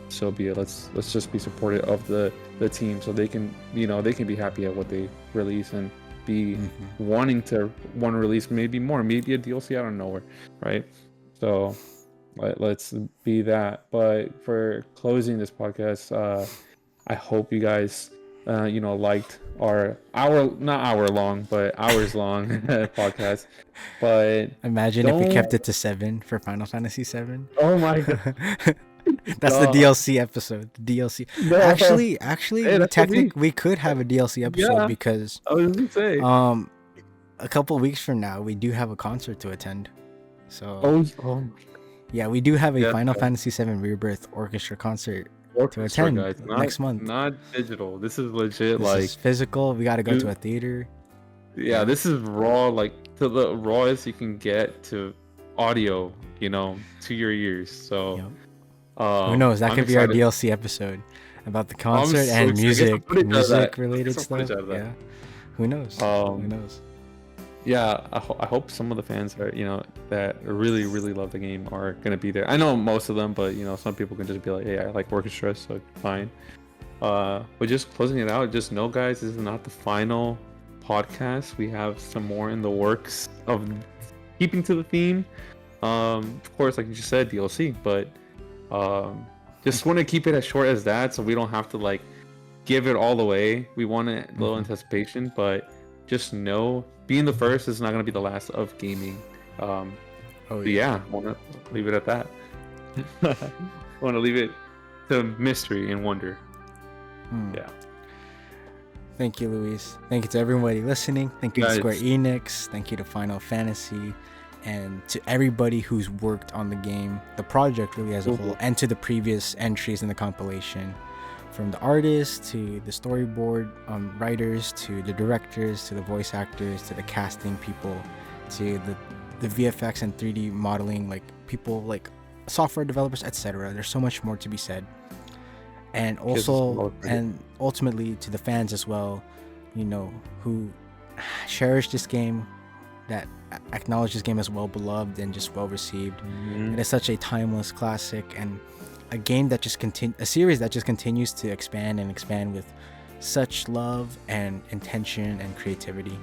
Speaker 2: So be it. Let's just be supportive of the team, so they can be happy at what they release and be wanting to release maybe more, maybe a DLC out of nowhere, right? So let's be that. But for closing this podcast, I hope you guys liked our not hour long but hours long podcast. But
Speaker 1: imagine if we kept it to 7 for Final Fantasy VII.
Speaker 2: Oh my god.
Speaker 1: That's the DLC episode. The DLC. No. Actually, we could have a DLC episode because
Speaker 2: I was gonna say
Speaker 1: a couple weeks from now we do have a concert to attend. So
Speaker 2: oh,
Speaker 1: yeah, we do have a
Speaker 2: yes,
Speaker 1: Final
Speaker 2: guys.
Speaker 1: Fantasy VII Rebirth orchestra concert to
Speaker 2: Orchestra,
Speaker 1: attend
Speaker 2: guys,
Speaker 1: next month.
Speaker 2: not digital. This is legit.
Speaker 1: This
Speaker 2: Like,
Speaker 1: is physical. We got to go to
Speaker 2: dude,
Speaker 1: a theater.
Speaker 2: yeah, this is raw, like to the rawest you can get to audio, to your ears. So,
Speaker 1: Yep. Who knows? That
Speaker 2: I'm
Speaker 1: could be our
Speaker 2: excited.
Speaker 1: DLC episode about the
Speaker 2: I'm
Speaker 1: concert
Speaker 2: so
Speaker 1: and
Speaker 2: excited. Get some footage out of that.
Speaker 1: music
Speaker 2: Let's get
Speaker 1: related
Speaker 2: some
Speaker 1: stuff.
Speaker 2: footage out of that.
Speaker 1: Yeah. Who knows? Who
Speaker 2: Um,
Speaker 1: knows?
Speaker 2: yeah, I hope some of the fans that really really love the game are gonna be there. I know most of them, but some people can just be like, hey, I like orchestra, so fine. But just closing it out, just know, guys, this is not the final podcast. We have some more in the works of keeping to the theme. Of course, like you just said, DLC, but just want to keep it as short as that, so we don't have to like give it all away. We want a little anticipation, but just know being the first is not going to be the last of gaming. Yeah, I want to leave it at that. I want to leave it to mystery and wonder. Yeah.
Speaker 1: Thank you, Luis. Thank you to everybody listening. Thank you to
Speaker 2: Guys.
Speaker 1: Square Enix. Thank you to Final Fantasy. And to everybody who's worked on the game, the project really as a whole, and to the previous entries in the compilation. From the artists to the storyboard writers, to the directors, to the voice actors, to the casting people, to the VFX and 3D modeling, like people like software developers, etc. There's so much more to be said. And also, and ultimately to the fans as well, who cherish this game, that acknowledge this game as well beloved and just well received. It is such a timeless classic and a game that just a series that just continues to expand and expand with such love and intention and creativity.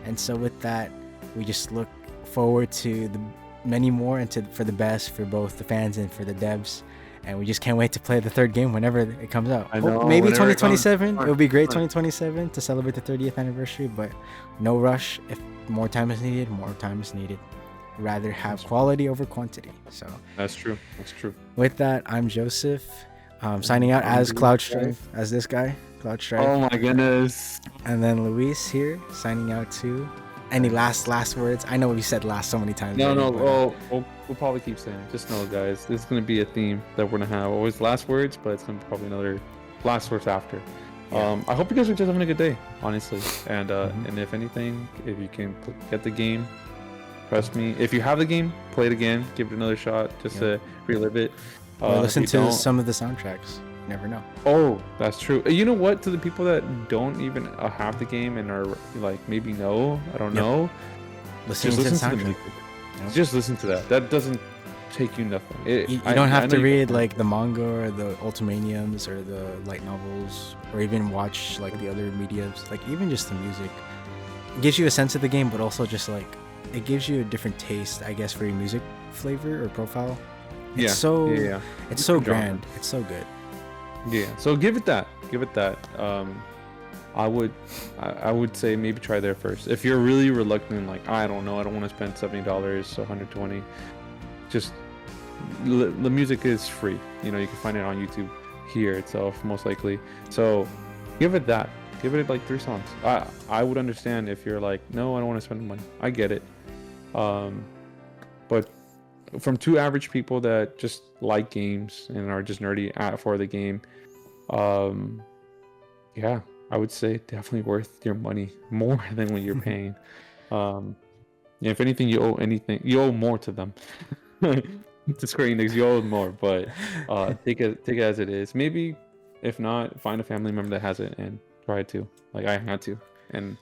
Speaker 1: And so with that, we just look forward to the many more and for the best for both the fans and for the devs. And we just can't wait to play the third game whenever it comes out.
Speaker 2: I know,
Speaker 1: Maybe
Speaker 2: whenever
Speaker 1: 2027. It would be great 2027 to celebrate the 30th anniversary, but no rush. If more time is needed, more time is needed. Rather have quality over quantity. So
Speaker 2: That's true.
Speaker 1: with that, I'm Joseph, signing out as Cloud Strife, as this guy, Cloud Strife.
Speaker 2: Oh my goodness.
Speaker 1: And then Luis here, signing out too. Any last words? I know we said last so many times.
Speaker 2: No,
Speaker 1: already, but,
Speaker 2: we'll probably keep saying it. Just know, guys, this is going to be a theme that we're going to have. Always last words, but it's going to be probably another last words after.
Speaker 1: Yeah.
Speaker 2: I hope you guys are just having a good day, honestly. And and if anything, if you can get the game, trust me. If you have the game, play it again. Give it another shot just to relive it.
Speaker 1: or listen
Speaker 2: if you
Speaker 1: to
Speaker 2: don't-
Speaker 1: some of the soundtracks. You never know.
Speaker 2: Oh, that's true. You know what? To the people that don't even have the game and are like maybe know, I don't know.
Speaker 1: Listening
Speaker 2: Just
Speaker 1: to the
Speaker 2: listen to the
Speaker 1: soundtrack.
Speaker 2: music. Just listen to that. That doesn't take you nothing.
Speaker 1: You don't have to read like the manga or the Ultimaniums or the light novels, or even watch like the other mediums. Like even just the music, it gives you a sense of the game, but also just like it gives you a different taste, I guess, for your music flavor or profile. It's so it's so grand. It's so good.
Speaker 2: Yeah. So give it that. I would say maybe try there first. If you're really reluctant, like I don't know, I don't want to spend $70, so $120. Just the music is free. You can find it on YouTube here itself, most likely. So give it that. Give it like 3 songs. I would understand if you're like, no, I don't want to spend the money. I get it. But from 2 average people that just like games and are just nerdy for the game, yeah, I would say definitely worth your money, more than what you're paying. If anything, you owe more to them. To Square Enix, you owe more, but take it as it is. Maybe if not, find a family member that has it and try it too. Like I had to, and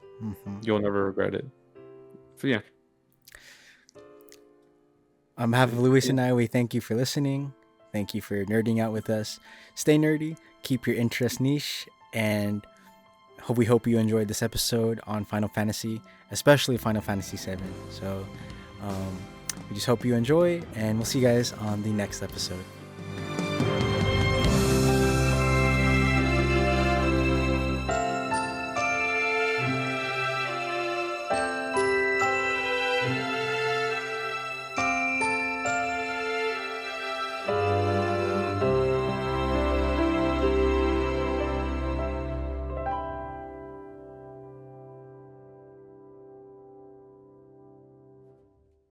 Speaker 2: you'll never regret it. So yeah.
Speaker 1: On behalf of Luis and I, we thank you for listening. Thank you for nerding out with us. Stay nerdy, keep your interest niche, and we hope you enjoyed this episode on Final Fantasy, especially Final Fantasy VII. So we just hope you enjoy, and we'll see you guys on the next episode.